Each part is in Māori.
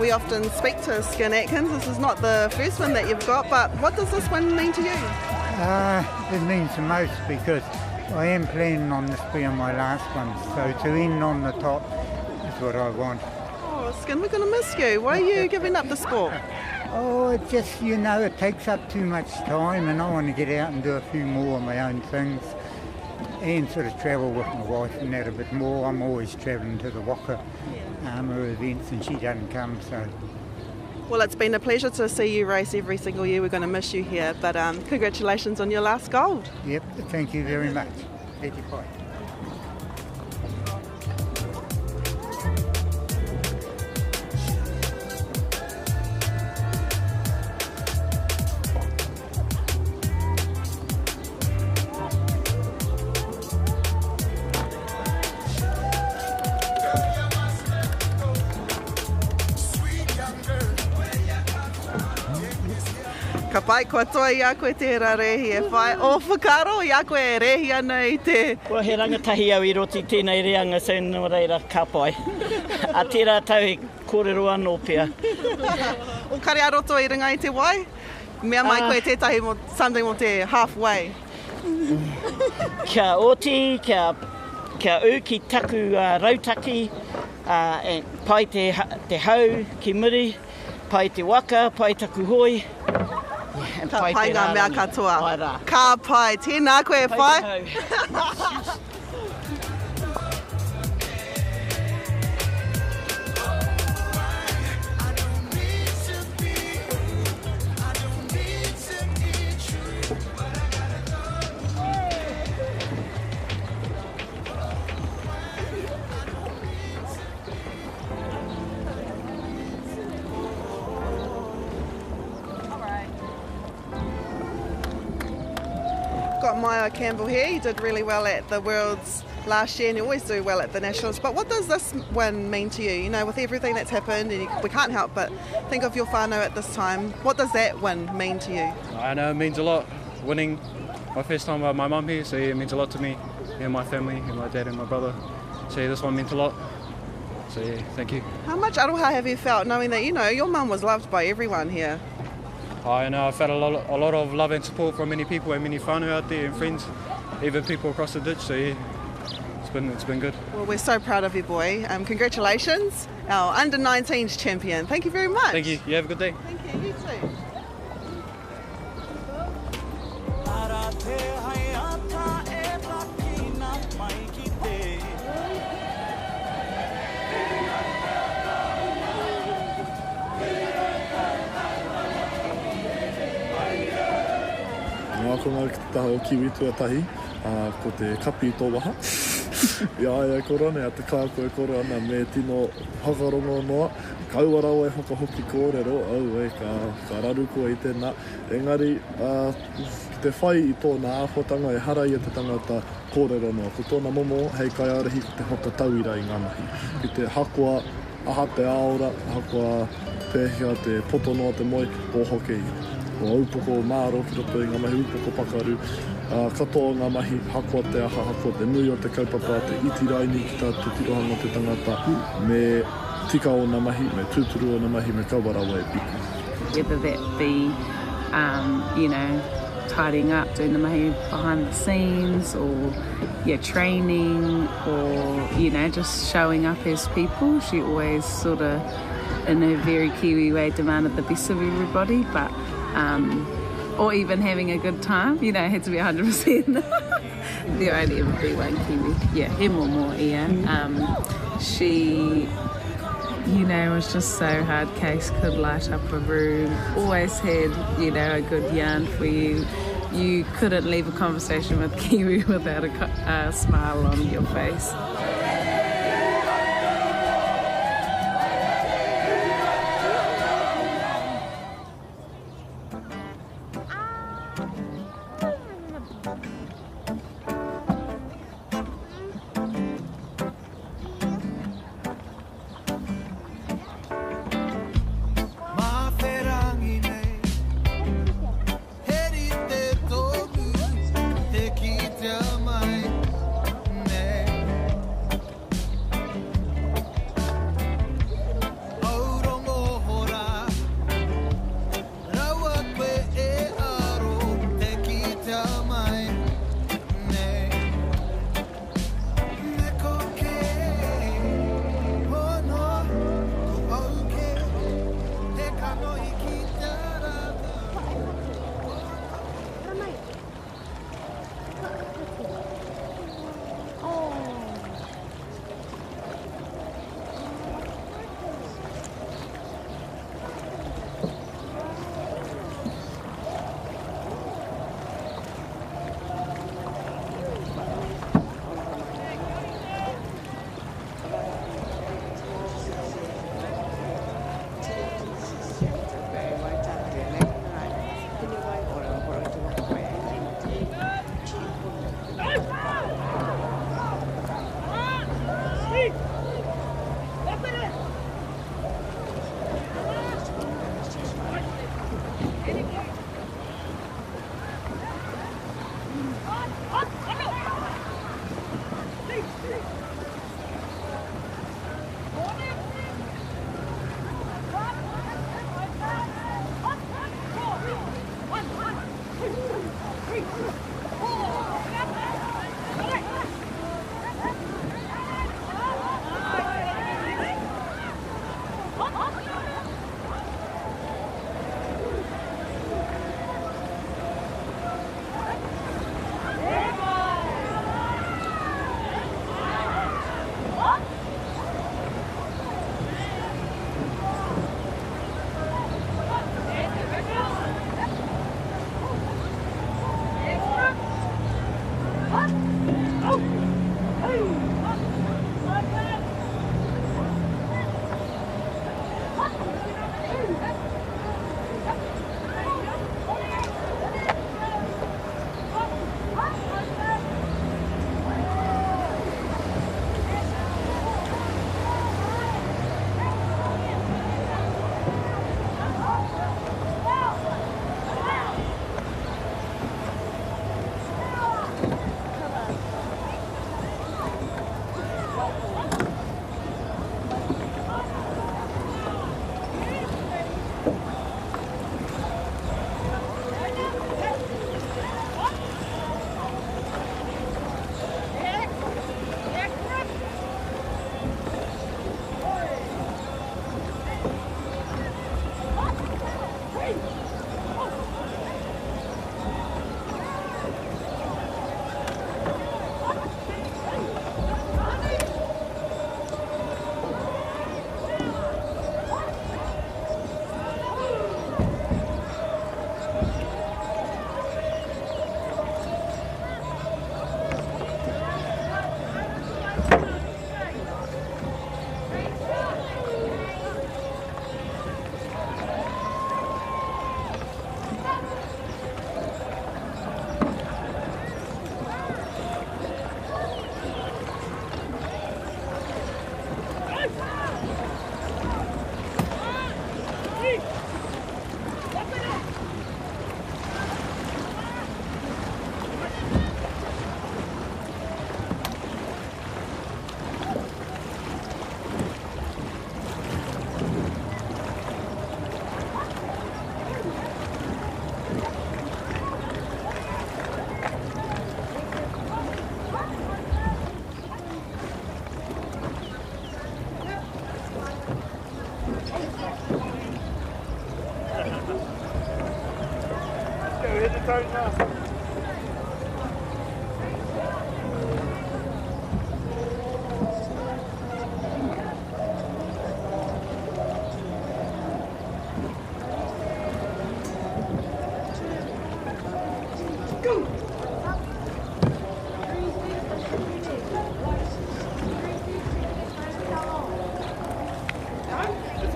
we often speak to Skin Atkins. This is not the first one that you've got, but what does this one mean to you? It means the most because I am planning on this being my last one, so to end on the top is what I want. Oh, Skin, we're going to miss you. Why are you giving up the sport? Oh, it just, it takes up too much time and I want to get out and do a few more of my own things and sort of travel with my wife and that a bit more. I'm always travelling to the Waka events and she doesn't come, so... Well, it's been a pleasure to see you race every single year. We're going to miss you here, but congratulations on your last gold. Yep, thank you very much. Thank you, bye. Ka pai kua toa i a koe tērā rehi e whai. O whakaro i a koe e rehi ana i te... Kua he rangatahi au i roti tēnei reanga sēnei reira ka pai. A tērā tau he kōrero anō pia. O kare a roto i ringa i te wai? Mea mai koe tētahi something mo te halfway. Kia oti, kia u ki taku rautaki, pai te hau ki muri, pai te waka, pai taku hoi. Ka pai ngā mea katoa. Ka pai, tēnā koe whai. Got Maya Campbell here. He did really well at the Worlds last year and you always do well at the Nationals. But what does this win mean to you? You know, with everything that's happened, and we can't help but think of your whānau at this time. What does that win mean to you? I know it means a lot. Winning my first time with my mum here, so it means a lot to me and my family and my dad and my brother. So this one meant a lot. So yeah, thank you. How much aroha have you felt knowing that, your mum was loved by everyone here? I know I've had a lot of love and support from many people and many whānau out there and friends, even people across the ditch, so yeah, it's been good. Well, we're so proud of you, boy. Congratulations, our under-19s champion. Thank you very much. Thank you. You have a good day. Thank you. You too. Ko ngā ki te taha o kiwi tuatahi, ko te kapi tō waha. Ia kora, nea te kākoe kora ana me tino hakarongo noa. Kauarawa e hoka hoki kōrero, au ka raru koe i tēnā. Engari, ki te whai i tōna āwhotanga e hara i te tangata kōrero noa. Ko tōna momo, hei kai arahi ko te hoka tauira i ngā mahi. Ki te hakoa, aha te aora, hakoa pēhia te poto noa te moi, o hoke i. O aupoko māro ki roto i ngā mahi, upoko pakaru, katoa ngā mahi, hakoa te aha, hakoa te nui o te kaupapa, te iti raini ki te tirohanga o te tangata, me tika o ngā mahi, me tūturu o ngā mahi, me kauarawa e piku. Whether that be, tidying up, doing the mahi behind the scenes, or training, or, just showing up as people. She always sort of, in a very Kiwi way, demanded the best of everybody, but or even having a good time, it had to be 100%. There'll only ever be one Kiwi, him or more, she, was just so hard case, could light up a room, always had, a good yarn for you. You couldn't leave a conversation with Kiwi without a smile on your face.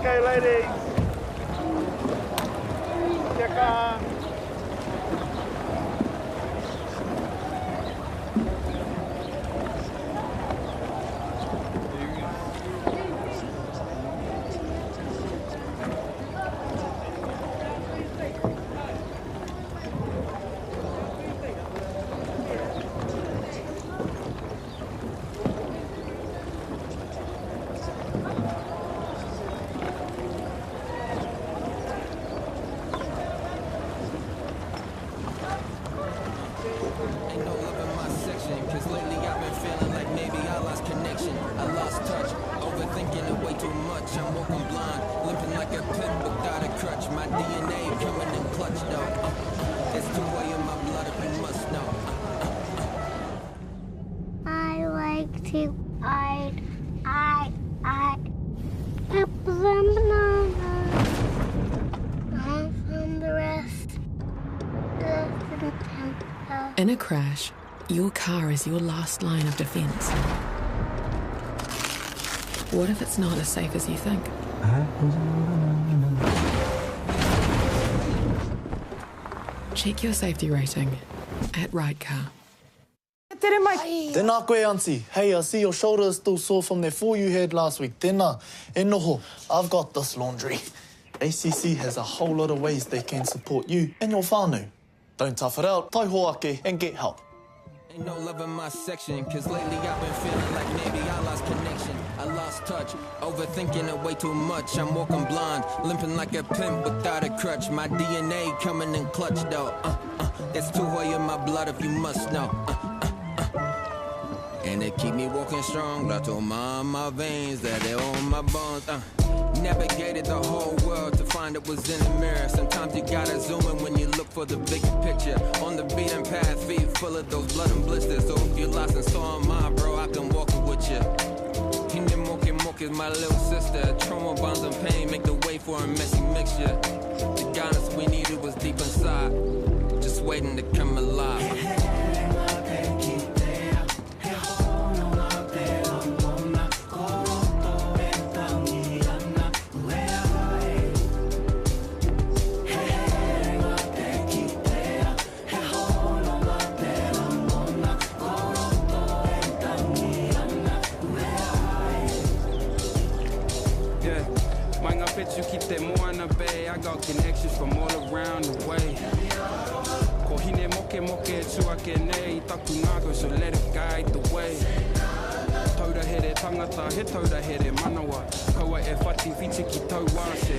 Okay, ladies. Check on. In a crash, your car is your last line of defense. What if it's not as safe as you think? Check your safety rating at Car. Tēnā koe, auntie. Hey, I see your shoulder is still sore from that fall you had last week. Tēnā. E noho, I've got this laundry. ACC has a whole lot of ways they can support you and your whānau. Don't tough it out, tai hoake and get help. Ain't no love in my section, cause lately I've been feeling like maybe I lost connection. I lost touch, overthinking it way too much. I'm walking blind, limping like a pimp without a crutch. My DNA coming in clutch though. That's too high in my blood if you must know. And it keep me walking strong. Blood to my veins, that they on my bones. Navigated the whole world to find it was in the mirror. Sometimes you gotta zoom in when you look for the bigger picture. On the beaten path, feet full of those blood and blisters. So if you're lost and so am I, bro, I can walk it with you. Hindi Moke is my little sister. Trauma, bonds, and pain make the way for a messy mixture. The guidance we needed was deep inside, just waiting to come alive. You keep that more in the bay. I got connections from all around the way. Ko hine moke tuake nei taku ngāko, so let it guide the way. Taura here tangata, he taura here manawa. Kaua e whati whiti ki tau wāse.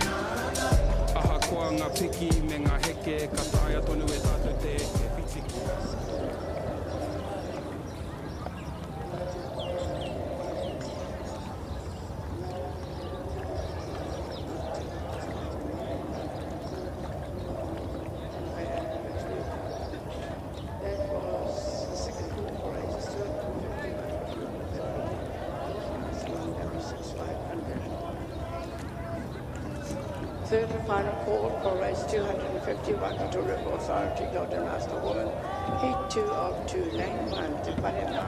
Aha koa ngā piki me ngā heke, ka taia tonu e tātou te eke whiti ki. Third and final call for race 250, Waka to River Authority, Golden Master Woman. Heat 2 of 2, lane 1, Te Whare Mana.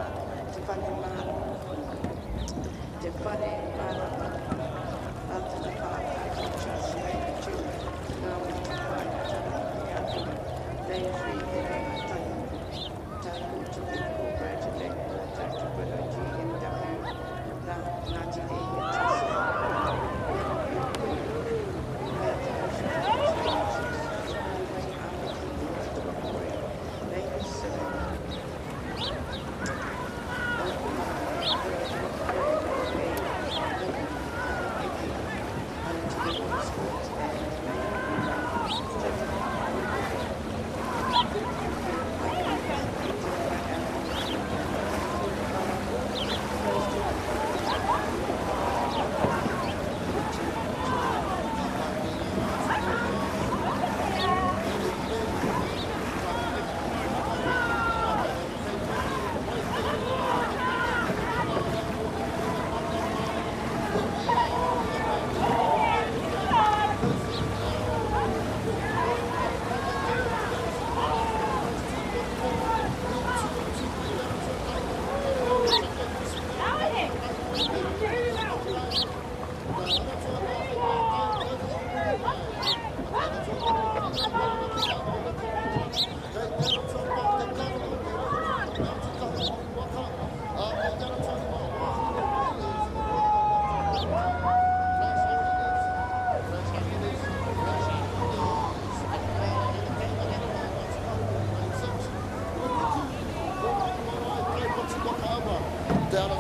After the 5, I can trust lane 2. Now we can find lane 3, Taku to be incorporated, lane 4, Taku Willow GMW, 1980.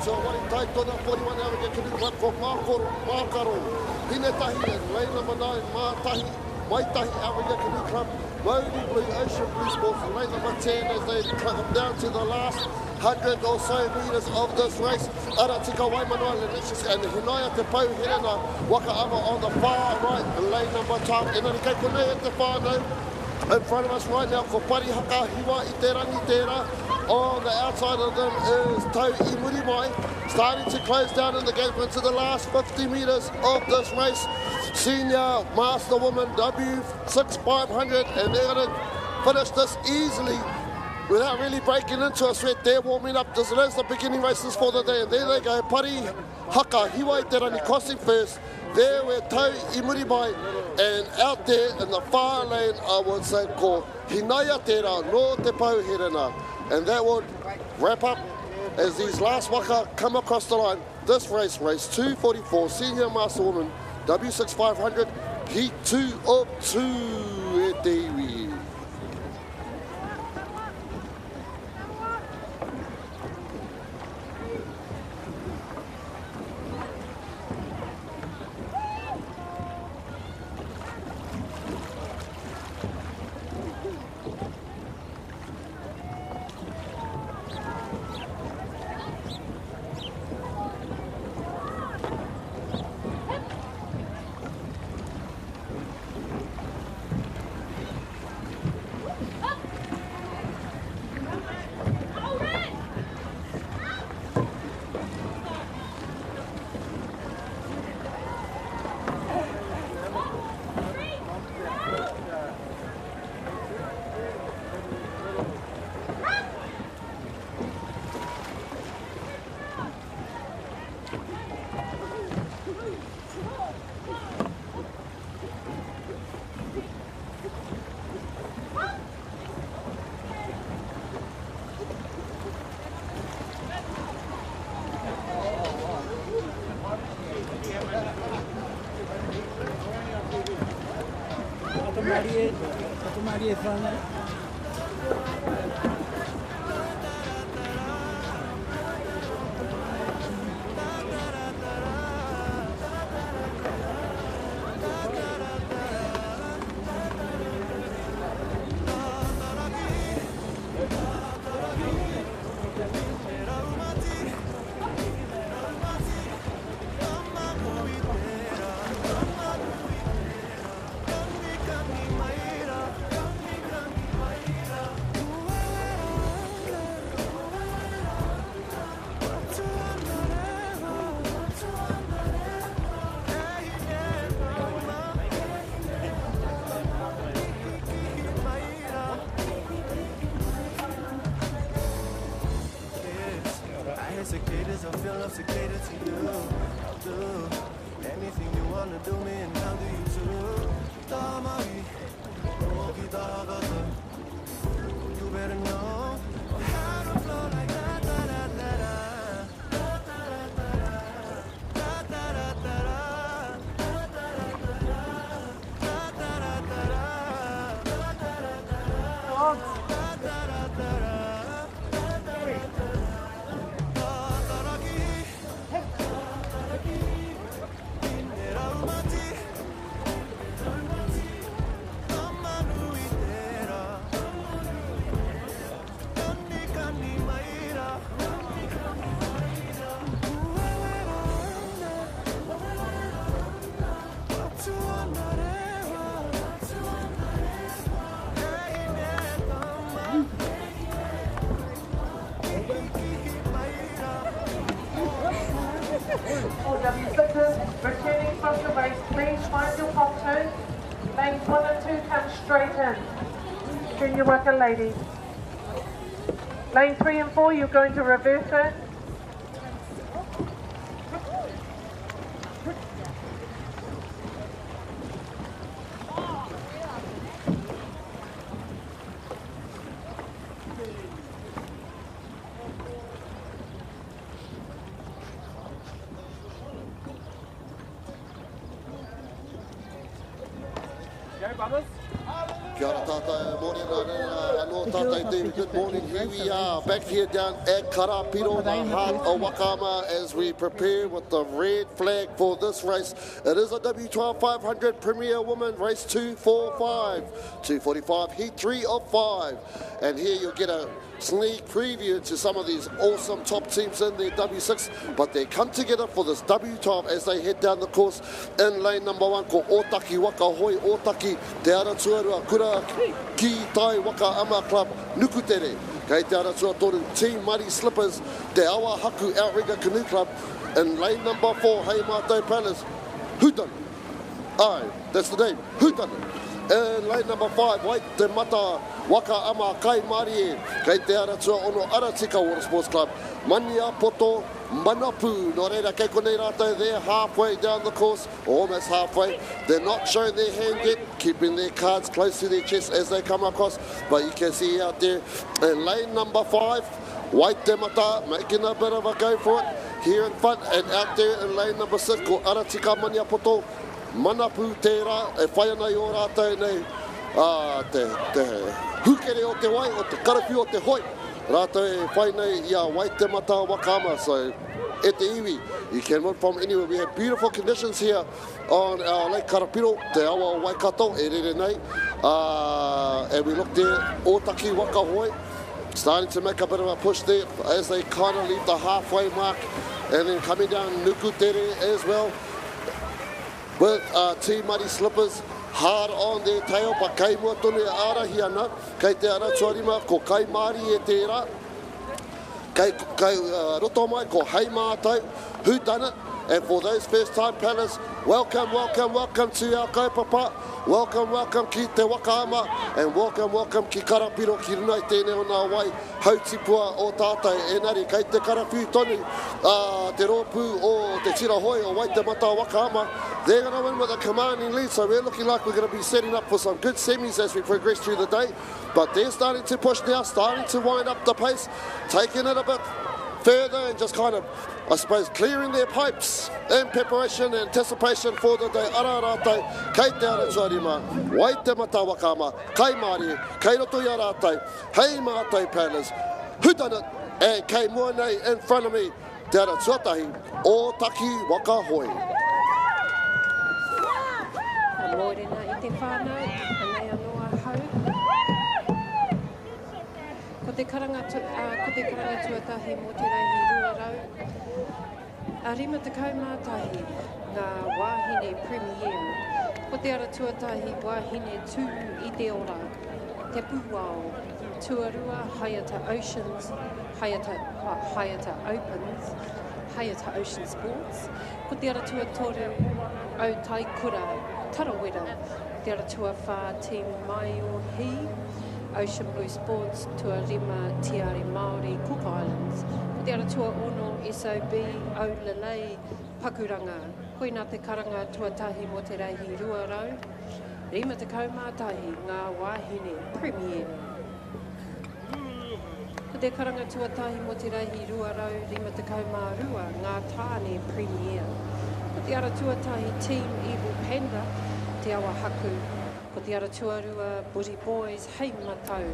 So what in tight on 41 hour get to do what for Makaro. Hine tahi and lane number 9, Ma tahi, Mai tahi hour get to do club. Lonely Blue Ocean Blue Sports, lane number 10 as they come down to the last 100 or so metres of this race. Aratika Waimanua and Hinaya Te Pau Hirena, Waka Ama on the far right, lane number 12. And then the Kekonei at the far now. In front of us right now, ko Pari Haka Hiwa i te rangi tērā. On the outside of them is Tau Imuri Mai, starting to close down in the gap into the last 50 metres of this race. Senior Master Woman W6500, and they're going to finish this easily without really breaking into a sweat. They're warming up. This is the beginning races for the day, and there they go. Pari Haka Hiwa i te rangi crossing first. There we're Tau Imuri Mai, and out there in the far lane, I would say, ko Hinaya Tērā no Te Pau Hirena. And that would wrap up as these last waka come across the line. This race 244, Senior Master Woman, W6500, Heat 2 of 2 e te iwi. Cicadas, I feel I'm cicada to you. Do anything you wanna do me, and I'll do you too. Tamari, you better know how to flow like that, da da da da, da da da da da, da da da W6s returning from the race, please find your pontoon. Lanes 1 and 2 come straight in. Junior Waka ladies. Lane 3 and 4, you're going to reverse it. Kia ora tātai, morning, anō tātai David, good morning. Here we are, back here down at Karapiro, the heart of Wakama, as we prepare with the red flag for this race. It is a W12 500 Premier Woman, race 245, 245, heat 3 of 5. And here you'll get a sneak preview to some of these awesome top teams in their W6, but they come together for this W12 as they head down the course in lane number 1 ko Otaki Waka Hoi Otaki Te Aratuarua Kura Ki Tai Waka Ama Club Nukutere. Kei Te Aratua Toru Team Muddy Slippers Te Awa Haku Outrigger Canoe Club in lane number 4 Hei Mātou Palace Hutan. Aye, that's the name, Hutan. In lane number 5, Wait Te Mata Waka Ama Kai Marie, Kei Te Aratua Ono Aratika Water Sports Club, Mania Poto Manapu, no reira kei konei rātou, they're halfway down the course, almost halfway. They're not showing their hand yet, keeping their cards close to their chest as they come across, but you can see out there in lane number 5, Wait Te Mata making a bit of a go for it here in front, and out there in lane number 6, ko Aratika Mania Poto, Manapu tērā, e whai ana i o rātou nei, te hukere o te wai, o te karapi o te hoi. Rātou e whai nei i a Wai Te Mata Wakama, so e te iwi. You can win from anywhere. We have beautiful conditions here on our Lake Karapiro, te awa o Waikato, e rere nei. And we look there, Otaki Waka Hoi, starting to make a bit of a push there as they kind of leave the halfway mark, and then coming down Nukutere as well. With Team Muddy Slippers hard on their tail, but kei mua tonu e arahi ana, kei te aratuarima, ko kai mari e tērā, kei roto mai, ko hei mātou, who done it? And for those first time paddlers, welcome, welcome, welcome to our kaupapa, welcome, welcome ki te wakaama, and welcome, welcome ki Karapiro, ki runai tēnei o nā wai, hautipua o tātou, enari, kei te karapiu tonu, te rōpū o te tira hoi o Wai Te Mata Wakaama. They're going to win with a commanding lead, so we're looking like we're going to be setting up for some good semis as we progress through the day. But they're starting to push now, starting to wind up the pace, taking it a bit further and just kind of, I suppose, clearing their pipes in preparation and anticipation for the day. Ara rātai, kei te ara tuarima, wai te mata wakama, kei Māori, kei roto ia rātai, hei mātai paddlers, who done it, and kei mua nei in front of me, te ara tuatahi, o taki waka hoi. Mōrena I te whānau, anei anoa hau. Ko te karanga tuatahi mō te reihi ruarau. A rima te kaumātahi, ngā wāhine premier. Ko te ara tuatahi wāhine tū I te ora. Te pūwao, tuarua, Hayata Oceans, Hayata Opens, Hayata Ocean Sports. Ko te ara tuatoru au taikura, Tarawera, te ara tua whā team Maiohi, Ocean Blue Sports, tua rima tiare Māori, Cook Islands. Ko te ara tua ono SOB, au Lalei, Pakuranga. Koe nā te karanga tuatahi mō te reihi ruarau. Rima te kaumātahi, ngā wāhine, premier. Ko te karanga tuatahi mō te reihi ruarau, rima te kaumārua, ngā tāne, premier. Ko te ara tuatahi Team Evil Panda, te awa haku. Ko te ara tuarua Buddy Boys, hei matau.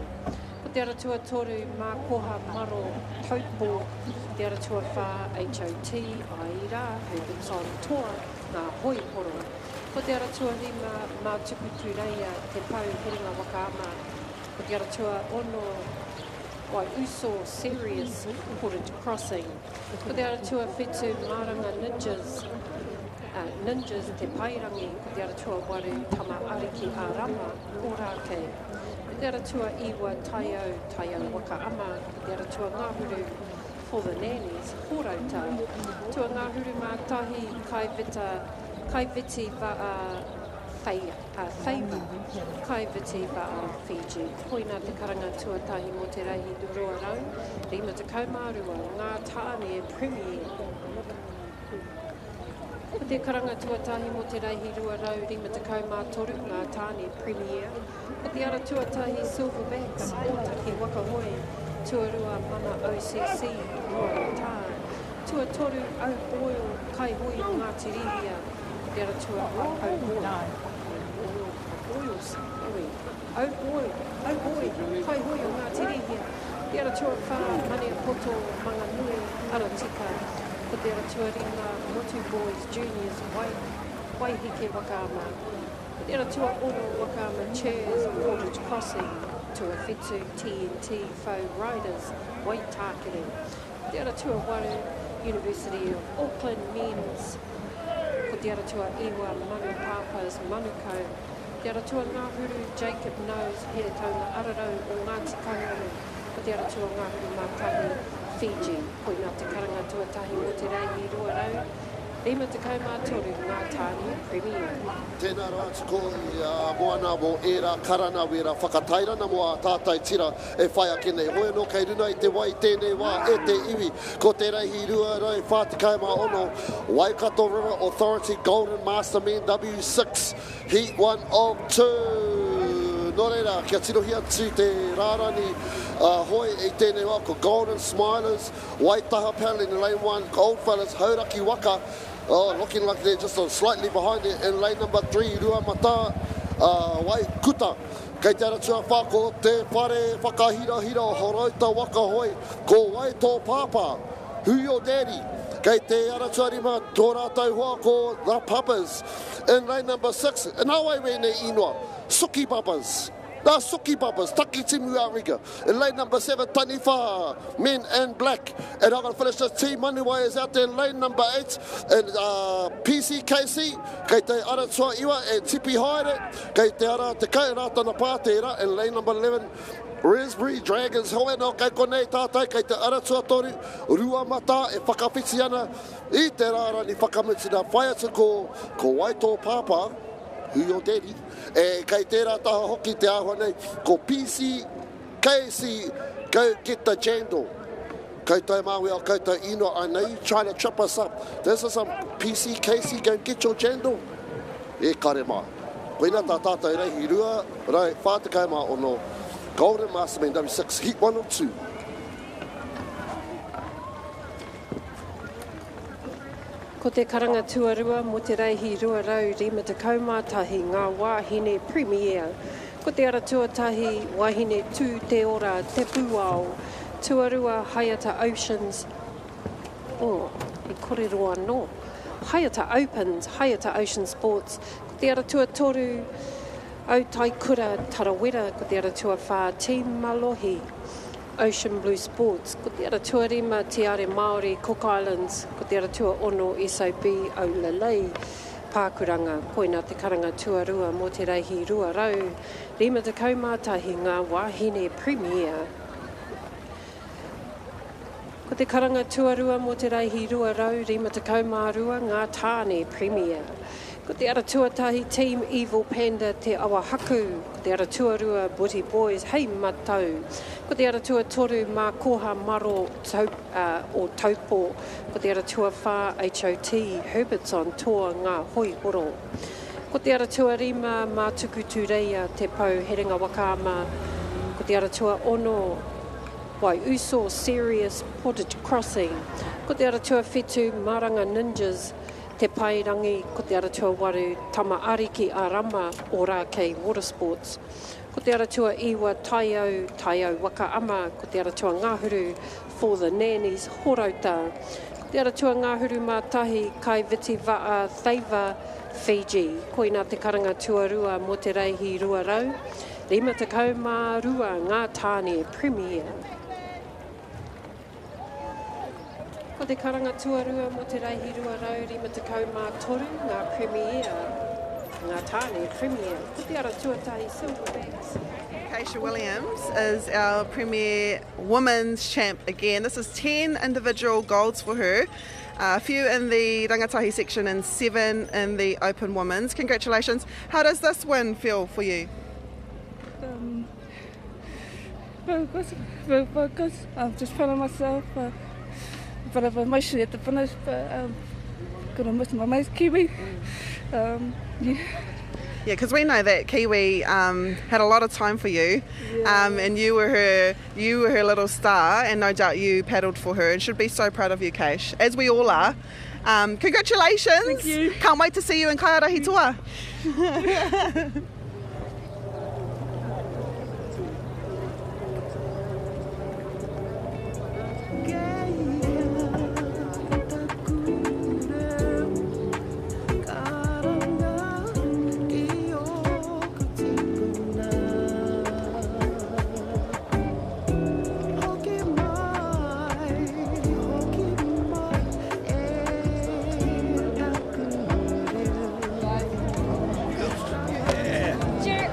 Ko te ara tuatoru Mākoha Maro, Taupo. Te ara tuawha HOT, Aira, Herbert's on tour, ngā hoi horo. Ko te ara tuarima Mā Tuku Tureia, te pau hiringa waka ama. Ko te ara tua ono Wai Uso Serious, Portage Crossing. Ko te ara tua whetu Maranga Ninjas, Ninjas te pairangi, ko te ara tua waru tama ariki a rama, orake. Ko te ara tua iwa taiao waka ama, ko te ara tua ngāhuru for the nannies, horauta. Tua ngāhuru mātahi kai viti va a Favour, kai viti va a Fiji. Koina te karanga tuatahi mō te reihi ruarau, rima te kaumārua, ngā tāne premier. Ko te karanga tuatahi mō te reihi ruarau, rima te kaumātoru, ngā tāne premier. Ko te ara tuatahi Silverbacks, Otaki Waka Hoi, tuarua mana OCC, ruarau tā. Tuatoru au oil, kai hoi o Ngāti Rihia, te ara tua au oil. Oils, au oil, kai hoi o Ngāti Rihia. Te ara tua whā, Manea Poto, Manganui, Aratika. Ko te ara tua ringa, Motu Boys, Juniors, Waiheke Wakaama. Ko te ara tua ono Wakaama Chairs, Portage Crossing, tua whetu TNT, Faux Riders, Waitakere. Te ara tua waru, University of Auckland Men's. Ko te ara tua iwa Manu Papas, Manukau. Te ara tua ngāhuru Jacob Knows, here taunga ararau o Ngāti Kaurau. Ko te ara tua ngāhuru mātahi Fiji. Koe nā te karanga tuatahi mō te reihi ruarau. Rima te kaumātoru ngā tāne premier. Tēnā rātu ko I moana mō era karana wera whakatairana mo a tātai tira e whai ake nei. Hoi no kei runa I te wai tēnei wā e te iwi. Ko te reihi ruarau whāti kaima ono. Waikato River Authority Golden Masterman W6 Heat 1 of 2. Nō reira, kia tirohia tu te rārani hoi I tēnei wā ko Golden Smilers, Waitaha Paddling in lane 1, Goldfellas, Hauraki Waka. Looking like they're just slightly behind it in lane number 3, Rua Mata, Waikuta. Kei te ara tua whā ko te whare whakahira horauta waka hoi, ko Waito Papa, Who Your Daddy. Kei te ara tua rima, tō rātou hoa ko The Papas in lane number 6. And nā wai wēnei inua, Suki Papas. The Suki Papas, Taki Timu Ariga. In lane number 7, Taniwha, Men in Black. And I'm going to finish this team. Maniwai is out there in lane number 8. And PCKC, kei te ara tua iwa, and Tipi Haere. Kei te ara te kai rātana pātera. In lane number 11, Raspberry Dragons. Hoe no kei konei tātai, kei te ara tua toru. Rua mata e whakawhiti ana. I te rāra ni whakamitina. Whai atu ko Waito Papa, Who Your Daddy. E kei tērā taha hoki te āhua nei, ko PCKC, go get the jandal. Kei tai māui au, kei tai ino, I know you trying to trip us up. This is some PCKC, go get your jandal. E kare mā. Koina tā tātai reihi rua, rai whātekai mā ono, Golden Masterman W6, Heat 1 of 2. Ko te karanga tuarua mo te reihi ruarau rima te kaumātahi ngā wāhine premier. Ko te ara tuatahi wāhine tū te ora te pūao. Tuarua Hayata Oceans. Oh, e korero anō. Hayata Opens, Hayata Ocean Sports. Ko te ara tuatoru au taikura tarawera. Ko te ara tuawha Team Malohi. Ocean Blue Sports. Ko te ara tuarima te are Māori Cook Islands. Ko te ara tua ono SOB au Lalei. Pākuranga, koina te karanga tuarua mo te reihi ruarau. Rima te kaumātahi ngā wāhine premier. Ko te karanga tuarua mo te reihi ruarau. Rima te kaumārua ngā tāne premier. Ko te ara tuatahi Team Evil Panda te awahaku. Ko te ara tuarua Booty Boys, hei matau. Ko te ara tuatoru mā koha maro o taupo. Ko te ara tuawha HOT, Herbertson, toa ngā hoi horo. Ko te ara tuarima mā tukutu reia te pau heringa waka ama. Ko te ara tua ono Wai Uso, Serious, Portage Crossing. Ko te ara tua whetu Maranga Ninjas. Te pairangi, ko te ara tua waru Tama Ariki Arama o rā kei Watersports. Ko te ara tua iwa Taiao Waka Ama, ko te ara tua ngāhuru For the Nannies, Horauta. Ko te ara tua ngāhuru mātahi Kai Viti Va'a Theiva, Fiji. Koina te karanga tuarua mo te reihi ruarau. Rima te kaumā rua ngā tāne premier. Ko te karanga tuarua mo te reihi ruarau, rima te kaumā toru ngā premier, ngā tāne premier. Ko te ara tuatahi Silverbacks. Keisha Williams is our Premier Women's Champ again. This is 10 individual golds for her, a few in the rangatahi section and 7 in the Open Women's. Congratulations. How does this win feel for you? Very good. I'm just proud of myself. But of emotion at the finish, but gonna miss my mate's Kiwi. Yeah, because we know that Kiwi had a lot of time for you, and you were her little star, and no doubt you paddled for her, and should be so proud of you, Keish, as we all are. Congratulations! Thank you. Can't wait to see you in Kaiarahi Toa.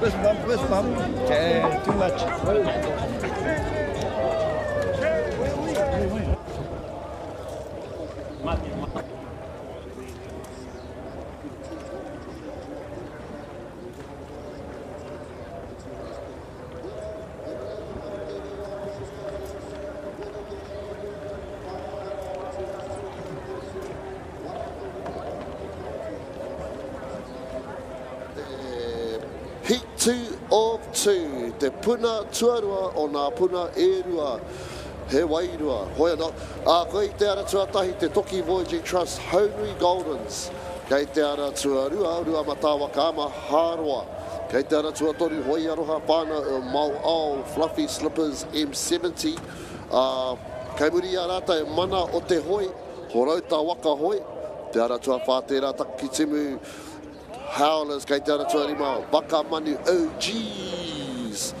Fist bump. Too much. Heat 2 of 2, te puna tuarua o nā puna e rua, he wairua. Hoi anō, koe te ara tuatahi te Toki Voyaging Trust Honui Goldens, kei te ara tuarua, rua mata waka ama hāroa, kei te ara tuatoru hoi aroha pāna o Mau Au Fluffy Slippers M70, kei muri a rata e mana o te hoi, horauta waka hoi, te ara tua whātera taki timu, Howlers, kei te ara tua rima, Waka Manu OGs.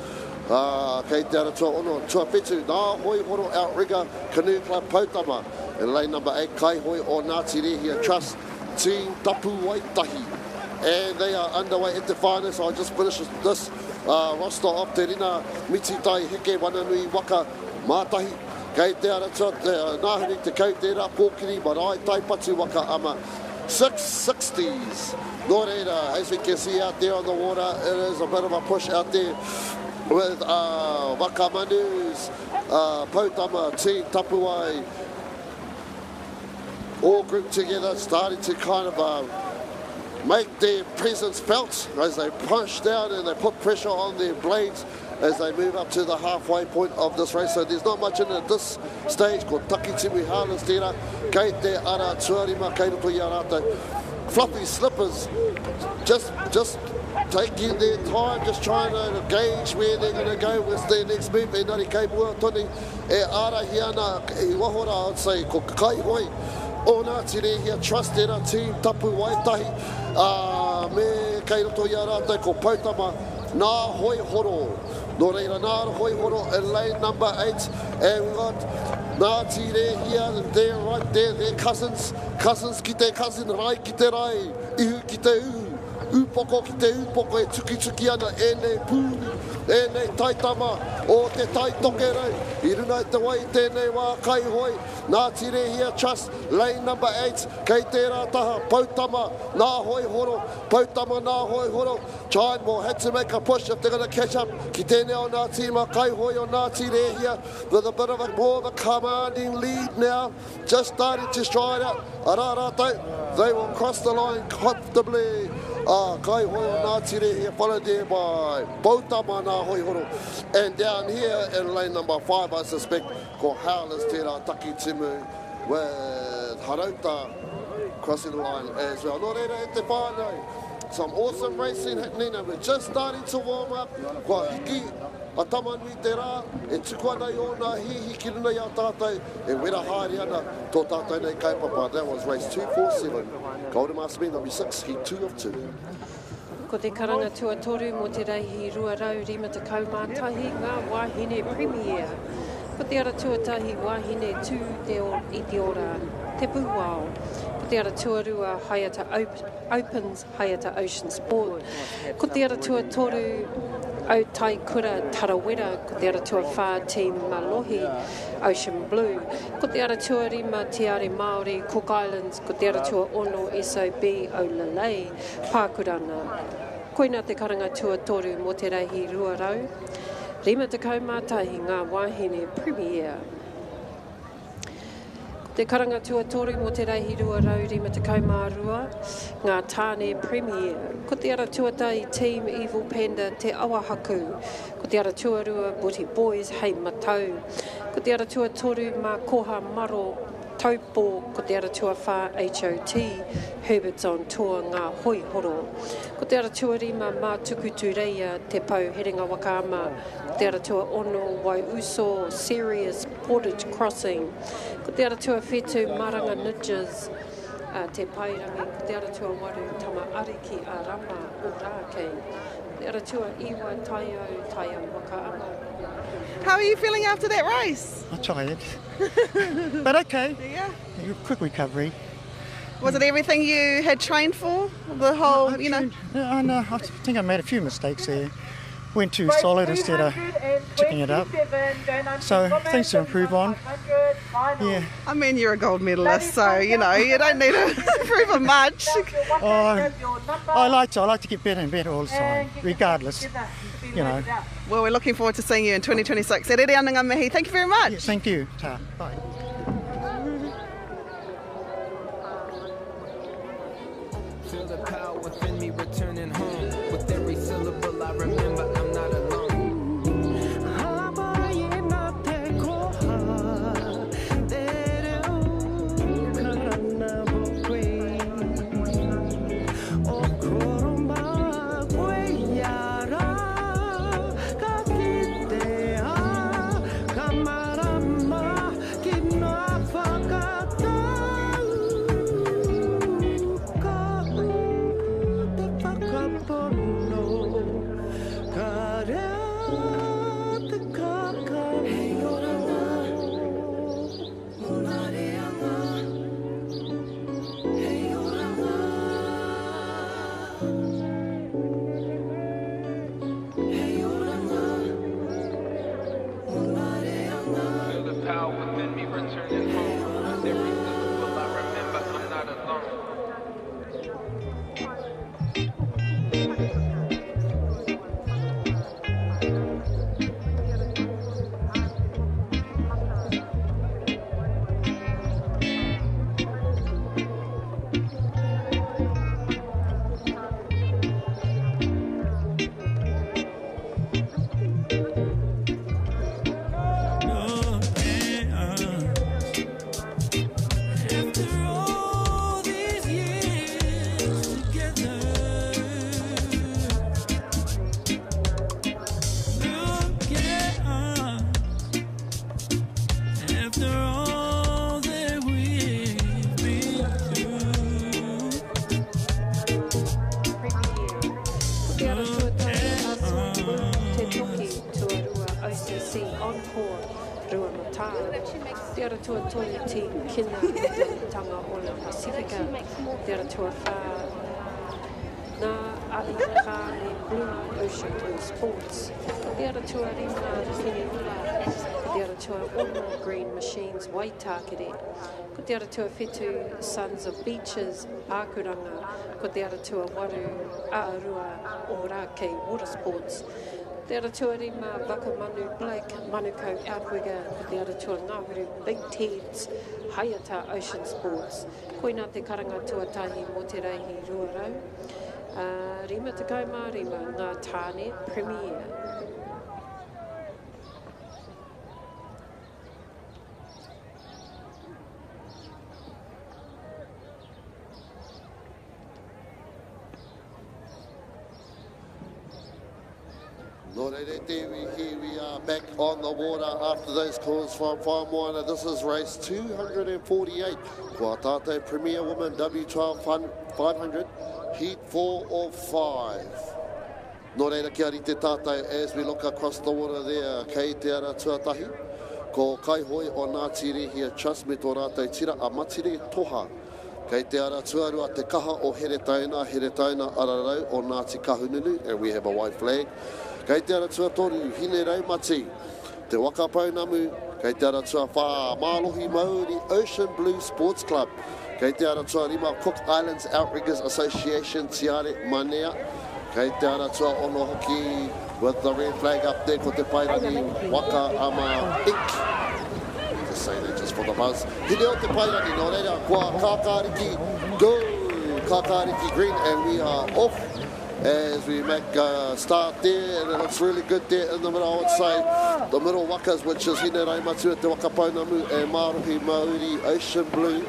Kei te ara tua ono, tua petu, nā hoi horo outrigger, Canoe Club Pautama. And lane number 8, kai hoi o Ngāti Rehia Trust, Team Tapu Waitahi. And they are underway at the finals. I just finished this roster off te rina, Miti Tai Heke Wananui Waka Mātahi. Kei te ara tua, nāhuri te kau te rā pōkiri, marae taipatu Waka ama. 660s. Nō reira, as we can see out there on the water, it is a bit of a push out there with Waka Manu's Pautama, Team Tapuai, all grouped together, starting to kind of make their presence felt as they punch down and they put pressure on their blades as they move up to the halfway point of this race. So there's not much in it at this stage. Ko Takitimu Harness tērā, kei te ara tuarima, kei roto i a rātou. Fluffy slippers, just taking their time, just trying to gauge where they're going to go with their next move. E nari kei mua toni, e ara hiana, e wahora, I'd say, ko kai hoi. O nā tire hia trust era team tapu waitahi. Me kei roto i a rātou ko Pautama, nā hoi horo. No reira nā hoi horo in lane number 8. And we got nā tire hia, they're right there, they're cousins. Cousins ki te cousin, rai ki te rai, ihu ki te uhu. Upoko ki te upoko e tuki ana e nei pūri, e nei taitama o te taitoke rau. I runa i te wai tēnei wā kai hoi, nā tire hia trust, lane number 8, kei tērā taha, Pautama, nā hoi horo, Pautama nā hoi horo. Giant will have to make a push if they're going to catch up. Ki tēnei o nā tīma kai hoi o nā tire hia, with a bit of a more of a commanding lead now, just starting to stride out. Ara rātou, they will cross the line comfortably. Kai hoi o nā tire here, followed there by Pautama nā hoi horo. And down here in lane number 5, I suspect, ko Howlers tērā Takitimu with Harauta crossing the line as well. Nō reira e te whānau. Some awesome racing happening and we're just starting to warm up. Kua hiki, a tamanui te rā, e tuku ana i o nā hihi ki runa i a tātou, e wera haere ana tō tātou nei kaupapa. That was race 247. Golden Master Bean, number 6, heat 2 of 2. Ko te karanga tuatoru mō te reihi ruarau rima te kaumātahi ngā wāhine premier. Ko te ara tuatahi wāhine tū i te ora te pūwao. Ko te ara tuarua Hayata Opens, Hayata Ocean Sport. Ko te ara tuatoru o Tai Kura Tarawera, ko te ara tua whā team Malohi, Ocean Blue. Ko te ara tua rima te are Māori, Cook Islands, ko te ara tua ono SOB o Lalei, Pākurana. Koina te karanga tua toru mō te reihi ruarau. Rima te kaumātahi ngā wāhine premier. Te karanga tuatoru mō te reihi ruarau rima te kaumārua, ngā tāne premier. Ko te ara tuatai team Evil Panda te awahaku. Ko te ara tuarua Booty Boys hei matau. Ko te ara tuatoru mā koha maro taupō. Ko te ara tua whā HOT, Herbert's on tour ngā hoi horo. Ko te ara tuarima mā tukutu reia te pau herenga Waka ama. Ko te ara tua ono wai uso serious portage crossing. Ko te ara tua whetu maranga ninjas te pairangi. Ko te ara tua waru tama ariki a rama o rākei. Ko te ara tua iwa taio Waka ama. How are you feeling after that race? I'm tired, but okay. Yeah. Quick recovery. Was it everything you had trained for? The whole, you know? No, I think I made a few mistakes there. Went too solid instead of checking it up. So things to improve on. Yeah. I mean, you're a gold medalist, so you know you don't need to improve on much. I like to get better and better all the time, regardless. You know. Well, we're looking forward to seeing you in 2026. E rere ana ngā mihi. Thank you very much. Yes, thank you. Ta. Bye. Feel the power within me returning home. With every syllable I remember I'm not alone. te ara tuatahi a Soi Blue, te toki tuarua OCC Encore, Rua Mata. Te ara tuatoi team kina tanga o le Pacifica. Te ara tuawha na Aotearoa Blue Ocean Blue Sports. Te ara tuarima kini ula. Te ara tua Warmer Green Machines Waitakere. Ko te ara tua whetu Sons of Beaches Pākuranga. Ko te ara tua Waru Aotearoa o Rake Water Sports. Te ara tua rima Waka Manu Blake Manukau Outwigger. Ko te ara tua Ngāwuru Big Teds Hayata Ocean Sports. Koina te karanga tuatahi mo te reihi ruarau. Rima te kaima, rima ngā tāne Premier. Nō reire te here we are back on the water after those calls from Whamoana. This is race 248. Kua tātou Premier Woman W12 500, heat 4 of 5. Nō reira kia rite tātou as we look across the water there, kei te ara tuatahi. Ko kaihoi o Ngāti Rehia Trust me tō rātou tira a matire toha. Kei te ara tuarua te kaha o Heretaina ararau o Ngāti Kahununu, and we have a white flag. Kei te ara tuatoru hine raumati, te Waka Paunamu, kei te ara tua wha Mālohi Māori Ocean Blue Sports Club, kei te ara tua Rima Cook Islands Outriggers Association Tiare Manea, kei te ara tua ono hoki with the red flag up there ko te Pairani Waka Ama Inc. Just say that just for the buzz. Hine o te Pairani, nō reira, kua Kākāriki, go Kākāriki green, and we are off. As we make a start there, and it looks really good there in the middle. I would say the middle wakas, which is Hine Raimatu, Te Waka Paunamu and Mārohi Māori Ocean Blue,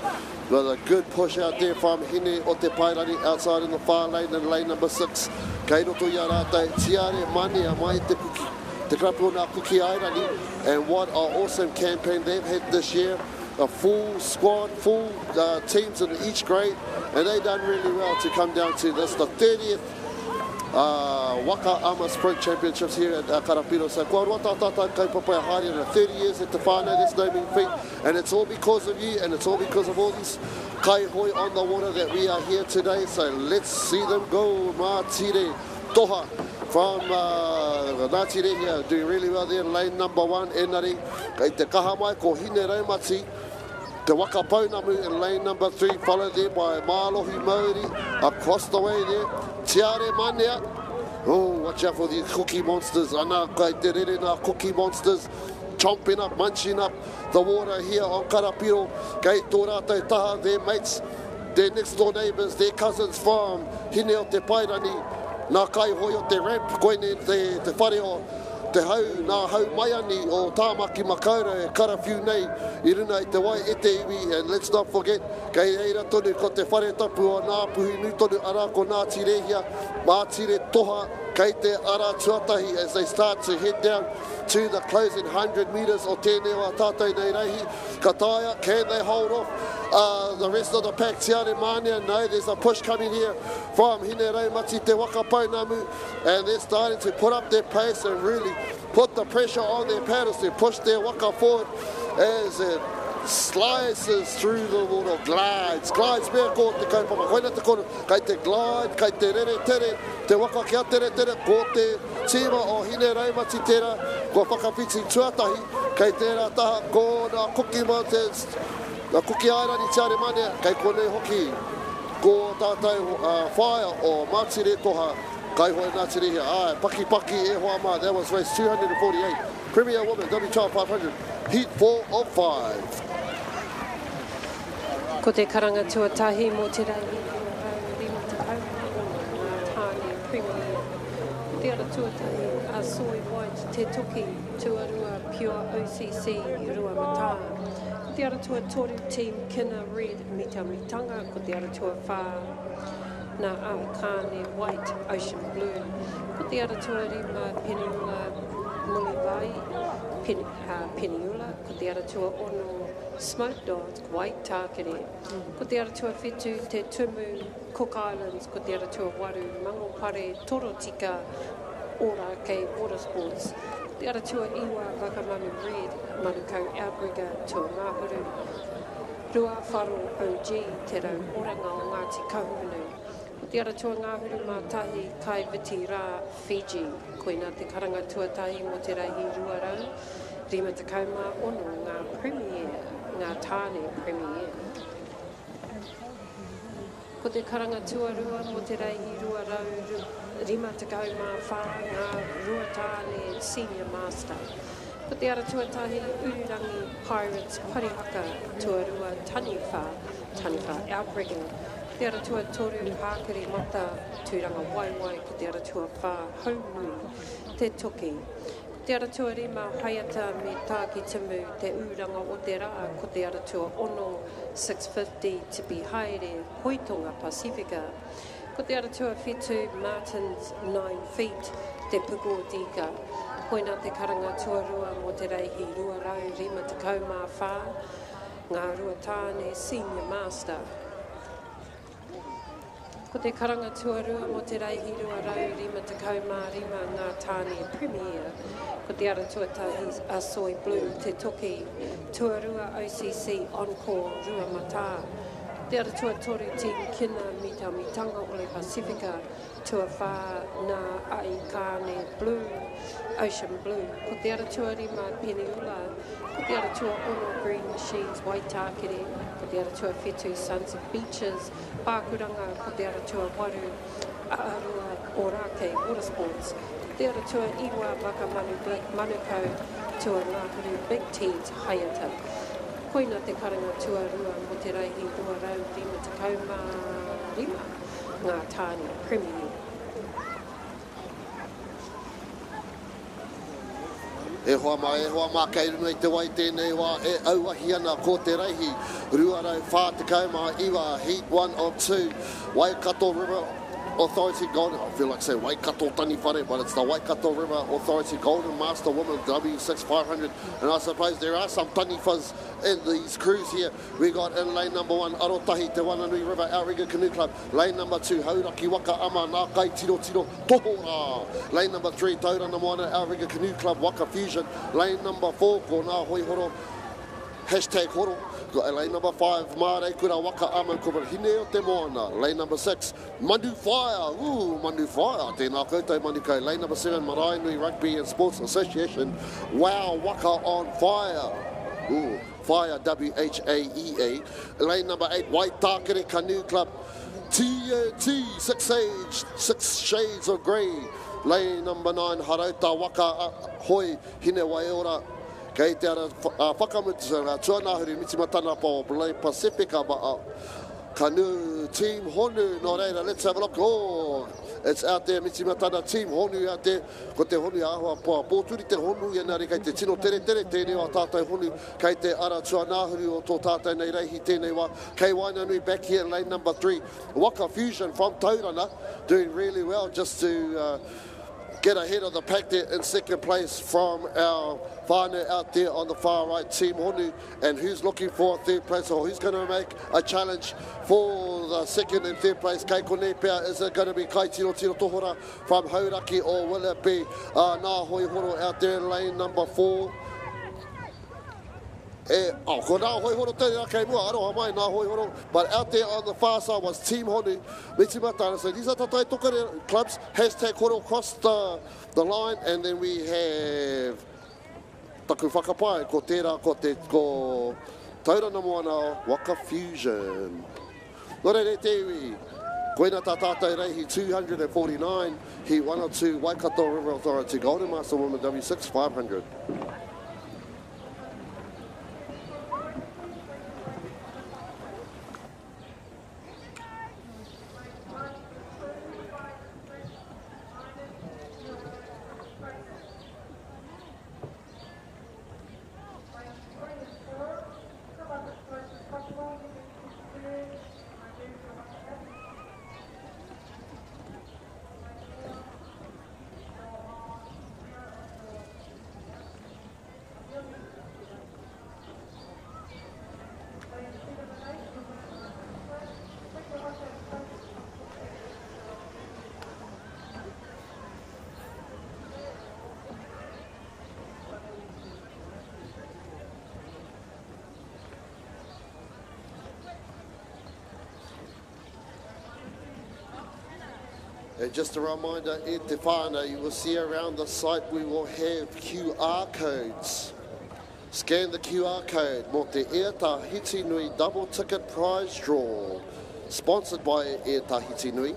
with a good push out there from Hine o Te Pairani outside in the far lane in lane number 6. Kei roto ia rātai, tiare mani a mai te kuki, te Karapiro nā kuki airani, and what an awesome campaign they've had this year. A full squad, full teams in each grade, and they've done really well to come down to this, the 30th Waka Ama Sprint Championships here at Karapiro. So kua roa tātātai kaupapa haere in 30 years at the whānau, that's no mean feat, and it's all because of you, and it's all because of all these kaihoi on the water that we are here today. So let's see them go. Mātire Toha from Ngāti Rehia doing really well there in lane number 1. Enari, kei te kaha mai ko Hine Raumati, Te Waka Paunamu in lane number 3, followed there by Mālohi Māori across the way there. Tiare Manea. Oh, watch out for these cookie monsters. Ana kai te rere nā cookie monsters. Chomping up, munching up the water here on Karapiro. Kei tō rātou taha, their mates, their next door neighbours, their cousins from Hine o te Pairani. Nā kai hoi o te ramp, koine te whare o te hau, nā hau mai ani o Tāmaki Makaura e karawhiu nei I runa I te wai e te iwi, and let's not forget kei eira tonu ko te whare tapu o nā puhi nu tonu ara ko Ngāti Rehia, Mātire Toha, kei te ara tuatahi as they start to head down to the closing 100 metres o tēnei o tātou nei reihi. Kataia, can they hold off the rest of the pack? Tiare Mania, no, there's a push coming here from Hine Raumati, Te Waka Paunamu, and they're starting to put up their pace and really put the pressure on their paddles to push their waka forward as it slices through the water, glides mea ko te kaupapa, koina te kono, kei te glide, kei te rere tere, te waka kia tere tere, ko te tima o Hine Raumati tera, ko whakawhiti tuatahi, kei tērā taha, ko nā Cookie Mountains, nā Cookie Airani Tiare Manea, kei konei hoki, ko tātou whaia o Mātire Toha, kai hoi Ngāti Rehia, ai, paki e hoa mā, that was race 248, Premier Woman, W12 500, heat 4 of 5. Ko te karanga tuatahi mo te rei rima te pau o tāne Premier. Te ara tuatahi a Soy White te toki tuarua Pure OCC Rua Mata. Ko te ara tua toru team kina red mitanga. Ko te ara tua whā na Aotearoa White Ocean Blue. Ko te ara tua rima Peninsula Mulivai, Peniula, ko te aratua ono Smoke Dogs, White Tākere, ko te aratua whetu te Tumu, Cook Islands, ko te aratua Waru, Mangopare, Torotika, Ora kei Water Sports, ko te aratua Iwa, Wakamanu Red, Manukau Outrigger, Tua Ngāhuru, Rua Wharo OG, te rau oranga o Ngāti Kahunu, ko te aratua Ngāhuru Mātahi, Kai Viti Rā, Fiji, koina te karanga tuatahi mo te reihi ruarau, rima te kauma ono ngā premier, ngā tāne premier. Ko te karanga tuarua mo te reihi ruarau, rima te kauma whā, ngā ruatāne senior master. Ko te ara tuatahi Ururangi Pirates Parihaka tuarua Taniwha Outrigger. Ko te ara tua toru Hākari Mata tūranga waiwai, ko te ara tua whā Haumui, te toki. Ko te ara tua rima Haiata me Tāki Timu, te uranga o te rā, ko te ara tua ono 650 Te Pihaere, Hoitonga Pacifica. Ko te ara tua whetu Martins 9 feet, te Puko Dika. Koina te karanga tuarua mo te reihi ruarau, rima te kaumā whā, ngā ruatāne senior master. Ko te karanga tuarua mo te reihi ruarau, rima te kaumā rima ngā tāne premier. Ko te ara tuatahi Asoi Blue, te toki, tuarua OCC Encore Rua Mata. Te ara tuatoru Team Kina Mitanga Ole Pacifica, tua whā ngā Aikane Blue, Ocean Blue. Ko te ara tuarima Peniula, ko te ara tua Ono Green Machines Waitakere, ko te ara tua whetu Sons of Beaches, Pākuranga, ko te ara tua Waru, Aotearoa Orake Water Sports, ko te ara tua Iwa Waka Manukau, tua Ngāhuru Big T's Haiata. Koina te karanga tuarua mo te reihi ruarau, rima te kaumā rima, ngā tāne premier. E hoa mā kei runei te wai tēnei wā e auahi ana ko te reihi ruarau whā te kaumā iwa Heat 1 of 2 Waikato River Authority Golden, I feel like saying Waikato Tani Whare, but it's the Waikato River Authority Golden Master Women W6500, and I suppose there are some Tani Fuzz in these crews here. We got in lane number 1, Arotahi, Te Wananui River Outrigger Canoe Club. Lane number 2, Hauraki Waka Ama, Nā Kai Tiro Tiro Tohora. Lane number 3, Tauranga Moana Outrigger Canoe Club, Waka Fusion. Lane number 4, ko Nā Hoi Horo, hashtag Horo. Lane number 5, Mare Kura Waka Ama Kura Hine o Te Moana. Lane number 6, Mandu Fire. Ooh, Mandu Fire. Tēnā koutou Manukau. Lane number 7, Maraenui Rugby and Sports Association. Wow, Waka on Fire. Ooh, Fire, W-H-A-E-A. Lane number 8, Waitakere Canoe Club. T-T, 6 Shades of Grey. Lane number 9, Harauta Waka Hoi Hine Waiora. Kei te ara whakamutu ngā tuanahuri mitimatana pa o Lake Pacifica ba Canoe Team Honu. Nō reira, let's have a look. Oh, it's out there, mitimatana Team Honu out there. Ko te honu ahua pa pōturi te honu ianari kei te tino tere tēnei o tātou honu. Kei te ara tuanahuri o tō tātou nei reihi tēnei wā. Kei Wainanui back here in lane number 3. Waka Fusion from Tauranga doing really well just to get ahead of the pack there in second place from our whānau out there on the far right, Team Honu. And who's looking for third place, or who's going to make a challenge for the second and third place? Kei konei pea, is it going to be Kai Tiro Tiro Tohora from Hauraki, or will it be Nā Hoi Horo out there in lane number 4? Ko Nā Hoi Horo tēnā kei mua, aroha mai Nā Hoi Horo. But out there on the far side was Team Honu, Mitimatana. So these are tatai tokare clubs, hashtag Horo across the line. And then we have Taku Whakapai, ko tērā, ko Tauranga Moana, Waka Fusion. Nō reire te iwi, koina tā tātou reihi 249, Heat 102, Waikato River Authority, Golden Master Woman W6500. And just a reminder, e te whānau, you will see around the site we will have QR codes. Scan the QR code mo te Aotearoa Nui double ticket prize draw. Sponsored by Aotearoa Nui.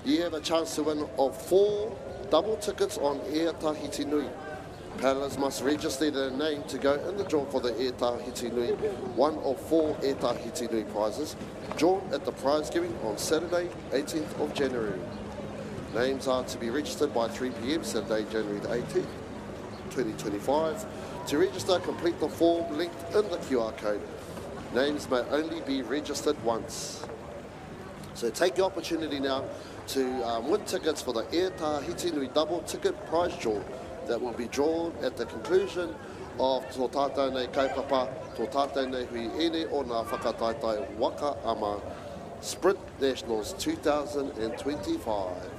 You have a chance to win of 4 double tickets on Aotearoa Nui. Paddlers must register their name to go in the draw for the Aotearoa Nui, one of 4 Aotearoa Nui prizes, drawn at the prize giving on Saturday, 18th of January. Names are to be registered by 3 p.m. Saturday, January the 18th, 2025. To register, complete the form linked in the QR code. Names may only be registered once. So take the opportunity now to win tickets for the Aotearoa Nui double ticket prize draw that will be drawn at the conclusion of tō tātou nei kaupapa, tō tātou nei hui ene o ngā whakataitai Waka ama Sprint Nationals 2025.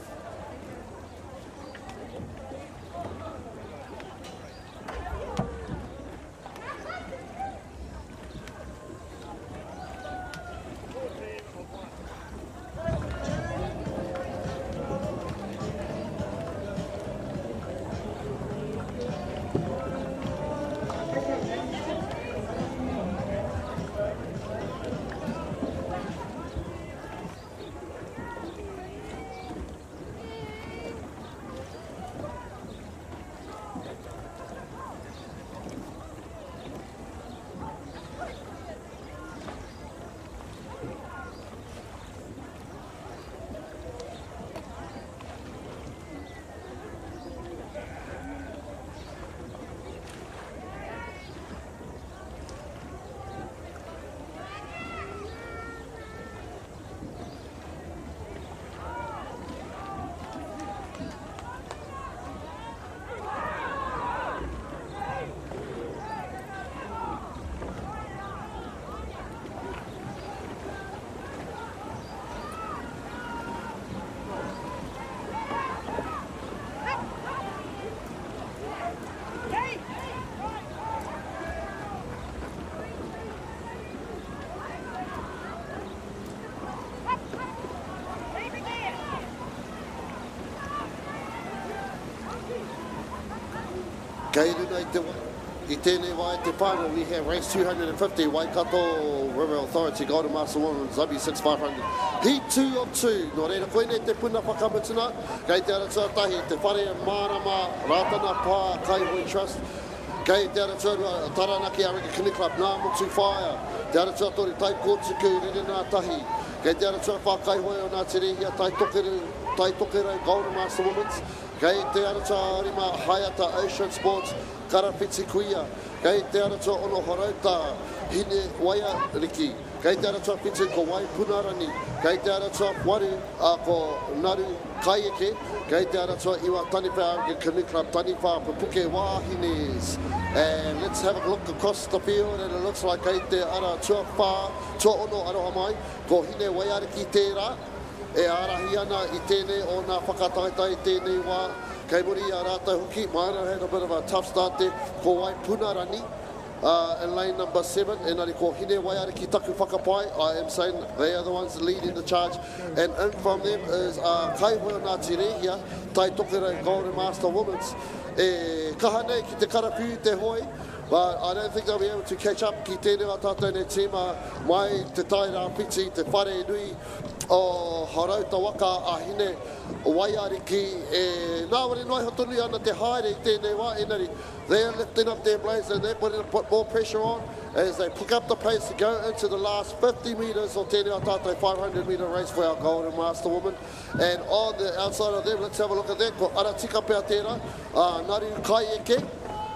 Kei runa I tēnei wā te whānau, we have race 250, Waikato River Authority, Golden Master Women's W6500. Heat 2 of 2, no reira koe nei te puna whakamatuna, kei te aratua tahi, te whare mārama, rātana pā, Kaihoi Trust, kei te aratua Taranaki Arika Kini Club, Ngā Motu Whaia, te aratua tori tai kōtuku, rere nā tahi, kei te aratua whakaihoi o nā te rehia, tai tokerau Golden Master Women's, kei te aratua rima Hayata Ocean Sports, Karapiti Kuia, kei te aratua ono horauta, hine waia riki, kei te aratua piti ko wai punarani, kei te aratua wari ko naru kaieke, kei te aratua iwa taniwha Canoe Club, taniwha pupuke wāhines. And let's have a look across the field, and it looks like kei te aratua whā, tua ono aroha mai, ko hine waia riki tērā, e arahi ana I tēnei o nā whakataitai tēnei wā, kei muri a rātou hoki, Maina had a bit of a tough start there, ko wai punarani in lane number 7, and ari ko hine waiare ki taku whakapai, I am saying they are the ones leading the charge, and in from them is Kaihoi o nā te rehia, tai tokerau Golden Master Women's, e kaha nei ki te Karapiro te hoi, but I don't think they'll be able to catch up ki tēnei wā tātou nei tīma mai te tai rāpiti, te whare nui o Horauta Waka a hine waiare ki e nāwari noi hotoni ana te haere I tēnei wā enari. They're lifting up their blades and they're putting more pressure on as they pick up the pace to go into the last 50 metres of tēnei wā tātou 500 metre race for our Golden Master Woman. And on the outside of them, let's have a look at that. Ko Aratika pēr tērā, Naru Kaieke,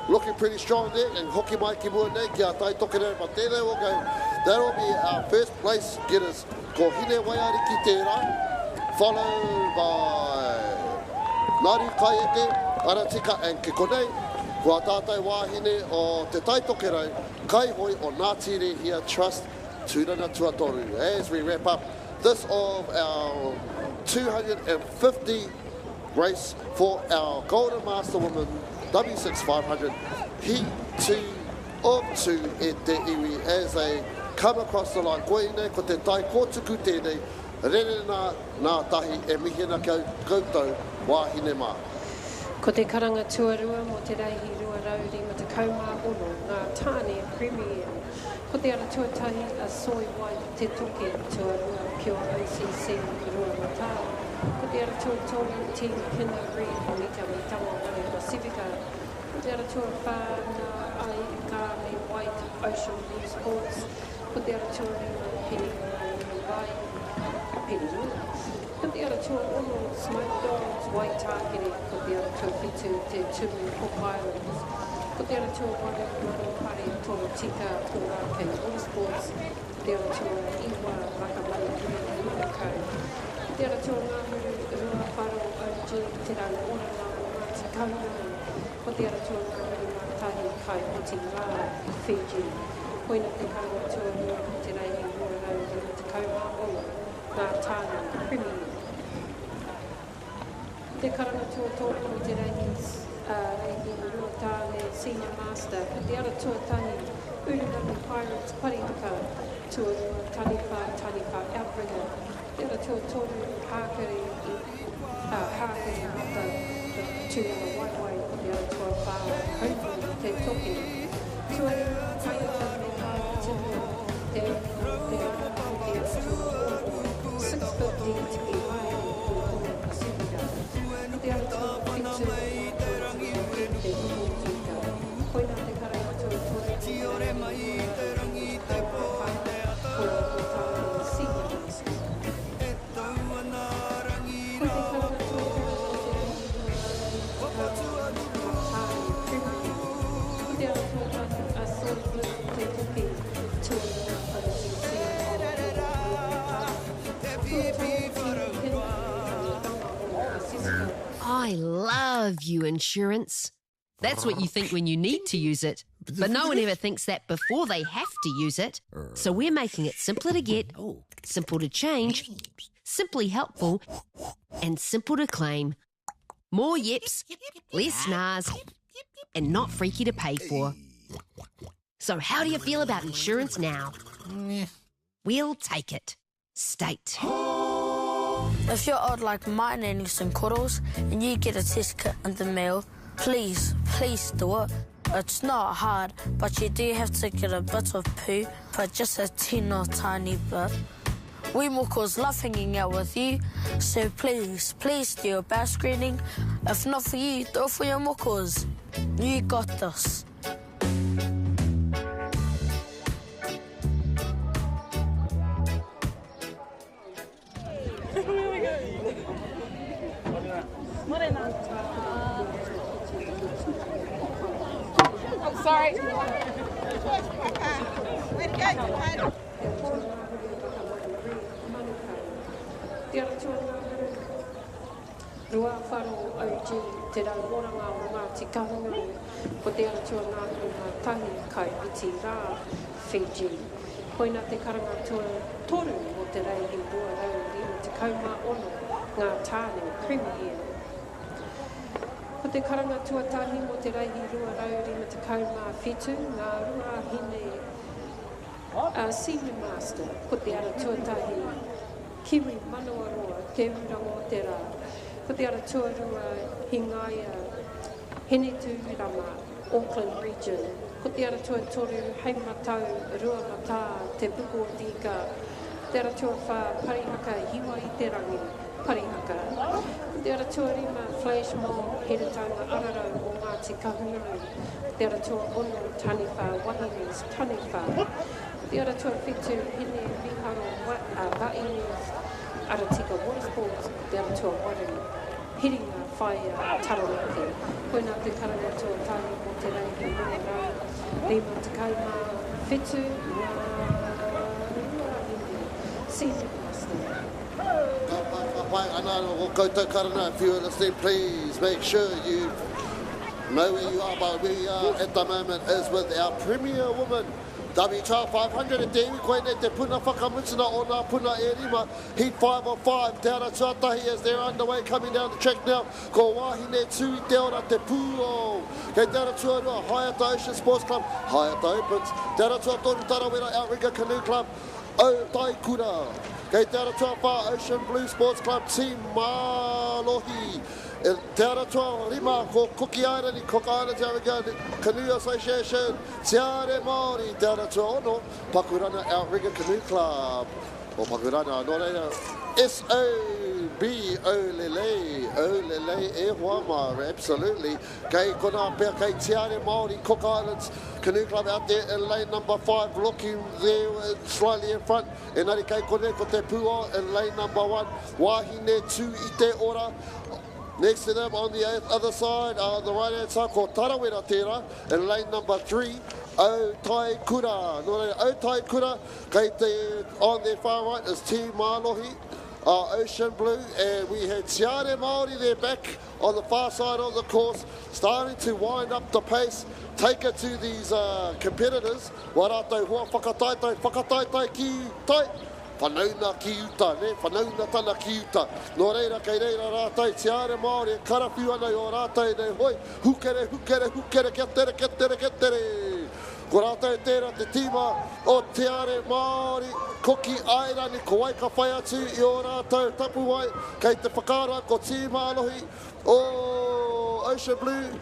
looking pretty strong there, and hoki mai ki mua nei ki a tai tokerau, but there they will go. That will be our first place getters. Ko hine waiare ki tērā, followed by Naru Kaieke, Aratika and Kikonei. Kua tātai wāhine o te tai tokerau, Kaihoi o Ngāti Rehia Trust, Tūrana Tuatoru. As we wrap up this of our 250 race for our Golden Master Woman W6500, Heat 2 of 2 e te iwi as they come across the line. Koe nei, ko te tai kōtuku tēnei, Rere nā tahi e mihina koutou wāhine mā. Ko te karanga tuarua mo te reihi rua rauri ma te kaumā ono ngā tāne premier. Ko te ara tuatahi a soi wai te toke tuarua pio OCC rua mata. Ko te ara tuatori team kina ri o mita mi tawa wane Pacifica. Ko te ara tua whāna ai ka me white ocean blue sports. Ko te ara tuarua pini wai pini rua. Ko te ara tua ono smoke dogs, white target, ko te ara tua pitu te tumu Cook Islands. Ko te ara tua wale maro pare toro tika ora kei all sports. Ko te ara tua iwa rakamari green manukau. Ko te ara tua ngāhuru rua wharo OG te rau ora ngā ngāti kaunau. Ko te ara tua ngāhuru mātahi kai oti rā i Fiji. Koina te karanga tua rua ko te reihi rua rau rua te kaumā ono. Ngā tāna premier. Te karanga tuatori o te reihi rua tāne senior master. Te ara tuatahi Urunami Pirates Parihaka tuarua taniwha outrigger. Te ara tuatori hākari hākari ata tūranga waiwai o te ara tuawha haupu te toki. Tuarua kaiata me hākatinu te ara tuatua 650 to be high in the Pacifica. Te ara tua pitu te rangi te tika. Koina te karanga tua tua te ore mai te rangi te poate ata. Koina te tāne senior master. E tau ana rangi rā. Ko te karanga tua tua te rangi te ara tua tāne a soi flip te tuki tua OCC. I love you, insurance. That's what you think when you need to use it. But no one ever thinks that before they have to use it. So we're making it simpler to get, simple to change, simply helpful, and simple to claim. More yips, less snars, and not freaky to pay for. So how do you feel about insurance now? We'll take it. State. If you're old like my nannies and cuddles and you get a test kit in the mail, please do it. It's not hard, but you do have to get a bit of poo, but just a tiny bit. We mokos love hanging out with you, so please do your bowel screening. If not for you, do it for your mokos. You got this. I'm sorry. Rua wharo OG te rauoranga o Ngāti Kahungunu, ko te aratua ngāhi ngā tahi kai iti rā, Fiji. Koina te karanga tua toru o te reihi rua rauri o te kaumā ono, ngā tāne premier. Ko te karanga tuatahi mo te reihi rua rauri mo te kaumā whitu, ngā rua hine senior master, ko te ara tuatahi Kiwi Manawaroa, te uranga o te rā. Ko te ara tuarua Hingaia, Henetu Rama, Auckland region. Ko te ara tuatoru Heimatau, Rua Mata, te Puko o Tika. Te ara tuawha Parihaka, Hiwa i te rangi, Parihaka. Ko te ara tuarima Flash Mob, Heretanga Ararau o Ngāti Kahungunu. Te ara tua ono Taniwha, Wahines, Taniwha. Te ara tua whitu Hine Riharo, Wainis, Aratika Watersports, te ara tua Warani. Hiringa, Whaia, Taranaki. Koina te karanga tuatahi mo te reihi rua rau. Rima te kaumā whitu, ngā senior master. Pai ana o koutou karana, if you're listening, please make sure you know where you are. But we are at the moment is with our premier woman, WTR 500 e te iwi koene te puna whakamutina o nā puna e rima. Heat 5 of 5, te ara tuatahi as they're underway coming down the track now. Ko wahine tui te ora te pūo. Kei te ara tuarua, Haiata Ocean Sports Club, Haiata Opens. Te ara tuatoru Tarawera Outrigger Canoe Club, O Tai Kura. Kei te aratua wha Ocean Blue Sports Club Team Mālohi. Te aratua rima ko Cookie Island, Cook Island Canoe Association, Te Are Māori, te aratua ono, Pakurana Outrigger Canoe Club. O Pakurana, no reira, S-O-B-O-Lele, e Huama, absolutely. Kei kona pia, kei Te Are Māori, Cook Islands Canoe Club out there in lane number 5, looking there slightly in front. E nari kei kone ko te pua in lane number 1, wahine tū I te ora. Next to them on the other side, the right hand side, ko Tarawera Tera, in lane number 3, Aotearoa. No, Aotearoa, kei te, on their far right is Team Mālohi, Ocean Blue, and we had Te Are Māori there back on the far side of the course, starting to wind up the pace, take it to these competitors. Warato hua whakataitai ki tai. Whanauna ki uta, ne? Whanauna tana ki uta. Nō reira, kei reira rātai, Te Are Māori, karawhiu ana o rātai nei hoi. Hukere, kia tere. Ko rātai tērā te tīma o Te Are Māori, Cookie Island, ko wai ka whai atu I o rātou tapu wai, kei te whakaara ko Team Mālohi o Ocean Blue,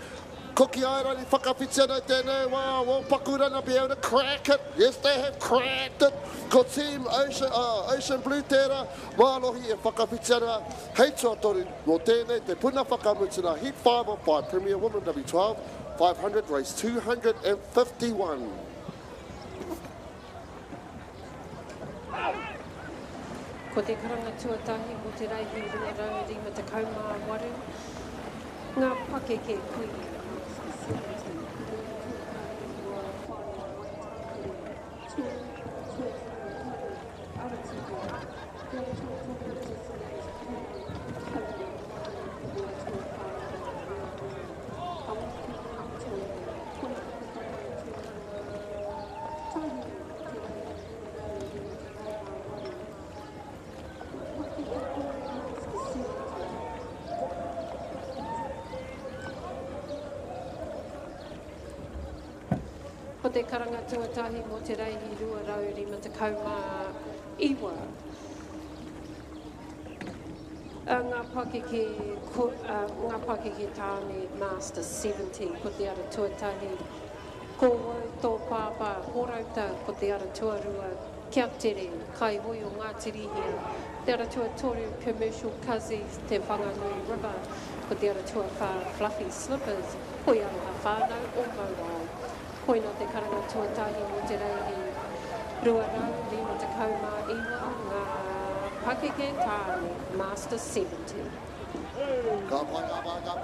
Cookie Island, whakawhiti ana tēnei wā, won't Pakurana be able to crack it? Yes, they have cracked it. Ko Team Ocean Blue tērā, Mālohi e whakawhiti ana, hei tuatoru, no tēnei te puna whakamutuna, Heat 5 on 5, Premier Women W12, 500, race 251. Ko te karanga tuatahi mo te reihi rungarau rima te kaumā waru, ngā pakeke kui. Ko te karanga tuatahi mo te reihi rua rauri ma te kaumā iwa. Ngā pakeke tāne Master 70 ko te ara tuatahi. Ko wau tō pāpā horauta ko te ara tuarua kia tere kai hoi o ngā tirihia. Te ara tuatoru Commercial Cousins te Whanganui River ko te ara tuawha Fluffy Slippers hoi aroha whānau o Mauai. Koina te karanga tuatahi mo te reihi rua rau rima te kaumā iwa ngā pakeke tāne Master 70. Sorry about that.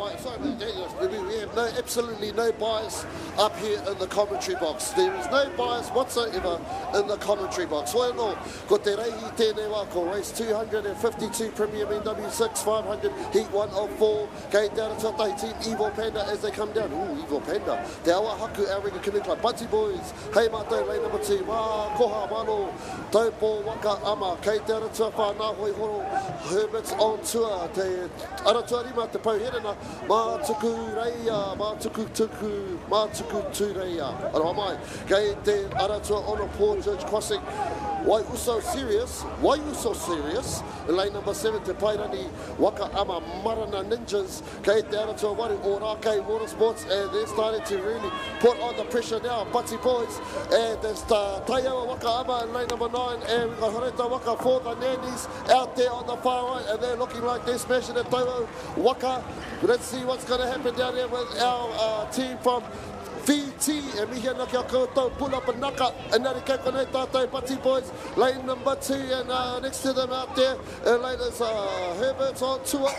We have absolutely no bias up here in the commentary box. There is no bias whatsoever in the commentary box. Wai no, ko te reihi tēnei wā ko race 252 Premier W6 500 Heat 104. Kei te aratotahi team Evil Panda as they come down. Ooh, Evil Panda. Te awa haku Outrigger Canoe Club. Bunty Boys. Hei mātou lane number 2. Wā koha mano. Taupō Waka ama. Kei te aratua whānā hoi horo. Herbert's on tour. Te aratua rima te pauherena. Mā tuku reia. Mā tuku reia. Aroha mai. Kei te aratua ono Port George Crossing. Why you so serious? In lane number 7, te Pairani Waka ama Marana Ninjas. Kei te aratua waru o Rākei Motorsports, and they're starting to really put on the pressure now. Bunty Boys, and there's Taiawa Waka ama in lane number 9, and we've got Horeta Waka for the Nannies out there on the far right, and they're looking like they're smashing at Taiawa Waka. Let's see what's going to happen down there with our team from VT, and we here na kia koutou pull up and knock up, and nari kei konei tātou Bunty Boys, lane number 2, and next to them out there, lane is Herbert's on tour,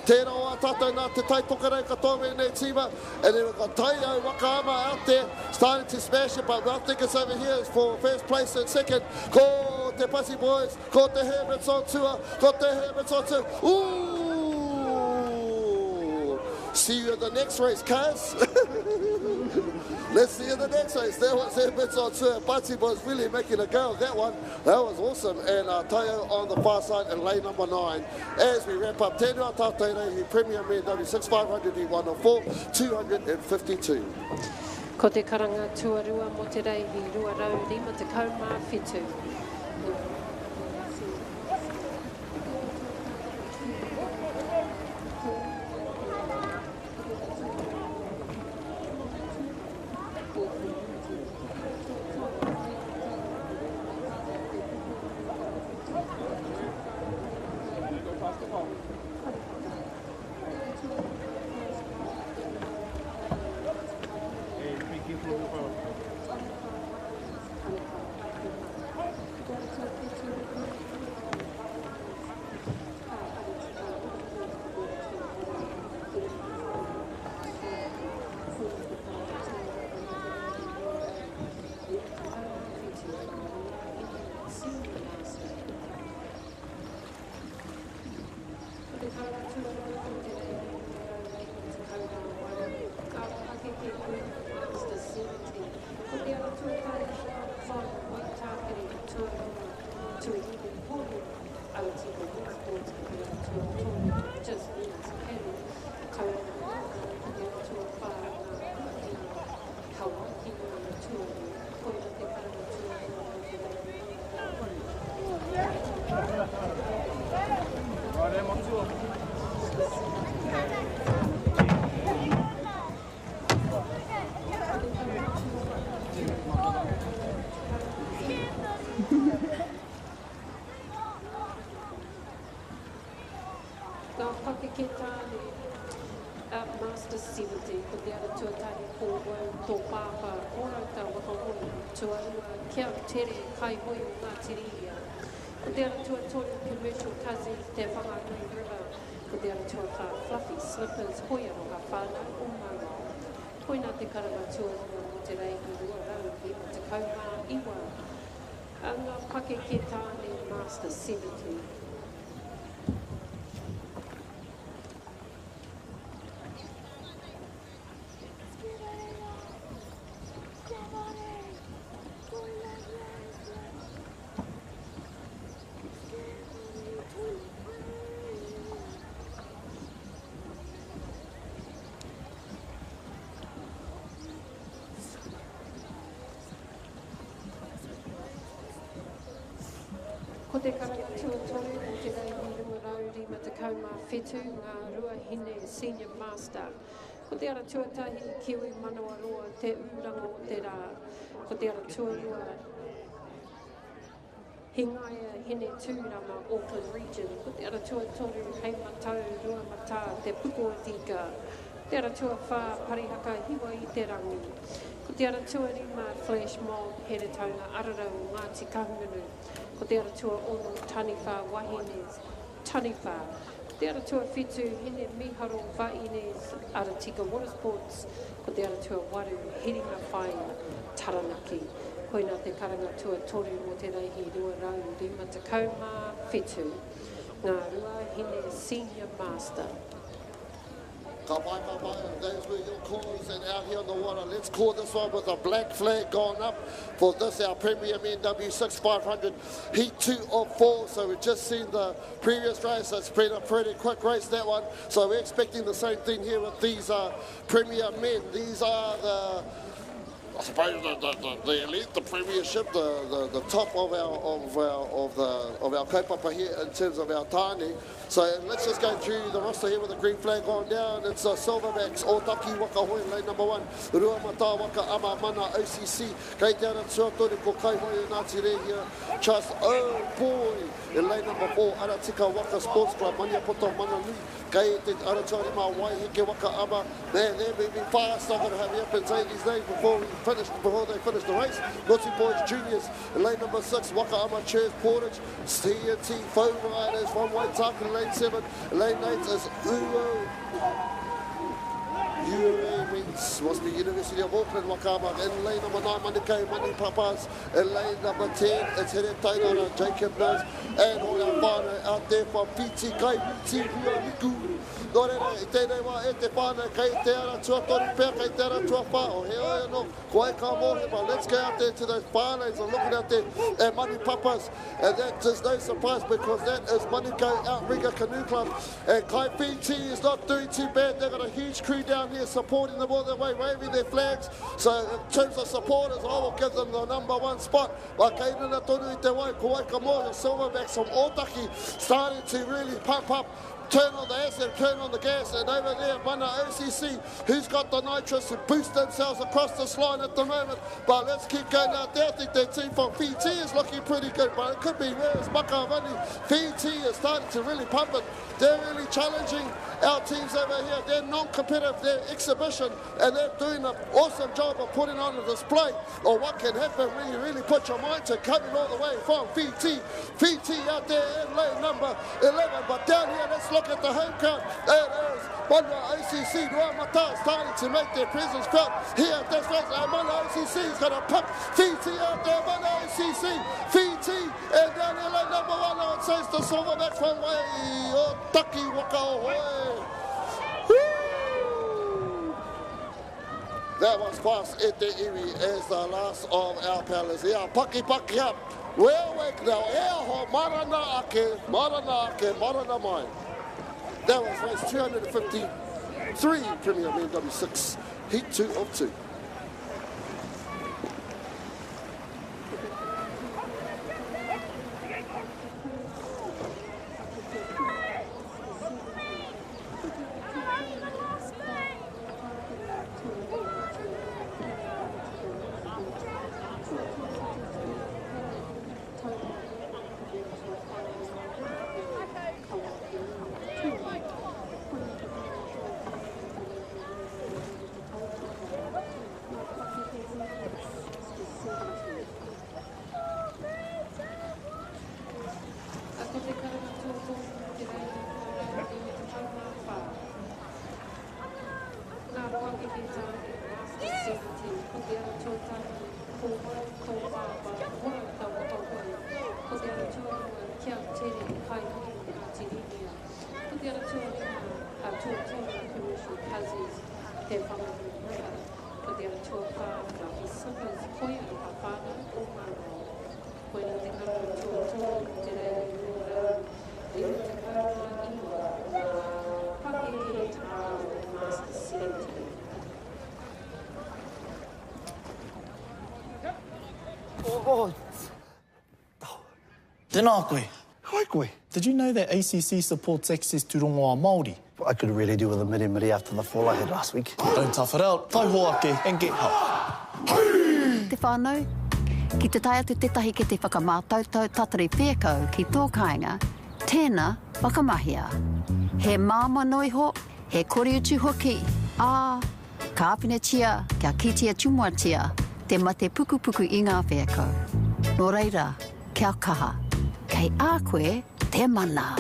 tēnā wā tātou nā te taitokarei katoa nei tīma, and then we've got Taiao Wakaama out there, starting to smash it, but I think it's over here for first place and second, ko te Bunty Boys, ko te Herbert's on tour, ooh! See you at the next race, cuz. Let's see you in the next race. That was Herbert's on tour. Bunty was really making a go of that one. That was awesome. And Taio on the far side in lane number 9. As we wrap up, Tēnua tātou reihi Premier Men W6 500 E104 252. Ko te karanga tuarua mo te reihi rua rau rima te kaumā whetū. Master 70, ko te ara tuatahi kōwau tō pāpā, ora tā waka hoi, tuarua kia tere kai hoi o ngā tiria. Ko te ara tuatoru commercial tazi te Whanganui River, ko te ara tuawha fluffy slippers hoi aro ka whānau o Maurao. Koina te karanga tuarua mo te reihi rua rau i mo te kaumā iwa. Ngā pake ke tāne Master 70. Ko te karanga tuatoru o te reihi rua rauri ma te kaumā whetū ngā rua hine Senior Master. Ko te ara tuatahi Kiwi Manawaroa te uranga o te rā. Ko te ara tuarua Hingaia hine tūrama Auckland Region. Ko te ara tuatoru hei matau rua mata te Pukoatika. Te ara tuawha parihaka hiwa i te rangi. Ko te ara tuarima Flash Mob here taunga ararau o Ngāti Kahungunu. Ko te ara tua ono Taniwha Wahines, Taniwha. Ko te ara tua whetū hine Miharo Vaines, Aratika Watersports. Ko te ara tua waru Hiringa Whaia, Taranaki. Koina te karanga tua toru mo te reihi rua rau rima te kaumā whetū. Ngā rua hine Senior Master. Ka pai, those were your calls, and out here on the water, let's call this one with a black flag going up for this, our Premium NW 6500 Heat 2 of 4. So we've just seen the previous race, so it's been a pretty quick race, that one. So we're expecting the same thing here with these Premier men. These are the, I suppose, the elite, the premiership, the top of our kaupapa here in terms of our tāne. So let's just go through the roster here with the green flag on down. It's Silverbacks, Otaki, Waka Hoi, lane number 1. Rua Mata, Waka Ama, Mana, OCC. Kei te ara tuatori ko kai hoi o Ngāti Rehia. Just, oh boy, in lane number 4, Aratika, Waka Sports Club, Mania Poto, Mana Nui. Kei te ara tuarima, Waiheke, Waka Ama. Man, they're moving fast. I'm going to have you up and say these names before they finish the race. Naughty Boys Juniors, in lane number 6, Waka Ama, Chairs, Portage, TNT, Phone Riders, One Way Tarkin, lane 7, lane 8 is UA means must be University of Auckland, Wakama. In lane number 9, Manukau, Mani Papas. In lane number 10, it's Here Tainara, Jacob Nose, and all our whānau out there from PTK, Tīhua Miku. Nō reira, I tēnei wā e te whānau, kei te ara tuatori pēr, kei te ara tuawha, o he oia no, koe ka mōhe, but let's go out there to those whānaus and looking out there at Mani Papas, and that is no surprise because that is Manukau Outrigger Canoe Club, and Kai PT is not doing too bad. They've got a huge crew down here supporting them all the way, waving their flags. So in terms of supporters, I will give them the number 1 spot. But kei rina tonu I te wai, ko wai ka mō, the Silverbacks from Otaki starting to really pump up. Turn on the acid, turn on the gas, and over there, Mana OCC, who's got the nitrous to boost themselves across this line at the moment. But let's keep going out there. I think their team from VT is looking pretty good, but it could be whereas Makavani. VT is starting to really pump it. They're really challenging our teams over here. They're non-competitive, they're exhibition, and they're doing an awesome job of putting on a display of what can happen when you really put your mind to coming all the way from VT. VT out there in lane number 11, but down here, let's look at the home crowd. There it is. Mana OCC, Rua Mata starting to make their presence felt here at this race. And Mana OCC is going to pump VT out there. Mana OCC, VT, and down here lane number 1, I would say it's the Silverbacks one way. Otaki Waka Hoi. That was fast. E te iwi as the last of our palace. Yeah, paki up. We're awake now. Eho, marana ake, marana mai. That was race 253, Premier BMW 6, Heat 2 of 2. Tēnā koe. Hi koe. Did you know that ACC supports access to rongoa Māori? I could really do with a miri after the fall I had last week. Don't tough it out. Tai hoake and get help. Te whānau, ki te tai atu tetahi ki te whakamātautau tatari whekau ki tō kāinga, tēnā whakamahia. He māma noiho, he koriutu hoki, ka apine tia, kia kitia tumuatia, te mate puku I ngā whekau. Nō reira, kia kaha, kei a koe te mana.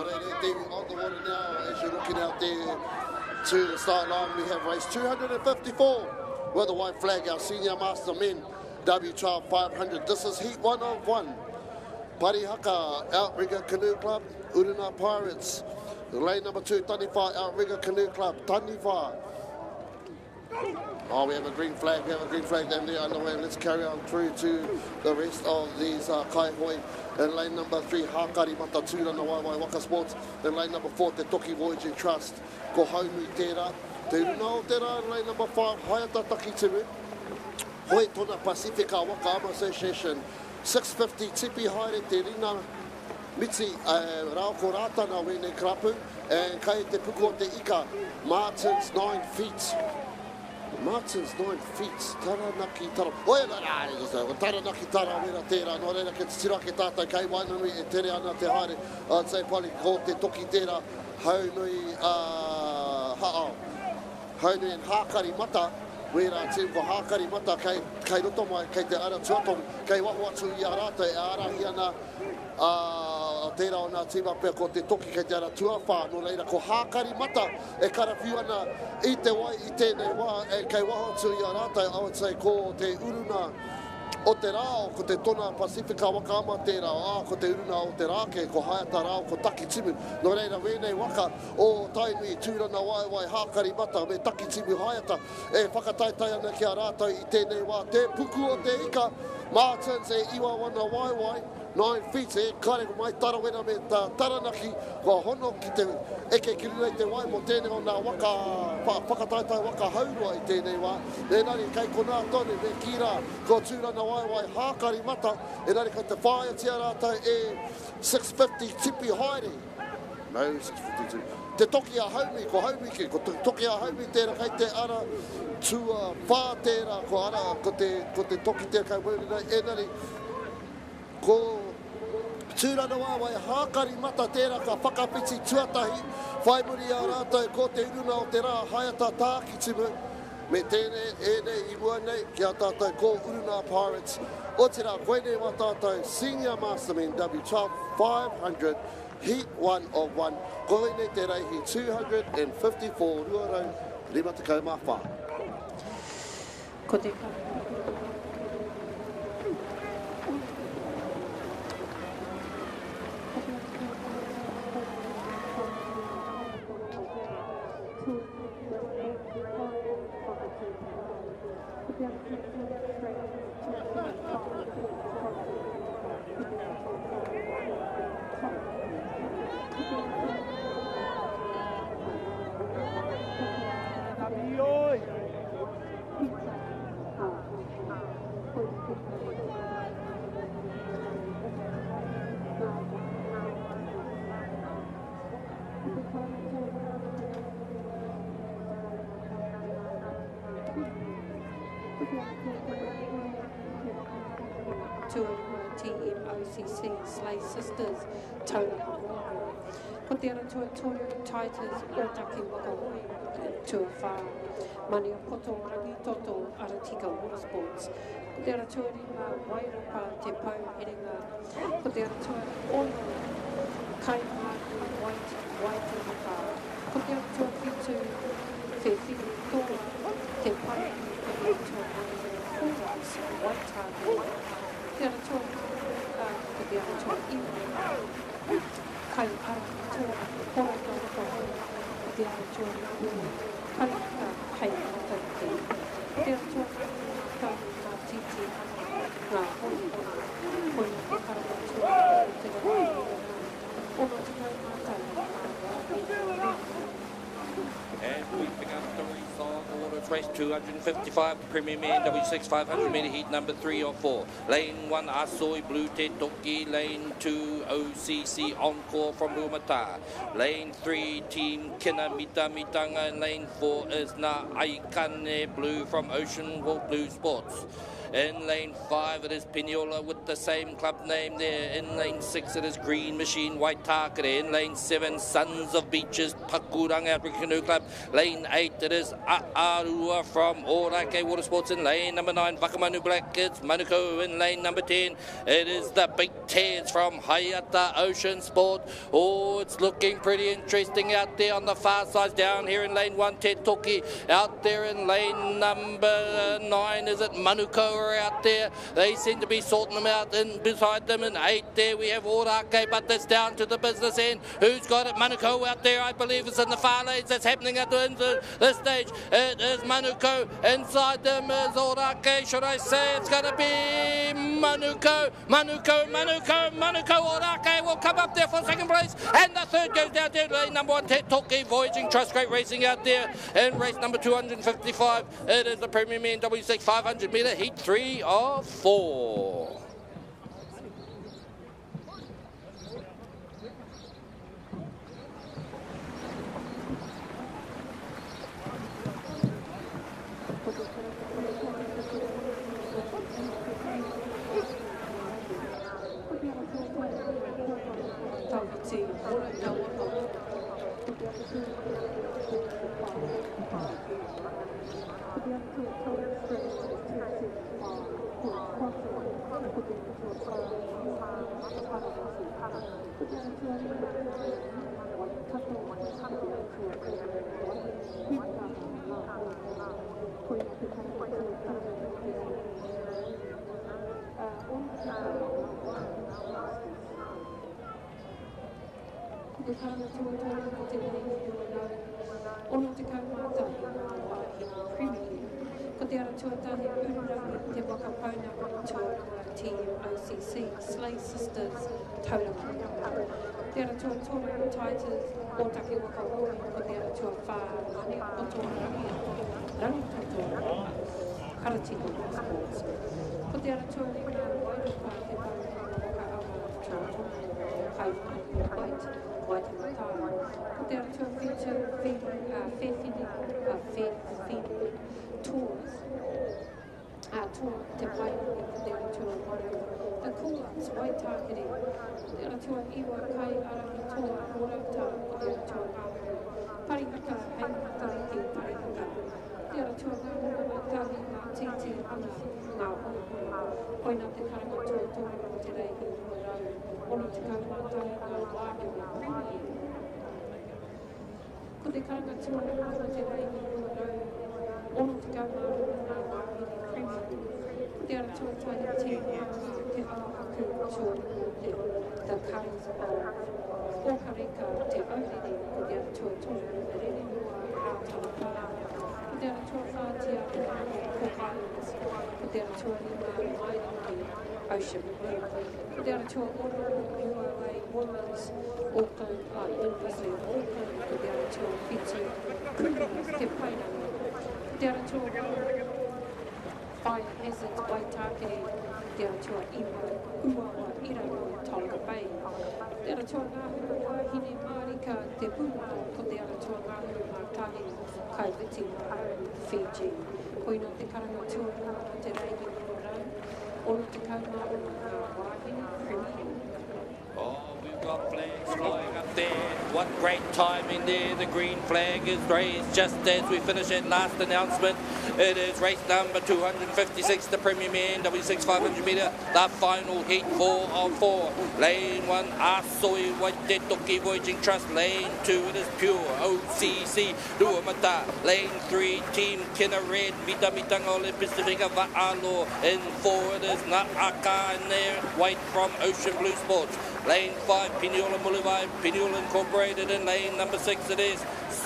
David on the water now as you're looking out there to the start line. We have race 254 with the white flag, our senior master men, W12 500. This is heat 1 of 1. Parihaka, Outrigger Canoe Club, Uruna Pirates. Lane number 2, Taniwha, Outrigger Canoe Club, Taniwha. Oh, we have a green flag down there underway. Let's carry on through to the rest of these kaihoi. In lane number 3, Hakari Mata Tūrana Waiwai Waka Sports. In lane number 4, Te Toki Voyaging Trust. Ko Haumui Tērā. Te Uruna o Tērā in lane number 5, Hayata Taki Timu. Hoi Tona Pacifica Waka Ama Association. 650 Tipi Haere Te Rina. Mitzi Rao ko Rātana Wene Krapu. And kai te puku o te Ika. Martins 9 feet. Martins 9 feet, Taranaki Tara. Oia nā, Taranaki Tara wera tērā, no reira ke te tirake tātai kei wainanui e tere ana te haere. I'd say pali ko te toki tērā, haunui, haunui en Hakari Mata, wera te ko Hakari Mata kei roto mai, kei te ara tuatong, kei wahu atu I a rata e arahi ana, tērā o nā tīma pia ko te toki kei te ara tuawha, no reira ko Hakari Mata e karawhiu ana I te wai I tēnei wā e kei waho atu I a rātai I would say ko te uruna o te rāo, ko te tona Pacifica waka ama tērā, ko te uruna o te rāke, ko Hayata rāo, ko Taki Timu. No reira wēnei waka o tainui tūrana waiwai Hakari Mata me Taki Timu Hayata e whakataitai ana ki a rātai I tēnei wā. Te puku o te Ika, Martins e iwa wana waiwai, 9 feet e kare ko mai tarawena me ta taranaki ko hono ki te eke kirunei te wai mo tēnei o nā waka whakataitai waka haurua I tēnei wā. Engari kei ko nā tonu me kira ko tūrana waiwai Hakari Mata, engari kei te whaia tia rātai e 650 tipi haere. No, 652. Te toki a haumi, ko haumi ki, ko toki a haumi tērā kei te ara tua whā tērā ko ara, ko te toki tērā kei wērina, engari ko tūrana wāwai Hakari Mata tērā ka whakapiti tuatahi, whaimuri a rātai ko te uruna o te rā Hayata Tāki Timu, me tēnei I mua nei ki a tātai ko Uruna Pirates, o te rā koenei wā tātai Senior Masterman W12 500, Heat 1 of 1, koenei te reihi 254 ruarau, 54. Ko te TMOCC Slay Sisters Tauranga Moana. Ko te ara tua Toru Titans Otaki Wakahoi tua whā. Mani o poto rangi toto Aratika Watersports. Ko te ara tua ringa Wairapa te pau herenga. Ko te ara tua Ono Kaimāku Waiti Waka. Ko te ara tua Fitu Whiri Tōra te pai ko te ara tua Kōras Waitāku. Te ara tua ko te ara tua iwi. Kai ara tua hora ka waka te ara tua kai ka hei mata te. Te ara tua ka ngā titi ngā hoi hoi te karama tua te rai ono te kai mata. And we pick up the result order of race 255, Premier Man W6 500 metre heat number 3 or 4. Lane 1 Asoi Blue Te Toki, lane 2 OCC Encore from Rumata. Lane 3 Team Kina Mita Mitanga, and lane 4 is Na Aikane Blue from Ocean World Blue Sports. In lane 5 it is Piniola with the same club name there. In lane 6 it is Green Machine Waitakere. In lane 7 Sons of Beaches Pakuranga African Canoe Club. Lane 8 it is Aotearoa from Orake Water Sports. In lane number 9 Wakamanu Black Kids Manuko. In lane number 10 it is the Big Tears from Hayata Ocean Sport. Oh, it's looking pretty interesting out there on the far side. Down here in lane 1 Te Toki. Out there in lane number 9 is it Manuko are out there. They seem to be sorting them out. In beside them in 8 there we have Orake, but that's down to the business end. Who's got it? Manuko out there, I believe it's in the far lanes. That's happening at this stage. It is Manuko. Inside them is Orake. Should I say it's going to be Manuko? Manuko Orake will come up there for second place. And the third goes down there. Lane number 1 Te Toki Voyaging Trust. Great racing out there. In race number 255, it is the Premier Men W6 500 metre heat 3 of 4. Slay Sisters, Tauranga. Te ara tua tōna Titans, o take waka oi, ko te ara tua whā, ane o tōna rangi tōna, Karatino Sports. Ko te ara tua ringa wairuka te waka awa tōna, kai wait, waite matara. Ko te ara tua whewhine, tours. Tour te pai, ko te ara tua wairuka. The coolants, white targeting. The Aotearoa iwa kai araki toa orauta o the Aotearoa ngāhuru. Parihaka, hei matariki, parihaka. The Aotearoa ngāhuru ngā tahi ngā titi ana ngā honokura. Koina te karanga toa tōna o te reihi ua rau. Ono te kaumātai ngā wāhiri premier. Ko te karanga toa o te reihi ua rau. Ono te kaumātai ngā wāhiri premier. Te Aotearoa tahi te te ahaku tō the kinds of ohareka te aurere ko te Aotearoa tōna o te rere mua ātara. Ko te Aotearoa whātia ko Highlands. Ko te Aotearoa rima Mairangi Ocean Blue. Ko te Aotearoa oro UOA Women's Auckland University of Auckland. Ko te Aotearoa whitu Kuringa te Painanga. Ko te Aotearoa Fire Hazards Waitakere, te Aotearoa iwa Uawa Iraroa Tolga Bay. Te Aotearoa ngāhuru wahine Marika te Pūmata, ko te Aotearoa ngāhuru Mātahi, Kaiviti Fiji. Koina te karanga tuarua o te reihi ua rau, ono te kaumātua ngā wahine premier. Oh, we've got flags flying up there. What great timing there. The green flag is raised just as we finish that last announcement. It is race number 256, the Premier Men W6 500 metre, the final heat 4 of 4. Lane 1, Asoi Waite Toki Voyaging Trust. Lane 2, it is Pure OCC Ruamata. Lane 3, Team Kina Red Mita Mitanga Ole Pacifica Va'alo. In 4, it is Na'aka in there, White from Ocean Blue Sports. Lane 5, Piniola Mulivai, Piniola Incorporated. In lane number 6, it is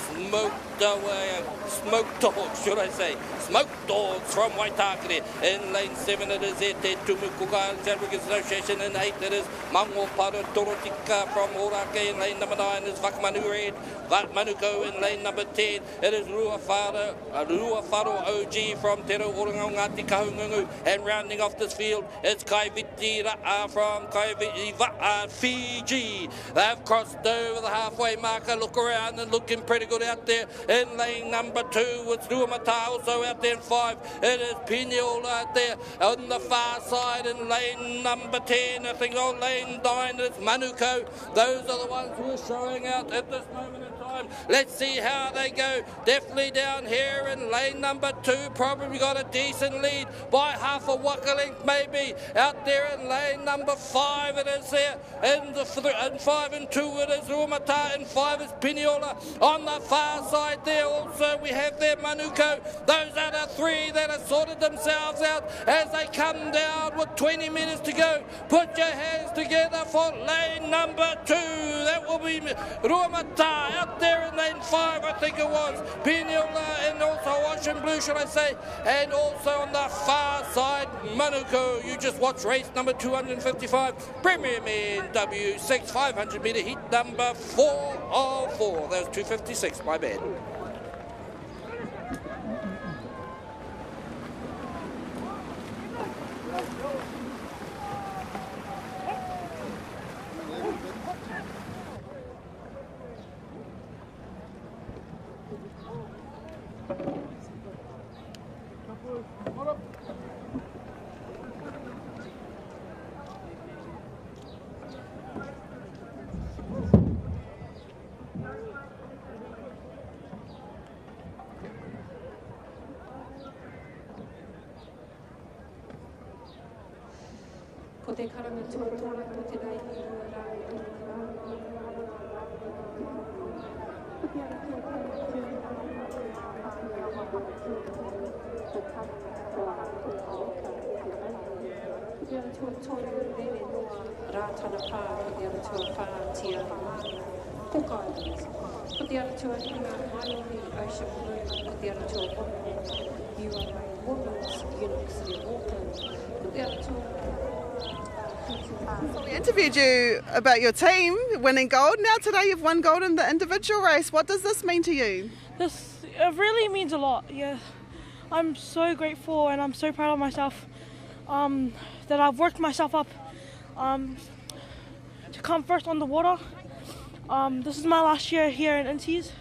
Smoke Dogs, should I say. Smoke Dogs from Waitakere. In lane 7, it is Ete Tumukuka Islands Advocates Association. In 8, it is Mango Para Dorotika from Orake. In lane number 9, it is Wakamanu Red. Manuko. In lane number 10, it is Ruafaro OG from Te Reo Oranga Ngāti Kahungungu. And rounding off this field, it's Kaiviti Ra'a from Kaiviti Va'a Fiji. They've crossed over the halfway marker. Look around and looking pretty pretty good out there. In lane number 2 with Ruamata also out there in 5. It is Pinola out there on the far side in lane number 10. I think on lane 9 is Manuko. Those are the ones who are showing out at this moment in time. Let's see how they go. Definitely down here in lane number 2. Probably got a decent lead by half a Waka length maybe. Out there in lane number 5 it is there. In 5 and 2 it is Ruamata. In 5 is Pinola. On the far side there also we have there Manuko. Those are the 3 that have sorted themselves out as they come down with 20 minutes to go. Put your hands together for lane number 2. That will be Ruamata out there in lane 5, I think it was. Pinola and also Ocean Blue, should I say. And also on the far side, Manuko. You just watch race number 255. Premier Men W6 500 metre heat number 4 of 4. That was 256, my bad. Ko te karanga tuatora ko te rei i Ko te ara tuatora rere noa rātana pā ko te ara tua pā tia Cook Islands. Ko te ara tua hinga Maori Ocean Blue. Ko te ara tua URA Women's University of Auckland. Ko te ara tua So we interviewed you about your team winning gold. Now today you've won gold in the individual race. What does this mean to you? It really means a lot, yeah. I'm so grateful and I'm so proud of myself that I've worked myself up to come first on the water. This is my last year here in Inties,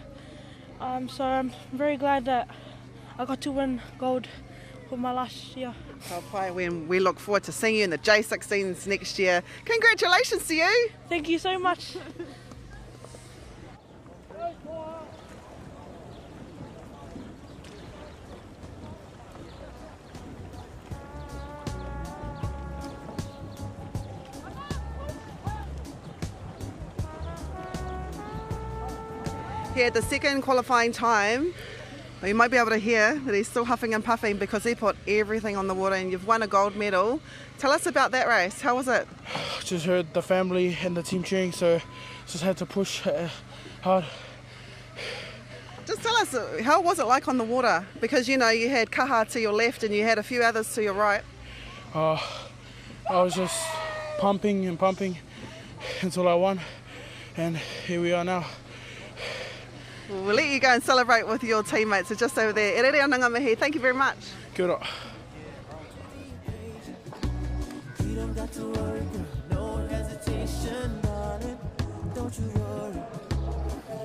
so I'm very glad that I got to win gold for my last year. When we look forward to seeing you in the J16s next year. Congratulations to you. Thank you so much. Here at the second qualifying time, you might be able to hear that he's still huffing and puffing because he put everything on the water and you've won a gold medal. Tell us about that race. How was it? Just heard the family and the team cheering, so just had to push hard. Just tell us, how was it like on the water? Because you know you had Kaha to your left and you had a few others to your right. I was just pumping and pumping until I won, and here we are now. We'll let you go and celebrate with your teammates. It's just over there. E rere o ngā mihi. Thank you very much. Kia ora. You don't got to worry, no hesitation, darling. Don't you worry.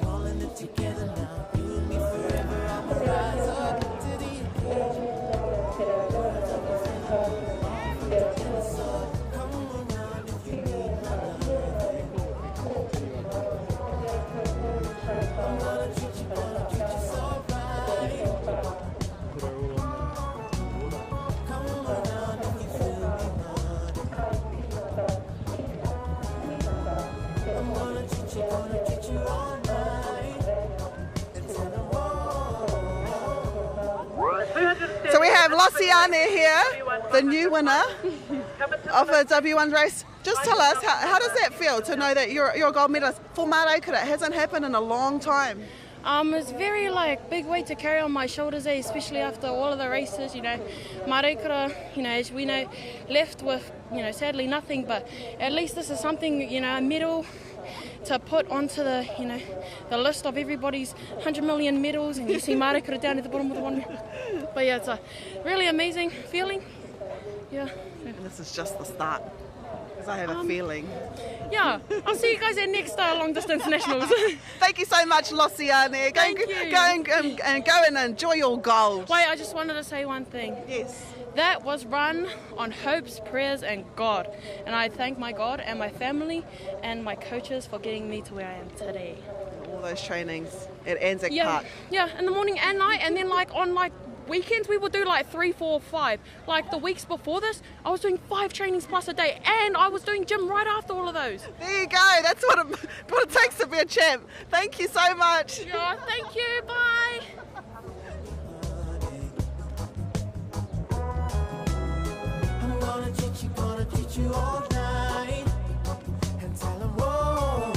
We're all in it together now. You and me forever. I'ma rise up to the occasion. Come around if you need my love. I'm gonna treat you so right. Come around if you feel me, I'm gonna treat you all night. So we have Losiane here, the new winner of the W1 race. Just tell us, how does that feel to know that you're a gold medalist for Māraukura? It hasn't happened in a long time. It's very big weight to carry on my shoulders, especially after all of the races. Māraukura, as we know, left with sadly nothing, but at least this is something, a medal to put onto the the list of everybody's 100 million medals, and you see Māraukura down at the bottom of the one. But yeah, it's a really amazing feeling. Yeah. And this is just the start. Because I have a feeling. Yeah, I'll see you guys at next long distance nationals. Thank you so much, Losiane. Go and enjoy your gold. Wait, I just wanted to say one thing. Yes. That was run on hopes, prayers, and God. And I thank my God and my family and my coaches for getting me to where I am today. All those trainings at Anzac Park. Yeah, in the morning and night, and then on weekends we would do 3, 4, 5. Like the weeks before this, I was doing 5 trainings plus a day, and I was doing gym right after all of those. There you go. That's what it takes to be a champ. Thank you so much. Yeah, thank you. Bye. Gonna treat you all night and tell them, whoa,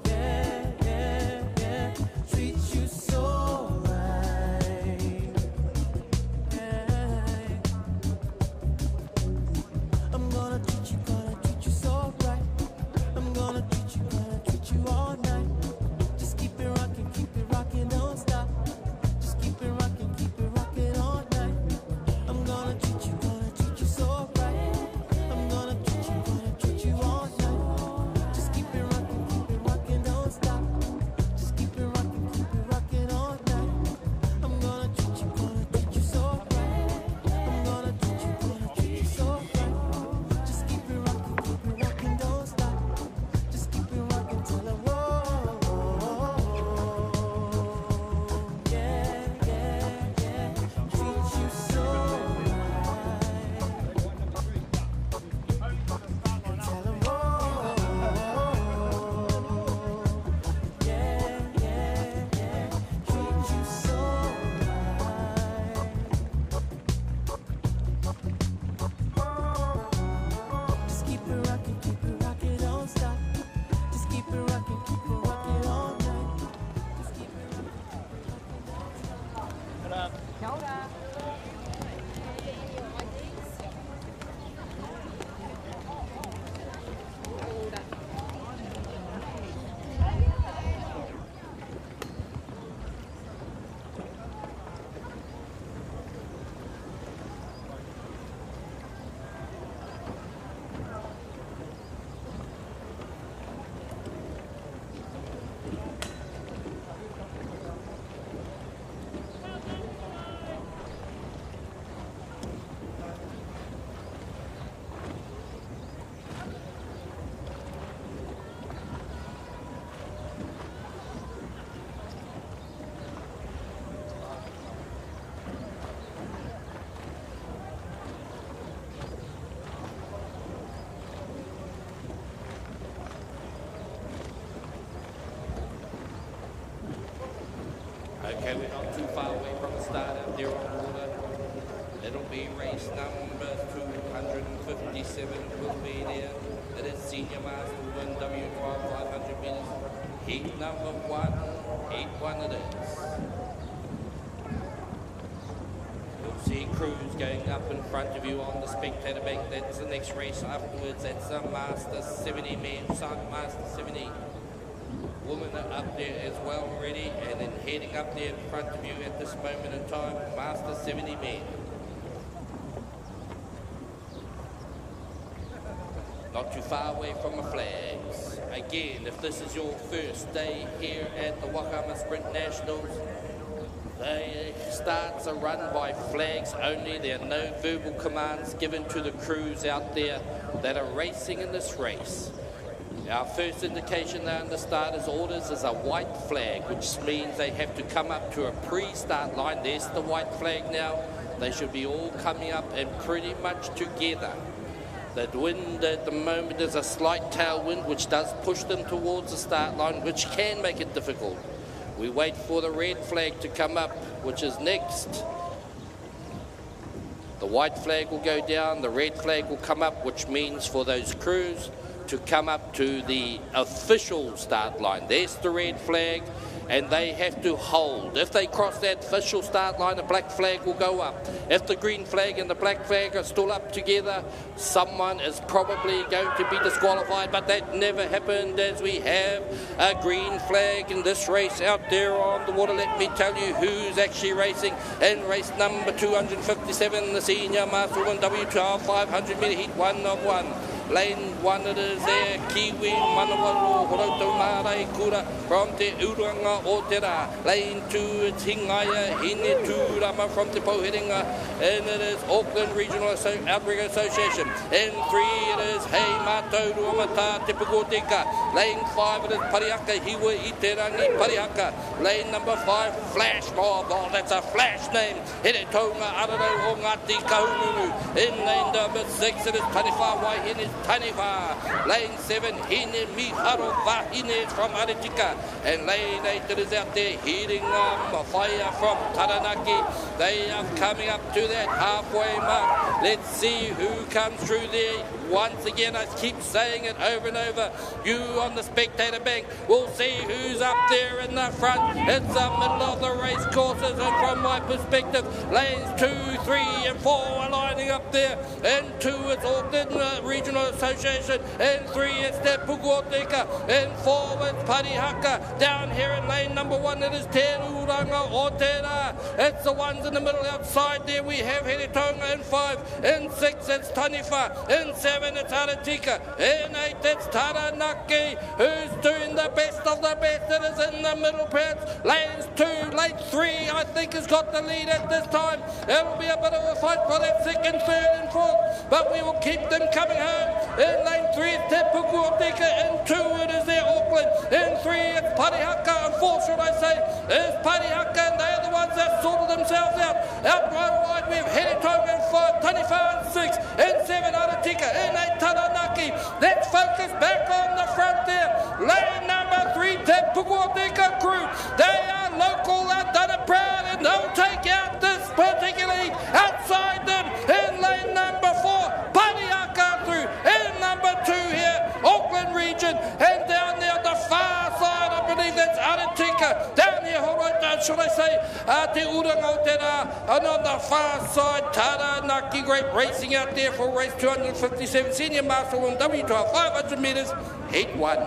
yeah, treat you so right. I'm gonna treat you so right. I'm gonna treat you all night. Just keep it rocking, don't stop. Just keep it rocking all night. I'm gonna treat you so right. I'm gonna treat you all night. Just keep it rocking, don't stop. Just keep it rocking all night. I'm gonna treat you so right. I'm gonna treat you so right. Just keep it rocking, don't stop. Just keep it rocking till I roll. Yeah. Treat you so. Just keep it rocking, don't stop. Just keep it rocking all night. Just keep it Okay, we're not too far away from the start out there on the water. It'll be race number 257 will be there. It is Senior Master Win W12 500 metres. Heat number 1, 8-1 it is. You'll see crews going up in front of you on the spectator bank. That's the next race afterwards. That's the Master 70 men, Sergeant Master 70. Women are up there as well already, and then heading up there in front of you at this moment in time, Master 70 men. Not too far away from the flags. Again, if this is your first day here at the Waka Sprint Nationals, the starts are run by flags only. There are no verbal commands given to the crews out there that are racing in this race. Our first indication they're under starters' orders is a white flag, which means they have to come up to a pre-start line. There's the white flag now. They should be all coming up and pretty much together. The wind at the moment is a slight tailwind, which does push them towards the start line, which can make it difficult. We wait for the red flag to come up, which is next. The white flag will go down, the red flag will come up, which means for those crews to come up to the official start line. There's the red flag, and they have to hold. If they cross that official start line, the black flag will go up. If the green flag and the black flag are still up together, someone is probably going to be disqualified, but that never happened, as we have a green flag in this race out there on the water. Let me tell you who's actually racing in race number 257, the senior master woman W12 500 metre heat 1 of 1. Lane 1 it is there, Kiwi, Manawaru, Horoto Marai Kura from Te Uranga Aotearoa. Lane 2 it's Hingaya, Hine Turama from Te Pouhiringa, and it is Auckland Regional Outbreak Association. In 3 it is Hei Mātou Ruamata Te Pukoteka. Lane 5 it is Pariaka, Hiwa Iterangi Pariaka. Lane number 5, Flash Mob, oh that's a flash name. Here Tonga Araro o Ngati Kahununu. In lane number 6 it is Taniwha Waihine Taniwha. Lane 7, Hine Miharo Vahine from Aretika. And lane 8 it is out there, heating fire from Taranaki. They are coming up to that halfway mark. Let's see who comes through there. Once again, I keep saying it over and over. You on the spectator bank will see who's up there in the front. It's the middle of the race courses, and from my perspective, lanes 2, 3 and 4 are lining up there. And 2 it's Auckland Regional Association. And 3 it's Te Pukuoteka. And 4 it's Parihaka. Down here in lane number 1 it is Te Uranga Aotearoa. It's the ones in the middle outside there. We have Heritonga in 5. In 6 it's Taniwha. In 7 it's Aretika. In 8 it's Taranaki. Who's doing the best of the best? It is in the middle perhaps. Lanes 2, lane 3 I think has got the lead at this time. It'll be a bit of a fight for that 2nd, 3rd and 4th, but we will keep them coming home. In lane 3 it's Te Pukuoteka. In 2 it is there Auckland. In 3 it's Parihaka. And 4 should I say is Parihaka, and they are the ones that sorted themselves out. Out right wide we have Heritonga in 5, Taniwha in 6, in 7 Aretika, in 8 Taranaki. Let's focus back on the front there. Lane number 3 Te Pukuoteka crew. They are local, they've done it proud, and they'll take out this particularly outside them. In lane number 4 Parihaka through. In number 2 here Auckland region, and down there on the far side I believe that's Aretika. Down here, should I say, Te Uranga Aotearoa, and on the far side, Taranaki. Great racing out there for race 257, Senior Master on W12, 500 metres, heat 1.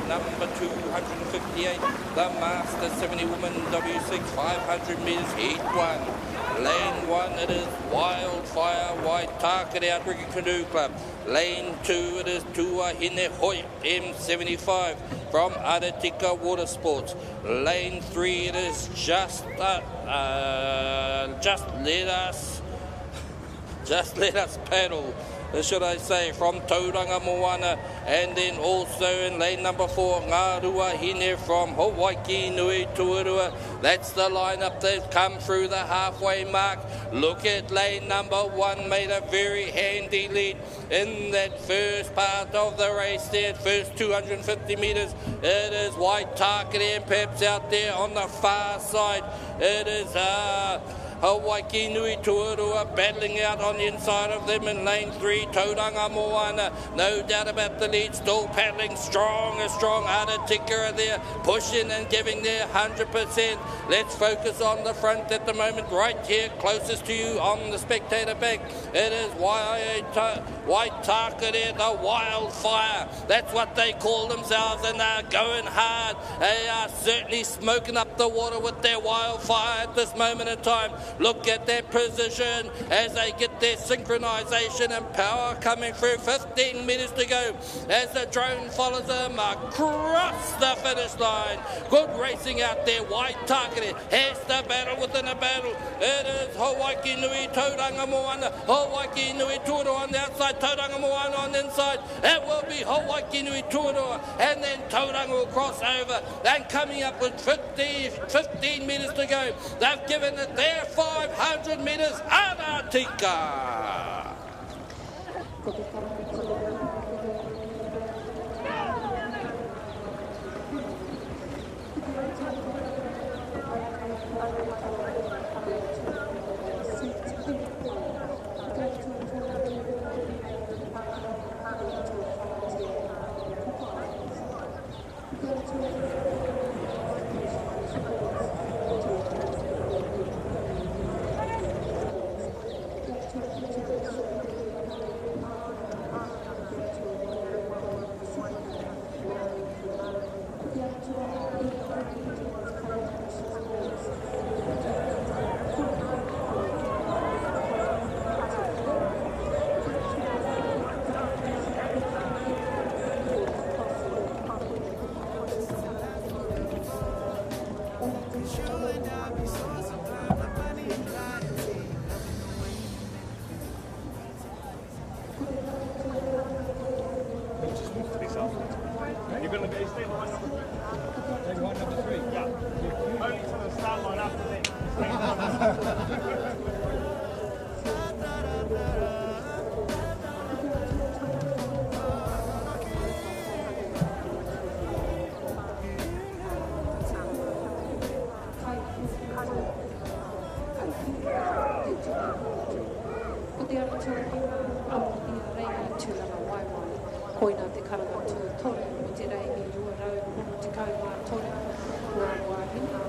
Number 258, the Master 70 Woman W6 500 metres Heat 1. Lane 1, it is Wildfire White Target Outrigger Canoe Club. Lane 2, it is Tuahine Hoi M75 from Aotearoa Water Sports. Lane 3, it is Just Let Us Paddle, should I say, from Tauranga Moana. And then also in lane number 4, Ngā Rua Hine from Hawaii Nui Tuarua. That's the lineup that's come through the halfway mark. Look at lane number 1, made a very handy lead in that first part of the race there, first 250 metres. It is White Target and perhaps out there on the far side. It is Hawaii Nui Tuarua battling out on the inside of them in lane 3, Tauranga Moana. No doubt about the lead, still paddling strong as strong. Aotearoa there, pushing and giving their 100%. Let's focus on the front at the moment, right here, closest to you on the spectator bank. It is White Target there, the Wildfire. That's what they call themselves, and they're going hard. They are certainly smoking up the water with their Wildfire at this moment in time. Look at their position as they get their synchronisation and power coming through. 15 metres to go as the drone follows them across the finish line. Good racing out there. White Target has the battle within a battle. It is Hawaii Nui Tauranga Moana. Hawaii Nui Tuarua on the outside. Tauranga Moana on the inside. It will be Hawaii Nui Tuarua, and then Tauranga will cross over. And coming up with 15 metres to go. They've given it their 500 metres Aotearoa. You're going to go stay line number 3. Stay line number 3. Yeah. Only to the start line after that. Stay line number 3. Koina te karanga tū tore, mo te rei mi rua rau, mo te kaumā tore, ngā wāhina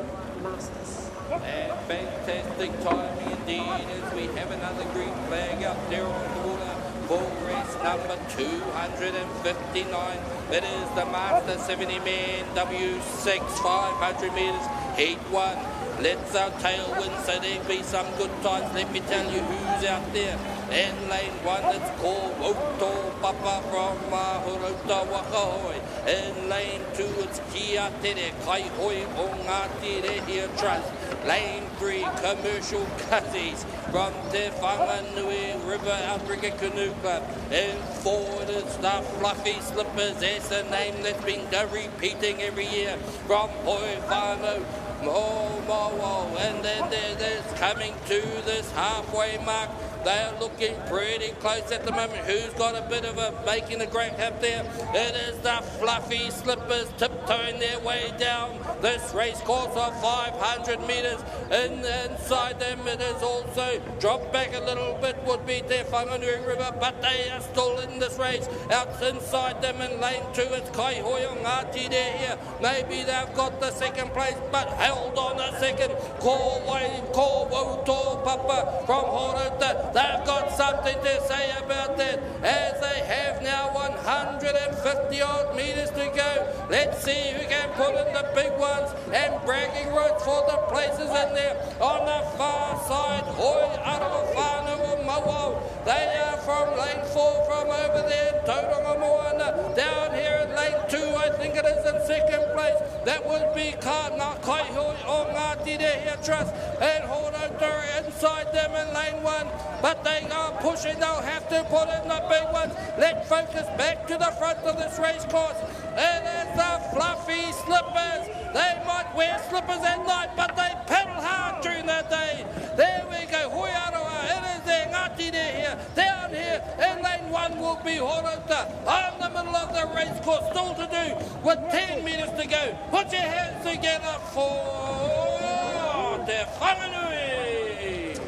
Masters. And fantastic timing indeed as we have another green flag out there on the water for race number 259. It is the Master 70 man W6 500 metres Heat 1. Let's our tailwind, so there'll be some good times. Let me tell you who's out there. In lane 1, it's called Oto Papa from Mahurota Waka. In lane 2, it's Kia Tere Kai Hoi o Ngāti Rehia Trust. Lane 3, Commercial Cuties from Te Whanganui River Outrigger Canoe Club. In 4, it's the Fluffy Slippers. That's a name that's been repeating every year from Hoi Whānau. And then there's coming to this halfway mark. They're looking pretty close at the moment. Who's got a bit of a making a great hip there? It is the Fluffy Slippers tiptoeing their way down this race course of 500 metres. Inside them it is also dropped back a little bit would be Te Whanganui River, but they are still in this race. Out inside them in lane 2 it's Kaihoyo Ngāti there here. Maybe they've got the second place, but held on a second. Ko Wauto Papa from Horota. They've got something to say about that as they have now 150 odd metres to go. Let's see who can put in the big ones and bragging rights for the places in there. On the far side, Aotearoa whānau Mawao. They are from lane 4 from over there, Tauranga Moana. Down here in lane 2, I think it is in second place. That would be Ngā Kaihoi o Ngāti here Trust and Horota inside them in lane 1. But they are pushing, they'll have to put in the big ones. Let's focus back to the front of this race course. It is the Fluffy Slippers. They might wear slippers at night, but they pedal hard during the day. There we go, Hoiaroa, it is there, Ngāti here. Down here in lane 1 will be Horota. On the middle of the race course, still to do with 10 metres to go. Put your hands together for Te Whanganui.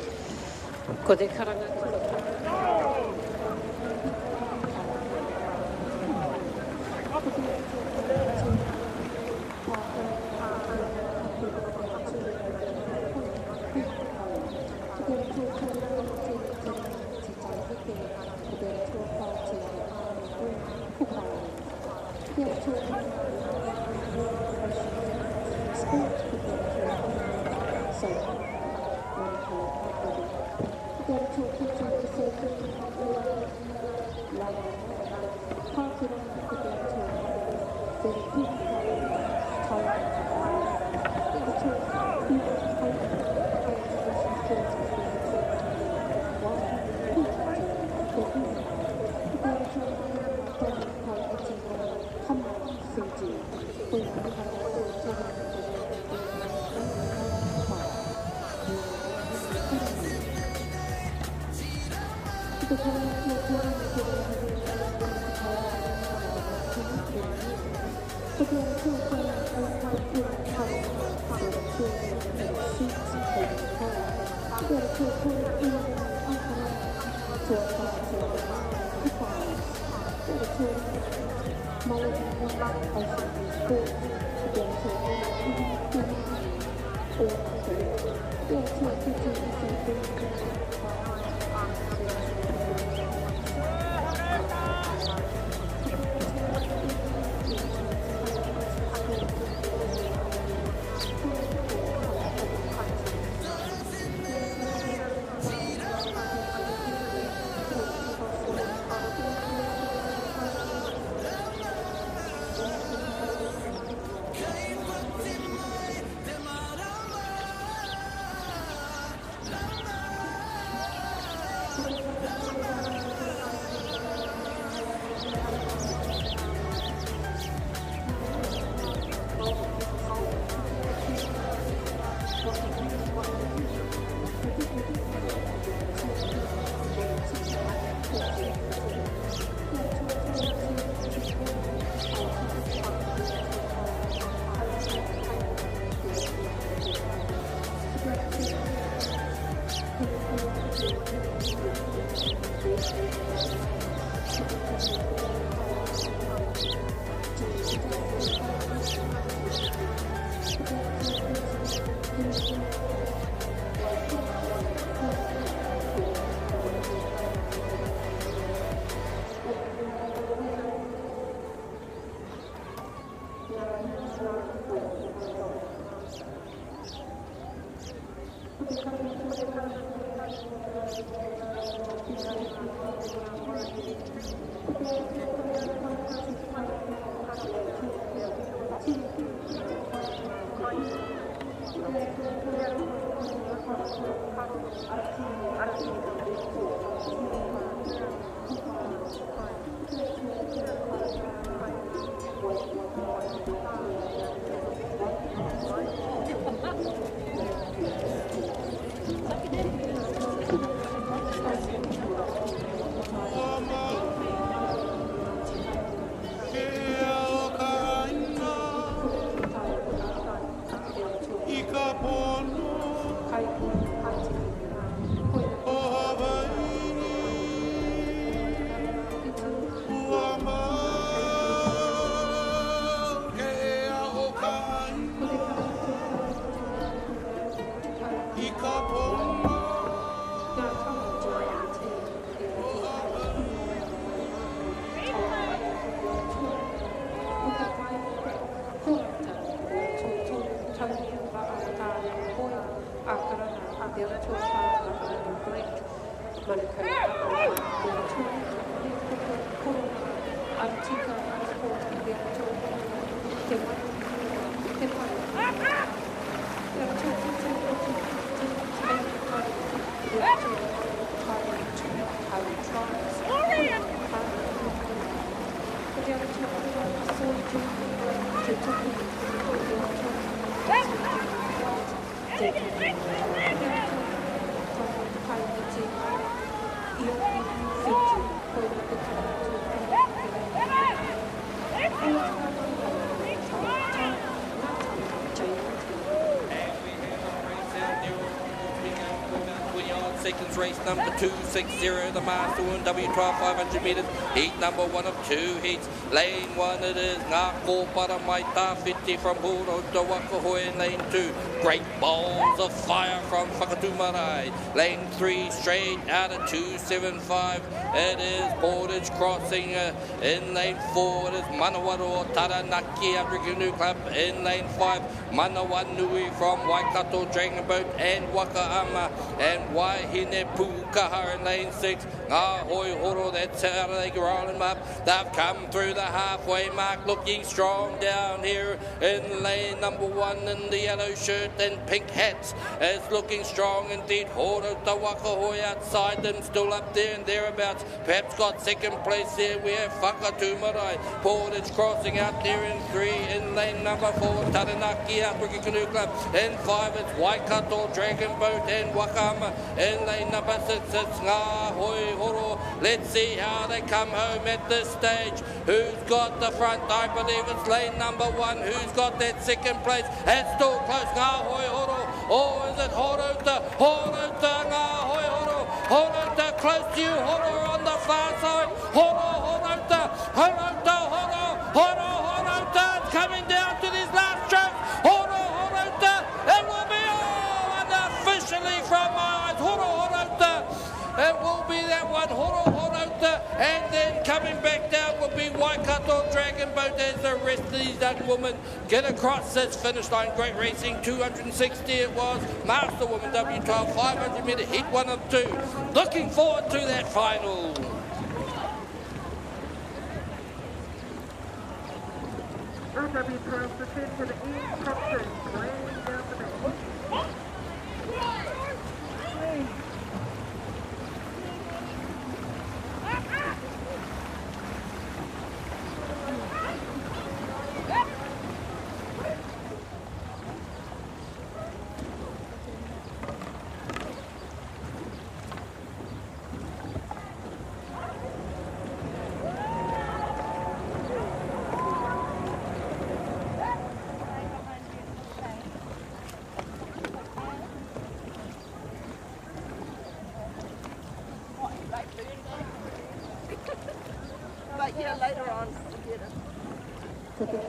Ko te karanga. Tauri Ra'atana Hoi Akarana, the other two are great. Manukau Ra'atana, the other two Kuro Artika, the other two Te Pai, the other Seconds race number 260, the Master One W12 500 metres, heat number 1 of 2 heats. Lane 1 it is Ngā Kōpara Mai Tāwhiti from Horo to Waka in lane 2. Great balls of fire from Whakatūmarae. Lane 3 straight out of 275. It is Portage crossing in lane 4. It is Manawaroa Taranaki African Club in lane 5. Manawanui from Waikato Dragon Boat and Waka Ama and Wahine Pukaha in lane 6. Ngā Hoi Horo, that's how they roll them up. They've come through the halfway mark, looking strong down here in lane number 1 in the yellow shirt and pink hats. It's looking strong indeed. Horo Tawakahoi outside them, still up there and thereabouts. Perhaps got second place there. We have Whakatūmarae. Portage crossing out there in 3 in lane number 4. Taranaki African Canoe Club. In 5 it's Waikato Dragon Boat and Wakama. In lane number 6 it's Ngā Hoi Horo. Let's see how they come home at this stage. Who's got the front? I believe it's lane number 1. Who's got that second place? It's still close. Ngā Hoi Horo. Or is it Horota? Horota, Ngā Hoi Horo. Horota close to you. Horo on the far side. Horo, Horota. Horota, Horo. Horo, Horota. It's coming down to this last stroke. Horo, Horota. It will be all unofficially from my eyes. Horo, Horota. It will be that one. Horo, Horota. And then coming back down will be Waikato Dragon Boat as the rest of these young women get across this finish line. Great racing, 260 it was. Master Woman W12 500 metre heat 1 of 2. Looking forward to that final. W12 proceed to the east, top 2, landing down the back. But yeah, later on, we'll get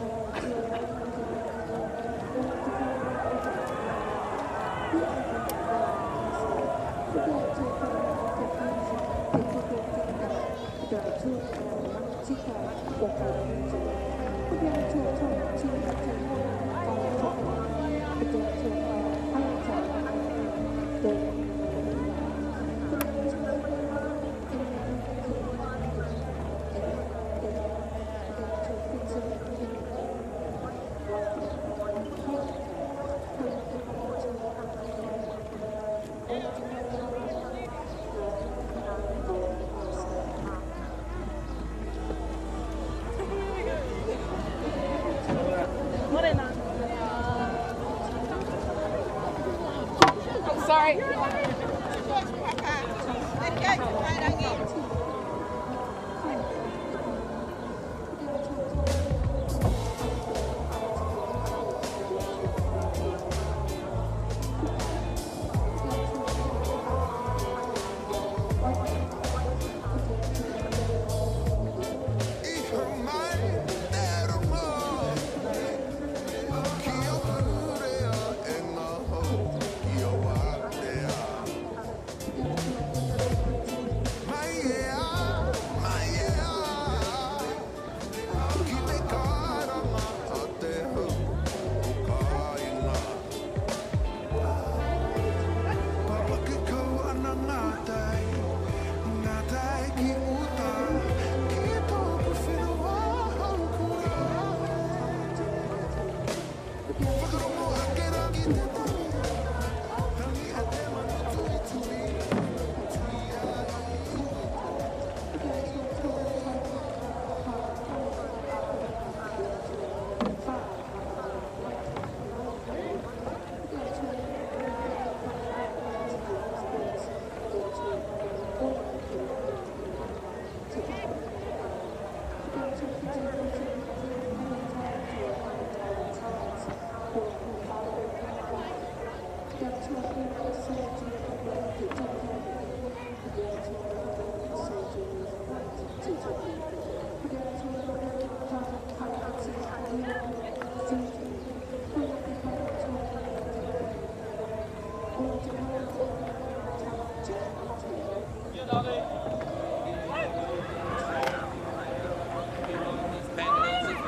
Sorry.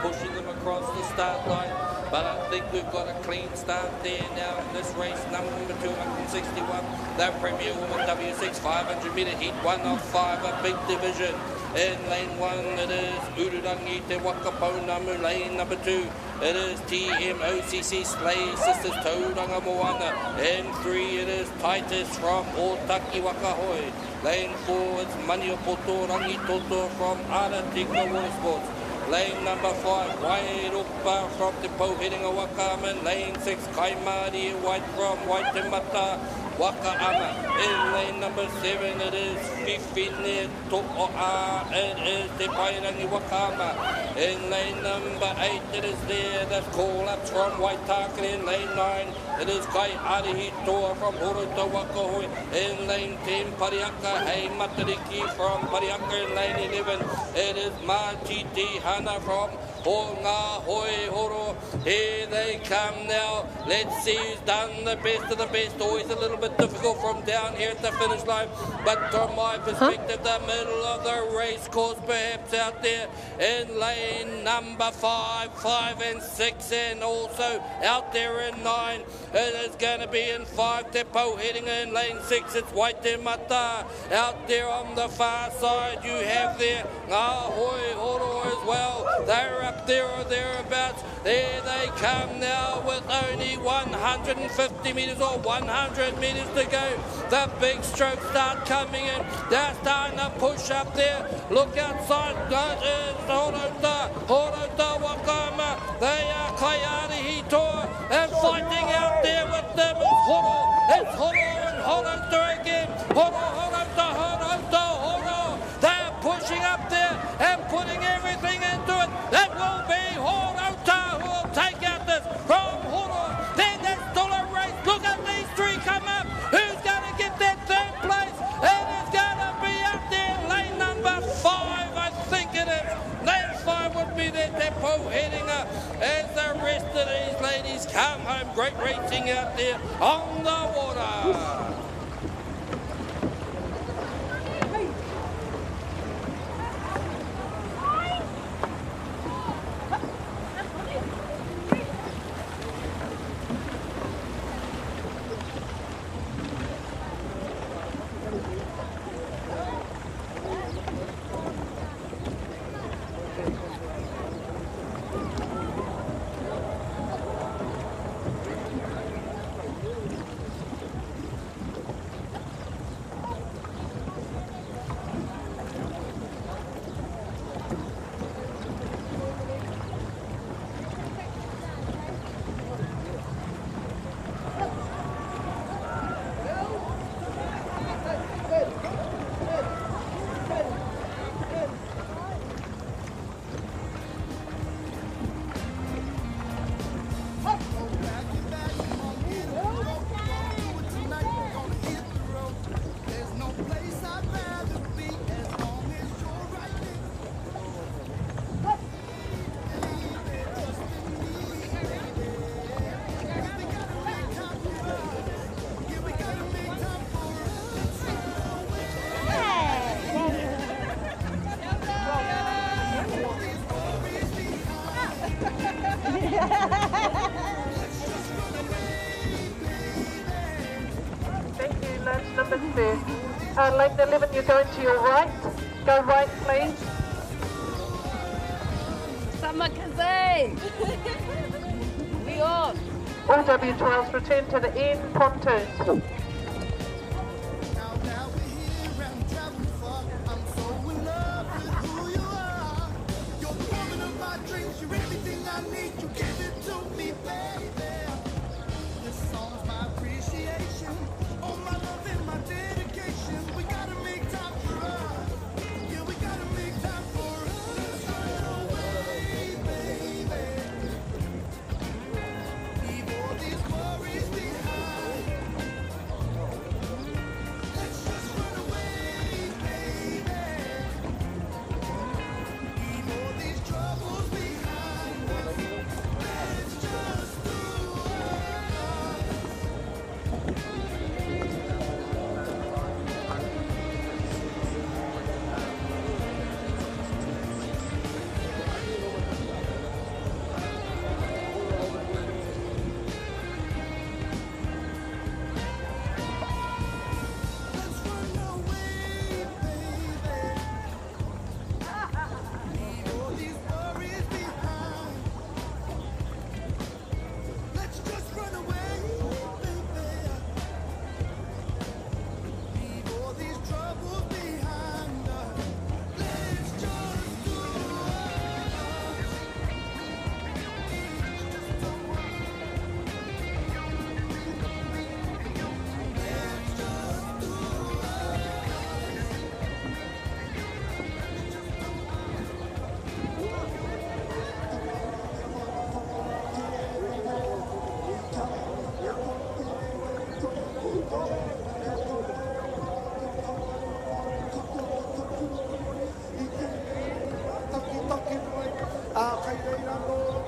Pushing them across the start line, but I think we've got a clean start there now in this race. Number 261, the Premier Woman W6 500 metre heat, 1 of 5, a big division. In lane 1 it is Ururangi Te Wakaponamu. Lane number 2 it is TMOCC Slay Sisters Tauranga Moana. In 3 it is Titus from Otaki Wakahoi. Lane 4 it's Maniopoto Rangi Toto from Aotearoa Water Sports. Lane number 5, Wairupa from Te Pouherenga Wakaman. Lane 6, Kaimari White from Waitemata Wakaama. In lane number 7, it is Fifine To'oa. It is Te Pairangi Wakaama. In lane number 8, it is there, that's call-ups from Waitaka. In lane 9, it is Kai Arihi Toa from Horuta Wakahoi. In lane 10, Pariaka Hei Matariki from Pariaka. In lane 11, it is Matiti Hana from Honga Hoi Horo. Here they come now. Let's see who's done the best of the best. Always a little bit difficult from down here at the finish line. But from my perspective, the middle of the race course perhaps out there in lane number 5, 5 and 6, and also out there in 9. It is going to be in 5, Te Pouherenga. In lane 6, it's Waitemata. Out there on the far side, you have there Ngā Hoi Horo as well. They're up there or thereabouts. There they come now with only 150 metres or 100 metres to go. The big strokes start coming in. They're starting to push up there. Look outside. That is Horuta Wakama. They are Kaiari Hitoa. And fighting out there with them is Horo. It's Horo and Horuta again. Horuta. They're pushing up there and putting everything into it. That will be Horuta who will take out this from Horo. Then there's still a race. Look at these three come up. Who's going to get that third place? It is going to be up there. Lane number 5, I think it is. Lane 5 would be there. Te Pouherenga as the rest of these ladies come home. Great racing out there on the water. Number 2. Lane 11, you're going to your right. Go right, please. Samakaze! We on. All W12s return to the end pontoons.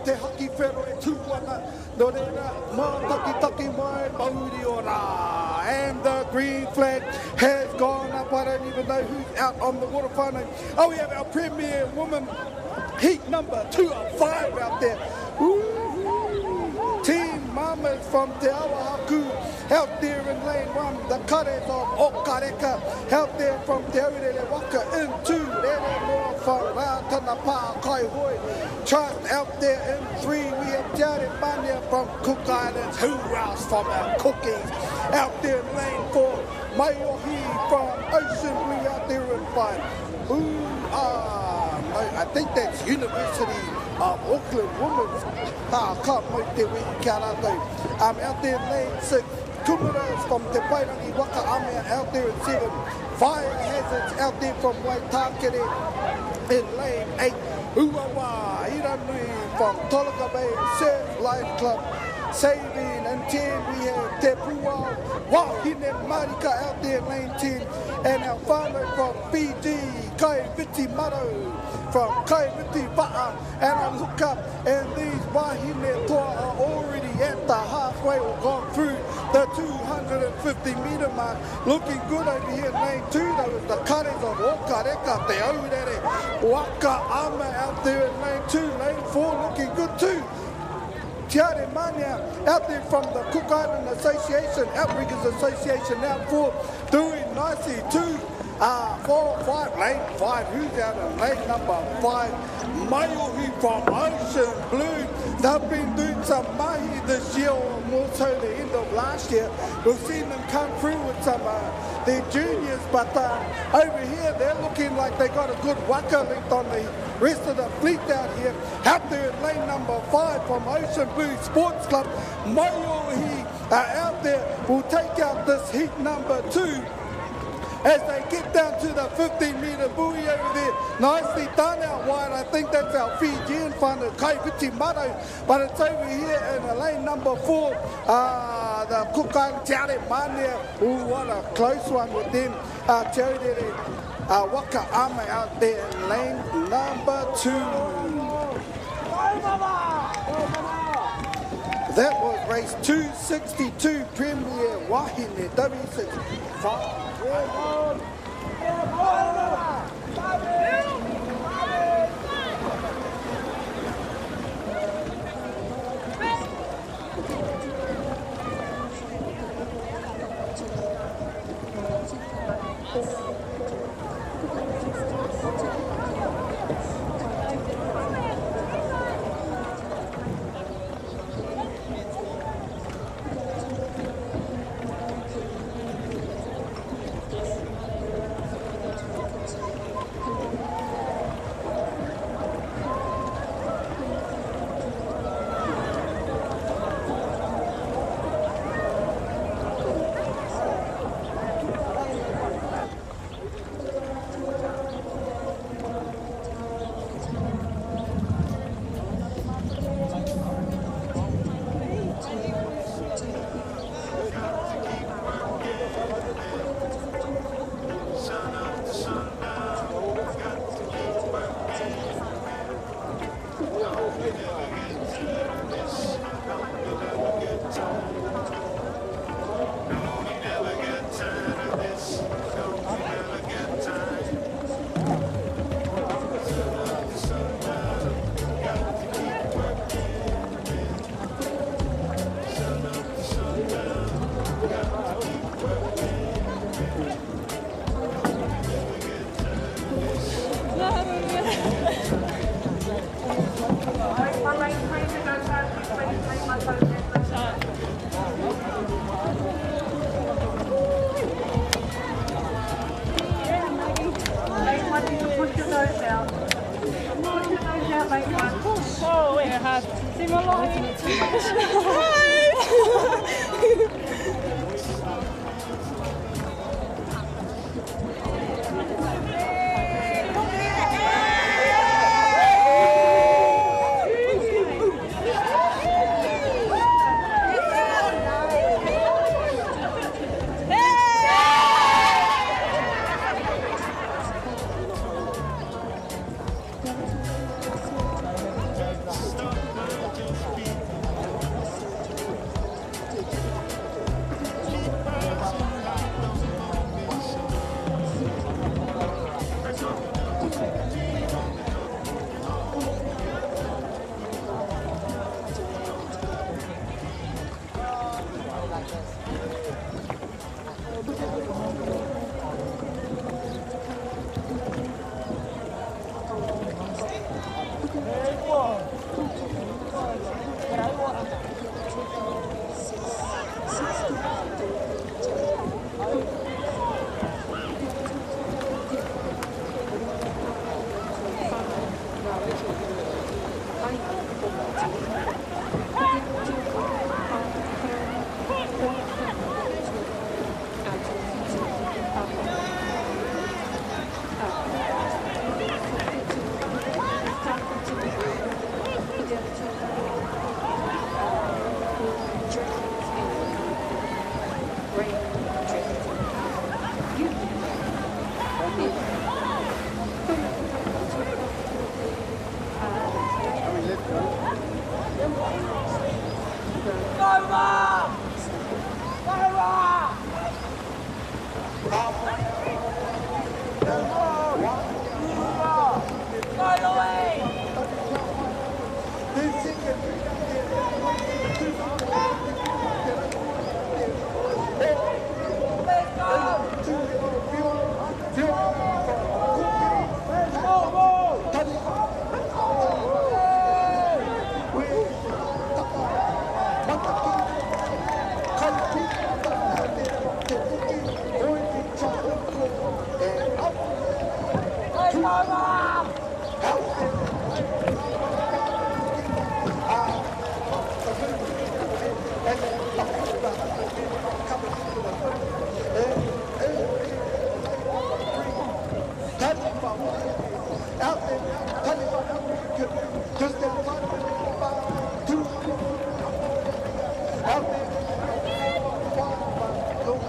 Te haki whero e tūwana, no reira, mā taki mai mauri ora. And the green flag has gone up. I don't even know who's out on the water whānau. Oh, we have our premier woman, heat number 2 of 5 out there. Ooh. Team Mamas from Te Awahaku out there in lane 1. The Kares of Okareka out there from Te Aotearoa Waka into Rere Noa from Rātana Pā Kaihoi. Trust out there in 3. We have Jared Mania from Cook Islands. Who else from our cookies? Out there in lane 4. Maiohi from Ocean Blue out there in 5. Ooh, I think that's University of Auckland Women's. Can't wait there we can out there in lane 6. Tumaras from Te Pairangi Waka Amea out there in 7. Fire hazards out there from Waitakere in lane 8. Uawa, Iranui from Tolaka Bay Surf Life Club. Saving and 10, we have Te Pua, Wahine Marika out there in lane 10. And our farmer from Fiji, Kai Viti Maro from Kai Viti Va'a and our hookup. And these Wahine Toa are already at the halfway or gone through the 250 metre mark. Looking good over here in lane 2. That was the Kares of Okareka, Te Aurere, Waka Ama out there in lane 2. Lane 4 looking good too. Tiare Mania out there from the Cook Island Association, Outriggers Association out for doing nicely. 2, 4, 5, lane 5. Who's out in lane number 5? Maiohi from Ocean Blue. They've been doing some mahi this year, or more so the end of last year. We've seen them come through with some their juniors, but over here they're looking like they got a good waka length on the rest of the fleet out here. Out there in lane number 5 from Ocean Blue Sports Club. Maiohi out there will take out this heat number 2. As they get down to the 15-metre buoy over there, nicely done out wide. I think that's our Fijian whānau, Kaiviti Maro, but it's over here in lane number 4, the Cook Island Tiare Mania. Ooh, what a close one with them. Te Aotearoa Waka Ama out there in lane number 2. That was race 262, Premier Wahine, W6. See my life.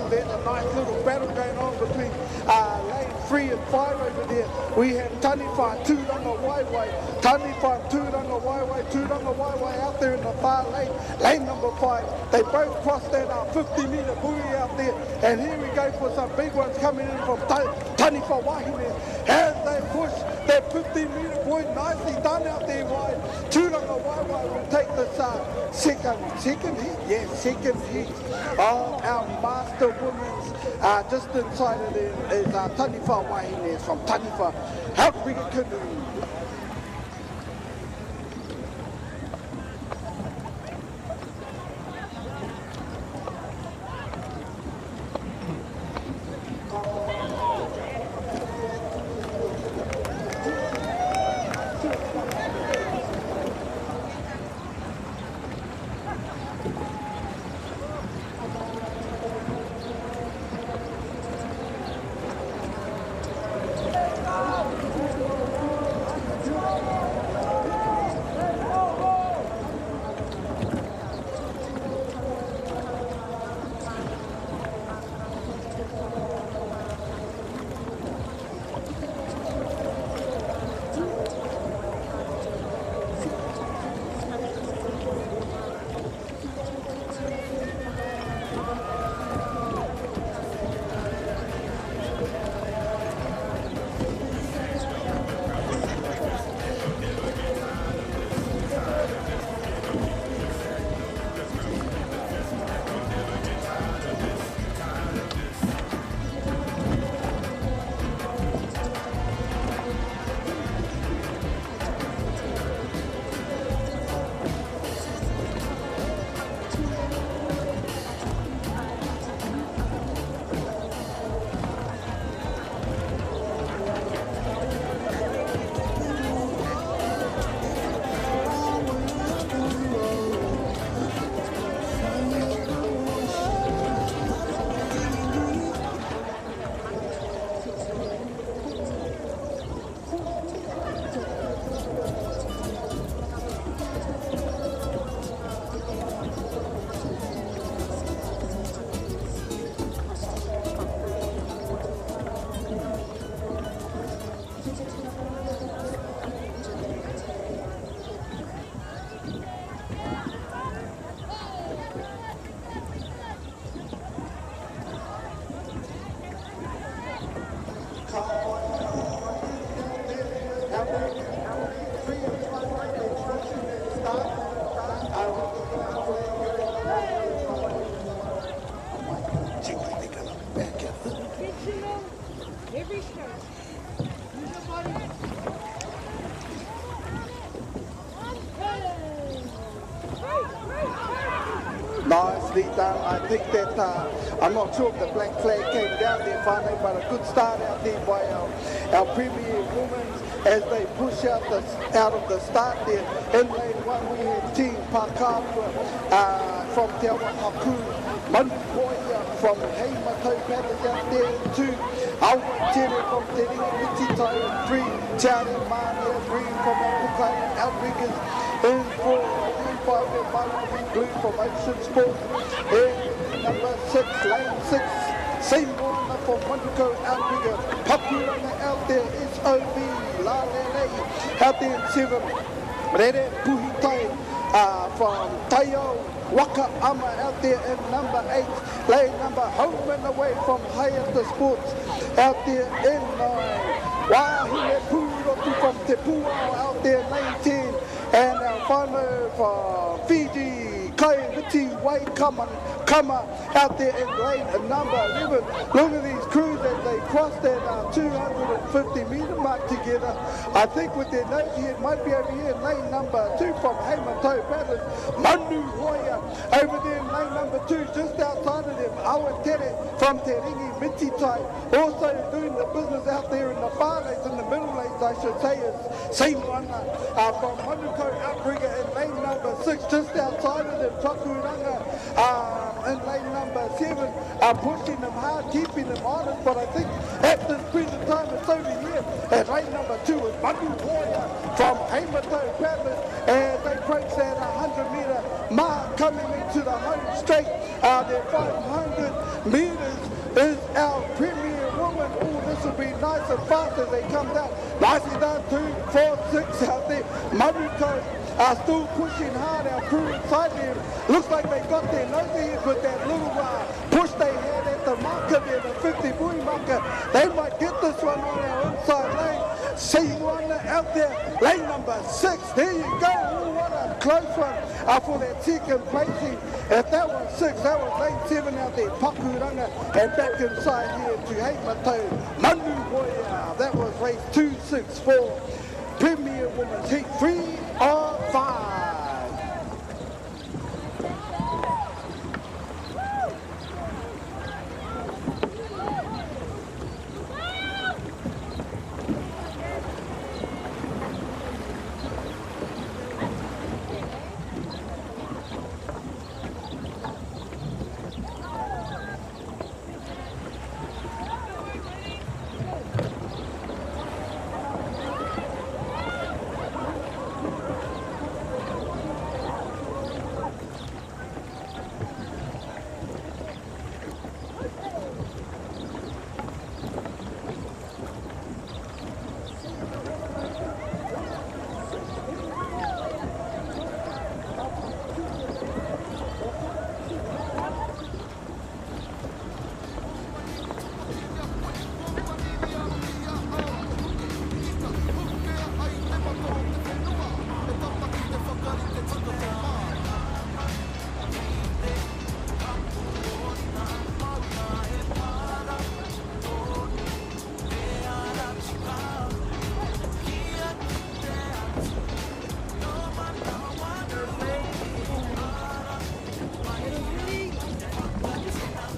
There's a nice little battle going on between lane 3 and 5 over there. We have Taniwha, Tūranga Waiwai, Taniwha, Tūranga Waiwai, Tūranga Waiwai out there in the far lane, lane number 5. They both crossed that 50-metre buoy out there, and here we go for some big ones coming in from Taniwha Wahine. As they push that 15-metre buoy, nicely done out there wide. Tūranga Waiwai will take this second heat, yes, second heat of our master women's. Just inside it is Taniwha Wahine from Taniwha. How big a canoe. nicely done. I think that, I'm not sure if the black flag came down there finally, but a good start out there by our Premier Women as they push out of the start there. In lane one, we had Team Pakarua from Te Awa Haku, Manupoia from Heimatou Paddles out there, two Aotearoa from Te Ringa Mititai, three Tiare Mania, green from Apukai Outriggers, in four, five and Maui blue from Ocean Sports, in number 6, lane 6, same one from Manukau Outrigger, Papuranga out there, SOB, La Lele, out there in 7, Rere Puhitai from Taio, Waka Ama out there in number 8, lane number home and away from Hayata Sports out there in 9. Wahine Purotu from Te Puao out there in lane 10, and our whānau from Fiji, Kai Viti Wai Kama out there in lane number 11. Look at these crews as they cross that 250 metre mark together. I think with their nose here, it might be over here in lane number 2 from Heimatou Paddles. Manu Hoya over there in lane number 2, just outside of them. Aotearoa from Te Ringi Mititai, also doing the business out there in the far lanes, in the middle lanes I should say, is same one from Manukau Outrigger in lane number 6, just outside of them. Takuranga in lane number 7, pushing them hard, keeping them honest, but I think at this present time it's over here at lane number 2 is Manu Hoya from Heimatou Paddles as they approach that 100 metre mark coming into the home straight. Their 500 metres is our Premier Woman. Oh, this will be nice and fast as they come down. Nicely done, 2, 4, 6 out there. Manukau are still pushing hard. Our crew inside there. Looks like they got their nose ahead with that little push they had at the marker there, the 50 buoy marker. They might get this one on our inside lane. See one out there, lane number 6. There you go. Oh, what a close one for that second placing. If that was 6, that was lane 7 out there, Pakuranga, and back inside here to Heimatou, Manu Hoya. That was race 264. Premier Women's Heat 3 of 5.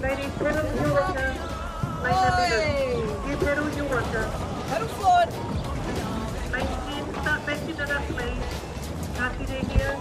Ladies, pedal your water. You pedal your water. Pedal forward. Lane 10, start back to the left, please. Happy to hear.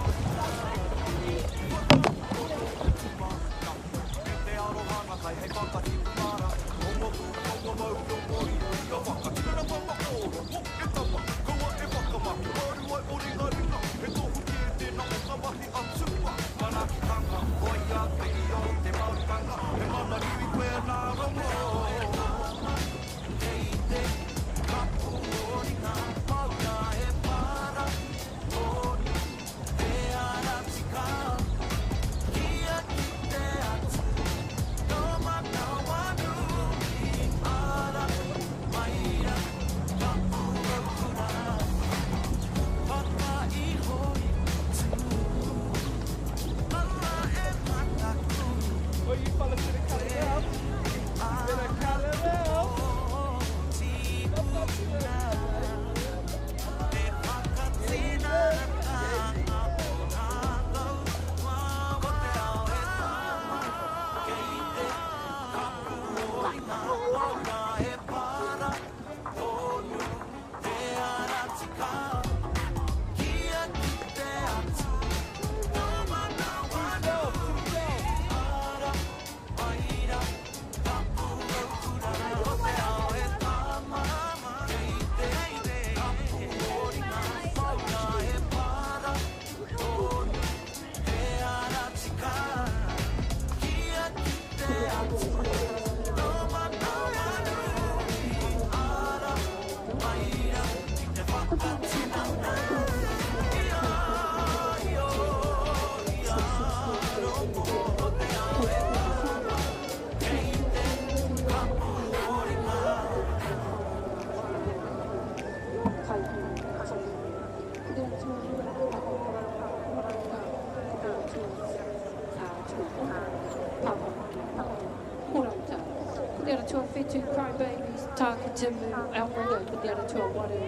The other two are Fitu Crybabies, Taka Timu, Alfredo, but the other two are Wadu,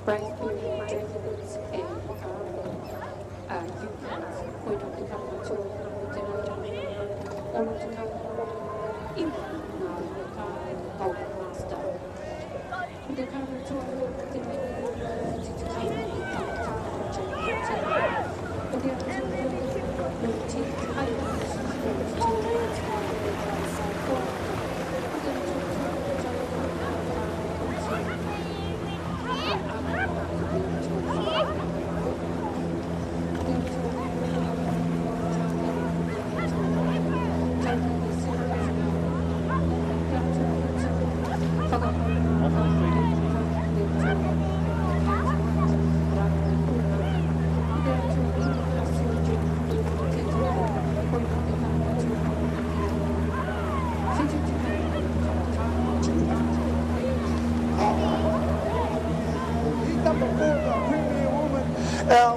Raspberry, Dragons, and Unicorns. We don't become the two of them, but then all of the in Golden Master. The current two of them, but then but the other two of them,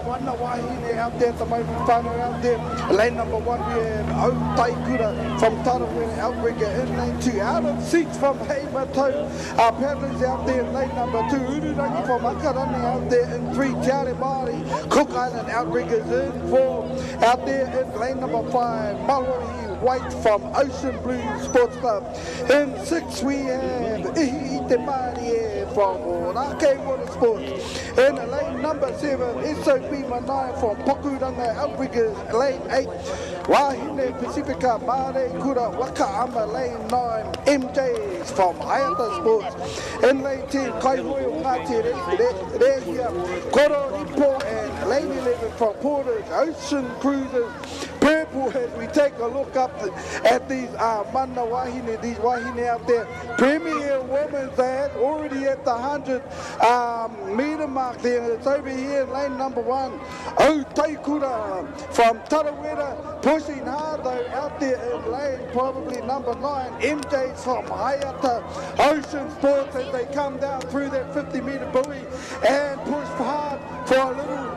Wana wahine out there, the moment whānau out there. Lane number 1, we have Aotearoa from Tarawera, outrigger in lane 2. Out of seats from Heimatau, our paddlers out there in lane number 2. Ururangi from Akarane out there in 3. Te Māori, Cook Island outriggers in 4. Out there in lane number 5, Malori White from Ocean Blue Sports Club. In 6 we have Ihi Te Mārie from Orake Watersports. In lane number 7, SOP Manai from Pokuranga outriggers. Lane 8, Wahine Pacifica Mare Kura Waka Ama. Lane 9, MJs from Hayata Sports. In lane 10, Kaihoyo Ngāti Rehia Koro Ripo. And lane 11 from Porters Ocean Cruisers. Purple, as we take a look up at these mana wahine, these wahine out there. Premier Women's ad already at the 100 metre mark there. It's over here in lane number 1. Aotearoa from Tarawera, pushing hard though out there in lane probably number 9. MJs from Hayata Ocean Sports as they come down through that 50 metre buoy and push hard for a little,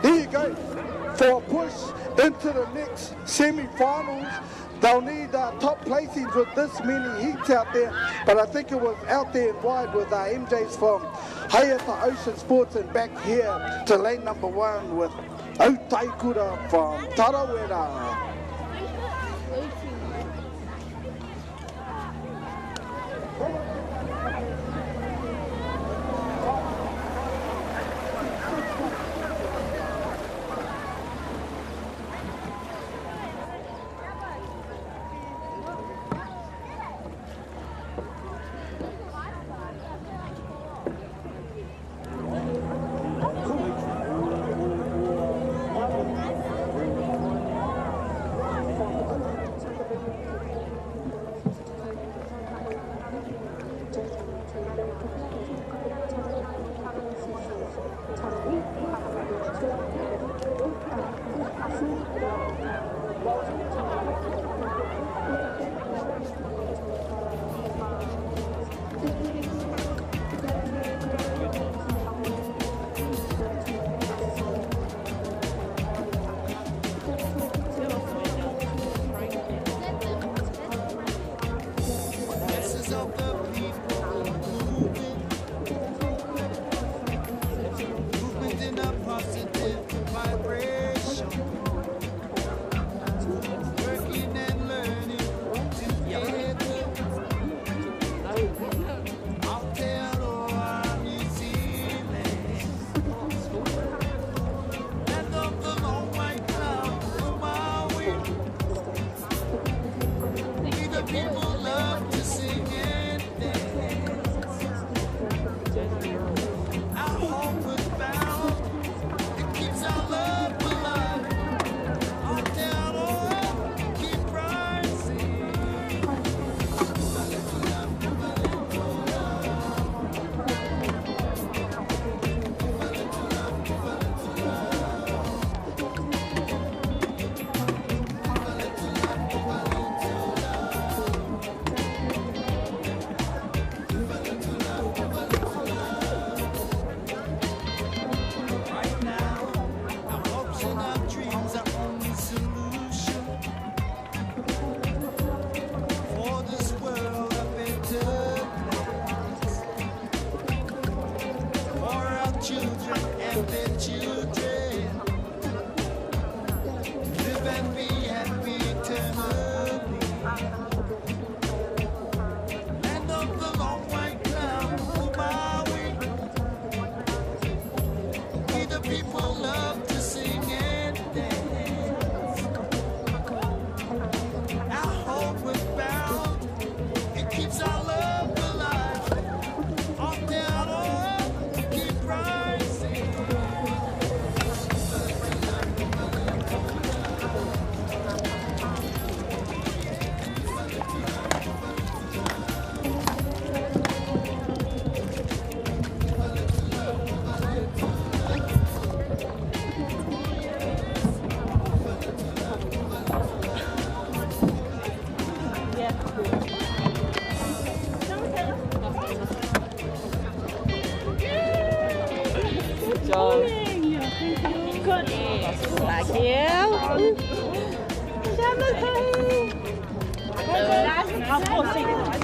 there you go. For a push into the next semi-finals. They'll need top placings with this many heats out there, but I think it was out there and wide with MJs from Hayata Ocean Sports, and back here to lane number 1 with Aotearoa from Tarawera.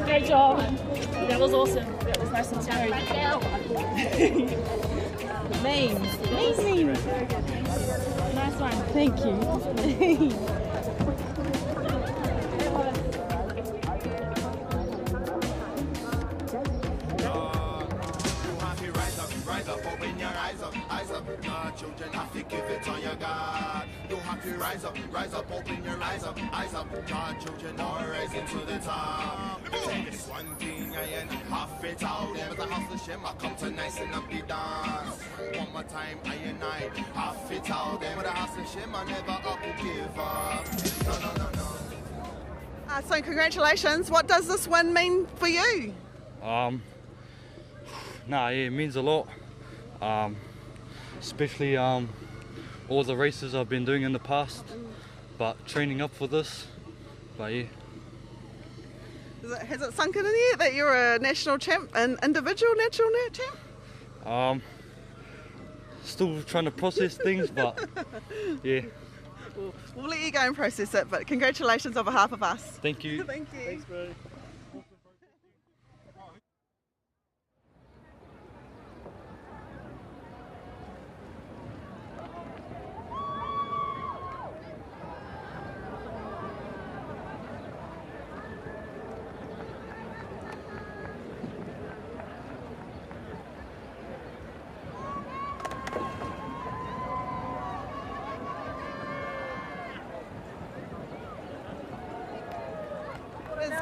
Great job. That was awesome. That was nice and smooth. Amazing. Nice one. Thank you. Children have to give it on your God. You have to rise up, open your eyes up. God, children are rising to the top. This one thing I ain't half it out. There was a house to shame, I come to nice and up the dance. One more time, I ain't half it out. There was a house to shame, I never up to give up. No. So congratulations. What does this win mean for you? It means a lot. Especially all the races I've been doing in the past, but training up for this. But yeah. Has it sunk in yet that you're a national champ, an individual national champ? Still trying to process things, but yeah. We'll let you go and process it, but congratulations on behalf of us. Thank you. Thank you. Thanks, bro.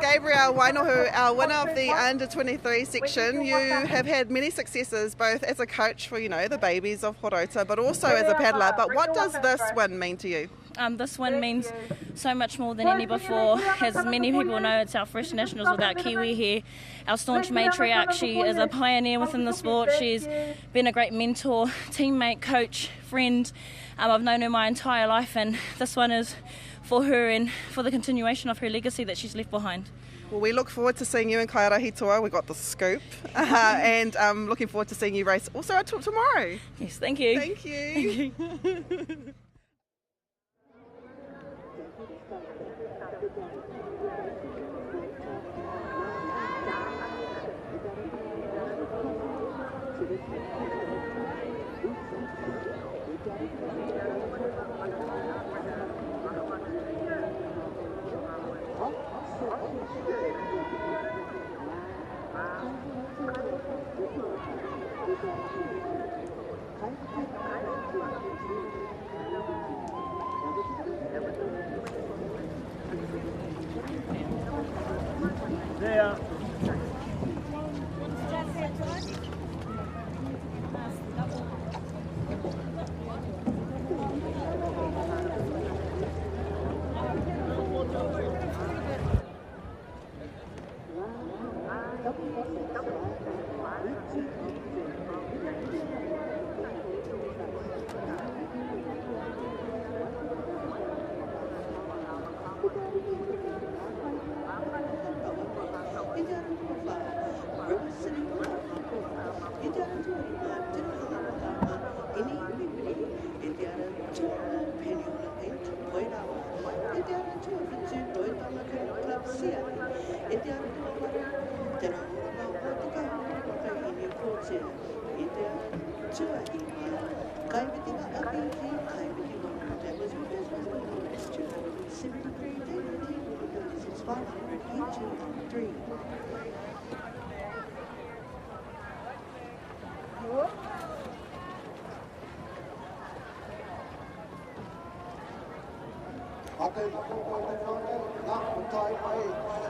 Gabriel Wainohu, our winner of the under-23 section. You have had many successes, both as a coach for, the babies of Horota, but also as a paddler. But what does this win mean to you? This win means so much more than any before. As many people know, it's our first nationals without Kiwi here. Our staunch matriarch, she is a pioneer within the sport. She's been a great mentor, teammate, coach, friend. I've known her my entire life, and this one is for her and for the continuation of her legacy that she's left behind. Well, we look forward to seeing you in Kairahitoa. We got the scoop, and looking forward to seeing you race also at tomorrow. Yes, thank you. Thank you. Thank you. There.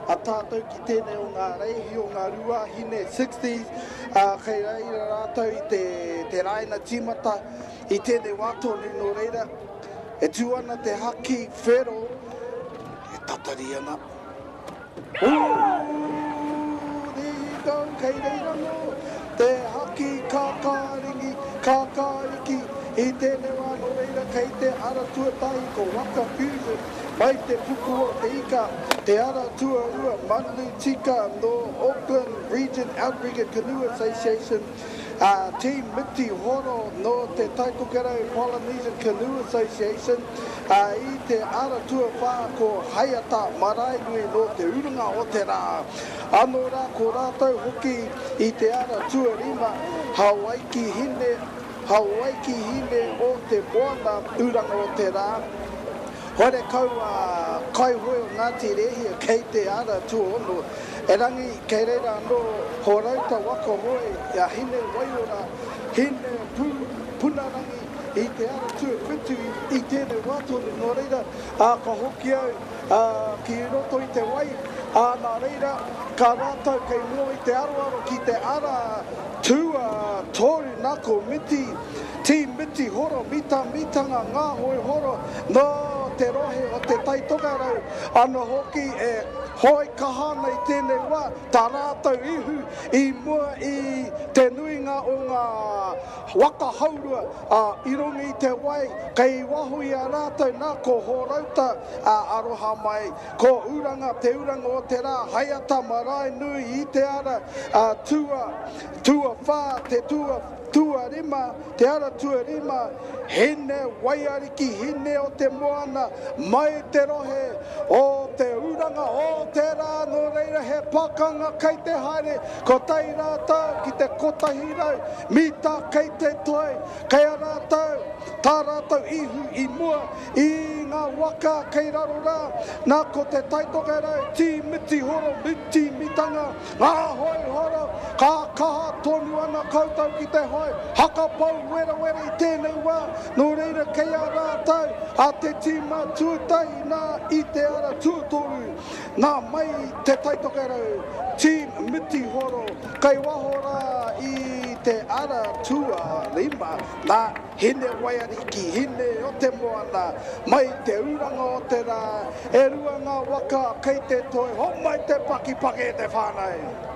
A tātou ki tēnei o ngā reihi o ngā rua hine 60s, kei rei rātou I te raina tīmata I tēnei wātoni no reira. E tūana te haki whero, e tatari ana. There you go, kei reira no, te haki kākāriki, I tēnei wā no reira kei te ara tuatai ko Waka Fusion. Mai te puku o te ika, te ara tuarua Manu Tika no Auckland Region Outrigger Canoe Association. Team Miti Horo no te Taitokerau Polynesian Canoe Association I te ara tuawha ko Hayata Marainui no te urunga o te rā. Anō rā ko rātou hoki I te ara tuarima Hawaii ki hine o te moana uranga o te rā. Hore kau kai hoi o Ngāti Rehia kei te ara tuono. E rangi kei reira anō ho rauta waka hoi hine waiora, hine punarangi I te ara tuawhitu I tēnei wātoni nō reira ka hoki au ki roto I te wai. Nā reira ka rātou kei mua I te aroaro ki te ara tua toru nako miti. Team Miti horo mitanga ngā hoi horo no te rohe o te taitokarau ana hoki e hoi kahana I tēnei wā tā rātou ihu I mua I te nuinga o ngā waka haurua I rongi I te wai kei wahui a rātou nā ko horauta aroha mai ko uranga te uranga o te rā Hayata marae nui I te ara tua whā te tua rima, te ara tua rima, hene waiariki, hene o te moana, mai te rohe, o te uranga, o te rā, no reira he pakanga kei te haere, ko tai rātau ki te kotahirau, mita kei te toi, kei a rātau, tā rātau ihu I mua, I ngā waka kei raro rā, nā ko te taitokerau, ti miti horo, miti mitanga, ngā hoi horo, ka kaha tonu ana koutou ki te hoi, haka pau wera I tēnei wā, no reira kei a rātau, a te tīma tuatahi nā I te ara tuatoru, nā mai te taitokerau, Team Miti horo, kei waho rā I te ara tua rima, nā hine waiariki, hine o te moana, mai te uranga o te rā, e rua ngā waka kei te toi, ho mai te paki te whānau.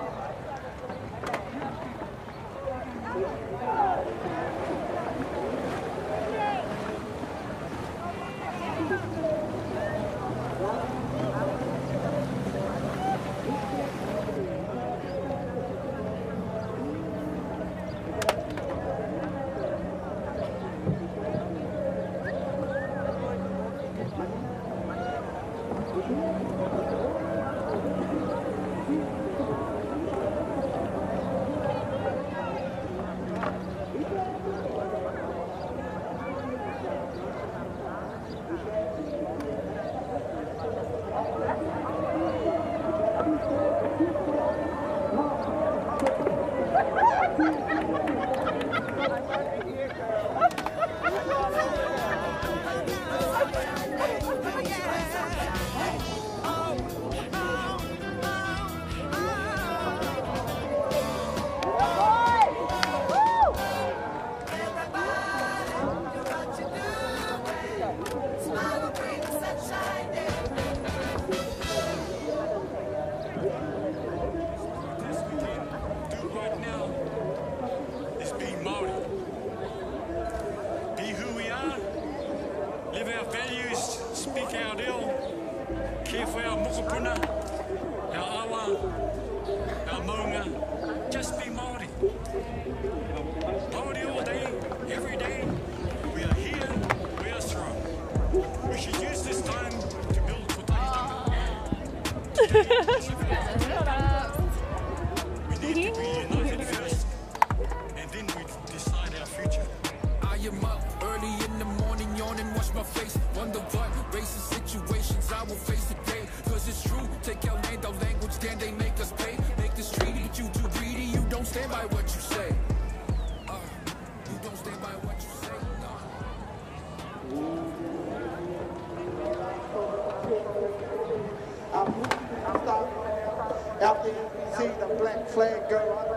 Out there, you see the black flag go up.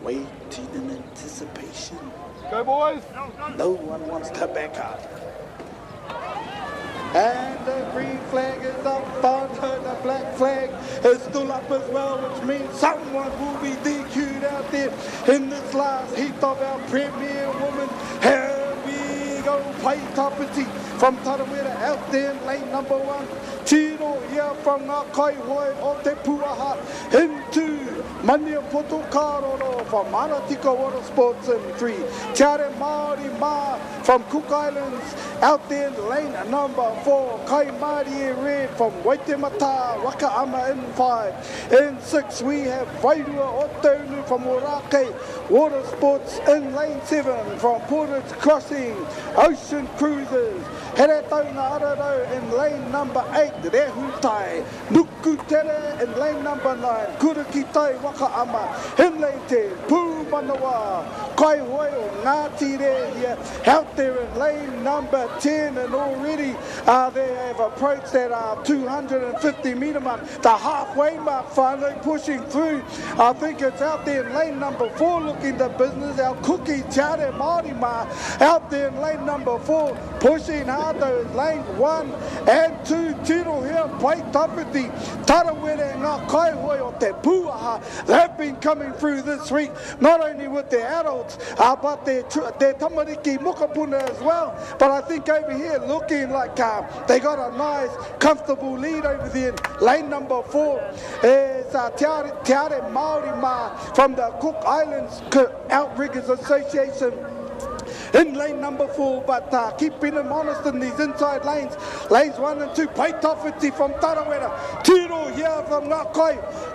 Waiting in anticipation. Go, boys! No one wants to back up. And the green flag is up, Bonzo, the black flag is still up as well, which means someone will be DQ'd out there in this last heat of our premier woman. Here we go, Pai Tapiti from Tarawera out there in lane number 1. Tiro here from ngā kaihoi o te puaha into Mania Poto Karoro from Maratika Water Sports in 3. Te are Māori Ma from Cook Islands out there in lane number 4. Kai Māori Red from Waitemata, Waka Ama in 5. In 6 we have Vairua Otaunu from Orake Water Sports in lane 7 from Portage Crossing, Ocean Cruisers. Here Taunga Araro in lane number 8, Rehutai, Nuku Tere in lane number 9, Kurakitai Waka Ama in lane 10, Pū Manawa, Kai Hoi o Ngāti Re here, out there in lane number 10, and already they have approached that 250 metre mark, the halfway mark finally pushing through. I think it's out there in lane number 4 looking the business, our Cookie Tiare Māori Ma out there in lane number 4 pushing hard though in lane 1 and 2, Tiro here, Pai Tapiti, Tarawere ngā kaihoi o te pūaha. They've been coming through this week, not only with their adults, but their tamariki mukapuna as well. But I think over here looking like they got a nice, comfortable lead over there. Lane number 4 is Te Are Māori Ma from the Cook Islands Outriggers Association. In lane number 4, but keeping them honest in these inside lanes. Lanes 1 and 2, Pai Tawhiti from Tarawera. Tiro here from ngā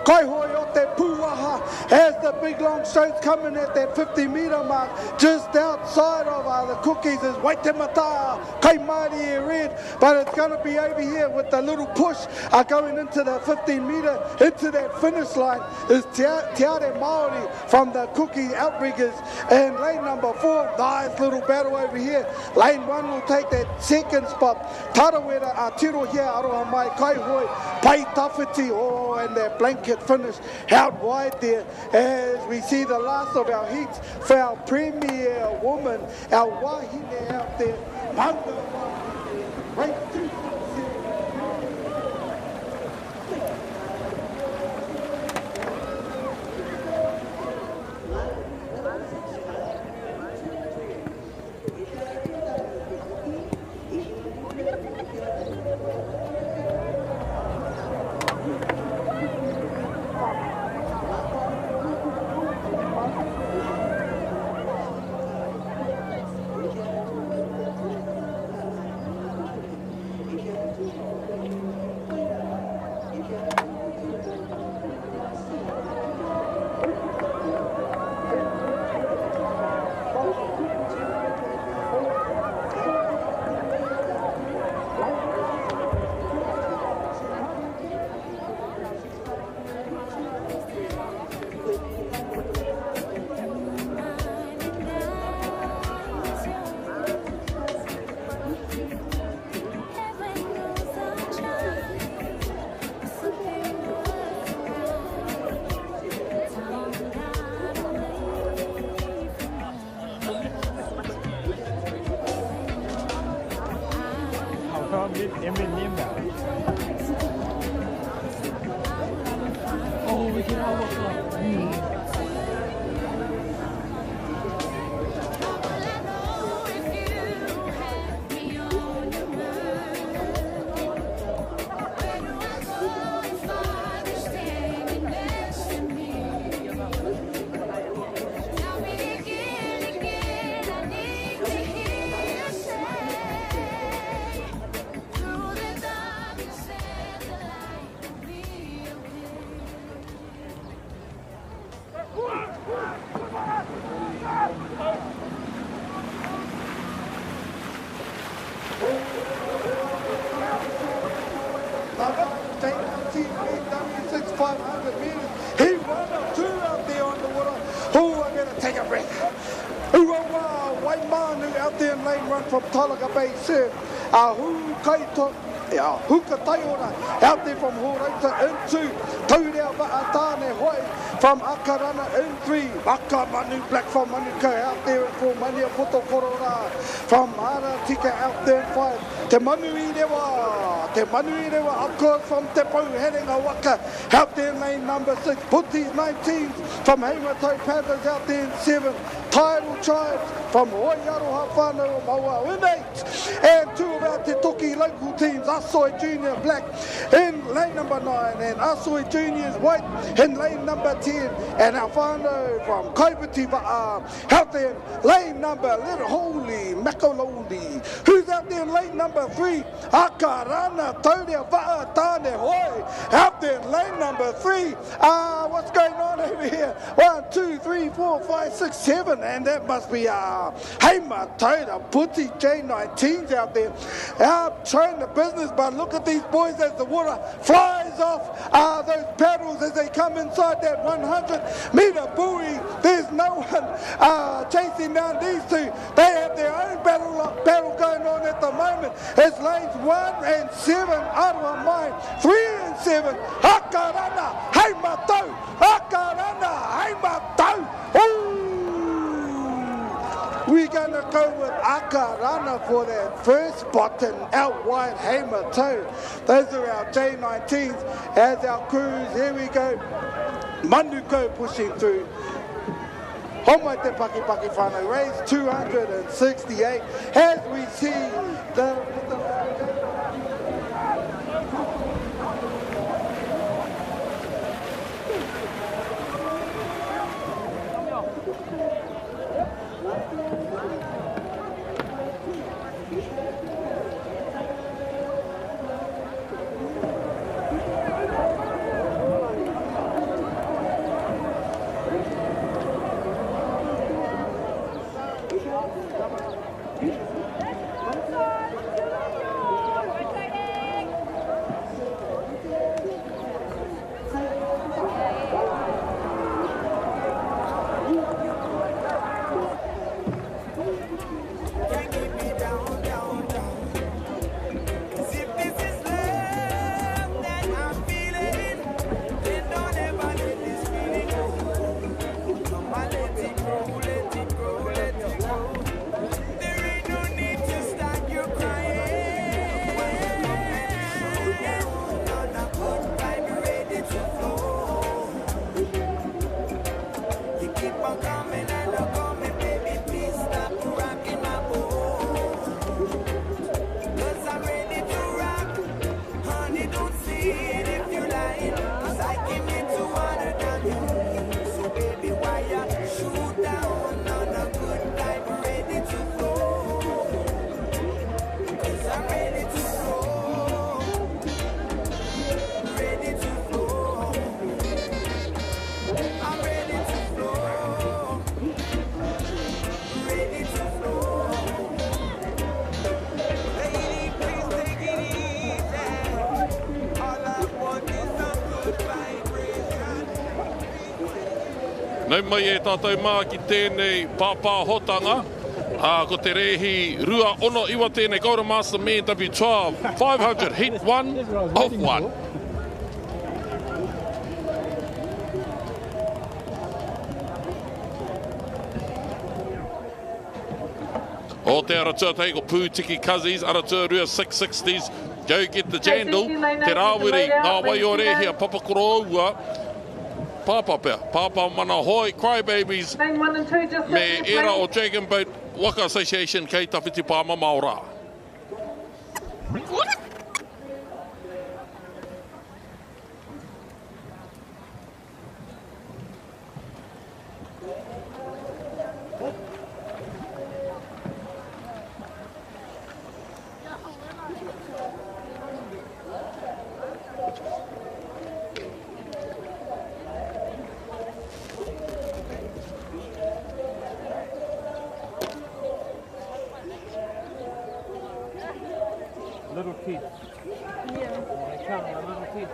kaihoi o te pūaha as the big long straights coming at that 50 metre mark. Just outside of the cookies is Waitemata, Kai Māori Red, but it's going to be over here with the little push going into the 15 metre, into that finish line is Te Are Māori from the Cookie Outriggers. And lane number 4, nice little battle over here. Lane 1 will take that second spot. Tarawera Tiro here, Aroha Mai Kaihoi, Pai Tawhiti, and that blanket finish out wide there as we see the last of our heats for our premier woman, our wahine out there. Right to we can all look like from Talaga Bay Surf, Huka Taiora out there from Horeita into Taurea Vaatane Hoi from Akarana in 3, Waka Manu Black from Manuka out there for Mania Poto Korora from Aratika out there in 5, Te Manui Rewa of course from Te Pau heading a Waka out there in lane number 6, Putties 19 from Heimatai Panthers out there in 7, Tidal tribes from Aotearoa whānau o Maua in 8. And 2 of our Te Toki local teams, Asoi Junior Black in lane number 9 and Asoi Juniors White in lane number 10. And our whānau from Kaipiti out there in lane number Little Holy Makaloli. Who's out there in lane number 3? Akarana Taurea Va'a Tāne Hoi. Out there in lane number 3. What's going on over here? 1, 2, 3, 4, 5, 6, 7. And that must be Heima Taurea Puti J19's out there. Trying the business, but look at these boys as the water flies off those paddles as they come inside that 100-meter buoy. There's no one chasing down these two. They have their own battle going on at the moment. It's lanes 1 and 7, Ottawa Mine, 3 and 7. Akarana, Heimatau, Akarana, Heimatau. Ooh! We're going to go with Akarana for that first spot and out wide Heimatau. Those are our J19s as our crews. Here we go. Manuko pushing through. Homai te Paki Paki whānau, race 268 as we see the Nau mai e tātou mā ki tēnei pāpāhotanga. Ko te rehi rua ono iwa tēnei Golden Master Man W12 500 heat 1 off 1. O te aratua tei ko Pūtiki Cousins, aratua rua 660s, go get the jandal, te rāwiri, ngā wai o rehia, papakoro aua, pāpā pēr, pāpā mana hoi, Crybabies, me era o Dragon Boat Waka Association kei tawhiti pāma maora. Little teeth. Yeah. They count the little teeth.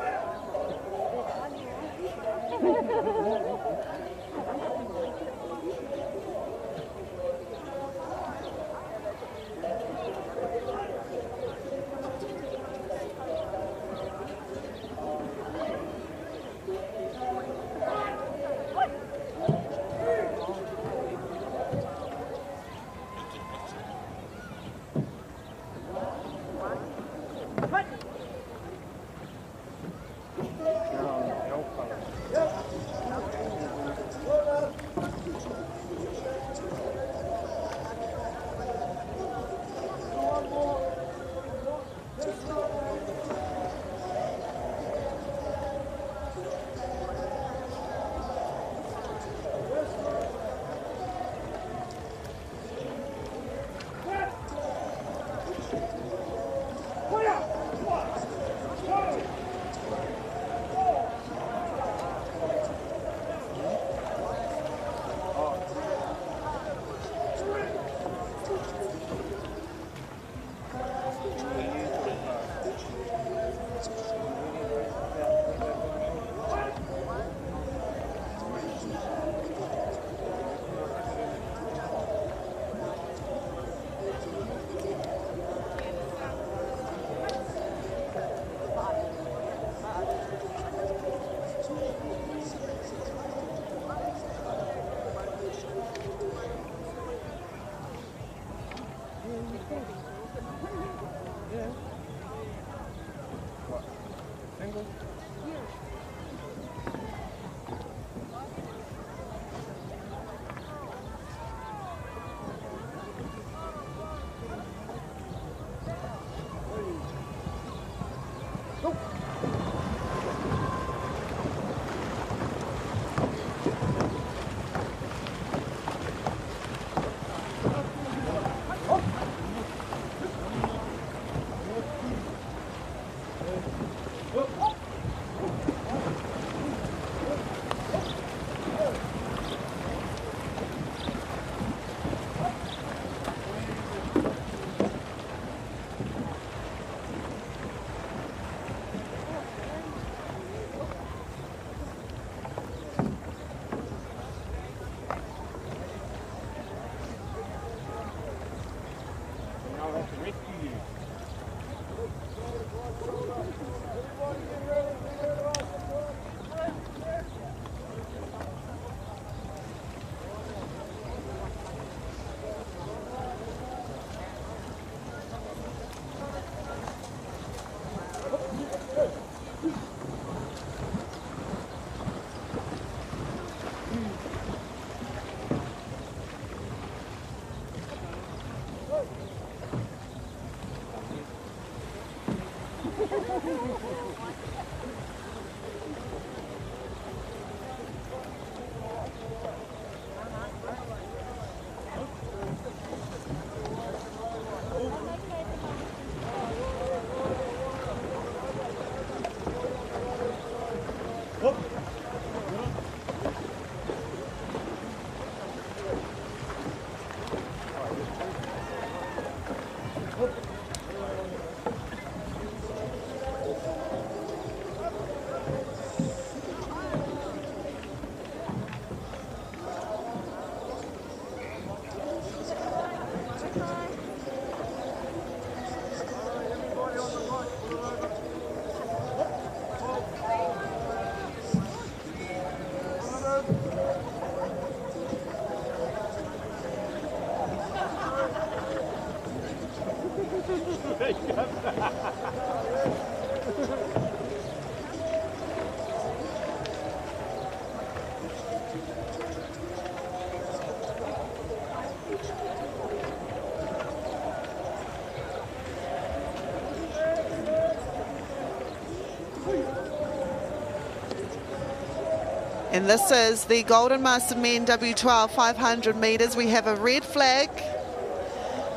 And this is the Golden Master Men W12 500 metres. We have a red flag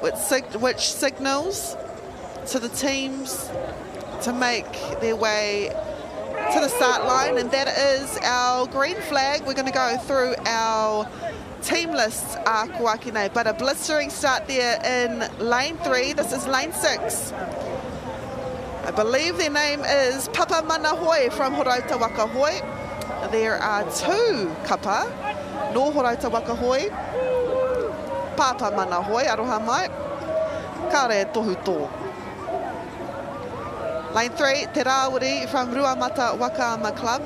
which signals to the teams to make their way to the start line, and that is our green flag. We're going to go through our team lists, Kuakine, but a blistering start there in lane 3. This is lane 6. I believe their name is Papa Manahoi from Horauta Waka Hoi. There are 2 kapa, no Horauta Waka Hoi, Papa Manahoi, aroha mai, kare tohu tō. Lane 3, Te Rāwiri from Ruamata Waka Club.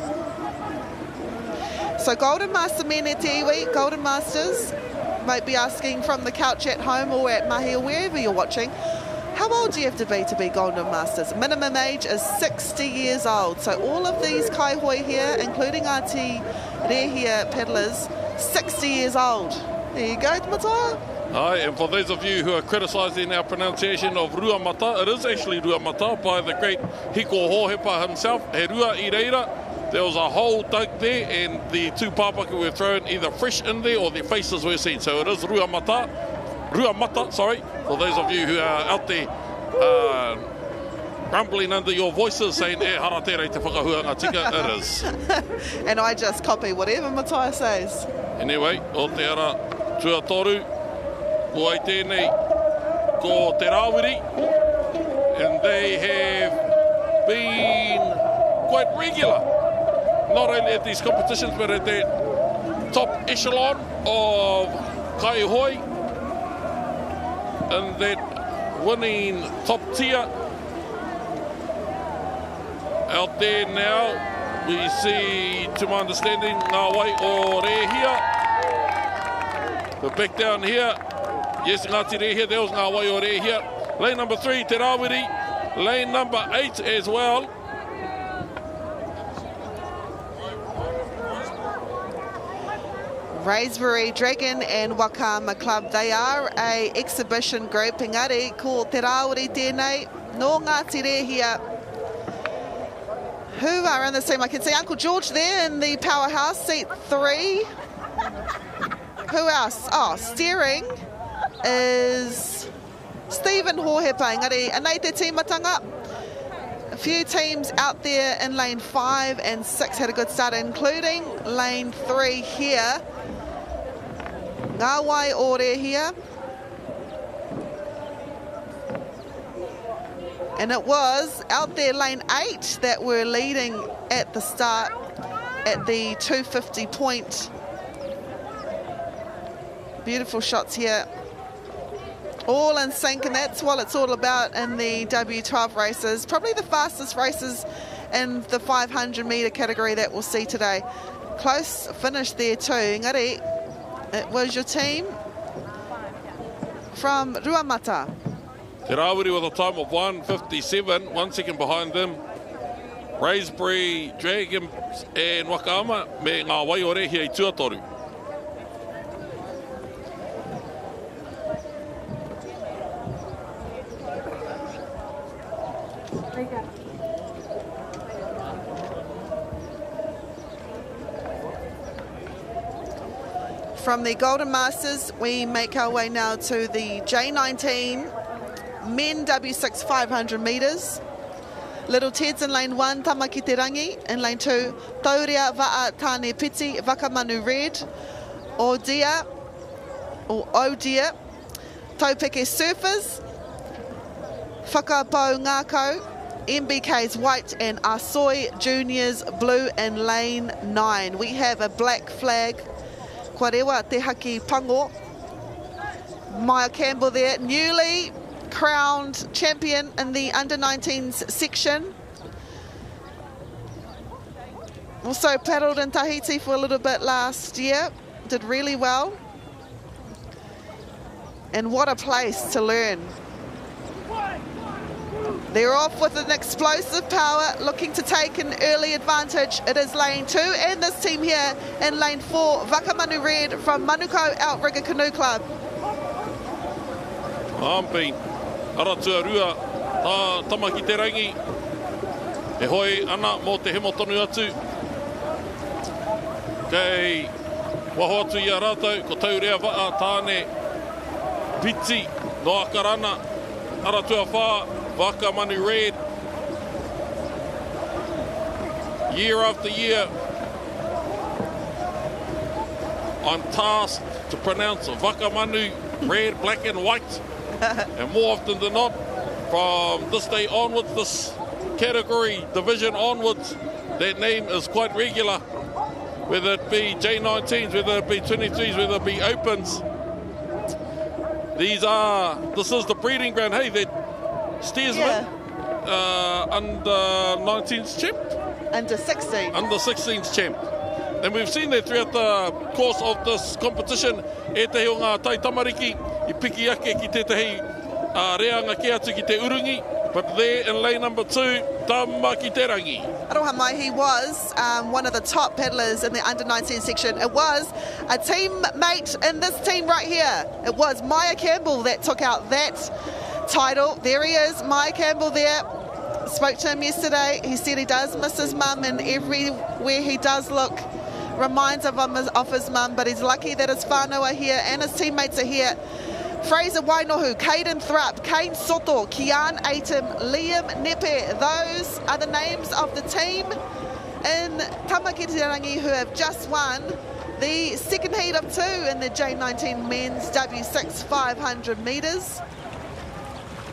So Golden Master men e te iwi, Golden Masters, might be asking from the couch at home or at mahi or wherever you're watching, how old do you have to be Golden Masters? Minimum age is 60 years old. So all of these kaihoi here, including Aotearoa paddlers, 60 years old. There you go, Mataia. Aye, and for those of you who are criticising our pronunciation of Ruamata, it is actually Ruamata by the great Hiko Hohepa himself, He Rua I Reira. There was a whole dunk there, and the 2 pāpaka were thrown either fresh in there or their faces were seen. So it is Ruamata, sorry, for those of you who are out there rumbling under your voices saying, e haratere te whakahuanga tika, it is. And I just copy whatever Mataia says. Anyway, o te ara tuatoru, ko ai tēnei ko Te Rāwiri, and they have been quite regular, not only at these competitions but at the top echelon of kaihoi, and that winning top tier. Out there now, we see, to my understanding, ngā wai o Rehia. But back down here, yes, Ngāti Rehia, there was ngā wai o Rehia. Lane number 3, Te Rāwiri. Lane number 8 as well. Raspberry Dragon and Waka Club, they are a exhibition group. Engari, ko Te Rāwiri tēnei, no Ngāti Rehia, who are in this team. I can see Uncle George there in the powerhouse, seat 3. Who else? Oh, steering is Stephen Hohepa. Engari, anei te tīmatanga. A few teams out there in lane 5 and 6 had a good start, including lane 3 here. Ngā wai o Rehia. And it was out there lane 8 that were leading at the start at the 250 point. Beautiful shots here all in sync, and that's what it's all about in the W12 races. Probably the fastest races in the 500 metre category that we'll see today. Close finish there too. Engari, it was your team from Ruamata. Te Rawiri with a time of 1:57, 1 second behind them. Raisbury, Dragons and Waka me ngā waiore i tuatoru. From the Golden Masters, we make our way now to the J19 Men W6 500 metres. Little Ted's in lane 1, Tamaki Te Rangi. In lane 2, Taurea Va'a Tāne Piti, Vakamanu Red. Odia, Taupeke Surfers, Whakapau Ngākau, MBK's White, and Asoi Juniors Blue in lane 9. We have a black flag. Kua rewa te haki pango. Maya Campbell there, newly crowned champion in the under-19s section. Also paddled in Tahiti for a little bit last year. Did really well. And what a place to learn. They're off with an explosive power, looking to take an early advantage. It is lane 2, and this team here in lane 4, Vakamanu Red from Manukau Outrigger Canoe Club. Ampi, Aotearoa, tā Tamaki Te Rangi. E hoi ana mō te hemo tonu atu. Kei waho atu i a rātou, ko Taurea Va'a Tāne Piti, no Akarana, Aratua Wha, Vakamanu Red. Year after year, I'm tasked to pronounce Vakamanu Red, black and white. And more often than not, from this day onwards, this category division onwards, that name is quite regular. Whether it be J19s, whether it be 23s, whether it be opens. This is the breeding ground, hey, that steersman, under 19s champ. Under 16. Under 16s champ. And we've seen that throughout the course of this competition, e te o ngā tai tamariki, I piki ake ki tētahi reanga ke atu ki te urungi, but there in lane number 2, Tamaki Te Rangi. Aroha mai, he was one of the top paddlers in the under-19 section. It was a teammate in this team right here. It was Maya Campbell that took out that title. There he is, Maya Campbell there. Spoke to him yesterday. He said he does miss his mum, and everywhere he does look reminds of his mum, but he's lucky that his whānau are here and his teammates are here. Fraser Wainohu, Caden Thrupp, Kane Soto, Kian Aitum, Liam Nepe. Those are the names of the team in Tamaki Te Rangi who have just won the second heat of 2 in the J19 men's W6 500 metres.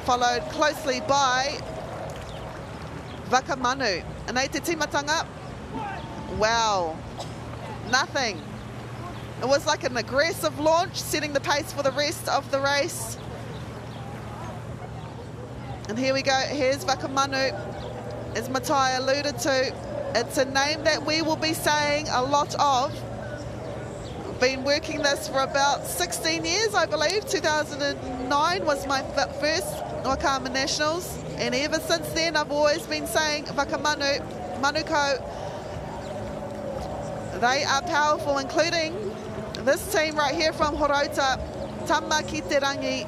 Followed closely by Vakamanu. And te timatanga, wow, nothing. It was like an aggressive launch, setting the pace for the rest of the race. And here we go, here's Vakamanu, as Matai alluded to. It's a name that we will be saying a lot of. Been working this for about 16 years, I believe. 2009 was my first Wakama Nationals. And ever since then, I've always been saying Vakamanu, Manukau, they are powerful, including this team right here from Horota, Tamaki Te Rangi,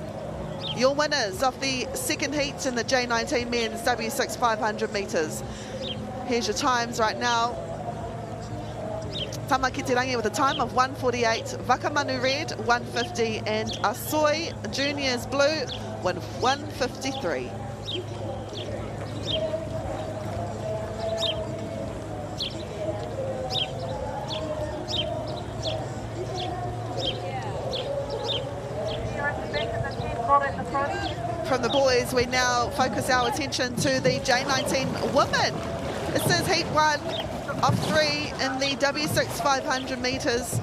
your winners of the second heat in the J19 men's W6 500 metres. Here's your times right now. Tamaki Te Rangi with a time of 1:48, Vakamanu Red 1:50, and Asoi Juniors Blue 1:53. From the boys, we now focus our attention to the J19 women. This is heat 1 of 3 in the W6 500 metres.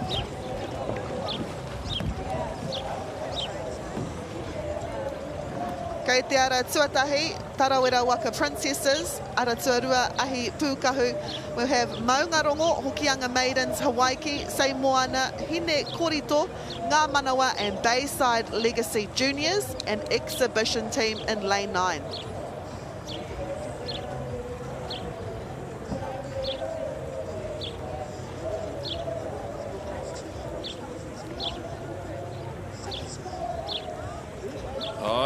Kei te ara tuatahi, Tarawera Waka Princesses, Aotearoa Ahi Pūkahu. We'll have Maungarongo, Hokianga Maidens, Hawaii, Sei Moana, Hine Korito, Ngā Manawa and Bayside Legacy Juniors, and exhibition team in lane 9.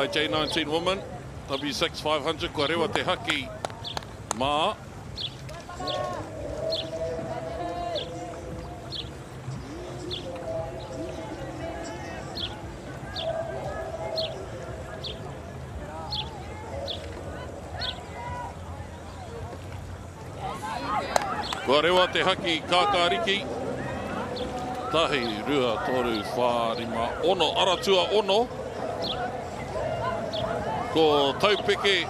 J19 woman, W6 500, kua rewa te haki mā. Kua rewa te haki kākāriki. Tahi, rua, toru, whā, rima, ono, aratua, ono. Ko taupeke,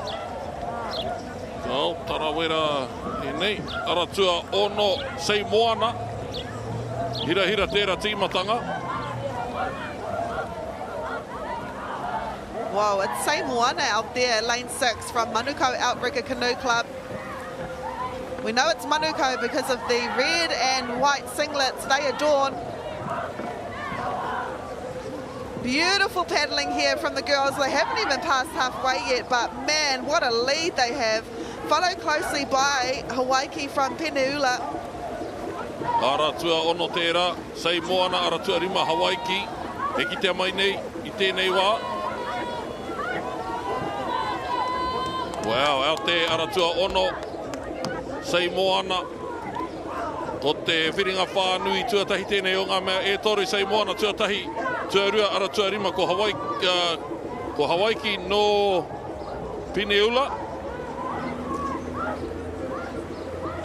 ko Tarawera e nei, aratua ono Sei Moana, hira hira tērā tīmatanga. Wow, it's Sei Moana out there, lane 6 from Manukau Outrigger Canoe Club. We know it's Manukau because of the red and white singlets they adorn. Beautiful paddling here from the girls. They haven't even passed halfway yet, but man, what a lead they have. Followed closely by Hawaii from Peniula. Aratua ono tērā, Sei Moana, aratua rima Hawaii. E ki te mai nei, I tēnei wā. Wow, out there, aratua ono, Sei Moana. Ko te whiringa whānui tuatahi tēnei o ngā mea e toru Sei Moana tuatahi. Tuarua ara tuarima ko Hawaii no Peniula.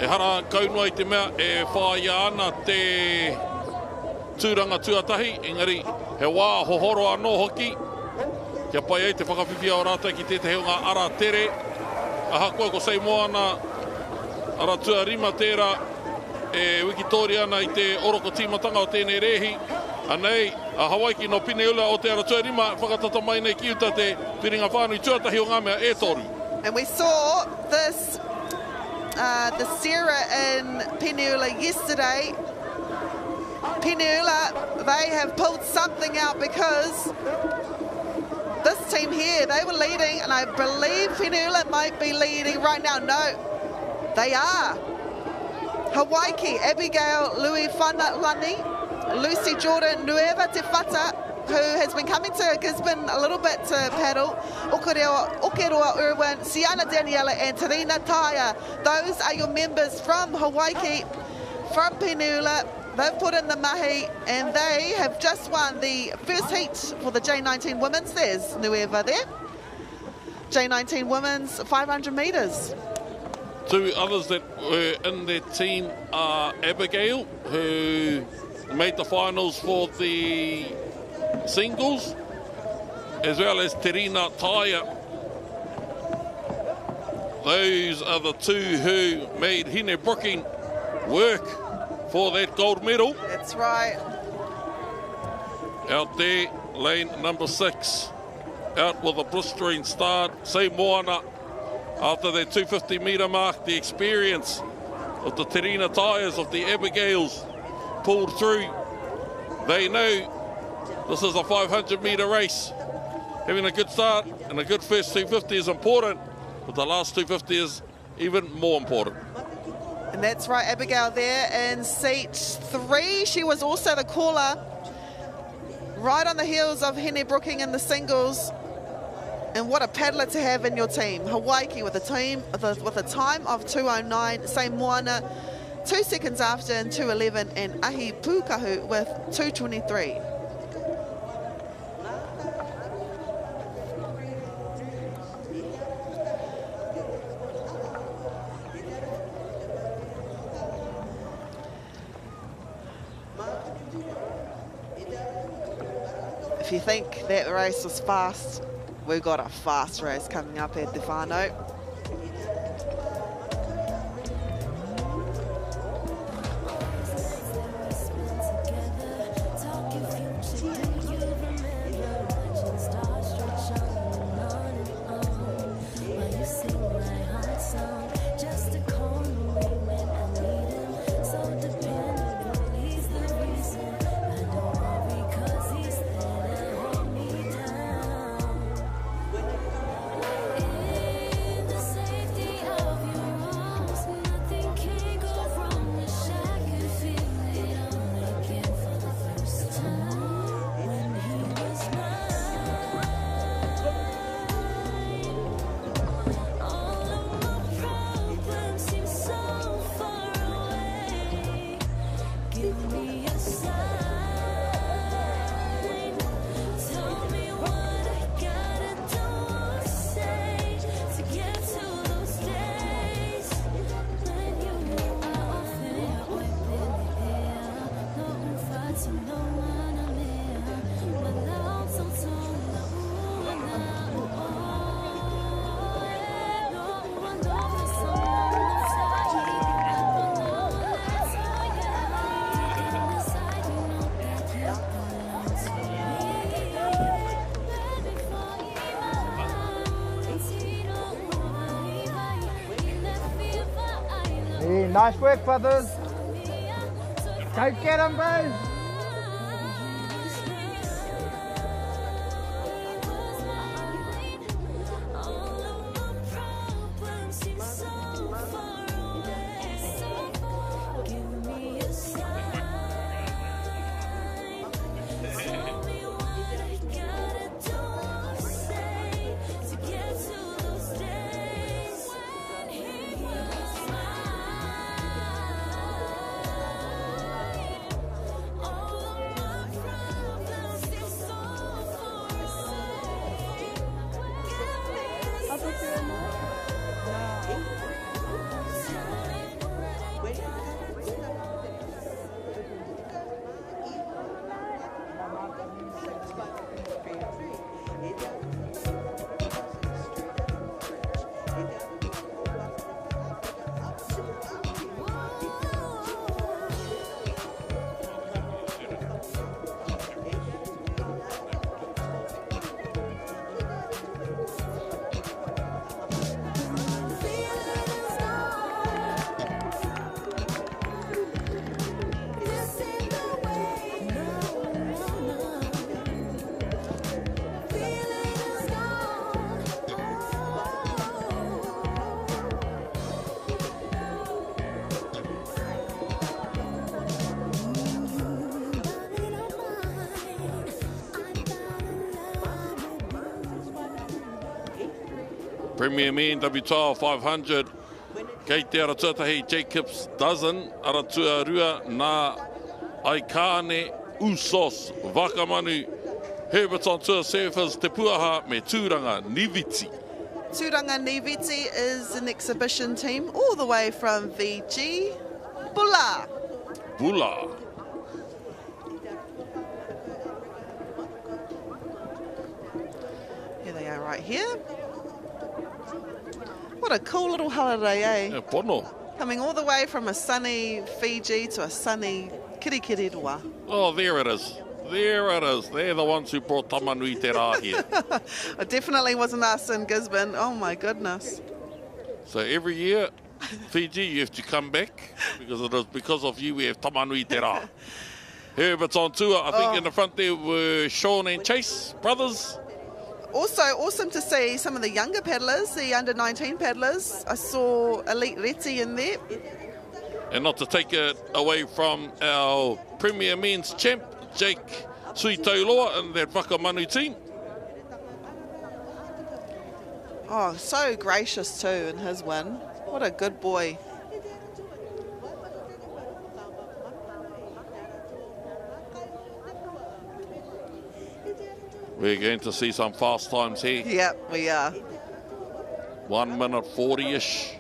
E hara kaunua I te mea e whāia ana te tūranga tuatahi. Engari, he wā hohoro anō hoki. Kia pai ei te whakawhiwhia o rātai ki tētahi o ngā ara tere. Aha koe ko Sei Moana ara tuarima tērā e wikitori ana I te oroko tīmatanga o tēnei rehi. Anei, a Hawaii no Peniula o te ara tuarima, whakatata mai nei ki uta te whiringa whānui tuatahi o ngā mea e toru. And we saw this, the Sarah in Peniula yesterday. Peniula, they have pulled something out because this team here, they were leading, and I believe Peniula might be leading right now. No, they are. Hawaii, Abigail Louis Whanalani, Lucy Jordan Nueva Te Whata, who has been coming to Gisborne a little bit to paddle. Aotearoa Irwin, Siana Daniela and Tarina Taya. Those are your members from Hawaii, from Peniula. They've put in the mahi and they have just won the first heat for the J19 women's. There's Nueva there. J19 women's 500 metres. Two others that were in their team are Abigail, who made the finals for the singles, as well as Terina Taya. Those are the two who made Hine Brooking work for that gold medal. That's right. Out there, lane number 6, out with a blistering start, Sei Moana. After their 250 metre mark, the experience of the Terina Tyres, of the Abigails, pulled through. They know this is a 500 metre race. Having a good start and a good first 250 is important, but the last 250 is even more important. And that's right, Abigail there in seat 3. She was also the caller, right on the heels of Hine Brooking in the singles. And what a paddler to have in your team. Hawaii with a time of 2:09. Sei Moana 2 seconds after in 2:11, and Ahi Pūkahu with 2:23. If you think that race was fast, we've got a fast race coming up at the whānau. Hey, nice work, brothers. Go get them, boys. Premier Men W12 500. Kei te ara tuatahi Jacobs dozen. Ara tuarua nā Aikane Usos Wakamanu. Herbert's on tour surfers Te Puaha me Tūranga Niviti. Tūranga Niviti is an exhibition team all the way from Fiji. Bula. Bula. Here they are right here. What a cool little holiday, eh? Yeah, pono. Coming all the way from a sunny Fiji to a sunny Kirikiriroa. Oh, there it is. There it is. They're the ones who brought Tamanui Te Rā here. It definitely wasn't us in Gisborne. Oh my goodness. So every year, Fiji, you have to come back because it is because of you we have Tamanui Te Rā. Herbert's on tour. I think in the front there were Sean and Chase, brothers. Also awesome to see some of the younger paddlers, the under-19 paddlers. I saw Elite Reti in there. And not to take it away from our Premier Men's champ, Jake Suitauloa and that Wakamanu team. Oh, so gracious too in his win. What a good boy. We're going to see some fast times here. Yep, we are. 1 minute 40-ish.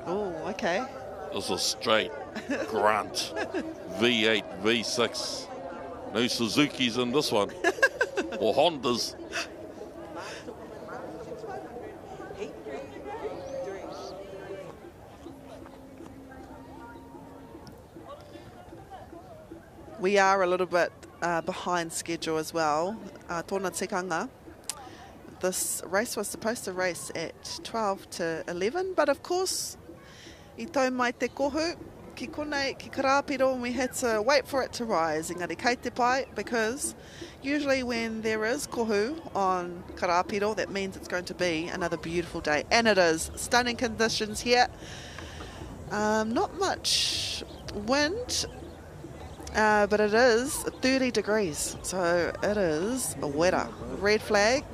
Oh, okay. This is straight grunt. V8, V6. No Suzuki's in this one. Or Hondas. We are a little bit behind schedule as well. Tōna tikanga. This race was supposed to race at 12 to 11, but of course, I tau mai te kohu, ki konei, ki Karapiro, and we had to wait for it to rise. Engari kei te pai, because usually when there is kohu on Karapiro, that means it's going to be another beautiful day. And it is. Stunning conditions here. Not much wind. But it is 30 degrees, so it is a wetter. Red flag.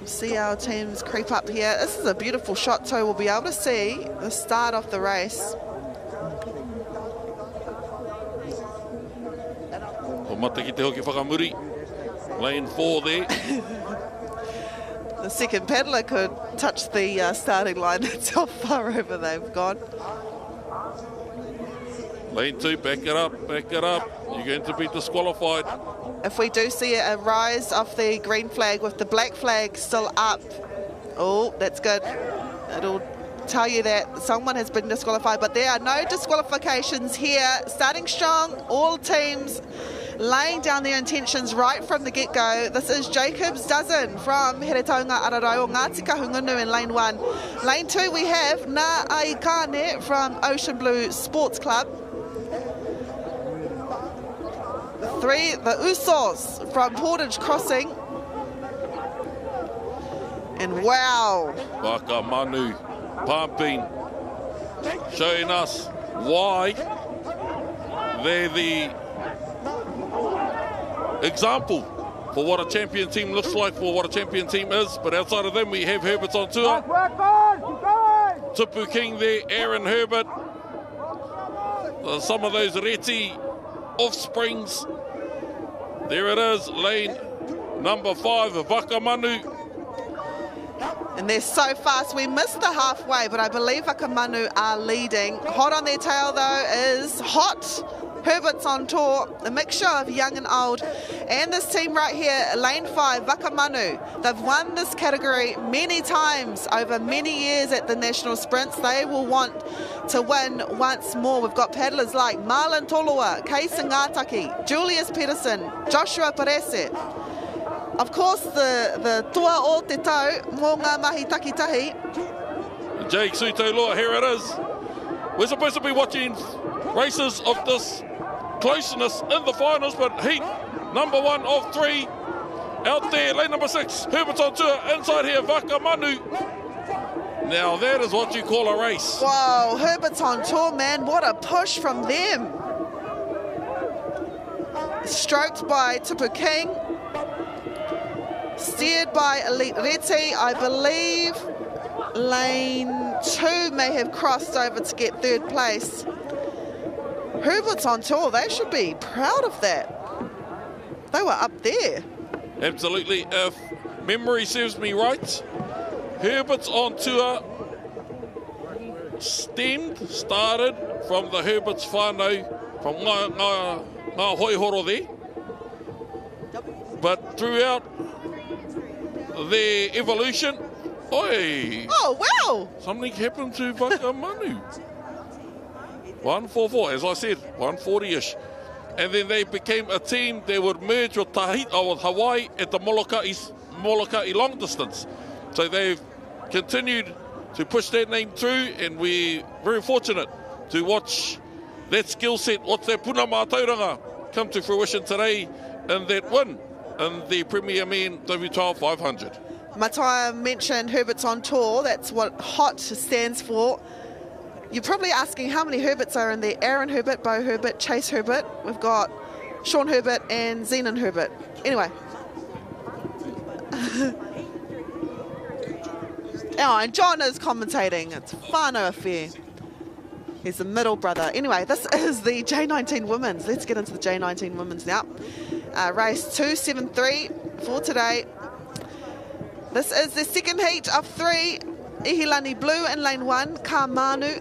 We'll see our teams creep up here. This is a beautiful shot, so we'll be able to see the start of the race. O mata ki te hoki whakamuri. Lane 4 there. The second paddler could touch the starting line. That's how far over they've gone. Lane 2, back it up, back it up. You're going to be disqualified. If we do see a rise of the green flag with the black flag still up, oh, that's good. It'll tell you that someone has been disqualified, but there are no disqualifications here. Starting strong, all teams laying down their intentions right from the get-go. This is Jacob's Dozen from Heretaunga Ararai o Ngāti Kahungunu in lane 1. Lane 2 we have Nā Ai Kāne from Ocean Blue Sports Club. 3, the Usos from Portage Crossing. And wow. Waka Manu pumping, showing us why they're the example for what a champion team looks like, for what a champion team is. But outside of them, we have Herbert's on tour. Tupu King there, Aaron Herbert. Some of those Reti offsprings. There it is, lane number 5, Waka Manu. And they're so fast. We missed the halfway, but I believe Waka Manu are leading. Hot on their tail, though, is Hot. Herbert's on tour, a mixture of young and old. And this team right here, lane 5, Waka Manu. They've won this category many times over many years at the national sprints. They will want to win once more. We've got paddlers like Marlon Tolua, Keisa Ngātaki, Julius Peterson, Joshua Parese. Of course, the Tua o Te Tau, mō ngā mahi takitahi. Jake Suitoloa, here it is. We're supposed to be watching races of this closeness in the finals, but heat number 1 of 3 out there, lane number 6, Herbert's on tour, inside here, Waka Manu. Now that is what you call a race. Wow, Herbert's on tour, man. What a push from them. Stroked by Tupu King. Steered by Elite Reti. I believe lane 2 may have crossed over to get 3rd place. Herbert's on tour. They should be proud of that. They were up there. Absolutely. If memory serves me right, Herbert's on tour started from the Herbert's whānau, from ngā hoihoro there. But throughout their evolution, oh wow! Something happened to Waka Manu. 144, as I said, 140-ish. And then they became a team that would merge with with Hawaii at the Molokai long distance. So they've continued to push that name through, and we're very fortunate to watch that skill set, watch that puna mātauranga come to fruition today in that win in the Premier Men W12 500. Mataia mentioned Herbert's on tour. That's what HOT stands for. You're probably asking how many Herberts are in there. Aaron Herbert, Bo Herbert, Chase Herbert. We've got Sean Herbert and Zenon Herbert. Anyway. Oh, and John is commentating. It's whānau affair. He's the middle brother. Anyway, this is the J19 Women's. Let's get into the J19 Women's now. Race 273 for today. This is the second heat of 3. Ihilani Blue in lane 1, Ka Manu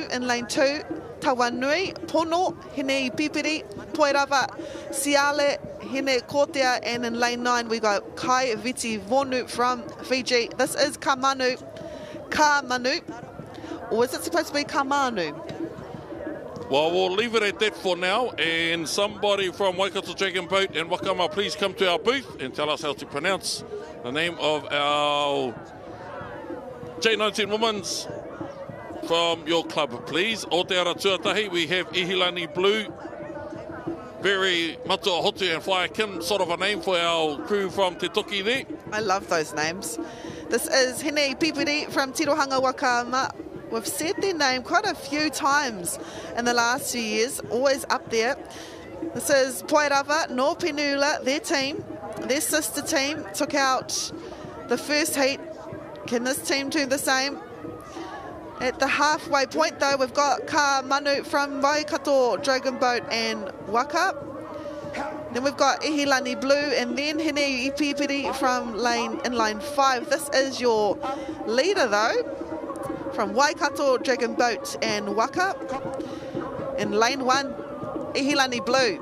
in lane 2, Tawanui, Pono, Hine Pipiri, Poirava, Siale, Hine Kotea, and in lane 9 we got Kai Viti Vonu from Fiji. This is Ka Manu, or is it supposed to be Ka Manu? Well, we'll leave it at that for now, and somebody from Waikato Dragon Boat and Wakama, please come to our booth and tell us how to pronounce the name of our J19 Women's from your club, please. Aotearoa tuatahi, we have Ihilani Blue. Very matua hotu and whaiakim, sort of a name for our crew from Te Toki there. I love those names. This is Hine Pipiri from Tirohanga Wakama. We've said their name quite a few times in the last few years, always up there. This is Poirava, no Penula, their team, their sister team, took out the first heat. Can this team do the same? At the halfway point, though, we've got Ka Manu from Waikato Dragon Boat and Waka. Then we've got Ihilani Blue and then Hine Ipipiri from in lane 5. This is your leader, though, from Waikato Dragon Boat and Waka. In lane 1, Ihilani Blue.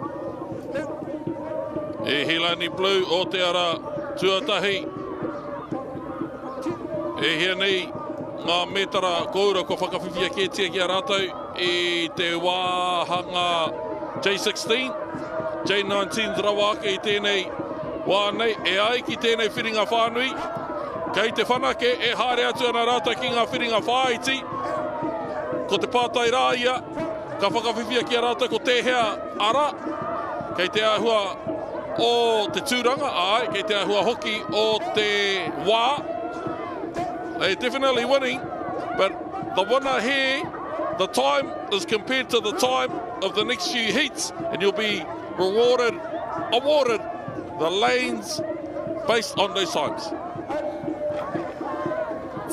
Ihilani Blue, Aotearoa tuatahi. E hea nei, ngā metara koura ko whakawhiwhia kētia ki a rātou i te wāhanga J16, J19 rawaka I tēnei wānei, e ai ki tēnei whiringa whānui. Kei te whanake e haere atu ana rāta ki ngā whiringa whāiti. Ko te pātai rā ia, ka whakawhiwhia ki a rāta ko tēhea ara. Kei te ahua o te tūranga, ai, kei te ahua hoki o te wā. They're definitely winning, but the winner here, the time is compared to the time of the next few heats, and you'll be awarded the lanes based on those times.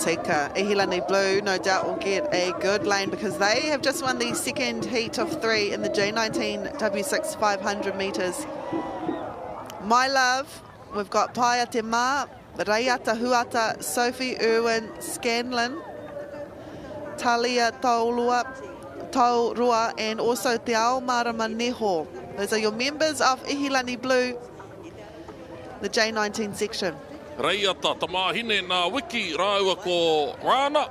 Tika, Ihilani Blue no doubt will get a good lane because they have just won the second heat of 3 in the J19 W6 500 metres. My love, we've got Paia Te Mā, Reiata Huata, Sophie Irwin Scanlon, Talia Taurua, and also Te Ao Marama Neho. Those are your members of Ihilani Blue, the J19 section. Reiata, tamahine nā wiki rāua ko rāna.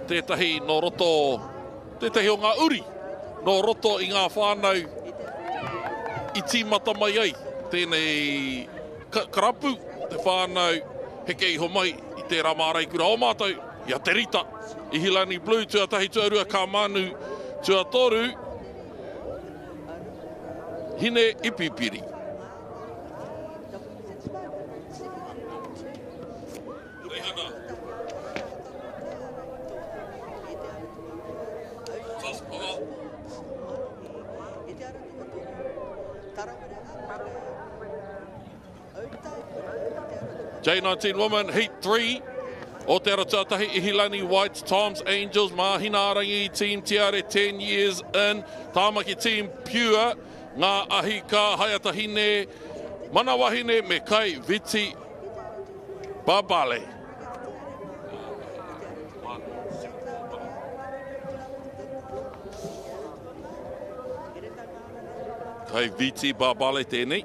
Tētahi no roto, tētahi o ngā uri, no roto I ngā whānau I tīmata mai ai. Tēnei karapu, te whānau heke iho mai I te ramārei kura o mātou. Ia te rita, Ihilani Blue, tuatahi tuarua ka manu, tuatoru, hine ipipiri. J19 women, heat 3. Aotearoa tuatahi Ihilani Whites, Times Angels, Mahinarangi team tiare 10 years in. Tāmaki team Pure, ngā ahi ka haiatahine, manawahine me kai Viti Babale. Kai Viti Babale tēnei.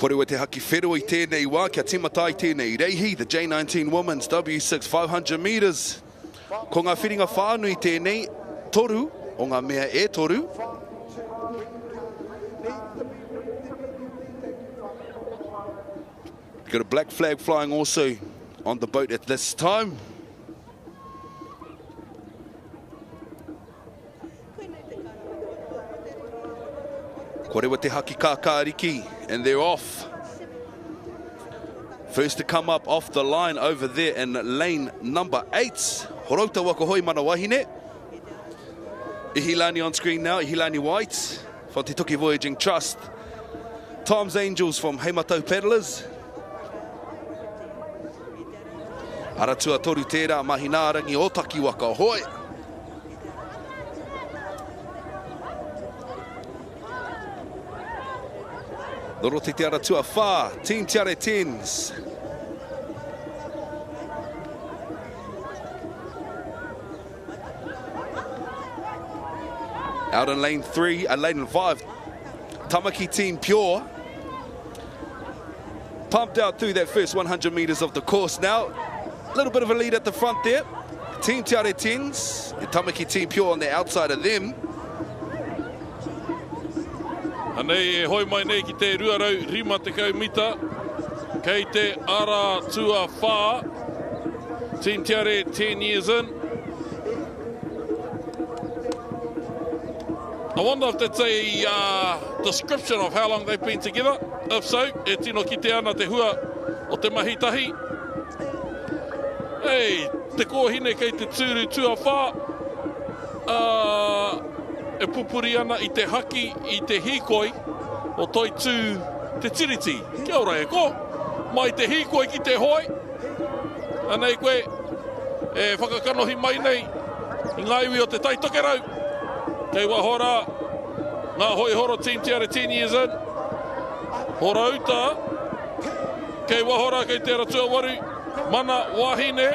Korua te haki whero I tēnei wā, kia tīmata I tēnei reihi, the J19 Women's W6 500 metres. Ko ngā whiringa whānui tēnei, toru, o ngā mea e toru. Got a black flag flying also on the boat at this time. Korua te haki kākāriki, and they're off. First to come up off the line over there in lane number 8. Horauta waka hoi mana wahine. Ihilani on screen now, Ihilani White from Te Toki Voyaging Trust. Times Angels from Heimatau Paddlers. Aratua toru tērā, Mahinarangi Otaki waka hoi. Loroti te aratua whā, Team Tiare 10s. Out in lane 3, lane 5, Tamaki Team Pure. Pumped out through that first 100 metres of the course now. A little bit of a lead at the front there. Team Tiare 10s, Tamaki Team Pure on the outside of them. Anei e hoi mai nei ki te ruarau rima te kaumita. Kei te ara tua whā. Team Tiare 10 years in. I wonder if that's a description of how long they've been together. If so, e tino ki te ana te hua o te mahitahi. Hey, te kōhine kei te tūru tuawhā. E pupuri ana I te haki, I te hikoi, o toi tū te tiriti. Kia ora e ko, mai te hikoi ki te hoi. Anei koe, e whakakanohi mai nei, I ngā iwi o te taitokerau. Kei wahora, ngā hoi horo team tiara 10 years in. Hora uta, kei wahora kei te aratua waru, mana wahine,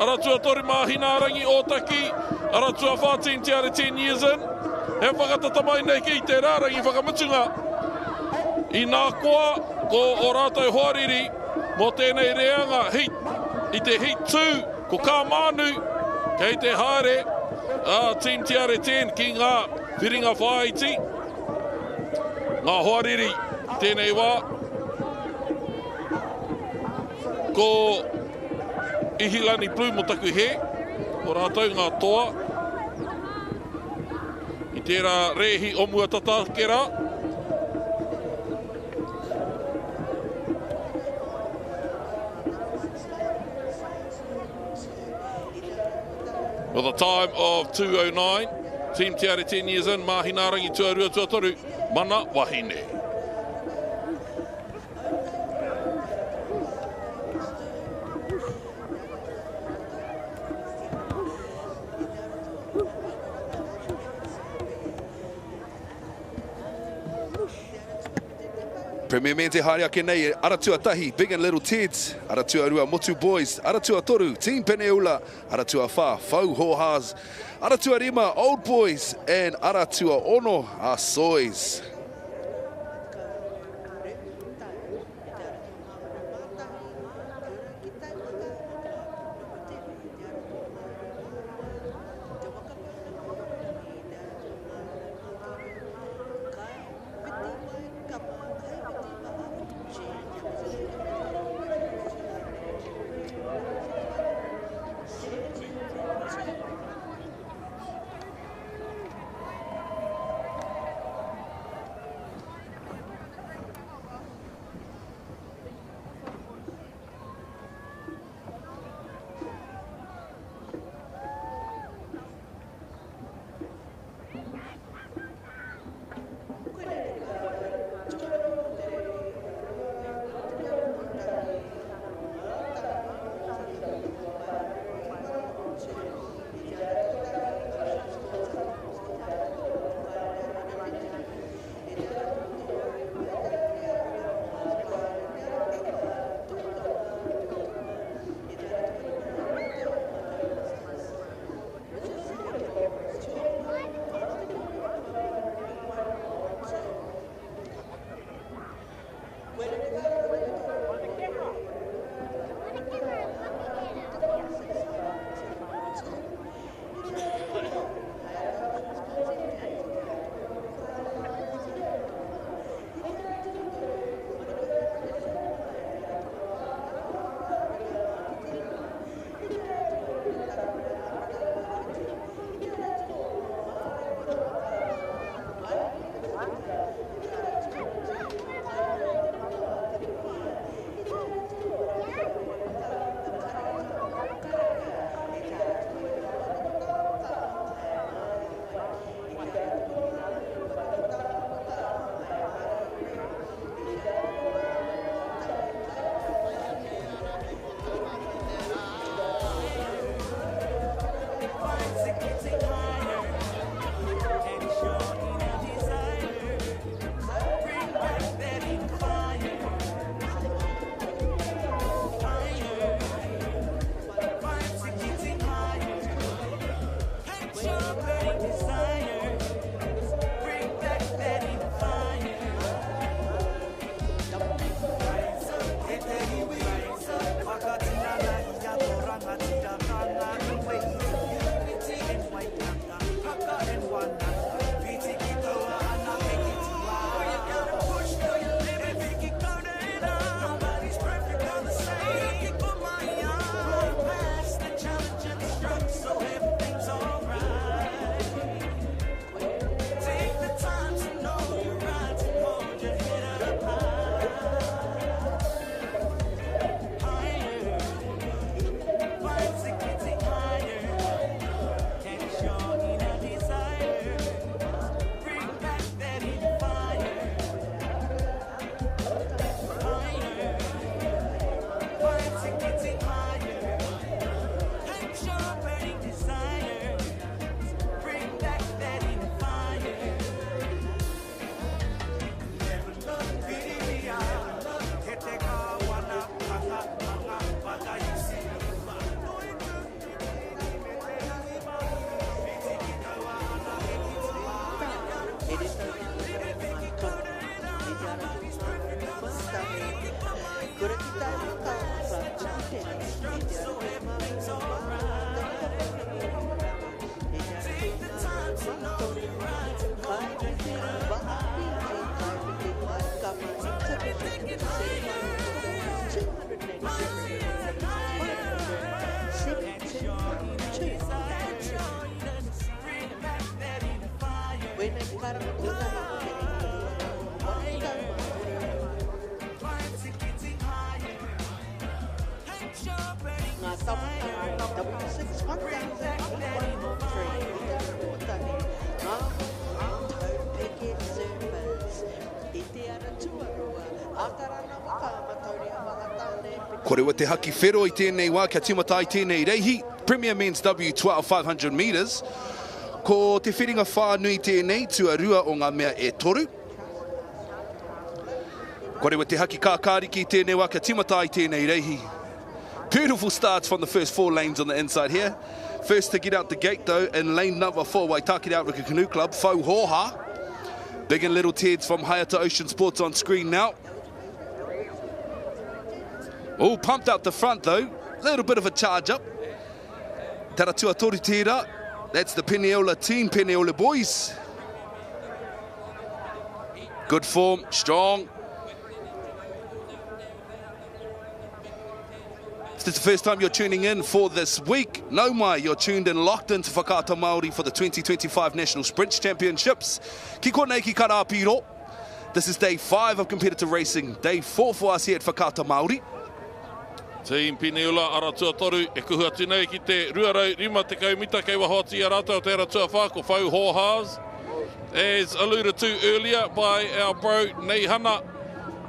aratua tori mahina arangi ōtaki, aratua whā team tiara 10 years in. He whakatata mai nei ki te rārangi whakamutunga. I nā koa, ko o rātou hoariri, mō tēnei reanga heat, I te heat 2, ko kā mānu, kei te haere, team tiara 10 ki ngā whiringa whāiti. Ngā hoariri, tēnei wā. Ko Ihilani Blue mo taku he, o rātou ngā toa. I tērā rehi o mua tatakera. With a time of 2:09, Team Tiara 10 years in, Mahinarangi tuarua tuatoru, mana wahine. Premier Men te haere ake nei, aratua tahi, Big and Little Teds, aratua rua Motu Boys, aratua toru, Team Peneula, aratua wha, Fau Hohas, aratua rima, Old Boys, and aratua ono, Asois. Korewa te haki whero I tēnei wā, kia timata I tēnei reihi. Premier Men's W12 500 metres. Ko te whiringa whānui tēnei, tuarua o ngā mea e toru. Korewa te haki kākāriki tēnei wā, kia timata I tēnei reihi. Beautiful starts from the first 4 lanes on the inside here. First to get out the gate though, in lane number 4, Waitakere Outrigger Canoe Club, Fau Hoha. Big and Little Teds from Hayata Ocean Sports on screen now. Oh, pumped out the front though. Little bit of a charge up. Taratua Toritira. That's the Peneola team, Peneola boys. Good form, strong. If this is the first time you're tuning in for this week, no mai, you're tuned in, locked into Whakaata Māori for the 2025 National Sprint Championships. Ki konei ki Karapiro. This is day 5 of competitive racing. Day 4 for us here at Whakaata Māori. Team Pineula aratua toru e kuhua tunei ki te ruarau rima te kaumita kei wahoti a rātou te aratua whā ko Fau Hohas. As alluded to earlier by our bro Neihana,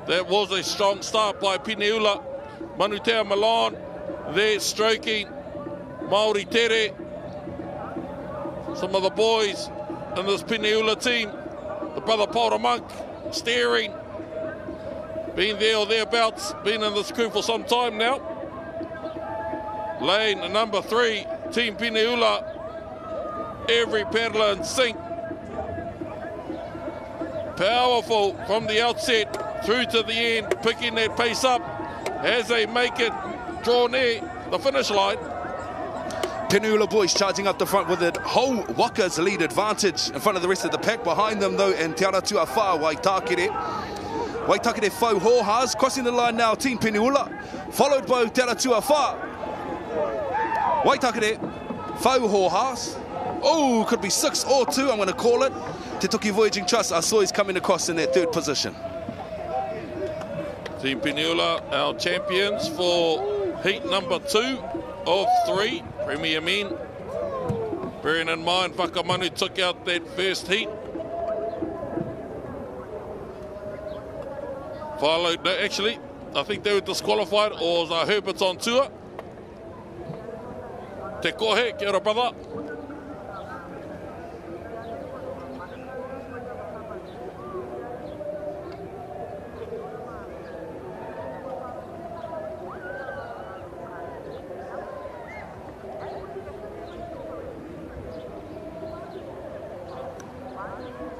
that was a strong start by Pineula. Manutea Milan, there stroking Māori Tere. Some of the boys in this Pineula team, the brother Paura Monk steering. Been there or thereabouts, been in this crew for some time now. Lane number 3, Team Pineula. Every paddler in sync. Powerful from the outset through to the end, picking that pace up as they make it draw near the finish line. Pineula boys charging up the front with it. Whole Waka's lead advantage in front of the rest of the pack. Behind them though, and Te Aratua Whā Waitakere. Waitakere Fau Hohas, crossing the line now, Team Pineula, followed by Te Aratua Whā. Waitakere Fau Hohas. Oh, could be 6 or 2, I'm going to call it. Te Toki Voyaging Trust, Asoi's coming across in their 3rd position. Team Pineula, our champions for heat number 2 of 3, Premier Men. Bearing in mind, Whakamanu took out that first heat. Followed, no, actually, I think they were disqualified, or was Herbert's on tour. Te kohe, kia ora brother.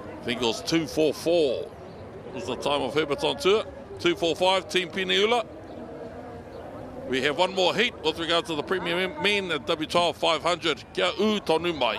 I think it was 2:44. Was the time of Herbert's on tour. 2:45, Team Pineula. We have one more heat with regard to the Premier Men at W12 500. Kia u tonu mai.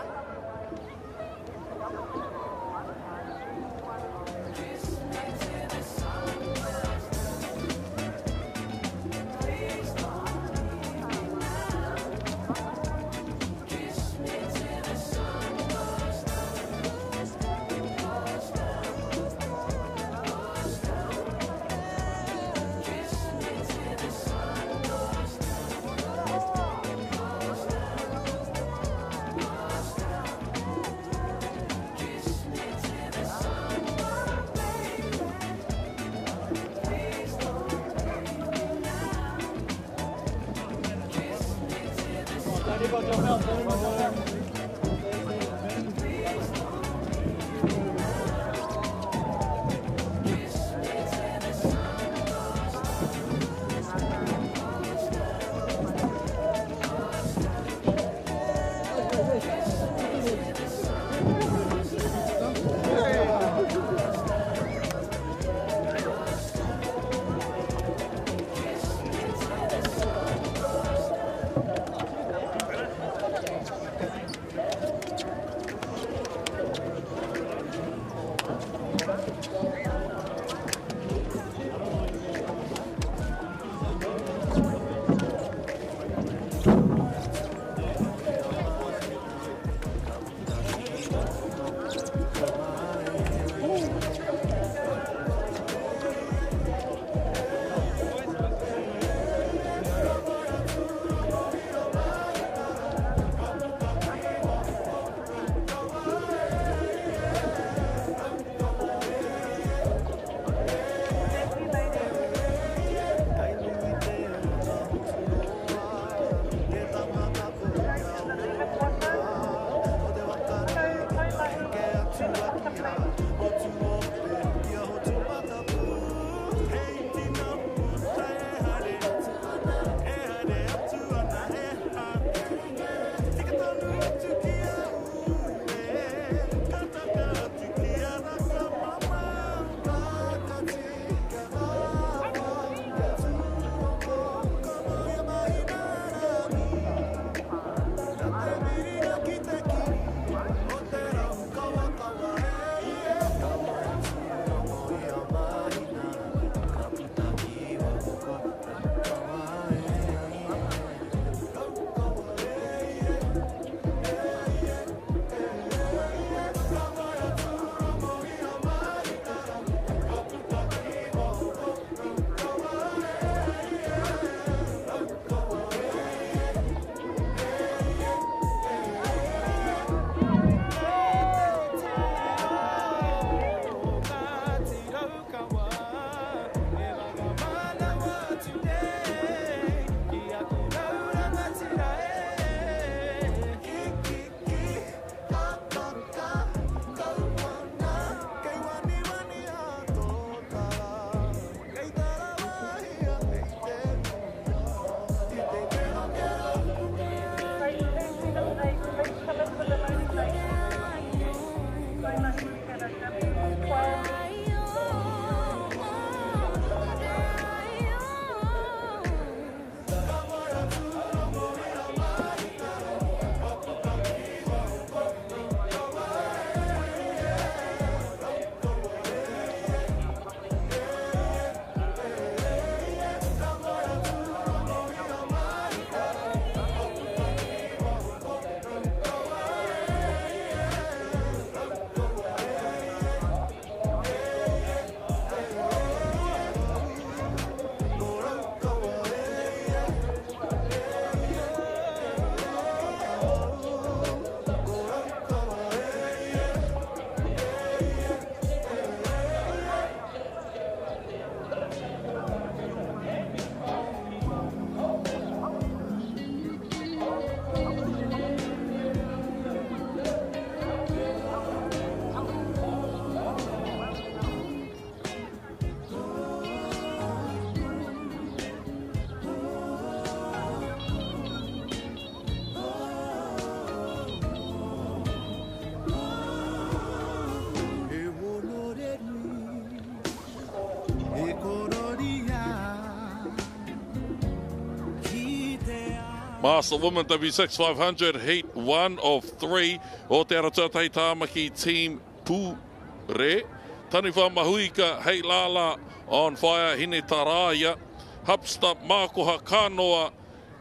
Master Women W6 500, Heat 1 of 3. Aotearoa Tahi Tāmaki Team Pūre. Taniwha Mahuika, Hei Lala on fire, Hine Tarāia. Hapsta Mākoha Kanoa,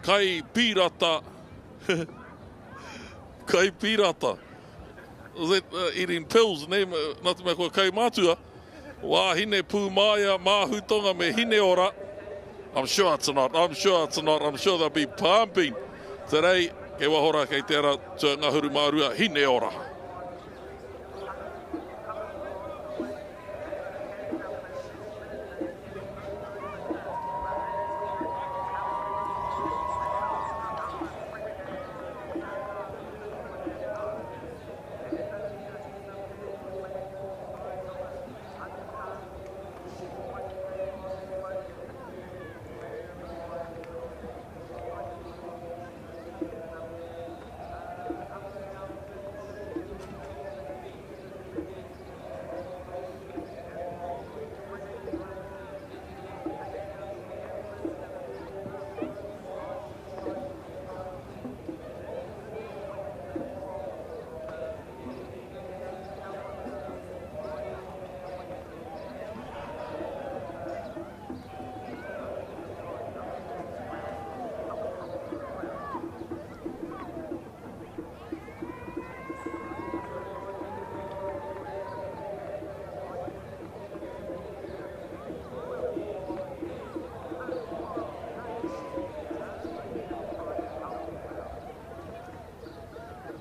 Kai Pirata. Kai Pirata. Is it eating pills? Name, not to make a Kai Matua. Wā Hine Pūmaya, Mahutonga me Hine Ora. I'm sure it's not. I'm sure it's not. I'm sure they'll be pumping today. Ke wahora kei tera tua ngahuru marua hine ora.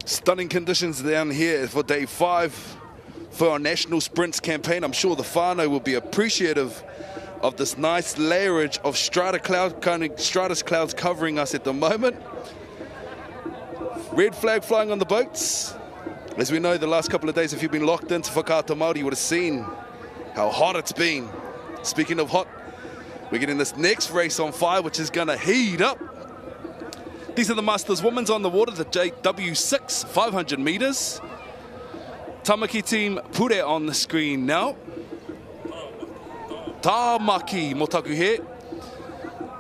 Stunning conditions down here for day 5 for our national sprints campaign. I'm sure the whānau will be appreciative of this nice layerage of stratus clouds covering us at the moment. Red flag flying on the boats. As we know, the last couple of days, if you've been locked into Whakaata Māori, you would have seen how hot it's been. Speaking of hot, we're getting this next race on fire, which is going to heat up. These are the Masters Women's on the water, the JW6 500 metres. Tamaki Team Pure on the screen now. Tāmaki Motaku here.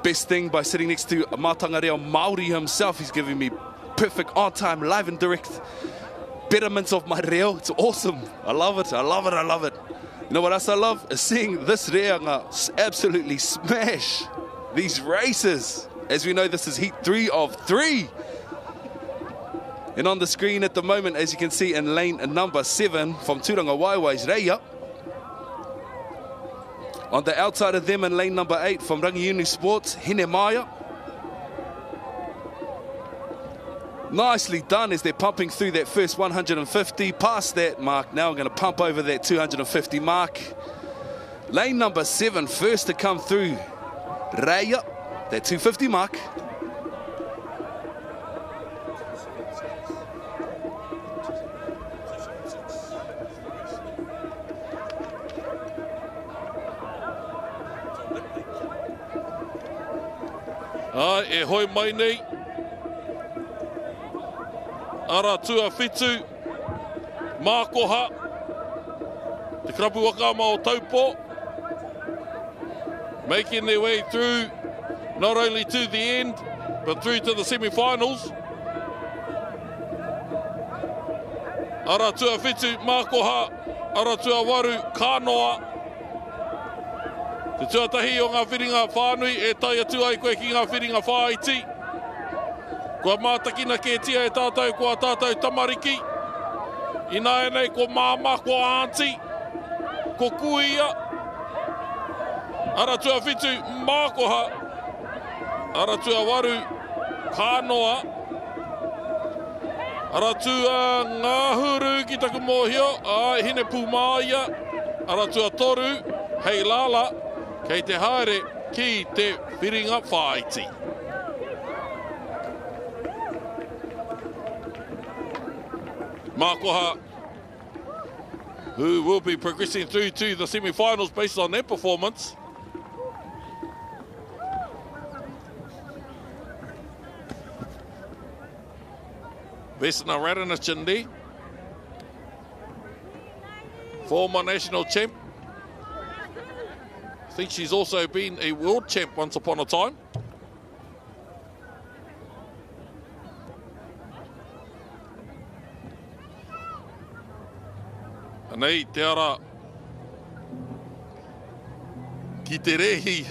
Best thing by sitting next to Mātanga Reo Māori himself. He's giving me perfect on-time, live and direct betterments of my reo. It's awesome. I love it, I love it, I love it. You know what else I love? Is seeing this reanga absolutely smash these races. As we know, this is Heat 3 of 3. And on the screen at the moment, as you can see in lane number 7 from Turanga Waiwai's Reia. On the outside of them in lane number 8 from Rangiunu Sports, Hine Maya. Nicely done as they're pumping through that first 150. Past that mark, now I'm going to pump over that 250 mark. Lane number 7, first to come through, Reia. That 250 mark. E hoi mai nei. Ara tua whitu. Mākoha. Te krapu waka ma o taupo. Making their way through not only to the end, but through to the semi-finals. Ara tua whitu, Mākoha. Ara tua waru, Kanoa. Te tuatahi o ngā whiringa whānui, e tai atu ai koe ki ngā whiringa whāiti. Kua mātakina ke tia e tātou, kua tātou tamariki. Ina e nei, ko māma, ko auntie, ko kuia. Ara tua whitu, Mākoha. Ara tua waru, Kanoa. Ara tua ngāhuru ki taku mōhio, hine pūmāia. Ara tua toru, hei lala, kei te haere ki te whiringa whāiti. Mākoha, who will be progressing through to the semi-finals based on their performance. Vesna Radhanachandi, former national champ. I think she's also been a world champ once upon a time. Nei, te ara ki te rehi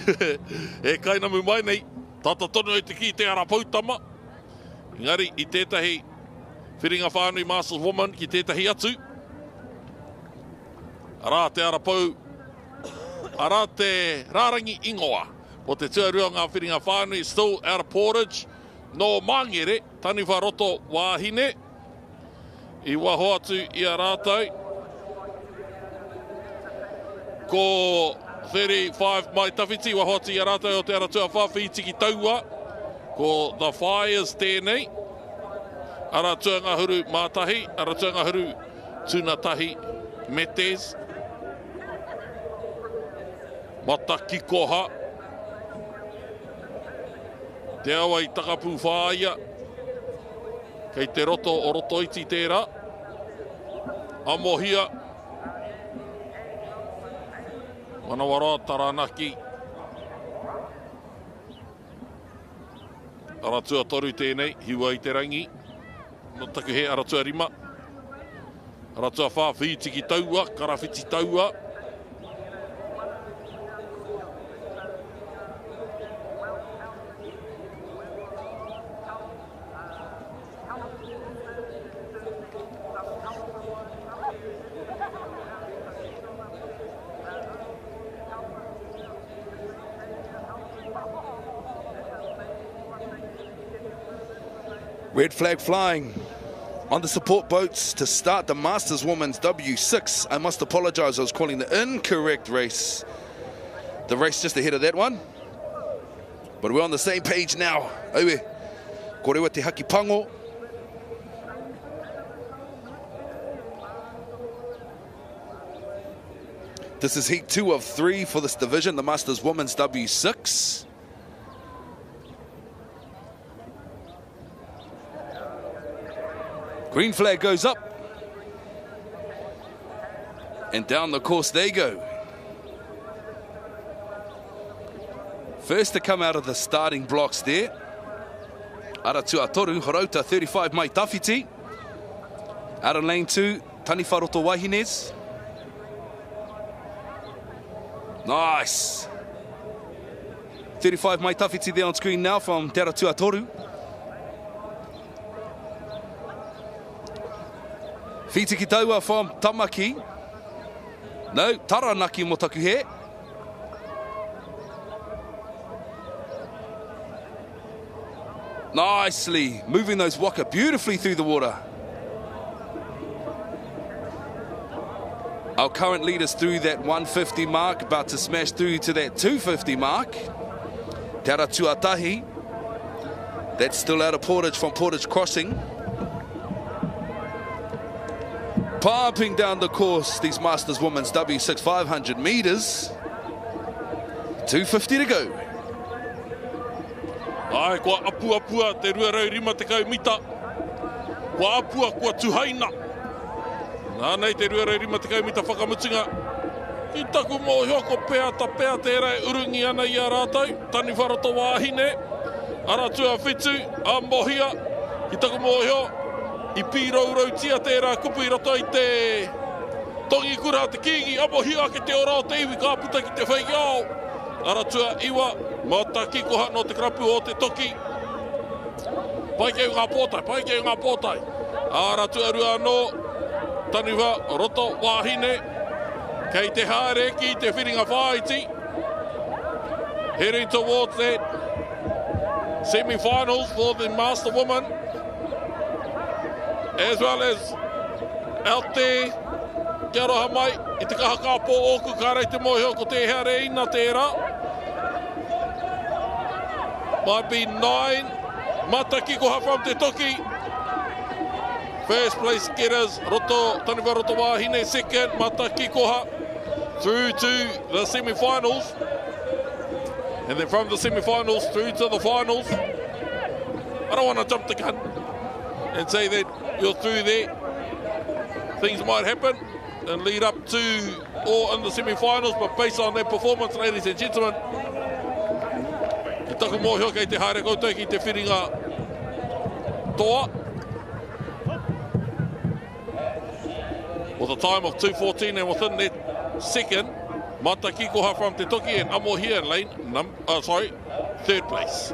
e kainamu mai nei tata tonu e te ki te ara pautama. Engari, i tētahi whiringa whānui Masters Woman ki tētahi atu. Arā te ara pau, arā te rārangi ingoa. Po te tuarua ngā whiringa whānui, still out of portage, no Mangere, taniwha roto wāhine. I waho atu i a rātau. Ko 35 mai tawhiti, waho atu i a rātau o te aratua whawhi tiki taua. Ko The Fires tēnei. Aratua ngā huru mātahi, aratua ngā huru tūnatahi metes. Mata ki koha. Te awa i takapu whāia. Kei te roto o roto iti tērā. Amohia. Manawara taranaki. Aratua toru tēnei, hiua i te rangi. No taku he aratua rima. Aratua whawhi tiki taua, karawhiti taua. Red flag flying on the support boats to start the Masters Women's W6. I must apologize, I was calling the incorrect race. The race just ahead of that one. But we're on the same page now. Aue, korewa te haki pango. This is heat 2 of 3 for this division, the Masters Women's W6. Green flag goes up. And down the course they go. First to come out of the starting blocks there. Aotearoa, Horauta, 35 mai tawhiti. Out of lane 2, Taniwha Roto Wahines. Nice. 35 mai tawhiti there on screen now from Te Aotearoa. Whitiki taua from Tamaki. No, Taranaki mo taku he. Nicely moving those Waka beautifully through the water. Our current leaders through that 150 mark, about to smash through to that 250 mark. Te ara tuatahi. That's still out of portage from Portage Crossing. Pumping down the course, these Masters Women's W6 500 metres. 250 to go. Ai, kua apua te ruarau rima te kaumita. Kua apua, kua tuhaina. Nā nei te ruarau rima te kaumita whakamutunga. Ki taku mōhio ko pēa ta pēa tērā urungi ana i a rātou. Taniwha Roto Wāhine. Aratua whitu, a mohia. Ki taku mōhio. I pīraurau tia tērā kupu i roto i te tongi kura te kingi, amohia ke te ora o te iwi ka puta ki te whaiao. Aratua iwa, mata kikoha no te krapu o te toki. Pai keu ngā pōtai, pai keu ngā pōtai. Aratua rua no, Taniwha Roto Wāhine, kei te haere ki te whiringa whāiti. Heading towards that semi-finals for the Master Woman. As well as out there, kia roha mai, i te kaha kāpō oku kārei te mōhio ko te heare ina tērā. Might be 9, Mata Kikoha from te toki. First place getters, Taniwha Roto Wāhine, second, Mata Kikoha, through to the semi-finals. And then from the semi-finals through to the finals. I don't want to jump the gun and say that you're through there. Things might happen and lead up to or in the semi-finals, but based on their performance, ladies and gentlemen, ki taku mōhio kei te haere koutou ki te whiringa toa. with a time of 2:14 and within that second, Mata Kikoha from Te Toki and Amo here in lane, third place.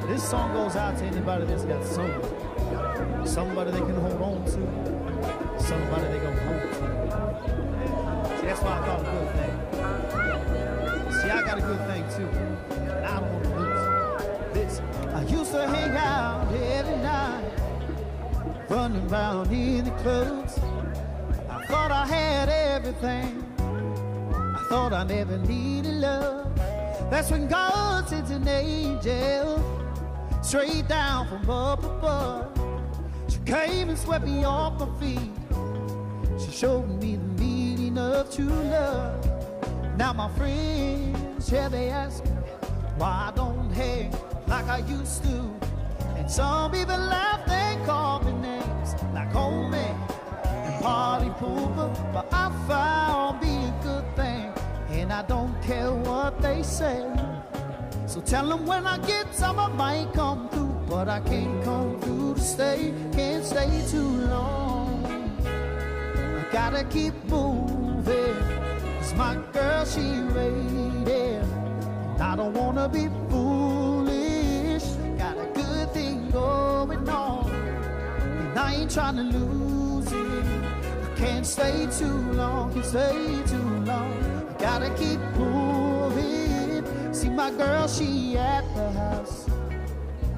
This song goes out to anybody that's got somebody they can hold on to, somebody they go home to. See, that's why I call it a good thing. See, I got a good thing too, and I don't want to lose this. I used to hang out every night, running around in the clubs. I thought I had everything. I thought I never needed love. That's when God sent an angel straight down from up above. She came and swept me off my feet. She showed me the meaning of true love. Now my friends, yeah, they ask me why I don't hang like I used to. And some even laugh and call me names like home man and party pooper. But I found be a good thing, and I don't care what they say. So tell them when I get some I might come through, but I can't come through to stay, can't stay too long. I gotta keep moving, 'cause my girl, she waiting, and I don't wanna be foolish. Got a good thing going on, and I ain't trying to lose it. I can't stay too long, can't stay too long. I gotta keep moving. See my girl, she at the house.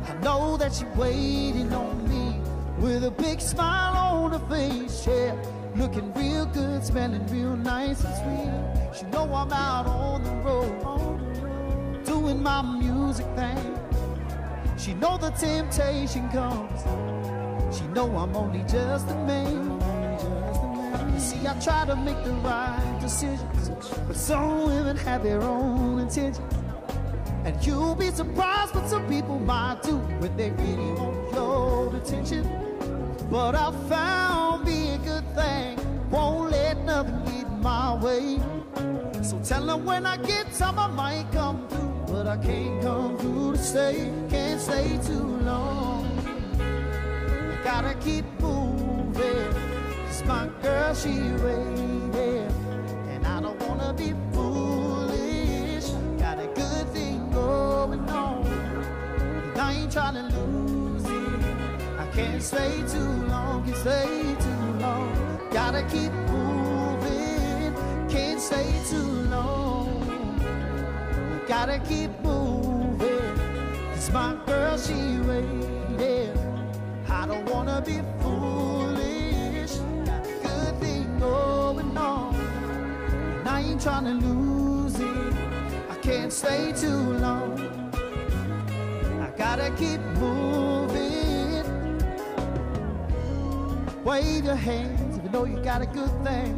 I know that she waiting on me with a big smile on her face, yeah. Looking real good, smelling real nice and sweet. She know I'm out on the road, doing my music thing. She know the temptation comes. She know I'm only just a man. See, I try to make the right decisions, but some women have their own intentions. And you'll be surprised what some people might do when they really want your attention. But I found be a good thing, won't let nothing get in my way. So tell them when I get some I might come through, but I can't come through to stay, can't stay too long. I gotta keep moving, 'cause my girl, she waiting, and I don't wanna be foolish. Got a good thing going on, and I ain't trying to lose it. I can't stay too long, can't stay too long. Gotta keep moving, can't stay too long. Gotta keep moving, 'cause my girl, she waiting. I don't wanna be foolish. Got a good thing going on, and I ain't trying to lose it. I can't stay too long. I gotta keep moving. Wave your hands if you know you got a good thing.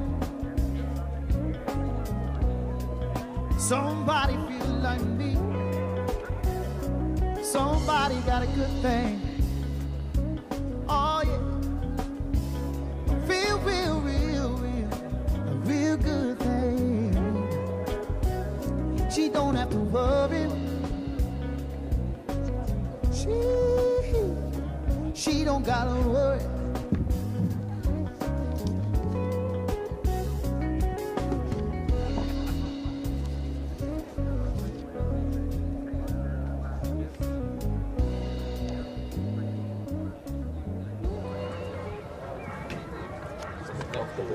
Somebody feel like me. Somebody got a good thing. Oh yeah. Real, real, real, real, a real good thing. She don't have to worry. She don't gotta worry.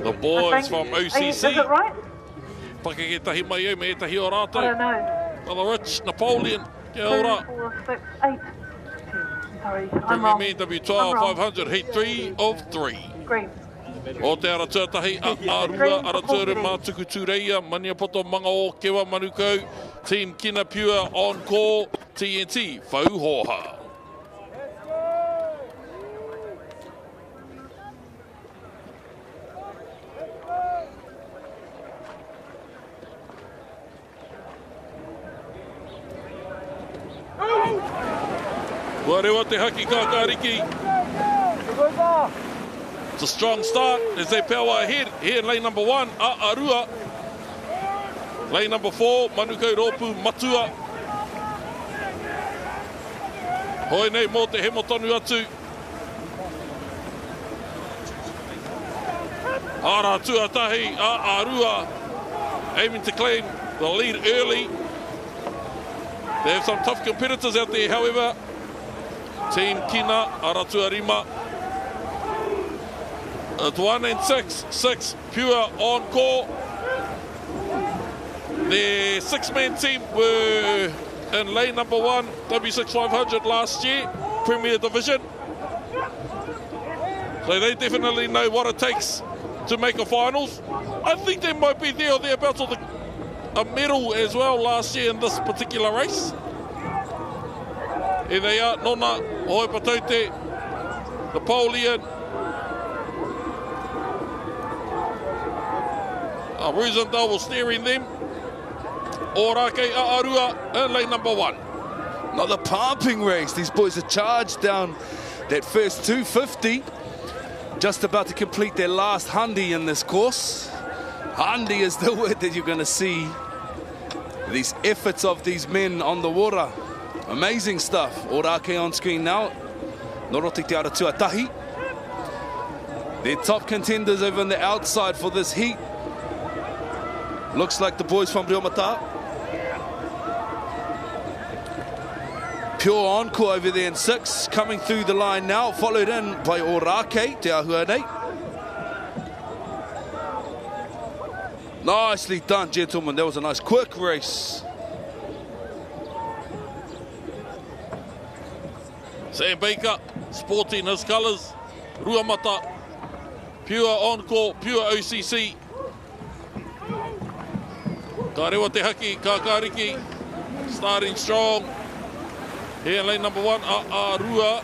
The boys from OCC. Is it right? Pakeketahi mai au me etahi o rātou. I don't know. Brother Rich, Napoleon, kia ora. 2, 4, 6, 8. Sorry, I'm wrong. Premier W12 500, heat 3 of 3. Green. O te ara tuatahi a Arua, ara tūru mātuku tūreia, mania poto manga o kewa manukau, Team Karapiro on call, TNT, Whauhoha. Ka rewa te haki kakariki. It's a strong start as they power ahead here in lane number 1, Aotearoa. Lane number 4, Manukau Ropu Matua. Hoi nei mō te hemo tonu atu. Ara tuatahi Aotearoa aiming to claim the lead early. They have some tough competitors out there, however. Team Kina, Aratuarima. It's 1 and 6 pure encore. The 6-man team were in lane number 1, W6500 last year, Premier Division. So they definitely know what it takes to make a finals. I think they might be there or thereabouts with a medal as well last year in this particular race. Here they are, Nona, Hoi Patote, Napoleon, Rosendale was steering them. Orake Aotearoa in lane number 1. Another pumping race. These boys are charged down that first 250. Just about to complete their last hundi in this course. Hundi is the word that you're going to see. These efforts of these men on the water. Amazing stuff. Orake on screen now. Noroti te ara tuatahi. They're top contenders over on the outside for this heat. Looks like the boys from Riomata. Pure encore over there in 6, coming through the line now, followed in by Orake, te ahua nei. Nicely done, gentlemen. That was a nice quick race. Sam Baker, sporting his colours. Ruamata, pure encore, pure OCC. Ka rewa te haki, kakariki, starting strong. Here in lane number 1, Aotearoa.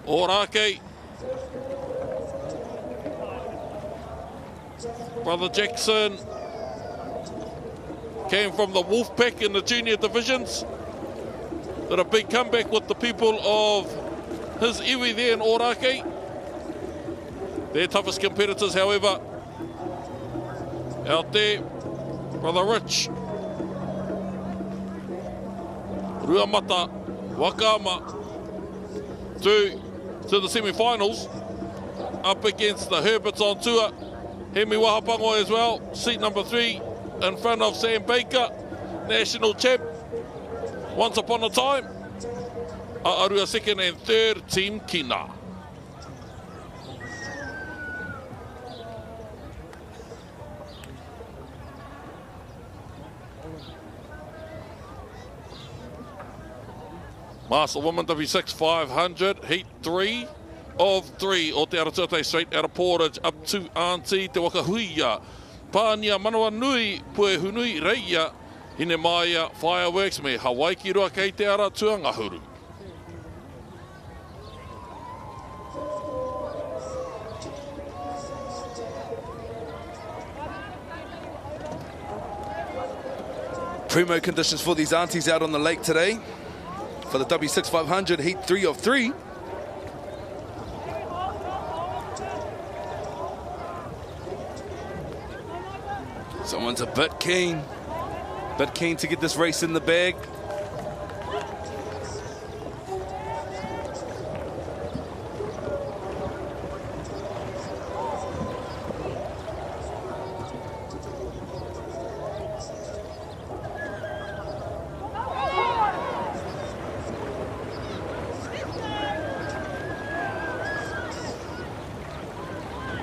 Orake. Brother Jackson came from the Wolfpack in the junior divisions. Did a big comeback with the people of his iwi there in Orake. Their toughest competitors, however, out there, Brother Rich, Ruamata, Wakama, to the semi-finals, up against the Herberts on tour. Hemi Wahapango as well, seat number 3, in front of Sam Baker, national champ. Once upon a time, Aotearoa 2nd and 3rd, Team Kina. Master Woman W6500, Heat 3 of 3. O te Aratute straight out of Portage up to Auntie Te Waka Huia. Pānia Manawa Nui, Pue Hunui Reia, Hine Maia Fireworks me Hawaii ki roa kei te ara tuangahuru. Primo conditions for these aunties out on the lake today. For the W6500, Heat 3 of 3. Someone's a bit keen to get this race in the bag.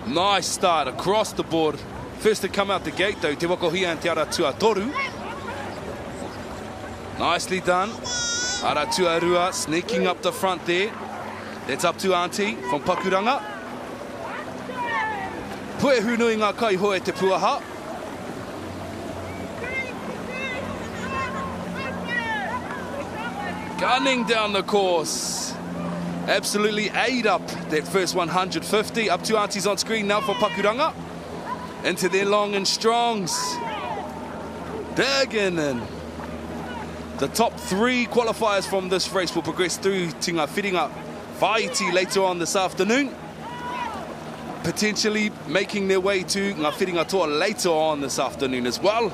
Nice start across the board. First to come out the gate though, Te Wakohia and Te Aratuatoru. Nicely done. Aratuarua sneaking up the front there. That's up to Auntie from Pakuranga. Pue hunui ngā kai hoe te puaha. Gunning down the course. Absolutely ate up that first 150. Up to Aunties on screen now for Pakuranga. Into their long and strongs. Digging in. The top 3 qualifiers from this race will progress through to ngā whiringa whaiti later on this afternoon, potentially making their way to ngā whiringa toa later on this afternoon as well.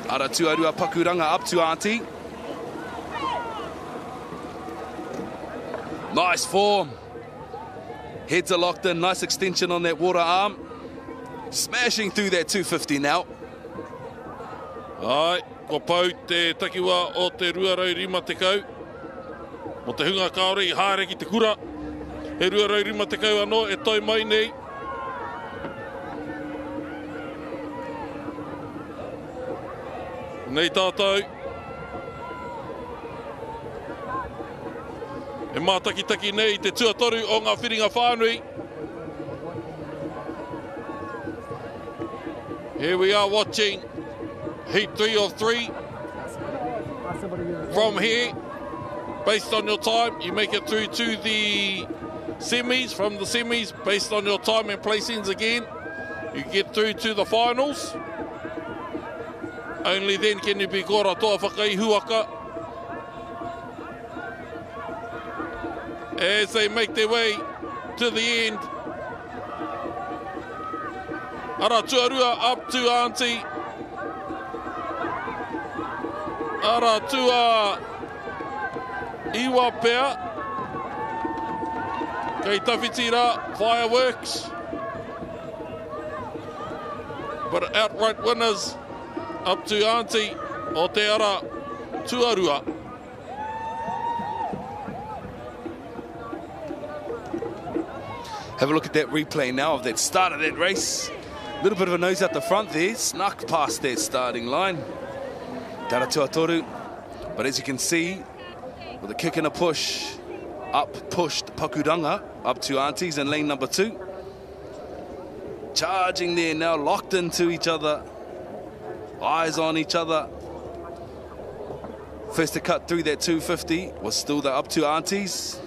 Aotearoa Pakuranga up to Auntie. Nice form. Heads are locked in, nice extension on that water arm. Smashing through that 250 now. Ai, ko pau te takiwa o te ruarau rima te kau. Mo te hunga kaore I haere ki te kura. He ruarau rima te kau anō e toi mai nei. Nei tātou. E mātaki-taki nei te tuatoru o ngā whiringa whānui. Here we are watching heat 3 of 3. From here, based on your time, you make it through to the semis. From the semis, based on your time and placings again, you get through to the finals. Only then can you be kora toa whakai Waka. As they make their way to the end. Aotearoa up to Auntie. Aotearoa iwa pea. Kei tawhitira fireworks. But outright winners up to Auntie Aotearoa. Have a look at that replay now of that start of that race. A little bit of a nose out the front there, snuck past that starting line. Tuatoru, but as you can see, with a kick and a push, up pushed Pakuranga up to Aunties in lane number 2. Charging there now, locked into each other, eyes on each other. First to cut through that 250 was still the up to Aunties.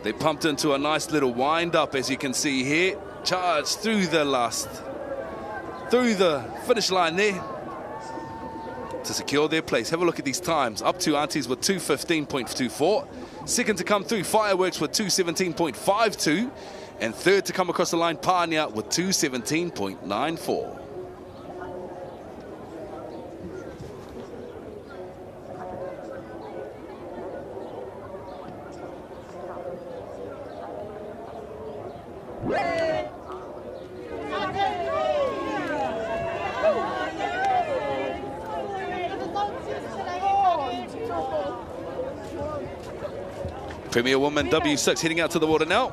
They pumped into a nice little wind up, as you can see here. Charged through the finish line there to secure their place. Have a look at these times. Up to Aunties with 2:15.24. Second to come through, Fireworks with 2:17.52. And third to come across the line, Pānia with 2:17.94. Premier Woman W6 heading out to the water now.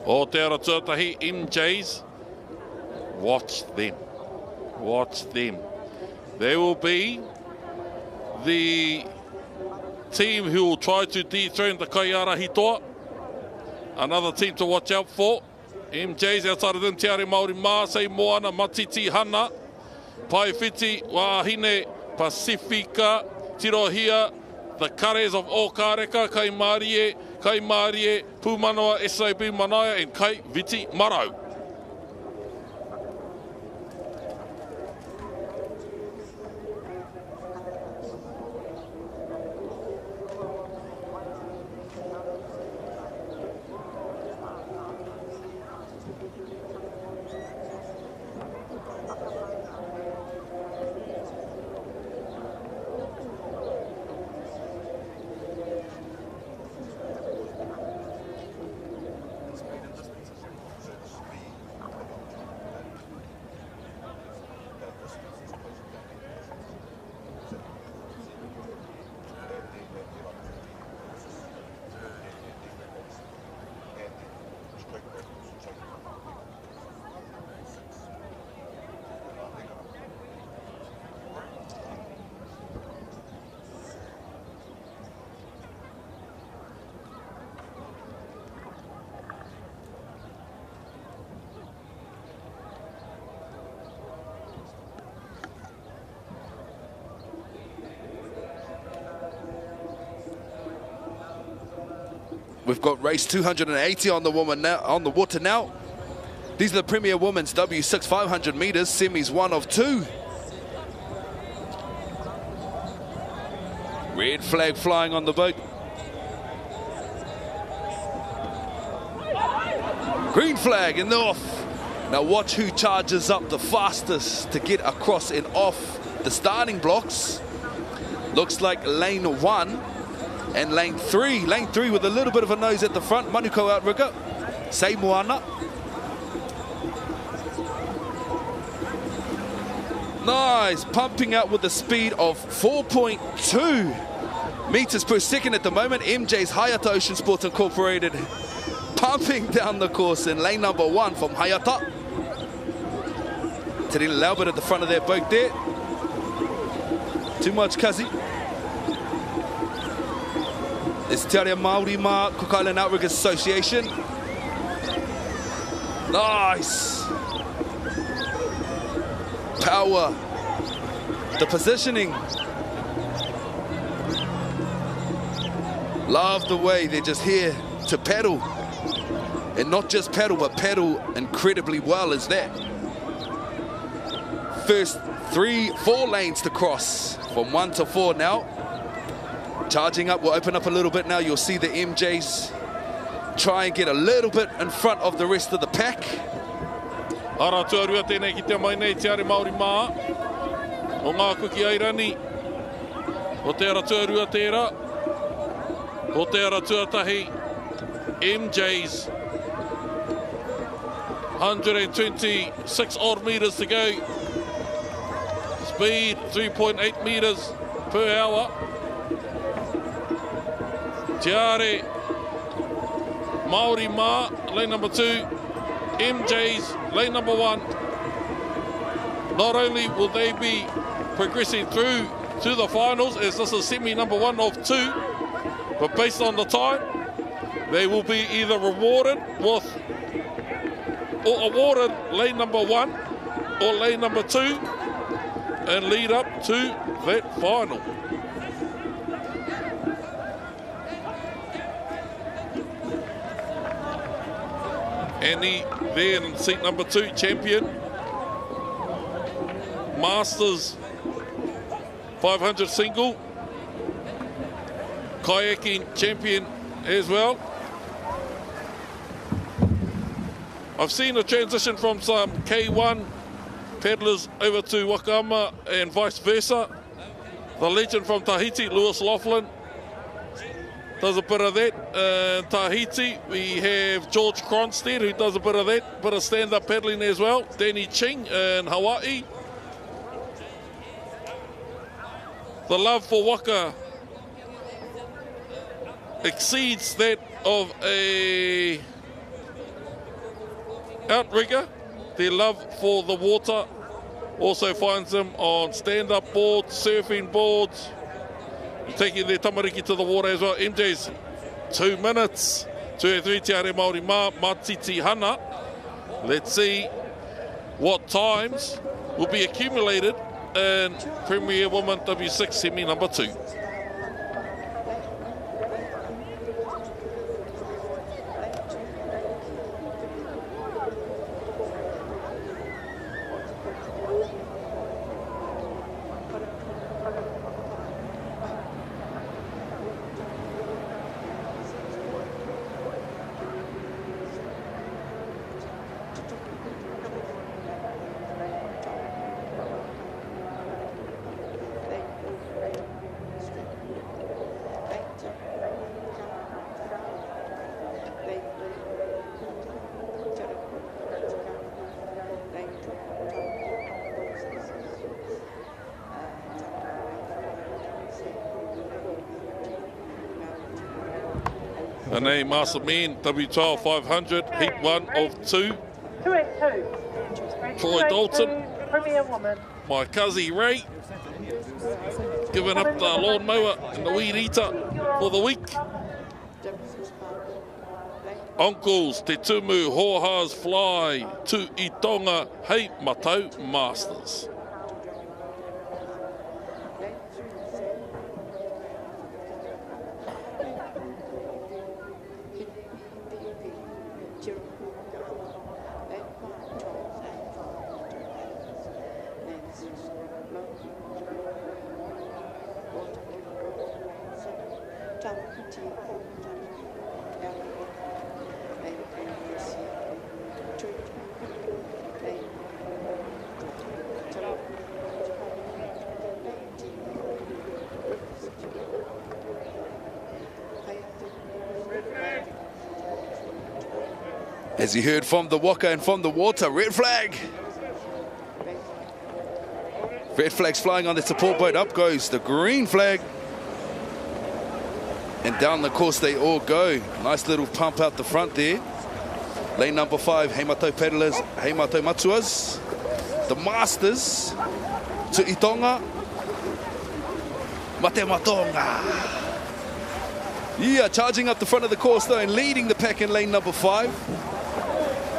Aotearoa tuatahi MJs. Watch them. Watch them. There will be the team who will try to dethrone the Kaiara Hitoa. Another team to watch out for. MJs outside of them, Te Are Māori Mā, Sei Moana, Matiti Hana, Paewhiti, Wahine, Pacifica, Tirohia, the Kares of Okareka, Kai Mārie, Pūmanawa, SOB Manaia, and Kai Viti Marau. We've got race 280 on the water now. These are the Premier Women's W6 500 meters, semis 1 of 2. Red flag flying on the boat. Green flag and they're off. Now watch who charges up the fastest to get across and off the starting blocks. Looks like lane 1 and lane 3. Lane 3 with a little bit of a nose at the front. Manuko outrigger. Sei Moana. Nice, pumping out with a speed of 4.2 meters per second at the moment. MJ's Hayata Ocean Sports Incorporated pumping down the course in lane number 1 from Hayata. Te Rere Laubert at the front of their boat there. Too much Kazi. It's Te Area Māori Mā Cook Island Outriggers Association. Nice. Power. The positioning. Love the way they're just here to paddle. And not just paddle, but paddle incredibly well as that. First 3-4 lanes to cross from 1 to 4 now. Charging up, we'll open up a little bit now. You'll see the MJs try and get a little bit in front of the rest of the pack. Aotearoa tēnei ki te mai nei te are Māori mā. O ngā kuki airani. O te Aotearoa tērā. O te Aratuatahi MJs. 126 odd meters to go. Speed 3.8 meters per hour. Te are Māori mā, lane number 2. MJs, lane number 1. Not only will they be progressing through to the finals, as this is semi number 1 of 2, but based on the time, they will be either rewarded with or awarded lane number 1 or lane number 2 and lead up to that final. Annie there in seat number 2, champion. Masters 500 single. Kayaking champion as well. I've seen a transition from some K1 paddlers over to Waka and vice versa. The legend from Tahiti, Lewis Laughlin, does a bit of that. Tahiti, we have George Cronstead, who does a bit of that, bit of stand-up paddling as well. Danny Ching in Hawaii. The love for Waka exceeds that of a outrigger. Their love for the water also finds them on stand-up boards, surfing boards, taking their tamariki to the water as well. MJ's 2 minutes. 2-3 te are Māori mā, Matiti Hana. Let's see what times will be accumulated in Premier Women W6 semi number 2. And a Master Men W12 500, heat 1 of 2. 2-2. Troy Dalton, Premier Woman. my cousin Ray, giving up the lawnmower and the weed eater for the week. Uncles, Te Tumu, Hohas, Fly, Tu I Tonga, Hei Matau Masters. As you heard from the Waka and from the water, red flag. Red flag's flying on the support boat. Up goes the green flag. And down the course they all go. Nice little pump out the front there. Lane number 5, Heimatou Paddlers, Heimatou Matsuas. The Masters, to Itonga. Mate Matonga. Yeah, charging up the front of the course though and leading the pack in lane number 5.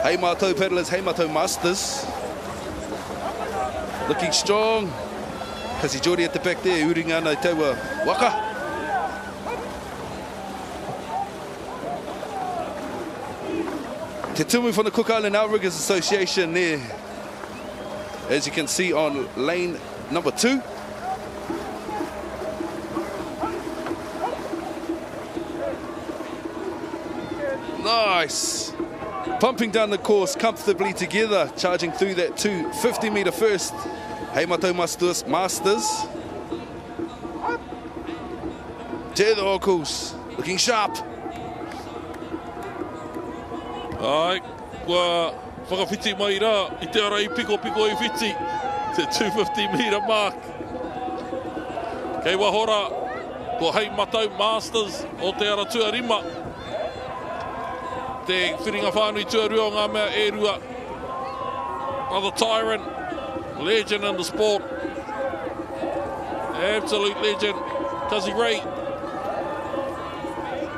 Heimatou Paddlers, Heimatou Masters. Looking strong. Kasi Jody at the back there, uringa na tewa Waka. Te tumu from the Cook Island Outriggers Association there. As you can see on lane number 2. Nice. Pumping down the course comfortably together, charging through that 250-metre first. Heimatou Masters. Te the Orcles, looking sharp. Ai, kua whakawhiti mai rā, I te ara I piko I whiti, te 250-metre mark. Kei wahora, ko Heimatou Masters o te ara tuarima. Te whiringa whānui tuarua o ngā mea e rua. Brother Tyrant, legend in the sport. Absolute legend. Kazi Ray.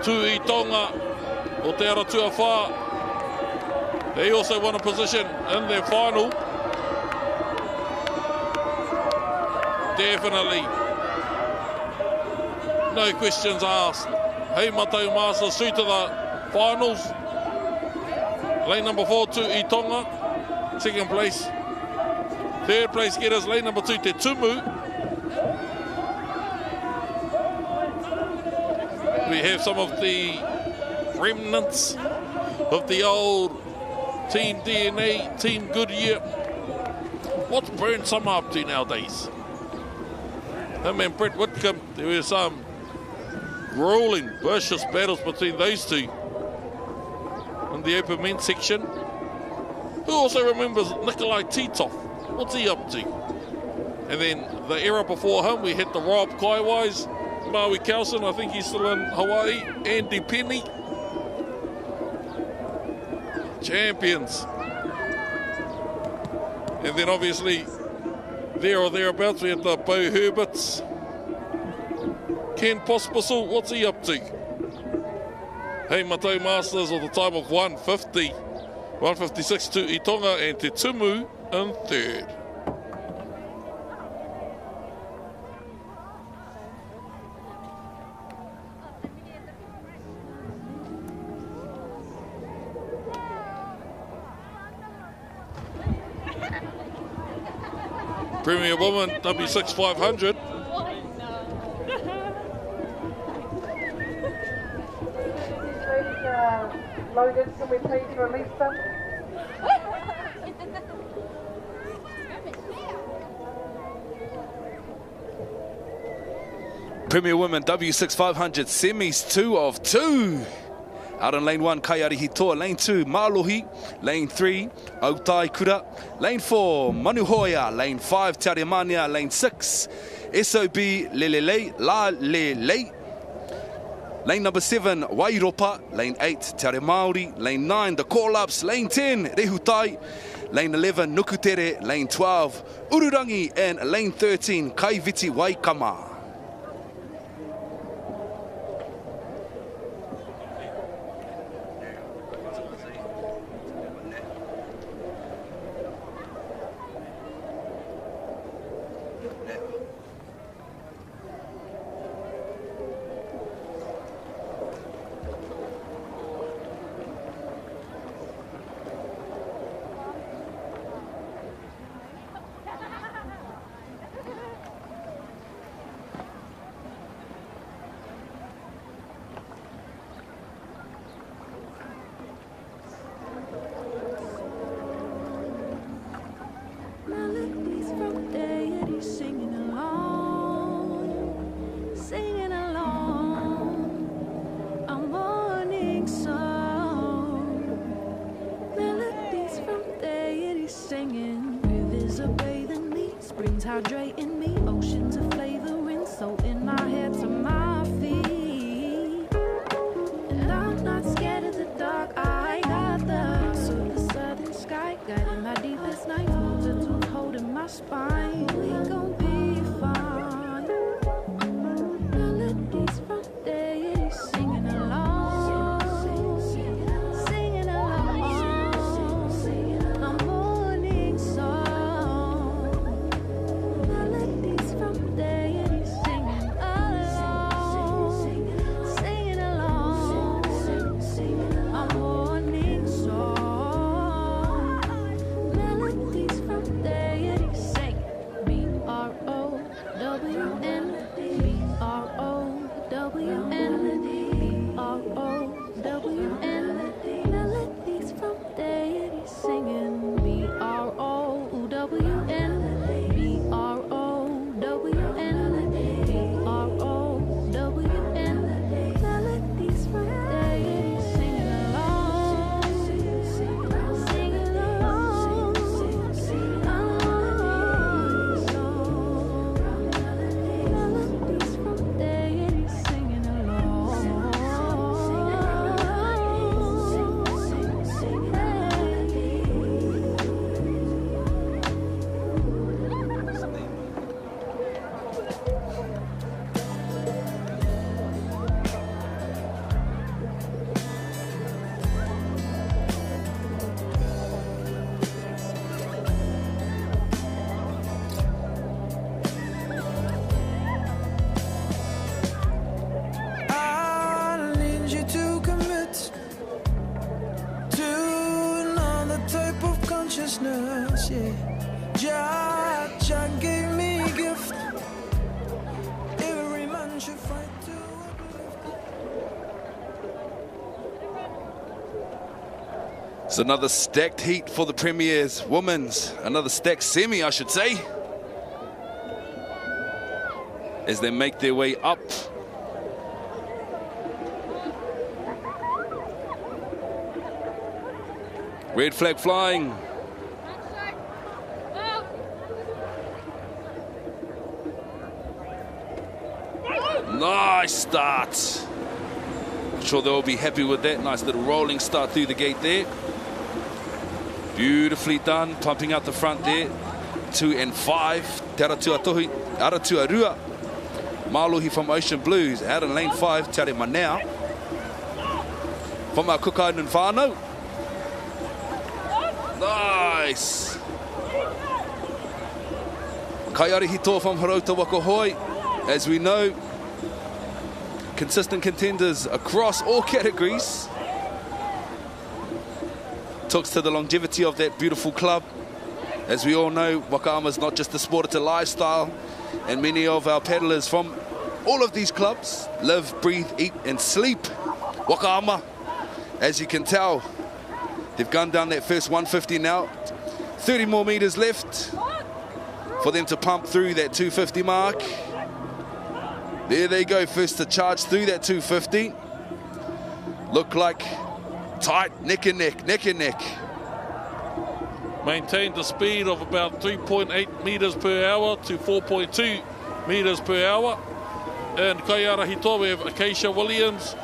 Tui Tonga o te ara tuawha. They also won a position in their final. Definitely. No questions asked. Heimatou Masters through to the finals. Lane number 4 to Itonga, second place. Third place getters, lane number 2 Te Tumu. We have some of the remnants of the old Team DNA, Team Goodyear. What's Burn Summer up to nowadays? Him and Brett Whitcomb, there were some grueling, vicious battles between those two in the open men's section. Who also remembers Nikolai Titov? What's he up to? And then the era before him, we had the Rob Kaiwais, Maui Kelson, I think he's still in Hawaii, Andy Penny. Champions. And then obviously, there or thereabouts, we had the Bo Herberts. Ken Pospisil, what's he up to? Heimatou Masters of the time of 150. 156 to Itonga and Te Tumu in third. Premier Woman W6 500. Loaded, can we please release them? Premier Women W6 500 semis 2 of 2. Out on lane 1, Kaiari Hitoa. Lane 2, Malohi. Lane 3, Autai Kura. Lane 4, Manuhoia. Lane 5, Te Aremania. Lane 6, SOB Lelele, La Lele. Lane number 7, Wairopa. Lane 8, Te Are Māori. Lane 9, the call-ups. Lane 10, Rehutai. Lane 11, Nukutere. Lane 12, Ururangi. And lane 13, Kaiviti Waikama. hydrating me. Oceans of flavoring, so in my head to my feet. And I'm not scared of the dark. I got the super southern sky, guiding my deepest night. Multitude holding my spine. We gon' be fine. Melodies from day, singing along, singing along. A morning song. Melodies from day, singing along, singing along. A morning song. Melodies from day, sing. B-R-O-W-N, B-R-O-W-N, B-R-O-W-N. Melodies from day, singing. B-R-O-W-N, B-R-O-W-N, B-R-O-W-N. Melodies from day, singing along, singing along, singing melodies from day, singing along. I need you to commit to another type of consciousness, yeah. Jah gave me a gift. Every man should fight to It's another stacked heat for the Premiers Women's. Another stacked semi, I should say. As they make their way up. Red flag flying. Nice start. I'm sure they'll be happy with that. Nice little rolling start through the gate there. Beautifully done, pumping out the front there. 2 and 5. Te Aotearoa. Maluhi from Ocean Blues out in lane 5. Te Manao. From our Kukainen whānau. Nice. Kaiari Hito from Harauta Waka Hoi. As we know, consistent contenders across all categories. Talks to the longevity of that beautiful club. As we all know, Wakaama is not just a sport, it's a lifestyle. And many of our paddlers from all of these clubs live, breathe, eat and sleep Wakaama. As you can tell, they've gone down that first 150 now. 30 more meters left for them to pump through that 250 mark. There they go, first to charge through that 250. Look like tight, neck and neck, neck and neck. Maintained the speed of about 3.8 metres per hour to 4.2 metres per hour. And Kaiara Hito, we have Acacia Williams,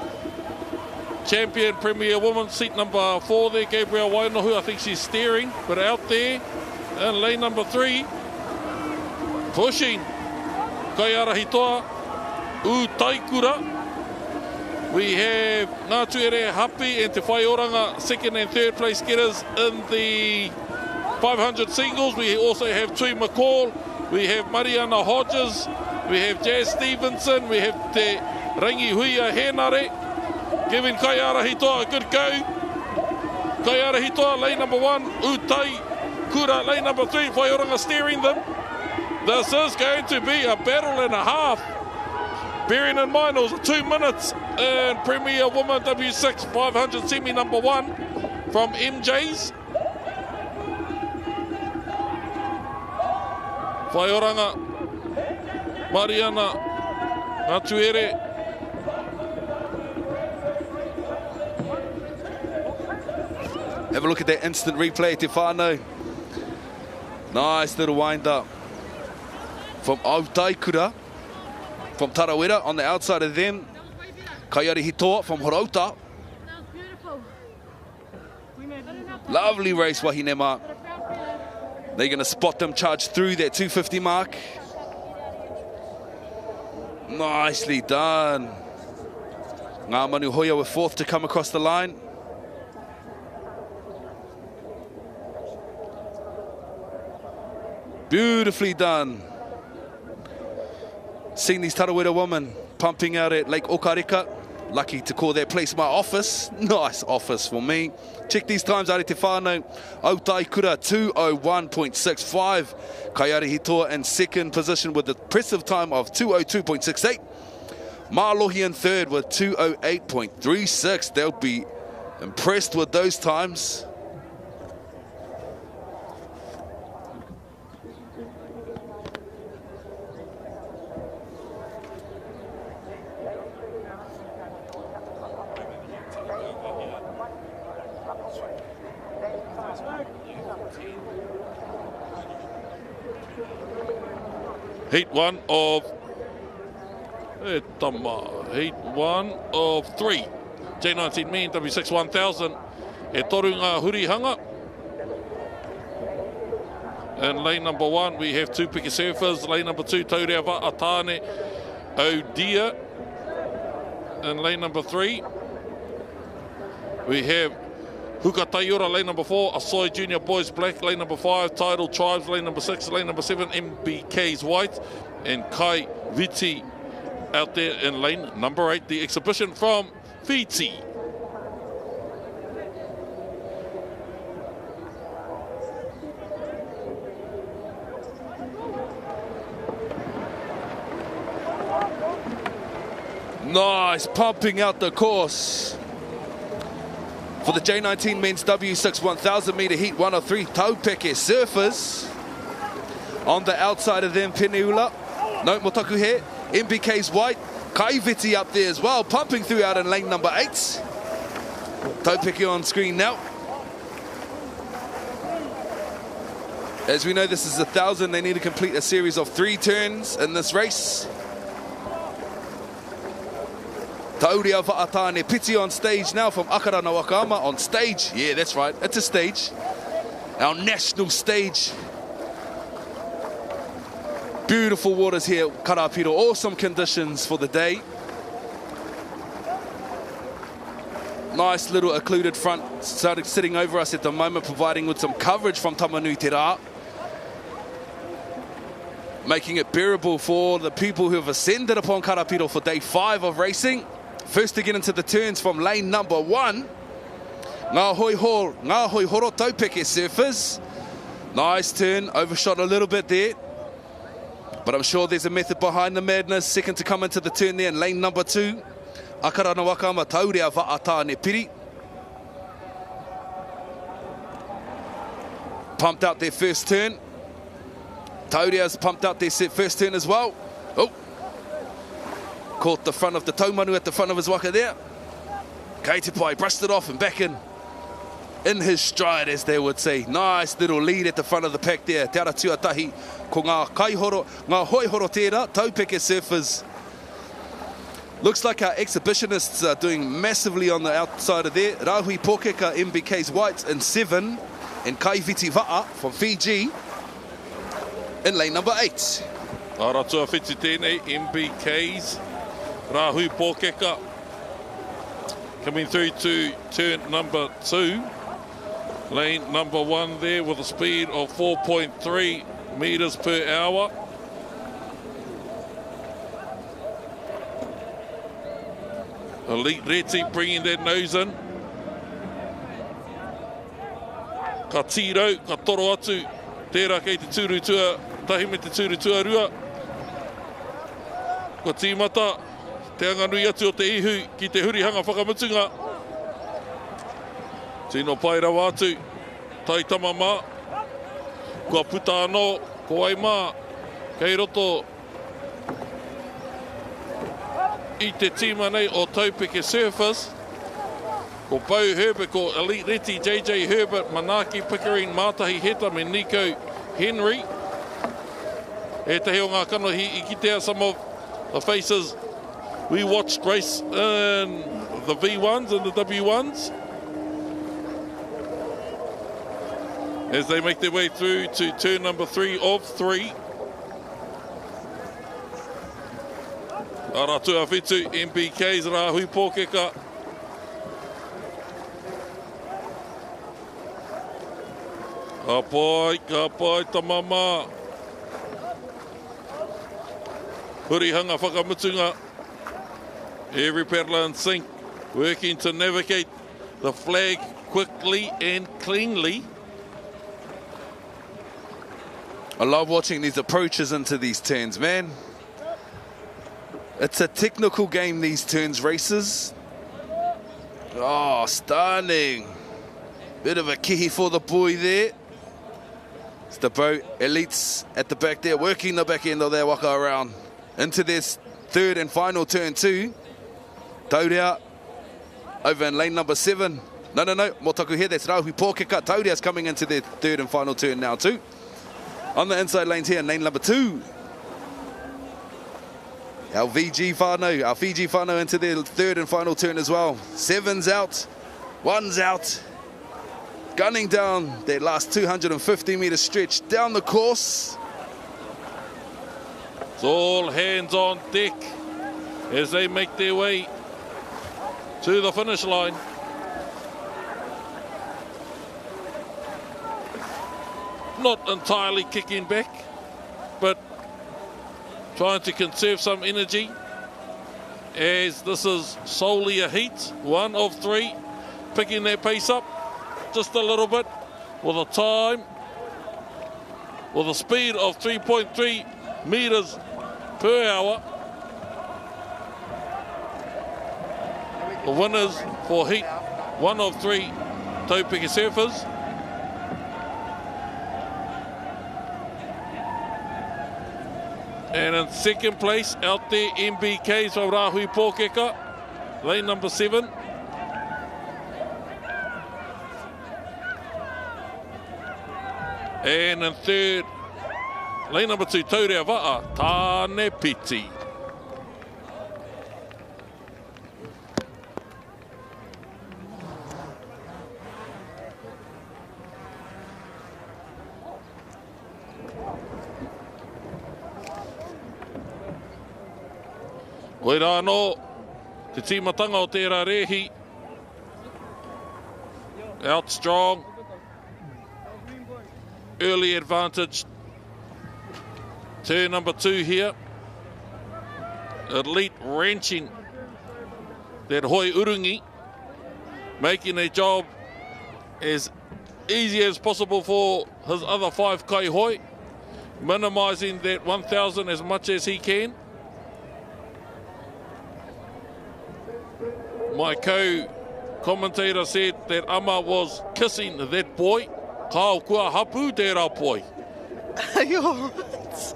champion Premier Woman, seat number 4 there, Gabrielle Wainohu, I think she's steering, but out there. And lane number 3, pushing Kaiara Hitoa, U Taikura. We have Ngātuere Hapi and Te Whaioranga, second and third place getters in the 500 singles. We also have Tui McCall, we have Mariana Hodges, we have Jazz Stevenson, we have Te Rangihuia Henare, giving Kaiara Hitoa a good go. Kaiara Hitoa, lane number 1, Utai Kura, lane number 3, Whaioranga steering them. This is going to be a battle and a half. Bearing in mind it was 2 minutes and Premier Woman W6 500 semi number 1 from MJ's. Whaioranga, Mariana, Ngātuere. Have a look at that instant replay, Te whānau. Nice little wind up. from Aotearoa, from Tarawera on the outside of them. Kaiari Hitoa from Horauta. Lovely race, Wahinema. They're going to spot them charge through that 250 mark. Nicely done. Ngā Manu Hoia were fourth to come across the line. Beautifully done. Seeing these Tarawera women pumping out at Lake Karapiro. Lucky to call that place my office. Nice office for me. Check these times out te whānau. Aotearoa 201.65. Kaiari Hitoa in second position with the impressive time of 202.68. Mālohi in third with 208.36. They'll be impressed with those times. Heat one of three. J19 men, W6 1000. E toru ngā hurihanga. And lane number one, we have two picker surfers. Lane number two, Taurea Wa'atane Odia. And lane number three, we have Huka Taiora, lane number four, Asoi Junior Boys Black, lane number five, Tidal Tribes, lane number six, lane number seven, MBK's White, and Kai Viti out there in lane number eight, the exhibition from Fiji. Nice, pumping out the course. For the J19 men's W6 1000 metre heat, 1 of 3 taupeke surfers. On the outside of them, Peniula. No, Motaku here. MBK's White. Kaiviti up there as well, pumping through out in lane number 8. Taupeke on screen now. As we know, this is 1,000. They need to complete a series of 3 turns in this race. Taurea Wa'atane Piti on stage now from Akara no Wakama on stage. Yeah, that's right, it's a stage. Our national stage. Beautiful waters here, Karapiro. Awesome conditions for the day. Nice little occluded front started sitting over us at the moment, providing with some coverage from Tamanui Te Rā. Making it bearable for the people who have ascended upon Karapiro for day 5 of racing. First to get into the turns from lane number 1. Ngā hoi horo taupeke surfers. Nice turn, overshot a little bit there. But I'm sure there's a method behind the madness. Second to come into the turn there in lane number 2. Akara no Wakama Taurea Wa'atane Piri. Pumped out their first turn. Taurea's pumped out their first turn as well. Oh. Caught the front of the taumanu at the front of his waka there. Keitipai brushed it off and back in his stride, as they would say. Nice little lead at the front of the pack there. Te ara tuatahi ko ngā hoi horo tērā, taupeke surfers. Looks like our exhibitionists are doing massively on the outside of there. Rahui Pōkeka, MBK's Whites in 7. And Kaiviti Va'a from Fiji in lane number 8. Aratua whiti tēnei, MBK's Rahui Pōkeka coming through to turn number 2. Lane number 1 there with a speed of 4.3 metres per hour. Elite Reti bringing their nose in. Ka tiro, ka toro atu, tērā kei te tūrutua, tahi me te tūrutua rua. Ko tīmata, te anganui atu o te ihu ki te hurihanga whakamutunga. Tino pai rawa atu, tai tama mā. Kua puta anō, ko ai mā, kei roto i te tīma nei o taupeke surfers. Ko Pau Herbert, ko Elite Reti, JJ Herbert, Manaki Pickering, Mātahi Heta, me Nico Henry. E te heo ngā kanohi I kitea some of the faces we watched race in the V1s and the W1s. As they make their way through to turn number 3 of 3. Aratua Whitu, MPK's Rahui Pōkeka. Ka pai, tamama. Hurihanga whakamutunga. Every peddler in sync, working to navigate the flag quickly and cleanly. I love watching these approaches into these turns, man. It's a technical game, these turns races. Oh, stunning. Bit of a kihi for the boy there. It's the boat elites at the back there, working the back end of their waka around into this third and final turn too. Taurea over in lane number 7. No, Motaku here, that's Rahui Pōkeka. Taurea's coming into their third and final turn now too. On the inside lanes here in lane number 2. Our Fiji whānau into their third and final turn as well. 7's out, 1's out. Gunning down their last 250 metre stretch down the course. It's all hands on deck as they make their way to the finish line. Not entirely kicking back, but trying to conserve some energy as this is solely a heat, 1 of 3, picking their pace up just a little bit with a time, with a speed of 3.3 metres per hour. The winners for heat 1 of 3 taupiki surfers. And in second place, out there, MBK's from Rahui Pōkeka, lane number 7. And in third, lane number 2, Taurea Wa'a, Tāne Piti. Koe rā no, te tīmatanga o tērā rehi. Out strong. Early advantage. Turn number 2 here. Elite wrenching that hoi urungi. Making a job as easy as possible for his other 5 kai hoi. Minimising that 1,000 as much as he can. My co-commentator said that Ama was kissing that boy. Kao kua hapu tērā poi. You're right.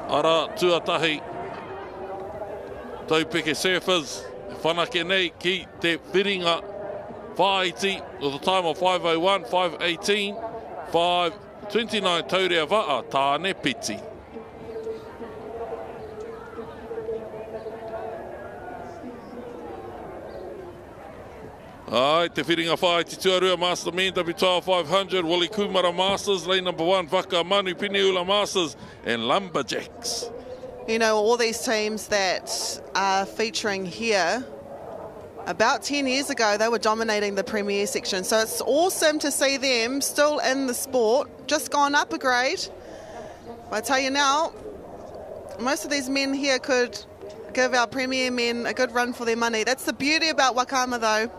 Ara tuatahi taupeke surfers whanake nei ki te whiringa whaiti with a time of 5:01, 5:18, 5:29 Taurea Wa'a, Tāne Piti. Ai, te whiringa whaiti tuarua Master Men W12 500, Wally Kumara Masters, lane number 1, Waka, Manu Piniula Masters, and Lumberjacks. You know, all these teams that are featuring here, about 10 years ago, they were dominating the Premier section. So it's awesome to see them still in the sport, just gone up a grade. But I tell you now, most of these men here could give our Premier men a good run for their money. That's the beauty about Wakama, though.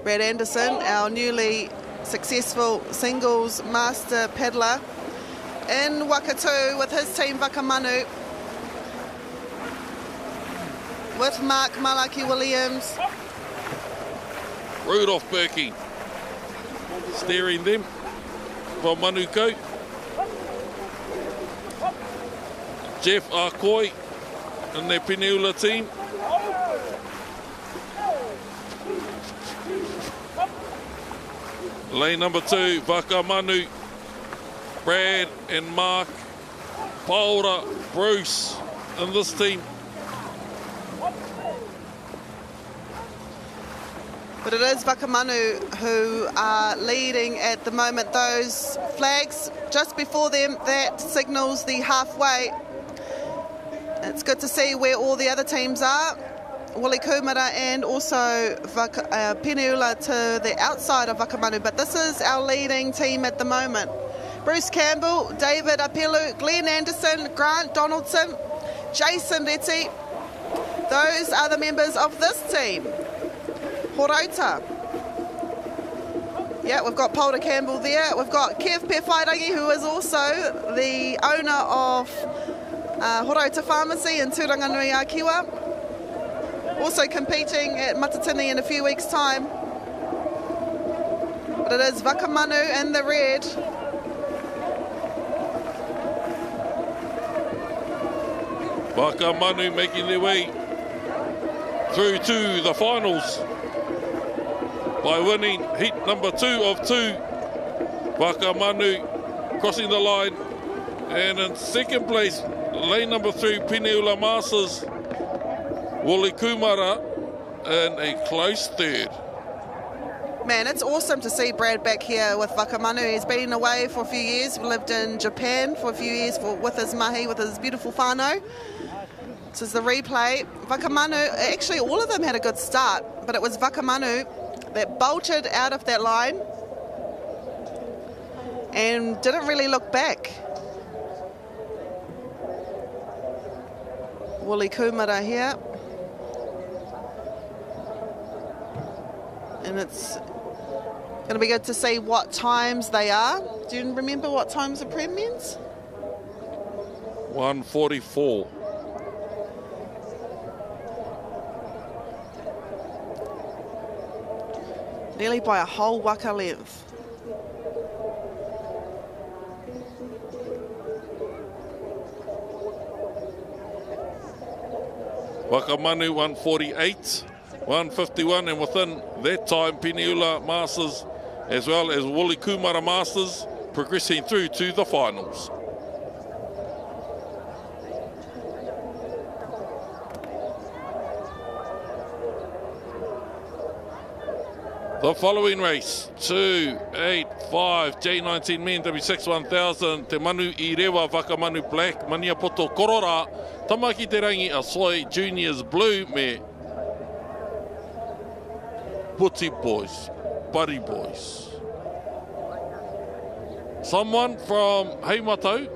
Brad Anderson, our newly successful singles master paddler, in Waka 2 with his team Wakamanu, with Mark Malaki Williams. Rudolph Berkey steering them from Manuko. Jeff Akoi in their Peniula team. Lane number 2, Waka Manu, Brad and Mark, Paula, Bruce in this team. But it is Waka Manu who are leading at the moment. Those flags just before them, that signals the halfway. It's good to see where all the other teams are. Wuli Kumara and also Peniula to the outside of Waka Manu. But this is our leading team at the moment. Bruce Campbell, David Apelu, Glenn Anderson, Grant Donaldson, Jason Reti. Those are the members of this team. Horota. Yeah, we've got Paula Campbell there. We've got Kev Pewhairangi, who is also the owner of Horota Pharmacy in Turanganui Akiwa. Also competing at Matatini in a few weeks' time. But it is Waka Manu in the red. Waka Manu making their way through to the finals by winning heat number 2 of 2. Waka Manu crossing the line, and in second place, lane number 3, Peniula Masters, Wuli Kumara in a close third. Man, it's awesome to see Brad back here with Waka Manu. He's been away for a few years, lived in Japan for a few years with his mahi, with his beautiful whānau. This is the replay. Waka Manu, actually all of them had a good start, but it was Waka Manu that bolted out of that line and didn't really look back. Wuli Kumara here. And it's going to be good to see what times they are. Do you remember what times the Prem means? 1:44. Nearly by a whole waka length. Waka Manu 1:48, 1:51, and within that time, Peniula Masters as well as Wuli Kumara Masters progressing through to the finals. The following race, 285 J19 men W6 1000 Te Manu I Rewa Waka Manu Black Maniapoto Korora Tamaki Te Rangi Asoi Juniors Blue me Puti Boys, Buddy Boys. Someone from Heimatau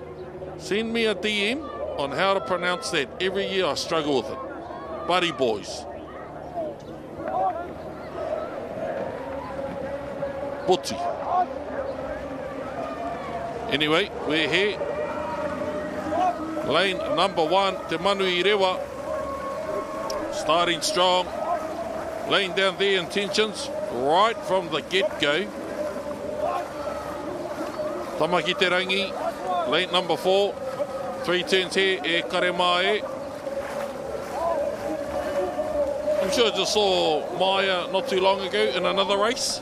send me a DM on how to pronounce that. Every year I struggle with it. Buddy Boys. Puti. Anyway, we're here. Lane number 1, Te Manu I Rewa. Starting strong. Laying down their intentions right from the get-go. Tamaki Te Rangi, lane number 4. 3 turns here, e kare mai. I'm sure I just saw Maya not too long ago in another race.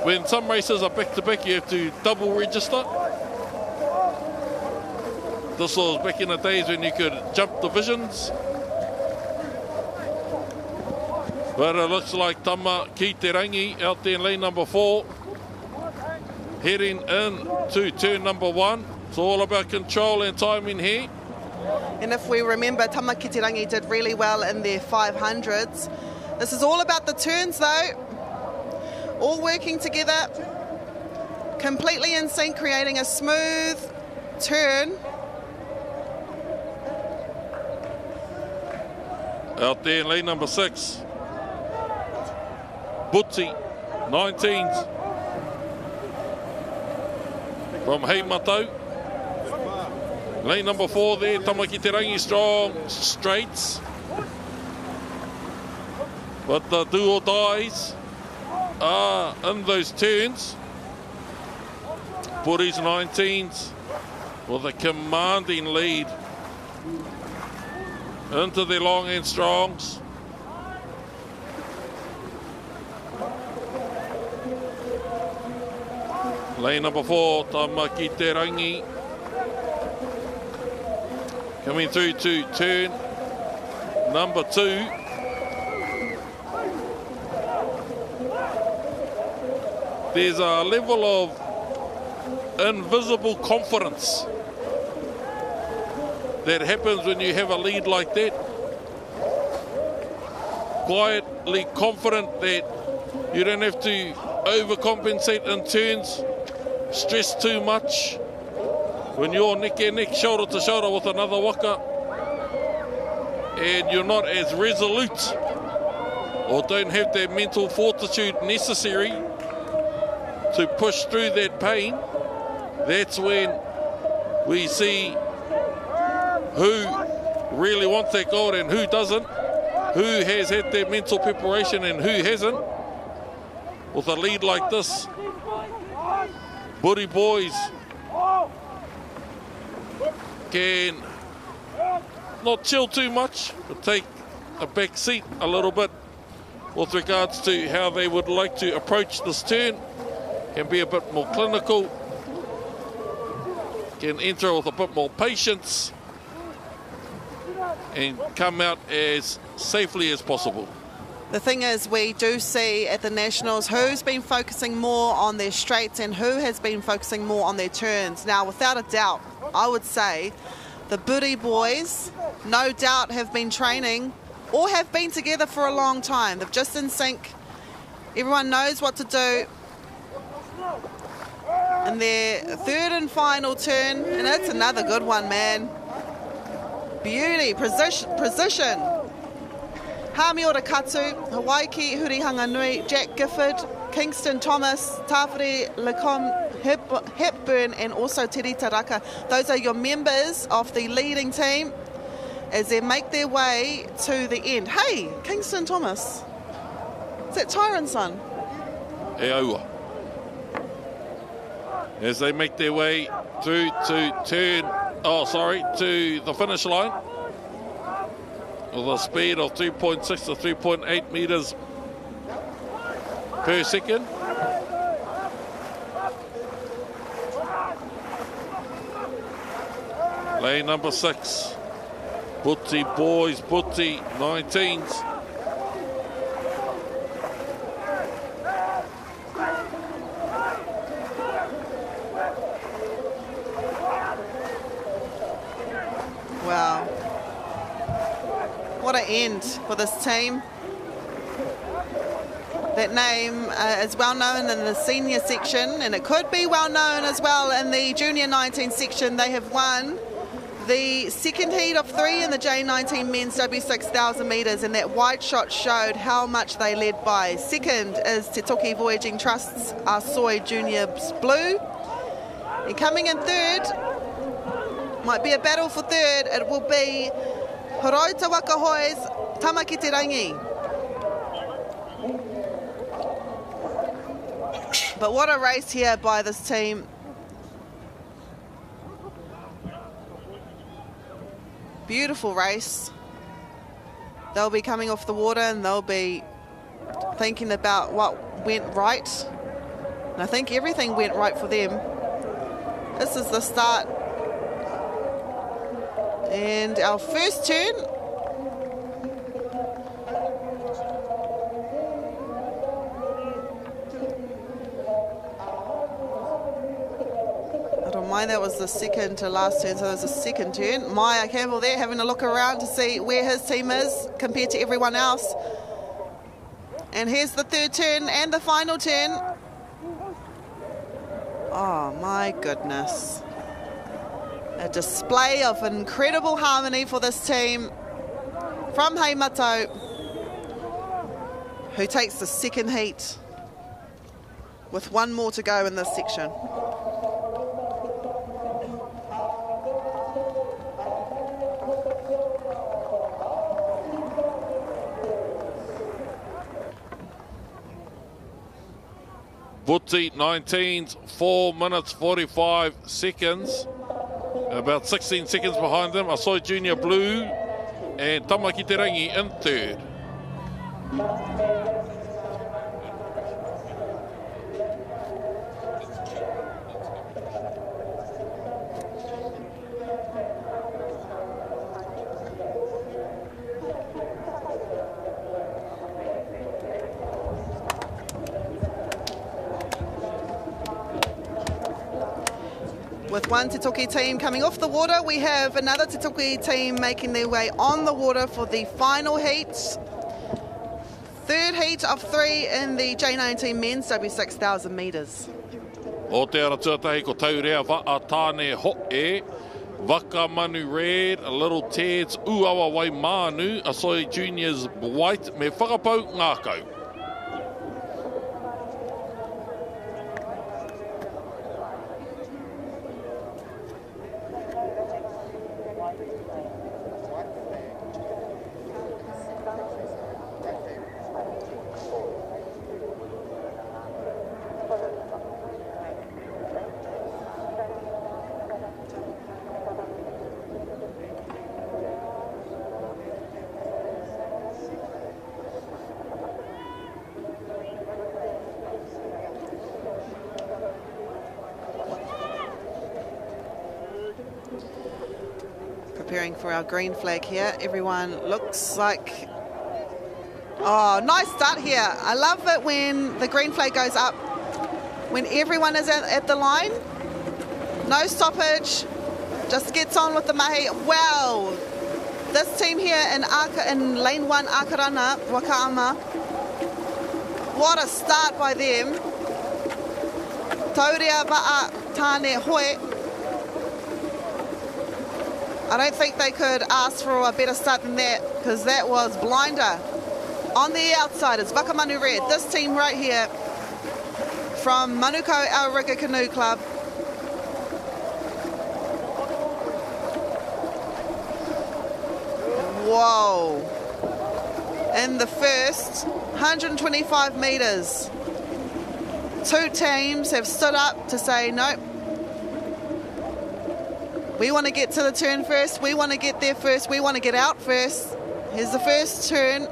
When some races are back-to-back, you have to double register. This was back in the days when you could jump divisions. But it looks like Tamaki Te Rangi out there in lane number 4. Heading in to turn number 1. It's all about control and timing here. And if we remember, Tamaki Te Rangi did really well in their 500s. This is all about the turns though. All working together, completely in sync, creating a smooth turn. Out there in lane number 6. Butsi, 19s. From Heimatau. Lane number 4 there, Tamaki Te Rangi strong straights. But the do or dies are in those turns. Puri's 19s with a commanding lead into the long and strongs. Lane number 4, Tamaki Te Rangi. Coming through to turn number 2. There's a level of invisible confidence that happens when you have a lead like that. Quietly confident that you don't have to overcompensate in turns, stress too much. When you're neck and neck, shoulder to shoulder with another waka, and you're not as resolute or don't have that mental fortitude necessary to push through that pain, that's when we see who really wants that gold and who doesn't, who has had that mental preparation and who hasn't. With a lead like this, Buddy boys can not chill too much, but take a back seat a little bit with regards to how they would like to approach this turn. Can be a bit more clinical, can enter with a bit more patience and come out as safely as possible. The thing is, we do see at the Nationals who's been focusing more on their straights and who has been focusing more on their turns. Now, without a doubt, I would say the Buri boys, no doubt, have been training or have been together for a long time. They're just in sync. Everyone knows what to do. And their third and final turn, and it's another good one, man. Beauty, precision. Hamiora Katsu, Hawaiki Hurihanga Nui, Jack Gifford, Kingston Thomas, Tawhiri Lecom, Hepburn, and also Teri Taraka. Those are your members of the leading team as they make their way to the end. Hey, Kingston Thomas. Is that Tyron's son? Aotearoa. As they make their way through to to the finish line with a speed of 3.6 to 3.8 meters per second. Lane number 6, Butti boys, Butti 19s. Wow. What an end for this team. That name is well known in the senior section, and it could be well known as well in the junior 19 section. They have won the second heat of 3 in the J19 men's W6000 metres, and that wide shot showed how much they led by. Second is Te Toki Voyaging Trust's Asoy Juniors Blue. And coming in third, might be a battle for third, it will be Horoi Te Waka Hoi's Tamaki Te Rangi. But what a race here by this team. Beautiful race. They'll be coming off the water and they'll be thinking about what went right. And I think everything went right for them. This is the start. And our first turn. I don't mind, that was the second to last turn, so there's a second turn. Maya Campbell there having a look around to see where his team is compared to everyone else. And here's the third turn and the final turn. Oh my goodness. A display of incredible harmony for this team from Heimato, who takes the second heat with one more to go in this section. Butti 19s, 4 minutes 45 seconds. About 16 seconds behind them, Asoi Junior Blue and Tamaki Te Rangi in third. With one Te Toki team coming off the water, we have another Te Toki team making their way on the water for the final heat. Third heat of 3 in the J19 men's W6000 metres. Aotearoa tuatahi ko taurea Wa'a tāne ho'e. Waka Manu red, a little Ted's Uawa wai Manu, Asoi Juniors white, me whakapau ngākau. Preparing for our green flag here. Everyone looks like... Oh, nice start here. I love it when the green flag goes up, when everyone is at the line. No stoppage, just gets on with the mahi. Wow, this team here in lane 1, Akarana, Wakaama. What a start by them. Taurea Wa'a tāne hoe. I don't think they could ask for a better start than that, because that was blinder. On the outsiders, Waka Manu Red, this team right here from Manuko Aurika Canoe Club. Whoa. In the first 125 metres, two teams have stood up to say, nope, we want to get to the turn first. We want to get there first. We want to get out first. Here's the first turn.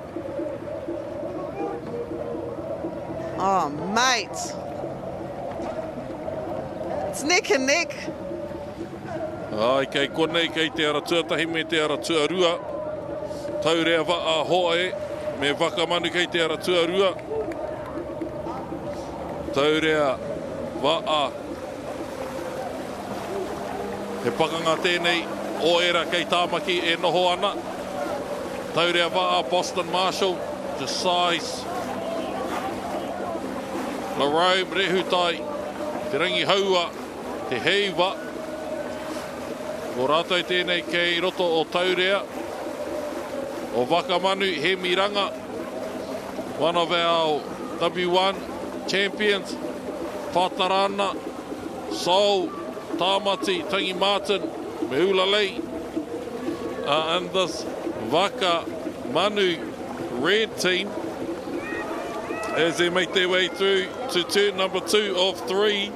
Oh, mate. It's neck and neck. Ai, kei konei, kei te ara tuatahi me te ara tuarua. Taurea Wa'a hoe, me Waka Manu kei te ara tuarua. Taurea Wa'a. He pakanga tēnei o era kei tāmaki e noho ana. Taurea Wa'a, Boston Marshall, just size. Larome, Rehutai, te rangi haua, te heiwa. O rātou tēnei kei roto o Taurea. O Waka Manu, he miranga. One of our W1 champions, Patarana, Sol, Tāmati, Tangi Martin, Mehulalei, and this Waka Manu red team as they make their way through to turn number 2 of 3.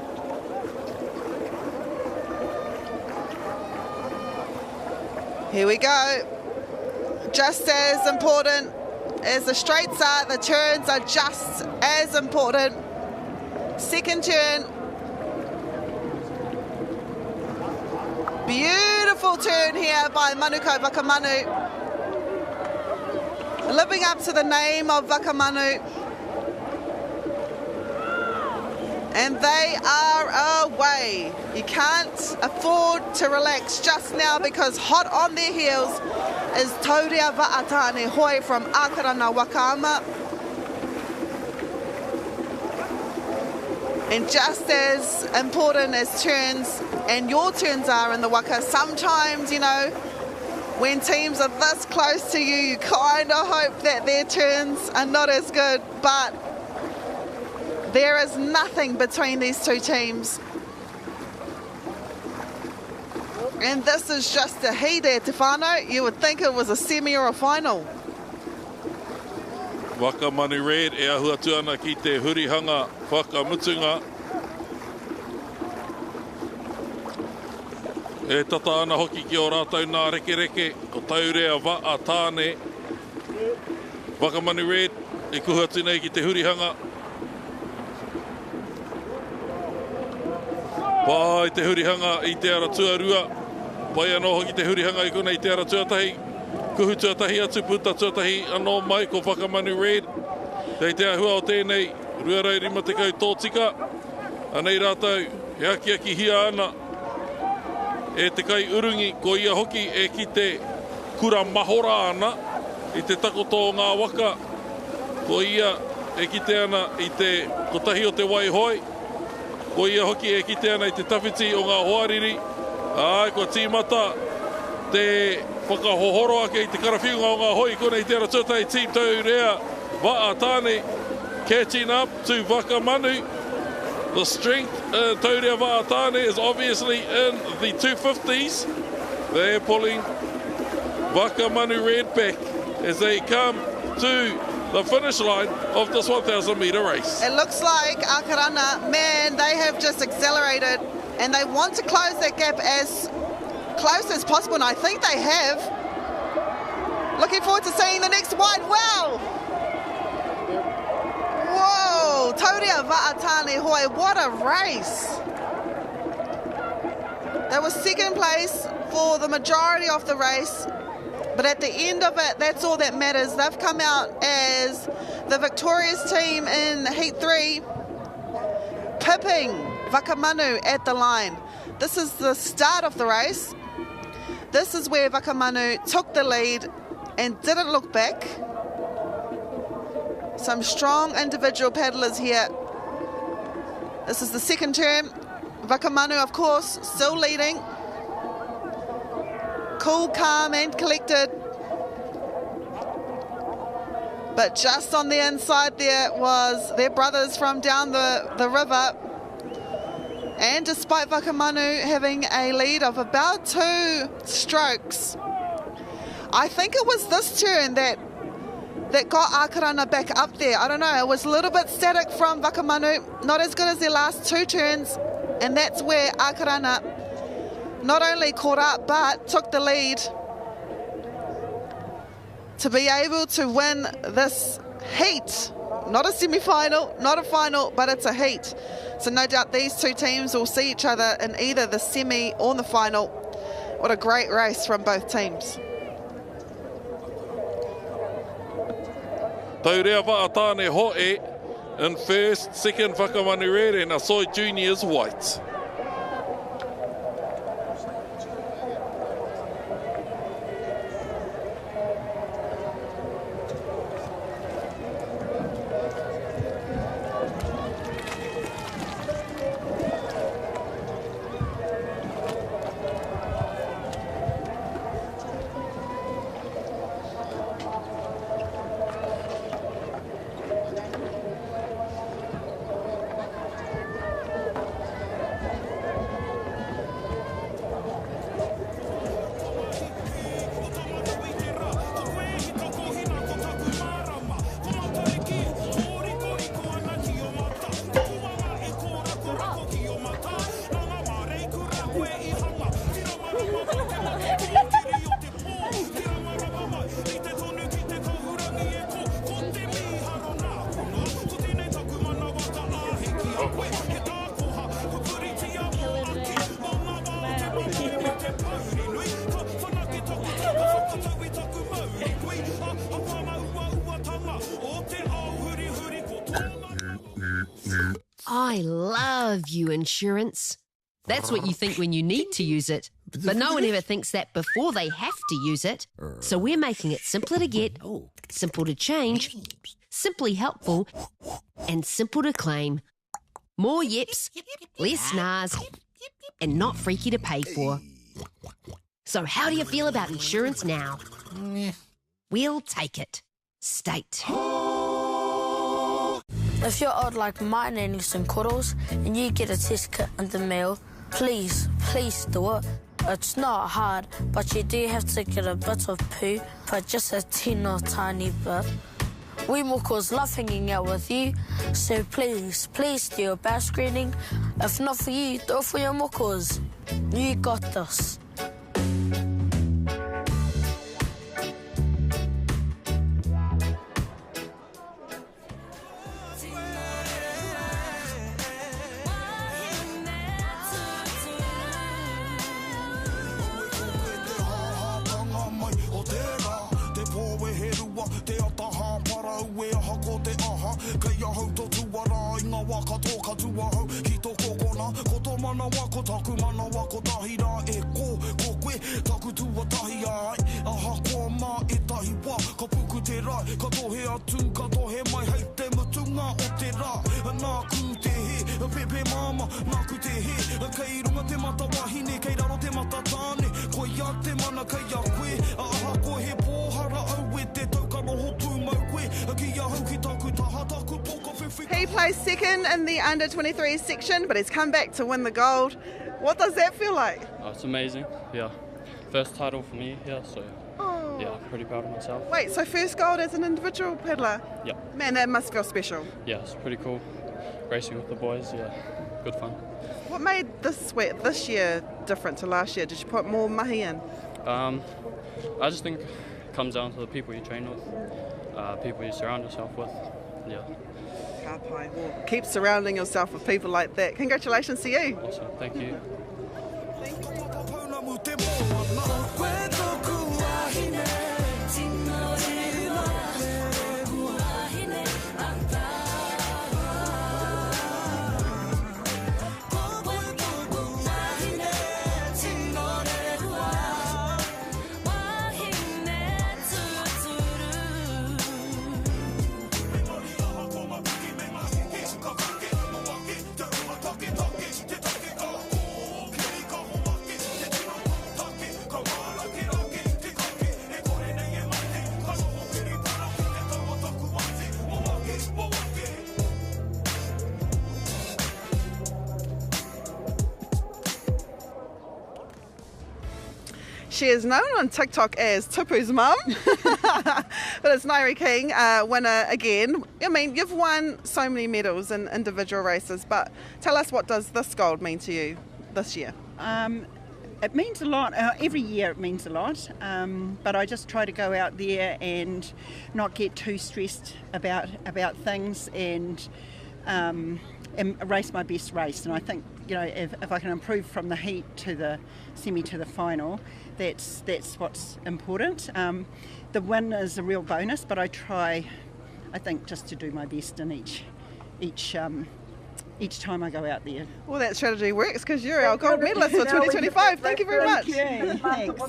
Here we go. Just as important as the straights are, the turns are just as important. Second turn. Beautiful turn here by Manuko Waka Manu. Living up to the name of Waka Manu. And they are away. You can't afford to relax just now, because hot on their heels is Taurea Wa'a tāne hoe from Akarana Wakaama. And just as important as turns, and your turns are in the Waka, sometimes, you know, when teams are this close to you, you kind of hope that their turns are not as good, but there is nothing between these two teams. And this is just a heat there, Tefano. You would think it was a semi or a final. Waka Manu Red e ahua tuana ki te hurihanga whakamutunga. E tata ana hoki ki o rātou nā reke reke, ko taurea Waka tāne. Wakamanu Red, e kuha atu nei ki te hurihanga. Pai te hurihanga i te ara tuarua. Pai anō hoki te hurihanga i kuna i te ara tuatahi. Kuhu tuatahi atu, puta tuatahi anō mai ko Wakamanu Red. Tei te ahua o tēnei, ruarau rima te kau tōtika. Anei rātou, he aki hia ana. E te kai urungi, ko ia hoki e ki te kura mahora ana. I te takoto o ngā waka. Ko ia e ki te ana i te kotahi o te waihoi. Ko ia hoki e ki te ana i te tawhiti o ngā hoariri. Ai, ko tīmata te whakahohoro ake i te karawhiunga o ngā hoi. Kona i te ara tuatai team tau rea. Waka tāne catching up to Wakamanu. The strength Taurea Waka tāne is obviously in the 250s. They're pulling Wakamanu Red back as they come to the finish line of this 1,000 metre race. It looks like Akarana, man, they have just accelerated and they want to close that gap as close as possible, and I think they have. Looking forward to seeing the next one. Wow! Whoa! Taurea Waka tāne hoi, what a race! That was second place for the majority of the race. But at the end of it, that's all that matters. They've come out as the victorious team in Heat 3, pipping Wakamanu at the line. This is the start of the race. This is where Wakamanu took the lead and didn't look back. Some strong individual paddlers here. This is the second term. Wakamanu, of course, still leading. Cool, calm and collected. But just on the inside there was their brothers from down the river. And despite Wakamanu having a lead of about 2 strokes, I think it was this turn that got Akarana back up there. I don't know, it was a little bit static from Wakamanu, not as good as their last 2 turns, and that's where Akarana not only caught up but took the lead to be able to win this heat. Not a semi-final, not a final, but it's a heat. So no doubt these 2 teams will see each other in either the semi or the final. What a great race from both teams. Taurea Waka tāne hoe in first, second Wakamanu Red and Asoi Juniors white. I love you, insurance. That's what you think when you need to use it. But no one ever thinks that before they have to use it. So we're making it simpler to get, simple to change, simply helpful, and simple to claim. More yips, less snars, and not freaky to pay for. So how do you feel about insurance now? We'll take it. State. If you're old like mine and some cuddles and you get a test kit in the mail, please do it. It's not hard, but you do have to get a bit of poo, but just a tiny bit. We mokos love hanging out with you, so please do your bowel screening. If not for you, do it for your mokos. You got this. Waka toka tuahau ki tō kokona ko tō mana wako taku mana wako tahi rā e ko koe taku tuatahi ai aha koa mā e tahi wā ka puku te rai ka tohe atu ka tohe mai hei te mutunga o te rā nā ku te he pepe mama nā ku te he kei runga te mata wahine kei raro te mata tāne ko ia te mana kei a koe aha ko he pōhara au e te taukaro hopu mau koe ki a hau ki taku taha taku poka whiwhi. He placed second in the under-23 section, but he's come back to win the gold. What does that feel like? Oh, it's amazing, yeah. First title for me here, so Oh. yeah, pretty proud of myself. Wait, so first gold as an individual paddler? Yep. Man, that must feel special. Yeah, it's pretty cool. Racing with the boys, yeah, good fun. What made this year different to last year? Did you put more mahi in? I just think it comes down to the people you train with, people you surround yourself with, yeah. Well, keep surrounding yourself with people like that. Congratulations to you. Awesome, thank you. She is known on TikTok as Tupu's mum, but it's Nairi King, winner again. I mean, you've won so many medals in individual races, but tell us, what does this gold mean to you this year? It means a lot. Every year it means a lot, but I just try to go out there and not get too stressed about things and race my best race. And I think, you know, if I can improve from the heat to the semi to the final, that's what's important. The win is a real bonus, but I try, I think, just to do my best in each time I go out there. Well, that strategy works because you're our gold medalist for 2025. Thank you very much. Thanks.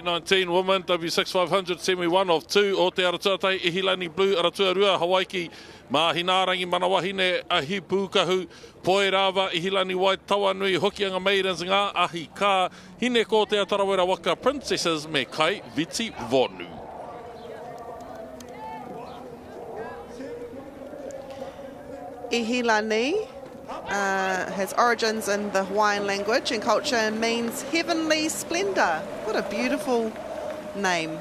A19 woman, W6500, semi 1 of 2, Aotearoa tai Ihilani Blue, Aotearoa, Hawaii, Mahinarangi Manawahine, Ahi Pukahu, Poe Rawa, Ihilani White, Tawanui, Hokianga Maidens, Ngā Ahi Ka, Hine ko te Atarawera Waka Princesses, me Kai Viti Vonu. Ihilani has origins in the Hawaiian language and culture and means heavenly splendour. What a beautiful name.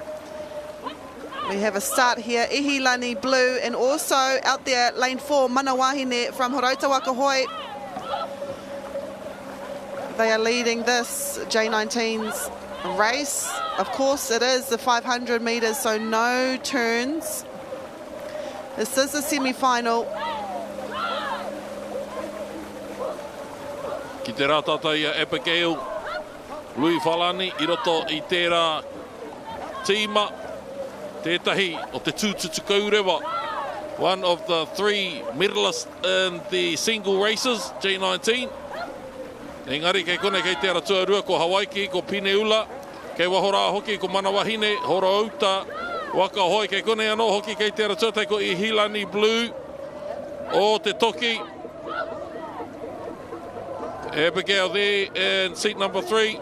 We have a start here, Ihilani Blue, and also out there, lane 4, Manawahine from Horauta Wakahoi. They are leading this J19's race. Of course, it is the 500 metres, so no turns. This is the semi-final. Ki te rātata ia Abigail Lui Falani i roto i tērā tīma tētahi o te tūtutukaurewa, one of the 3 medalists in the single races, J19. Engari kei kone kei te Aotearoa ko Hawaii, ko Pineula, kei wahora hoki ko Manawahine, Horauta, Waka hoi kei kone anō hoki kei te Aotearoa ko Ihilani Blue o te toki. Abigail there in seat number 3,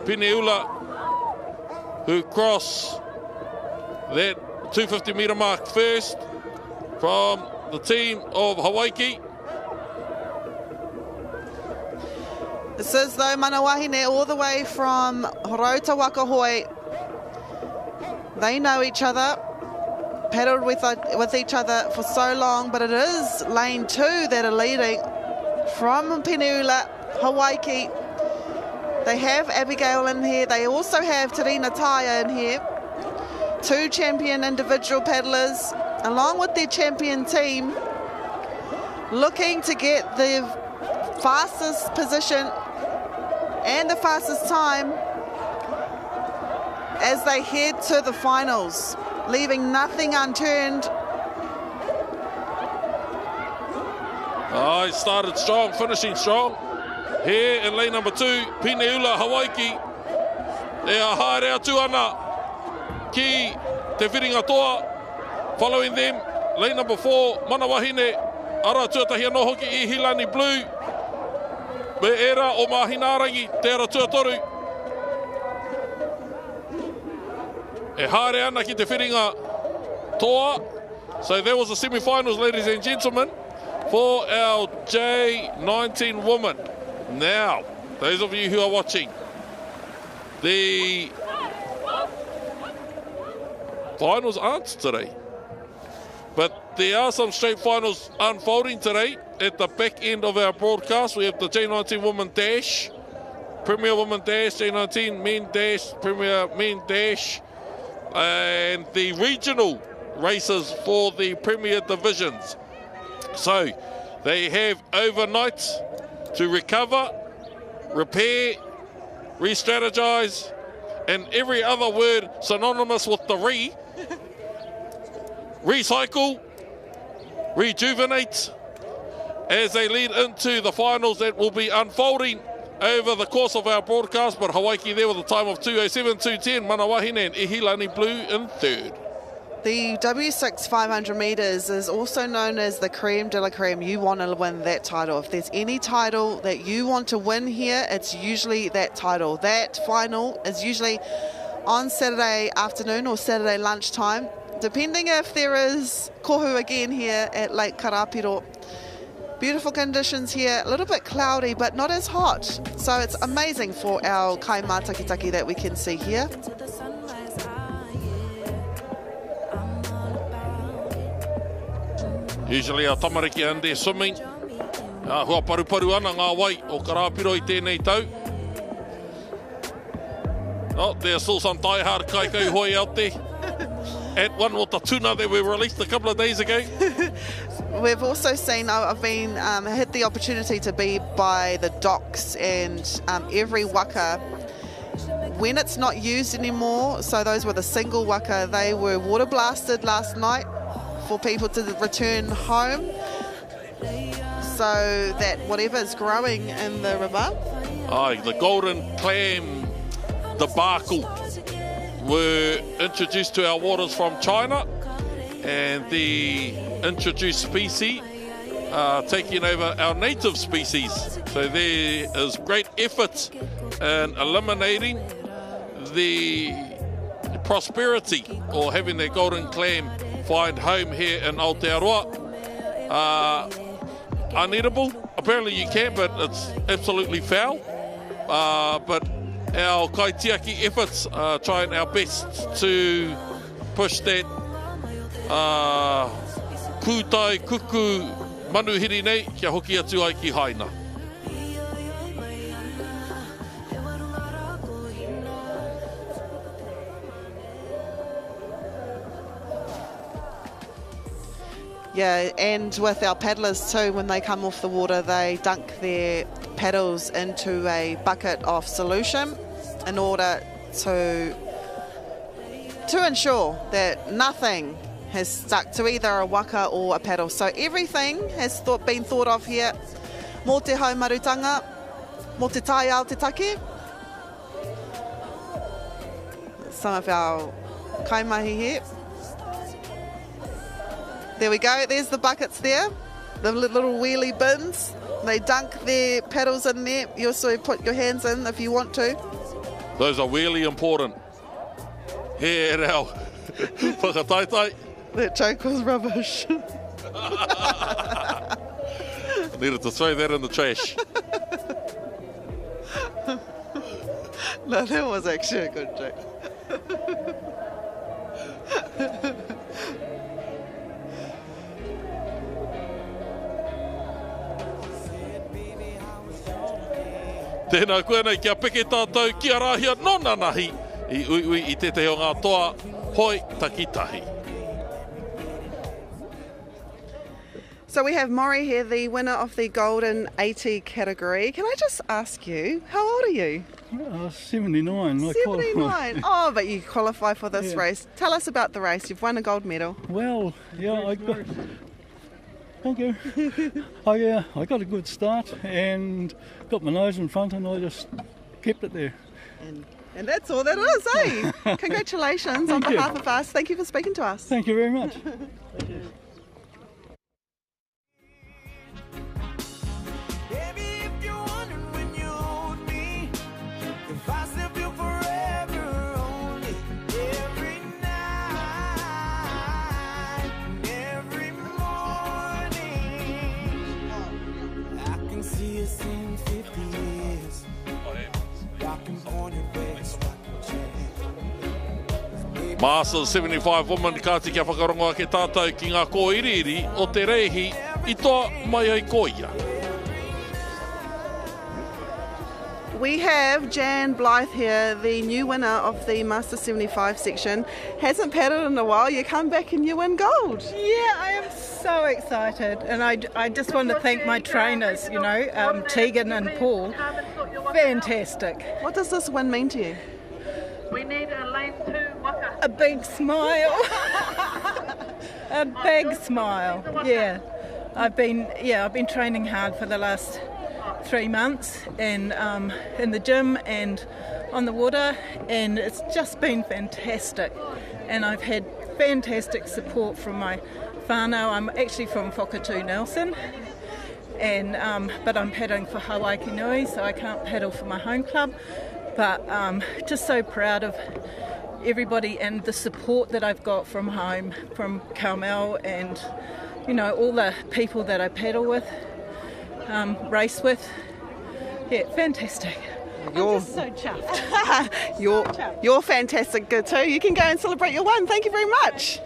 Pineula, who cross that 250 metre mark first from the team of Hawaii. This is though Manawahine all the way from Horota Waka Hoi. They know each other, paddled with each other for so long, but it is lane 2 that are leading from Peniula, Hawaii. They have Abigail in here. They also have Terina Taya in here. 2 champion individual paddlers, along with their champion team, looking to get the fastest position and the fastest time as they head to the finals, leaving nothing unturned. He started strong, finishing strong. Here in lane number 2, Peniula, Hawaii. E a haere atu ana ki te whiringa toa. Following them, lane number 4, Manawahine, ara tuatahi anō hoki I Hilani Blue. Me era o Mahinarangi, te ara tuatoru. E haere ana ki te whiringa toa. So there was the semi-finals, ladies and gentlemen, for our J19 women. Now, those of you who are watching, the finals aren't today, but there are some straight finals unfolding today. At the back end of our broadcast, we have the J19 Women Dash, Premier Women Dash, J19 Men Dash, Premier Men Dash, and the regional races for the Premier Divisions. So, they have overnight to recover, repair, re-strategize, and every other word synonymous with the recycle, rejuvenate, as they lead into the finals that will be unfolding over the course of our broadcast. But Hawaii there with a time of 2:07.210, Manawahine and Ihilani Blue in third. The W6 500 metres is also known as the creme de la creme. You want to win that title. If there's any title that you want to win here, it's usually that title. That final is usually on Saturday afternoon or Saturday lunchtime, depending if there is kohu again here at Lake Karapiro. Beautiful conditions here, a little bit cloudy, but not as hot. So it's amazing for our kaimā takitaki that we can see here. Usually our tamariki and their swimming. Hua paru ana ngā wai o Karapiro I tēnei tau. Oh, there's still some diehard kaikau hoi out there. At one with the tuna that we released a couple of days ago. We've also seen, I've been had the opportunity to be by the docks, and every waka, when it's not used anymore, so those were the single waka, they were water blasted last night for people to return home, so that whatever is growing in the river. The golden clam debacle were introduced to our waters from China, and the introduced species taking over our native species. So there is great effort in eliminating the prosperity or having the golden clam find home here in Aotearoa. Uneatable? Apparently you can, but it's absolutely foul. But our kaitiaki efforts are trying our best to push that kūtai kuku manuhiri nei kia hoki atu ai ki haina. Yeah, and with our paddlers too, when they come off the water, they dunk their paddles into a bucket of solution in order to ensure that nothing has stuck to either a waka or a paddle. So everything has been thought of here. Mō te haumarutanga, mō te tai ao te take. Some of our kaimahi here. There we go, there's the buckets there, the little wheelie bins. They dunk their paddles in there. You also put your hands in if you want to. Those are really important. Here at our whakataitai. That joke was rubbish. Needed to throw that in the trash. No, that was actually a good joke. Tēnā koe nei kia peke tātou kia rāhia nona nahi I ui I te o ngā toa hoi takitahi. So we have Maury here, the winner of the Golden 80 category. Can I just ask you, how old are you? 79. 79. Oh, but you qualify for this race. Tell us about the race. You've won a gold medal. Well, yeah, I got... Thank you. I got a good start and got my nose in front and I just kept it there. And that's all that is, eh? Congratulations on behalf of us. Thank you for speaking to us. Thank you very much. Masters 75 woman kāti kia whakarongoa ke tātou ki ngā kōiriri o te reihi I toa mai ai koia. We have Jan Blythe here, the new winner of the Master 75 section. Hasn't paddled in a while, you come back and you win gold. Yeah, I am so excited and I just want to thank my trainers, you know, Tegan and Paul. Fantastic. What does this win mean to you? We need a lane 2 Waka. A big smile. A big smile. Yeah. I've been training hard for the last 3 months and in the gym and on the water, and it's just been fantastic. And I've had fantastic support from my whānau. I'm actually from Whakatū Nelson, and but I'm paddling for Hawaii Nui, so I can't paddle for my home club. But just so proud of everybody and the support that I've got from home, from Carmel and, you know, all the people that I paddle with, race with. Yeah, fantastic. I'm just so chuffed. You're fantastic, good too. You can go and celebrate your win. Thank you very much.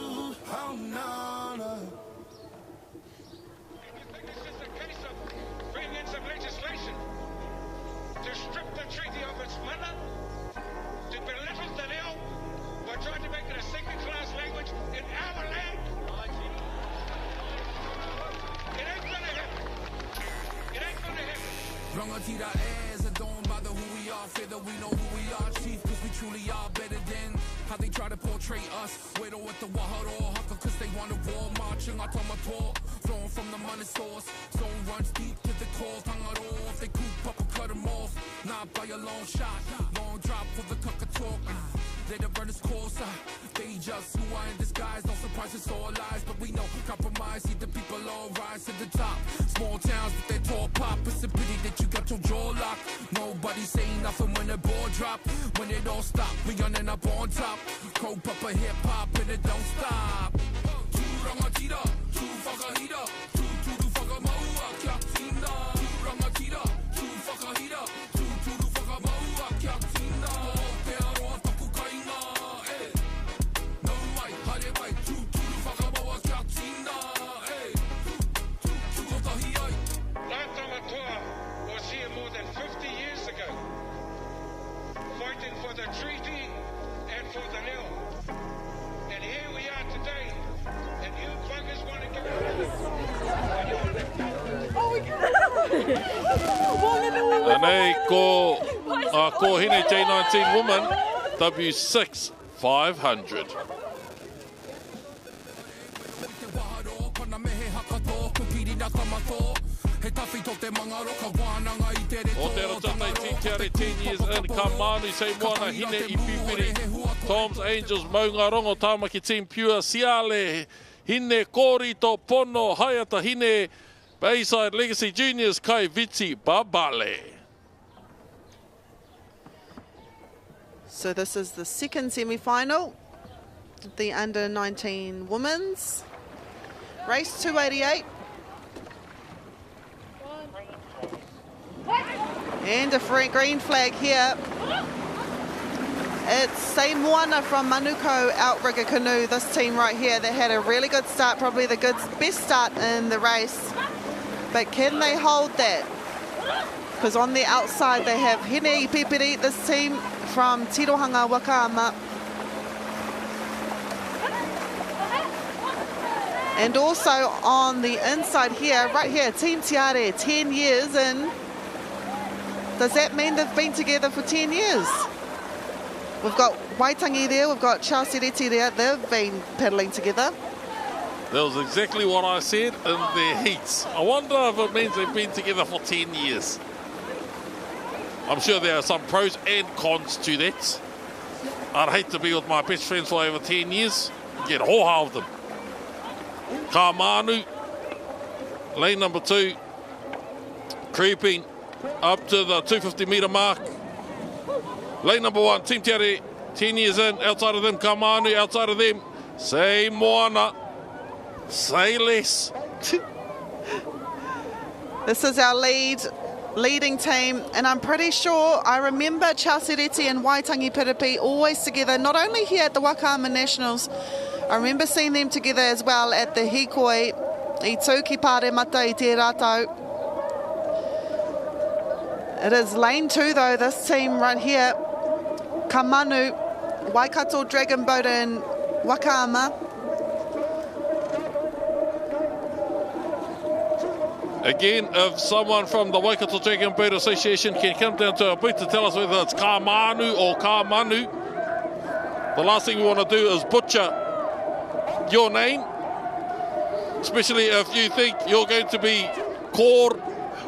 Oh, no, no. Bring in some legislation to strip the treaty of its mana, to belittle the Reo by trying to make it a second-class language in our land. It ain't gonna happen. It ain't gonna happen. Rangatira airs and don't bother who we are. Feather we know who we are, chief, cause we truly are better than how they try to portray us. Wait with the Waharo Haka, cause they want a war. Marching out on my tour, flowing from the money source. Zone runs deep to the core. Tangaro, if they coop up, cut them off. Not by a long shot, long drop for the cucker talk. They the runners course, they just who are in disguise. No surprise, it's all lies, but we know compromise. See the people all rise to the top. Small towns with their tall pop. It's a pity that you got your jaw locked. Nobody saying nothing when the ball drop. When it all stop, we running up on top. Cope up a hip hop and it don't stop. Rangatira, whakahira, whakamaua kia tina. Rangatira, whakahira, whakamaua kia tina. Aotearoa taku kainga, no mai, hare mai, whakamaua kia tina, kotahi ai. Ngātamatoa was here more than 50 years ago, fighting for the treaty and for the Reo. And here we are today, and you buggers want to give it Anei, ko hine J19 woman, W6 500. Aotearoa tātai Team Tiare 10 years in, ka manu sei moana hine I pipiri. Tom's Angels maunga rongo tāmaki Team Pure Siale. Hine kōrito pono haiata hine Bayside Legacy Juniors kai Viti Babale. So this is the second semi-final, the under-19 women's race 288. And a free green flag here. It's Samoana from Manuko Outrigger Canoe, this team right here that had a really good start, probably the best start in the race. But can they hold that? Because on the outside they have Hine Pipiri, this team from Tirohanga Waka. And also on the inside here, right here, Team Tiare, 10 years in. Does that mean they've been together for 10 years? We've got Waitangi there, we've got Chelsea Reti there, they've been paddling together. That was exactly what I said in their heats. I wonder if it means they've been together for 10 years. I'm sure there are some pros and cons to that. I'd hate to be with my best friends for over 10 years and get hoha of them. Ka Manu, lane number 2, creeping up to the 250 metre mark. Lane number 1, Team Tiare, 10 years in. Outside of them, Ka Manu. Outside of them, say Moana. Say less. This is our leading team, and I'm pretty sure I remember Chelsea Reti and Waitangi Piripi always together, not only here at the Wakama Nationals. I remember seeing them together as well at the Hikoi, I tūki pāre mata I te rātau. It is lane 2 though, this team right here. Ka Manu, Waikato Dragon Boat in Wakama. Again, if someone from the Waikato Dragon Boat Association can come down to our booth to tell us whether it's Ka Manu or Ka Manu, the last thing we want to do is butcher your name, especially if you think you're going to be called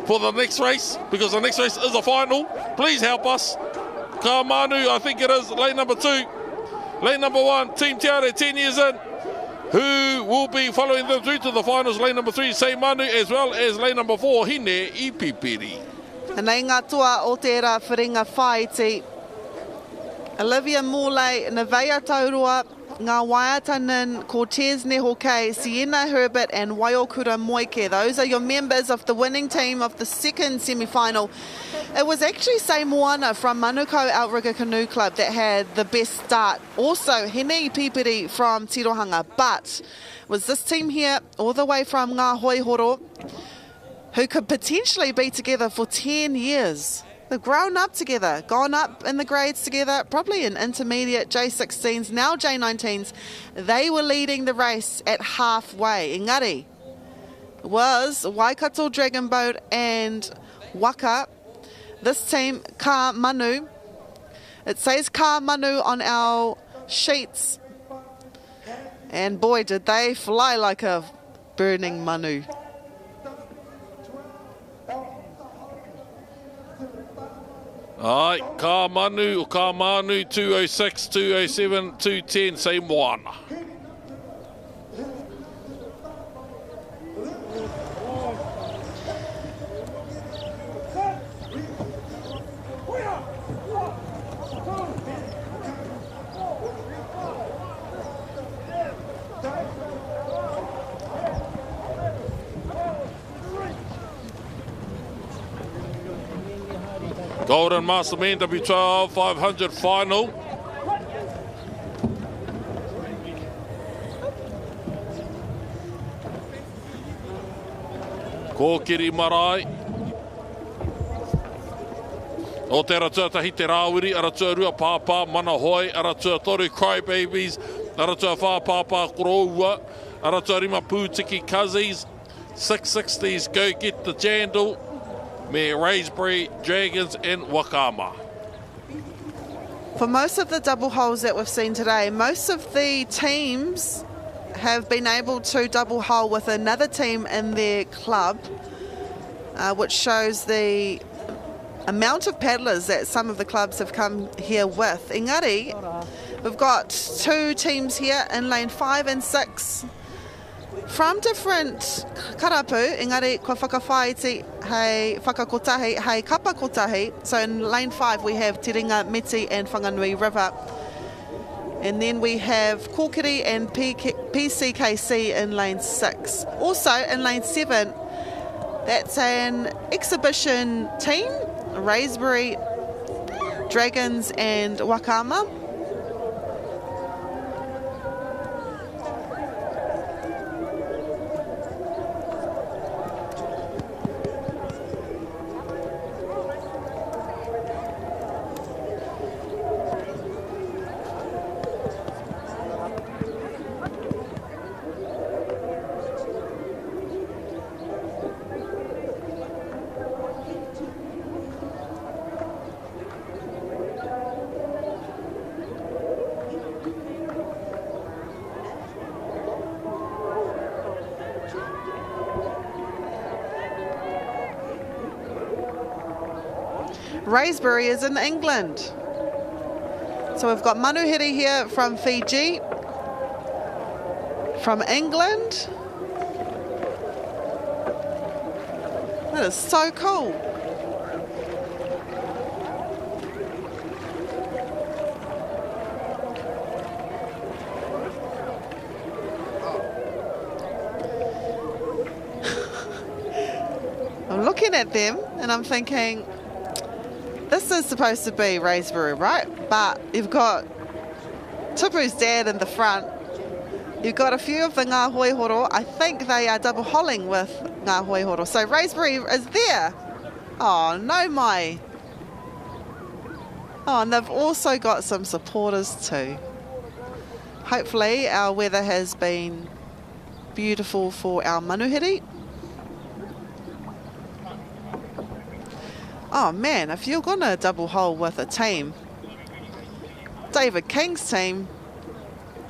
for the next race, because the next race is a final. Please help us. Ka Manu, I think it is lane number 2. Lane number 1, Team Tiare, 10 years in. Who will be following them through to the finals? Lane number 3, Say Manu, as well as lane number 4, Hine I Pipiri. Nei ngā tua o tērā whiringa whai te Olivia Morley, Nevaeh Taurua, ngā Waiatanen, Cortez Nehoke, Siena Herbert and Waiokura Moike. Those are your members of the winning team of the second semi-final. It was actually Moana from Manukau Outrigger Canoe Club that had the best start. Also, Hene Pipiri from Tirohanga. But it was this team here, all the way from Ngā Hoihoro, who could potentially be together for 10 years. They've grown up together, gone up in the grades together, probably in intermediate J16s, now J19s. They were leading the race at halfway. Engari was Waikato Dragon Boat and Waka. This team, Ka Manu. It says Ka Manu on our sheets. And boy, did they fly like a burning manu. Ai, ka manu, 206, 207, 210, same one. Golden Masterman W12 500 final. Kōkiri marae. O te aratua tahi te rāwiri, aratua rua pāpā, mana hoi, aratua toru crybabies, aratua whā pāpā koroua, aratua rima pūtiki cousins, 660s go get the jandal, me Raspberry Dragons and Wakama. For most of the double holes that we've seen today, most of the teams have been able to double hole with another team in their club, which shows the amount of paddlers that some of the clubs have come here with. Engari, we've got two teams here in lane 5 and 6 from different karapu. Engari, ko whakawhaiti hei whakakotahi, hei kapakotahi. So in lane 5 we have Te Ringa, Meti and Whanganui River. And then we have Kōkiri and PCKC in lane 6. Also in lane 7, that's an exhibition team, Raspberry Dragons and Wakama. Raspberry is in England. So we've got Manuhiri here from Fiji, from England. That is so cool. I'm looking at them and I'm thinking, this is supposed to be Raspberry, right? But you've got Tupu's dad in the front. You've got a few of the Ngā Hoihoro. I think they are double holing with Ngā Hoihoro. So Raspberry is there. Oh, no mai. Oh, and they've also got some supporters too. Hopefully our weather has been beautiful for our manuhiri. Oh man, if you're going to double hole with a team, David King's team,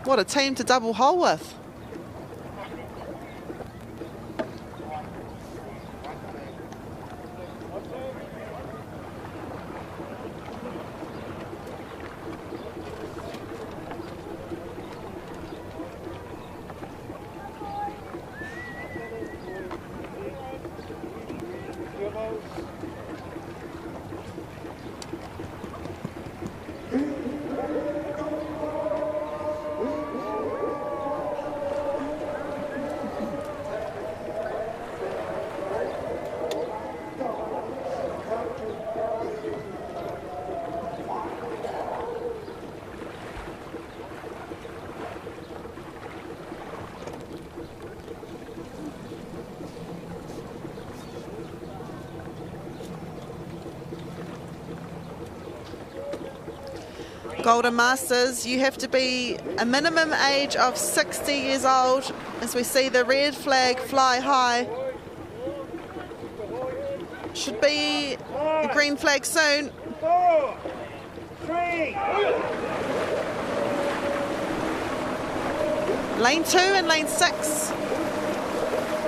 what a team to double hole with. Golden Masters, you have to be a minimum age of 60 years old, as we see the red flag fly high. Should be the green flag soon. 4, 3. Lane 2 and lane 6.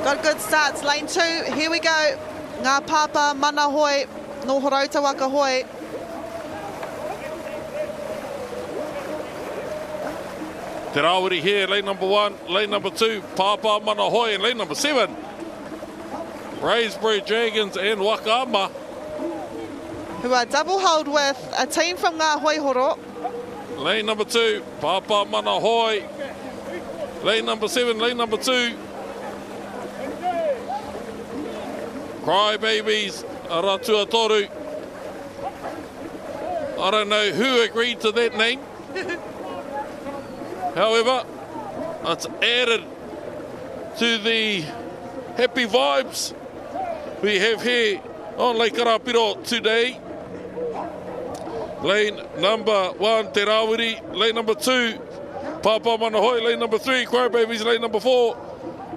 Got good starts. Lane 2, here we go. Ngā papa, mana hoi, no horauta waka hoi. Te Rawiri here, lane number 1, lane number 2, Papa Mana Hoi, and lane number 7. Raspberry Dragons and Waka, who are double hold with a team from Ngā Hoihoro. Lane number 2, Papa Mana Hoi. Lane number 7, lane number 2. Cry Babies, Aratua Toru. I don't know who agreed to that name. However, it's added to the happy vibes we have here on Lake Karapiro today. Lane number 1, Te Rawiri. Lane number 2, Papa Mana Hoi. Lane number 3, Cry Babies. Lane number 4,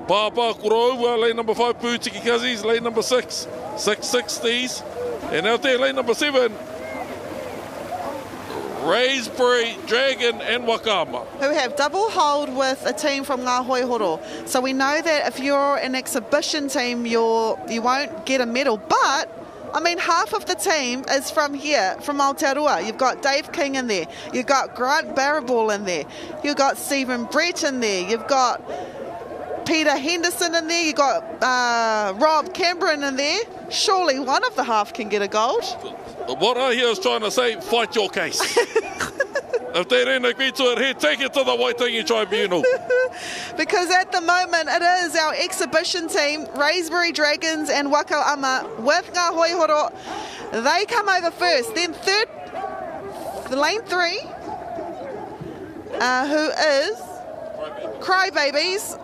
Papa Kuroua. Lane number 5, Pūtiki Kazis. Lane number 6, 660s. And out there, lane number 7, Raspberry Dragon and Wakama, who have double hold with a team from Ngā Hoihoro. So we know that if you're an exhibition team, you won't get a medal. But, I mean, half of the team is from here, from Aotearoa. You've got Dave King in there. You've got Grant Barrable in there. You've got Stephen Brett in there. You've got Peter Henderson in there. You've got Rob Cameron in there. Surely one of the half can get a gold. What I hear is trying to say, fight your case. If they don't agree to it here, take it to the Waitangi Tribunal. Because at the moment, it is our exhibition team, Raspberry Dragons and Waka Ama, with Ngā Hoihoro. They come over first. Then third, the lane 3, who is Cry Babies.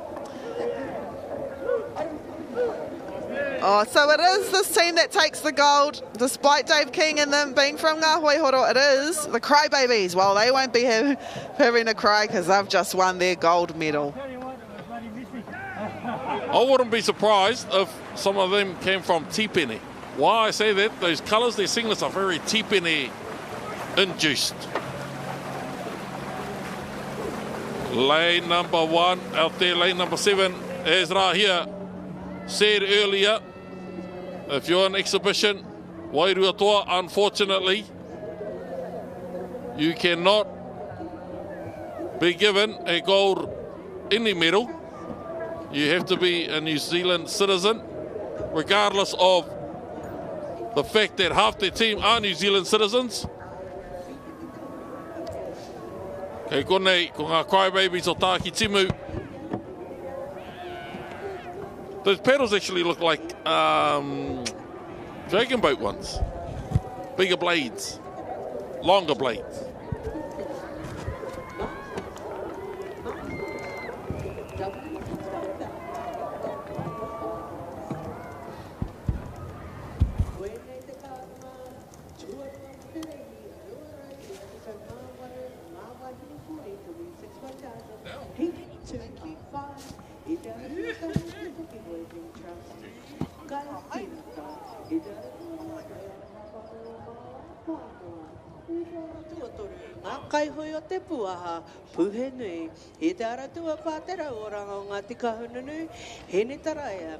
Oh, so it is this team that takes the gold, despite Dave King and them being from Ngā Hoihoro. It is the Cry Babies. Well, they won't be having a cry because they've just won their gold medal. I wouldn't be surprised if some of them came from Tipene. Why I say that, those colours, their singlets are very Tipene induced. Lane number 1 out there, lane number 7, as Rahia said earlier, if you're an exhibition, Wairua Toa, unfortunately, you cannot be given a gold any medal. You have to be a New Zealand citizen, regardless of the fact that half their team are New Zealand citizens. Kei konei, ko ngā Cry Babies o Tāki Timu. Those pedals actually look like dragon boat ones. Bigger blades, longer blades. Kai hoi o te puaha, puhe nui, he te aratua pātera o ranga o ngā tika hununu, he ne taraia.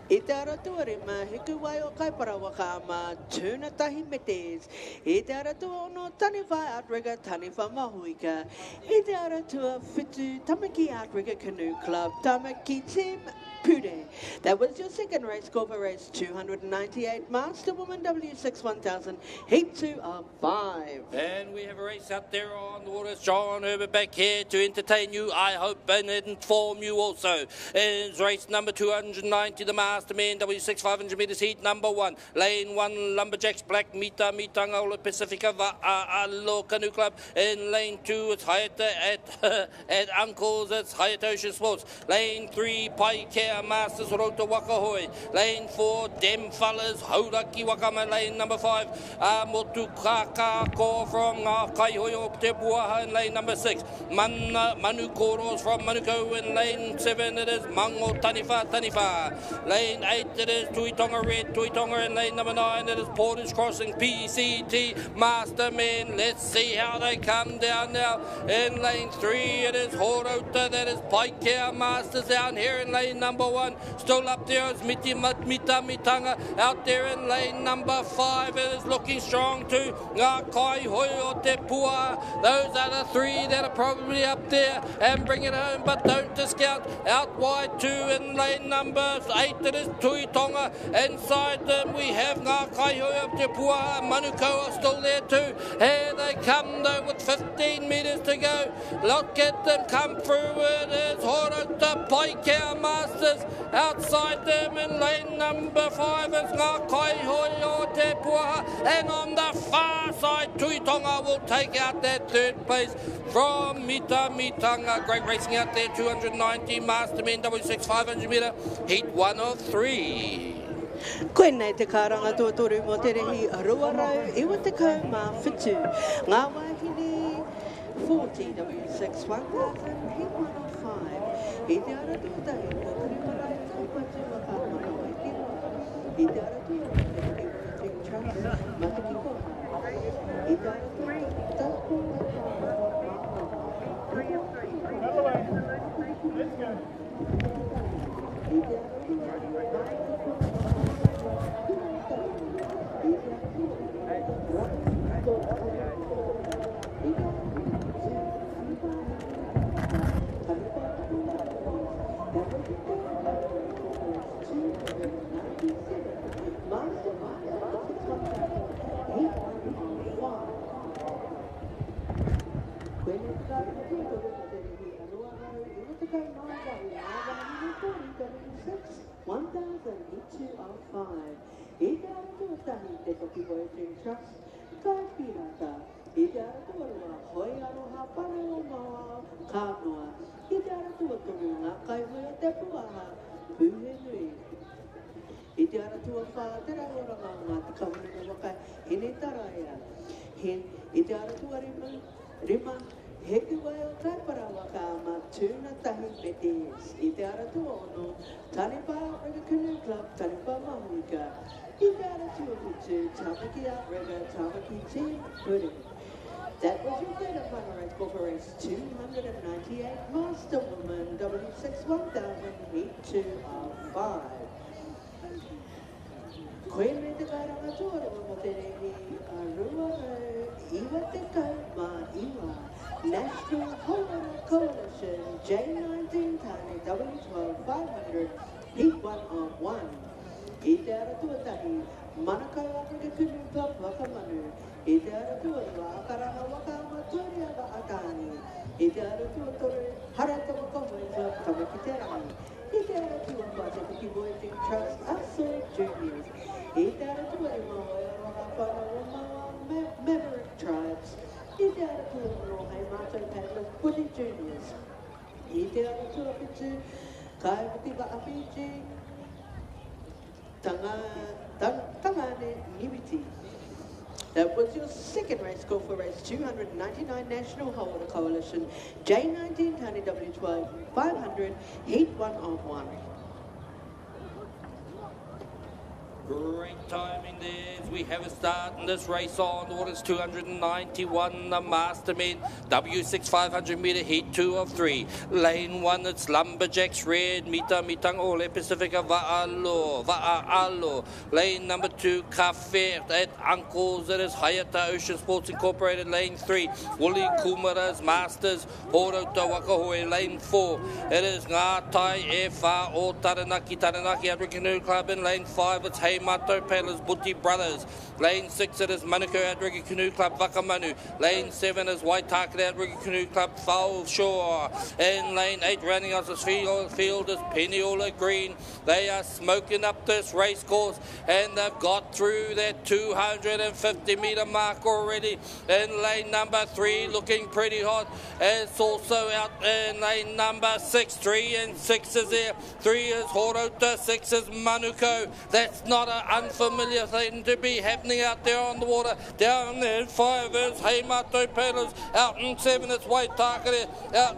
E te aratua rima, heku wai o kaipara waka ama, tūna tahi metes. E te aratua ono taniwhai outrigger, taniwha mahuika. E te aratua whitu Tamaki Outrigger Canoe Club, Tamaki Team Pude. That was your second race score for race 298, Master Woman W6 1000, heat 2 of 5. And we have a race out there on the water. John Herbert back here to entertain you, I hope, and inform you also. It's race number 290, the Master Masterman, W6 500 metres heat number 1. Lane 1, Lumberjacks, Black Mita, Mitanga, Ola Pacifica, Va'alo Canoe Club. In lane 2, it's Hayata at Uncle's, it's Hayata Ocean Sports. Lane 3, Paikea Masters, Rota Wakahoi. Lane 4, Dem Fellas, Hauraki Wakama. Lane number 5, Motu Kaka Ko from Kaihoyo Tepuaha. In lane number 6, Manu Koros from Manuko. In lane 7, it is Mango Tanifa. Lane 8, it is Tuitonga Red, Tuitonga. In lane number 9, it is Portage Crossing, PCT Masterman. Let's see how they come down now. In lane 3, it is Horota, that is Paikea Masters down here in lane number 1. Still up there is Mitanga. Out there in lane number 5, it is looking strong too. Ngā Kaihoyo Te Pua. Those are the 3 that are probably up there and bring it home, but don't discount. Out wide 2 in lane number 8, it is Tuitonga. Inside them we have Ngā Kaihoyo Te Pua. Manuko are still there too. Here they come though with 15 metres to go. Look at them come through. It is Horota Paikea Masters. Outside them in lane number 5 is Ngā Kaihoyo Te Pua. And on the far side, Tuitonga will take out that 3rd place from Mitanga. Great racing out there, 290 Mastermen, W6 500 metre, heat 1 of 3. Koe nei te karanga tuatoru mo te rehi aruarau, iwa te kau mā whitu. Ngā wahine 40 W6 1000, heat 1 of 5. I te ara tuatahi, mo kuri marai tau patu waka mana o Aotearoa. I te ara tuatahi, mo kuri Take Trust, Mataki Koha. I te ara tuatahi, tau koha. Let's go. Trust, Karapiro, Aotearoa, hoi aroha pane o maua kānoa. I te ara tua tonu ngā kaihoia te puaha, puhe nui. I te ara tua whātera oranga ngā te kahunanga waka, hene taraia. I te ara tua rima, heke wai o kaipara waka ma tūna tahi metes. I te ara tua ono, Tanipa Outrigger Canoe Club, Tanipa Mahuika. I te ara tua kutu, Tamaki Outrigger, Tamaki Team Pudding. That was your third and final race for race 298, Master Woman, W6 1000, heat 2 of 5. Koe me te kairanga tōre mo te rehi arua iwa te kau mā iwa. National Homeowner Coalition, J19 Tane, W12 500, heat 1 of 1. I te ara tuatahi, Manukau Outrigger Canoe Club Wakamanu. I te ara tuatua, Akaranga Waka Maturia wa Atani. I te ara tuatore, Harata Wakamui Club Tamaki Te Rangi. I te ara tuatua, Te Piki Voyaging Trust, Asur Juniors. I te ara tuare Mahoia Wahapana Wamawa Maverick Tribes. I te ara tuare Rohai Mato Paddler Woody Juniors. I te ara tuapitu, Kai Wutiwa Apiji, Tangane Nibiti. That was your second race call for race 299 National Holder Coalition, J19 Tani W12 500, heat 1 of 1. Great timing there as we have a start in this race on orders 291, the Mastermen, W6 500 metre heat 2 of 3. Lane 1, it's Lumberjacks Red, Mitang Ole Pacifica, Va'alo. Lane number 2, Cafe at Uncle's, it is Hayata Ocean Sports Incorporated. Lane 3, Wooly Kumara's Masters, Horota Wakahoe. Lane 4, it is Ngātai Efa o Taranaki Outrigger Canoe Club. In lane 5, it's Hey Mato Paddlers, Buti Brothers. Lane 6 it is Manukau Outrigger Canoe Club, Wakamanu. Lane 7 is Waitakere Outrigger Canoe Club, Foul Shore. In lane 8, rounding out this field is Peniola Green. They are smoking up this race course, and they've got through that 250 metre mark already. In lane number 3, looking pretty hot. It's also out in lane number 6. 3 and 6 is there. 3 is Horota, 6 is Manukau. That's not an unfamiliar thing to be happening out there on the water. Down there, 5 is Hey Mato Paddlers. Out in 7 is Waitakere. Out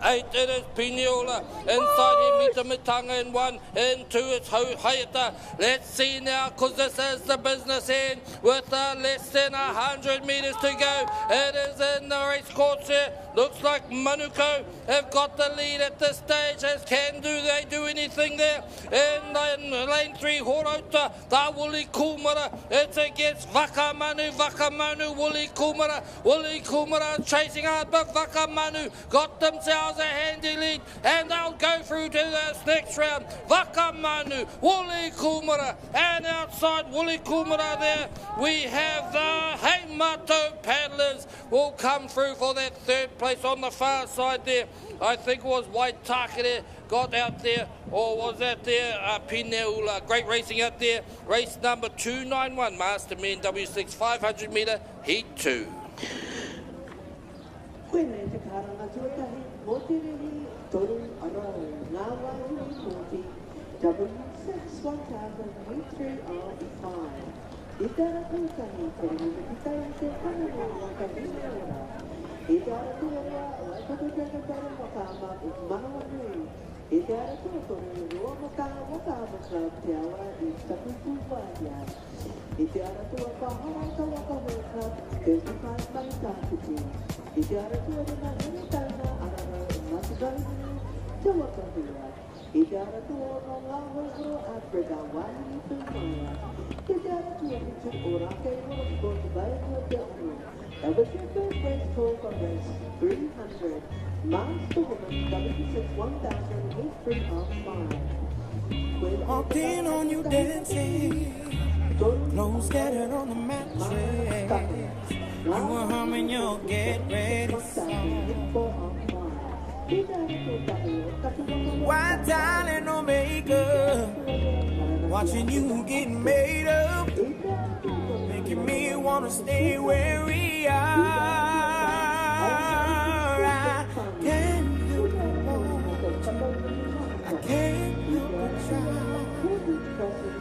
8 it is Peniola. Inside here, Mita Mitanga in 1. In 2 it's Hayata. Let's see now, because this is the business end with less than 100 metres to go. It is in the race course here. Looks like Manukau have got the lead at this stage. As can they do anything there? In lane 3, Horota, the Wuli Kumara. It's against Wakamanu, Wuli Kumara. Wuli Kumara chasing hard, but Wakamanu got themselves a handy lead, and they'll go through to this next round. Wakamanu, Wuli Kumara, and outside Wuli Kumara there, we have the Hey Mato Paddlers will come through for that third place on the far side there. I think it was Waitakere got out there, or was that there Pineula. Great racing out there. Race number 291, Masterman W6 500 metre, Heat 2. W6 1000 U3 R5. Aotearoa, Walked in on you dancing, clothes scattered on the mattress. You were humming your Get Ready song. White towel and no makeup, watching you get made up, making me wanna stay where we are. I can't help but want you. I can't help but try.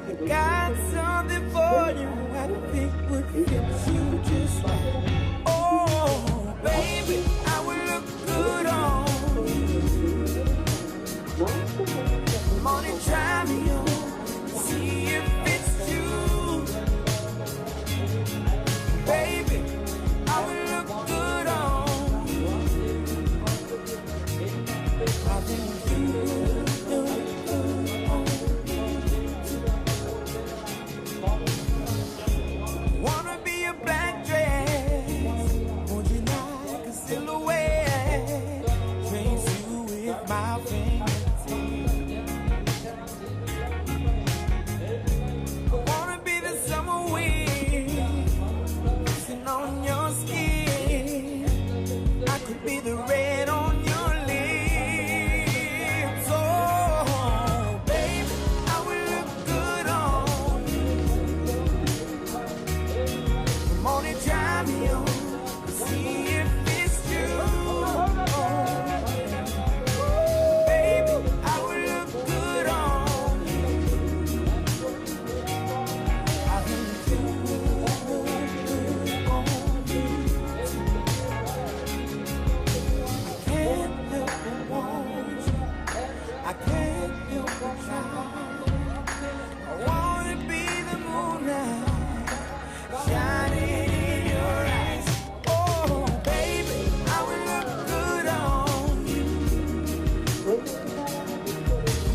I got something for you I think would fit you just right. Oh, baby, I would look good on you. Come on and try me on, see if it's you. Baby, I would look good on you. I think you look good on you. Wanna be a black dress, hold you like a silhouette, trace you with my fingertips. Wanna be the summer wind, kissing on your skin. I could be the red on your lips. Oh, baby, I would look good on you. Come on and try me on, see if it's true. Baby, I would look good on you. I think you look good on you. I can't help but want you. I can't help but try. I wanna be the moonlight shining in your eyes. Oh, baby, I would look good on you.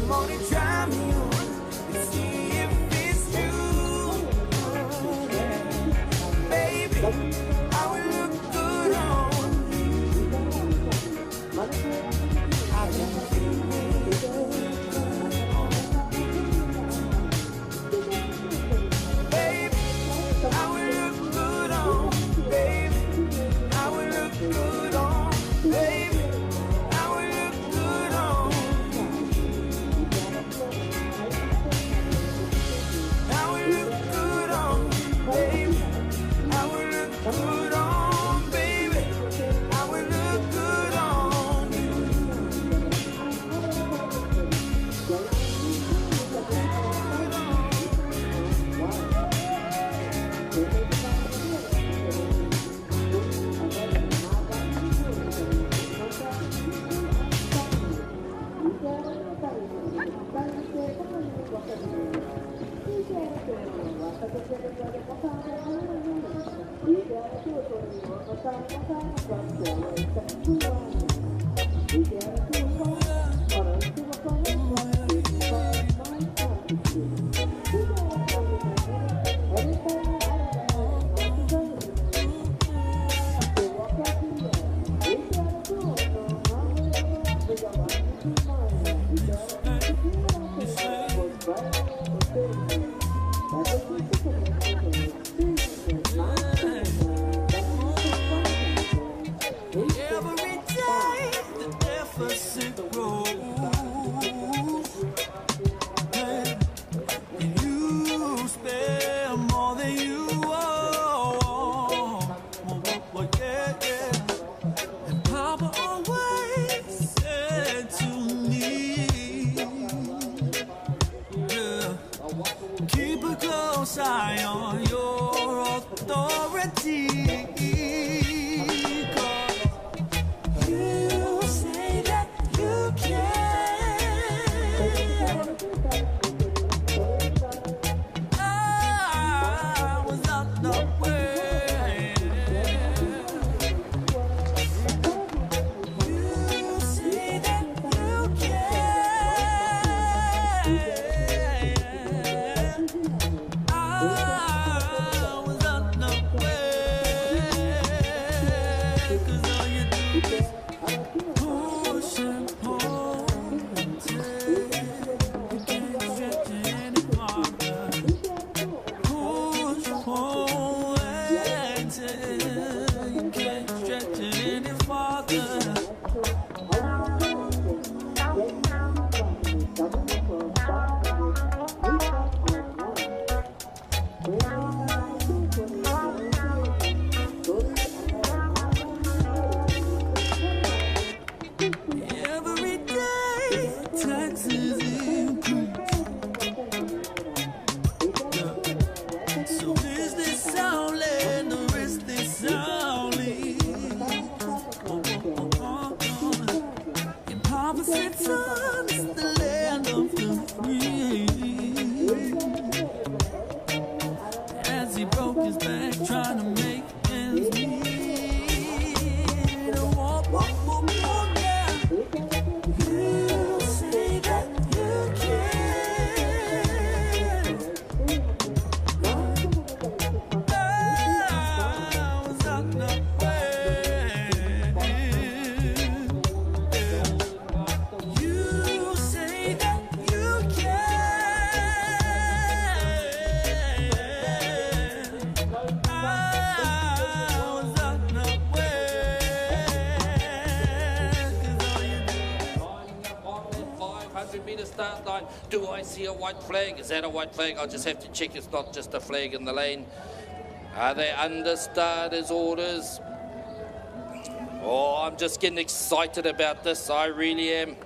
Come on and try me on and see if it's true. Baby, I would look good on you. I think you look good. Every day the deficit grows, and you spend more than you owe. Well, yeah. And Papa always said to me, yeah, keep a close eye on your authority. You say that you can. I was on the way. You say that you can. I was on the way. 'Cause all you do is push and pull until you can't stretch it any farther. Push, pull until you can't stretch it any farther. Every day taxes increase. So is this only, or is this only? And Papa said, son, it's the land of the free. As he broke his back trying to make ends meet. Yeah. You say that you can. I was on the way. You say that you can. I was on the way. 'Cause all you do. 500-meter start line. Do I see a white flag? Is that a white flag? I'll just have to check it's not just a flag in the lane. Are they under starters orders? Oh, I'm just getting excited about this. I really am.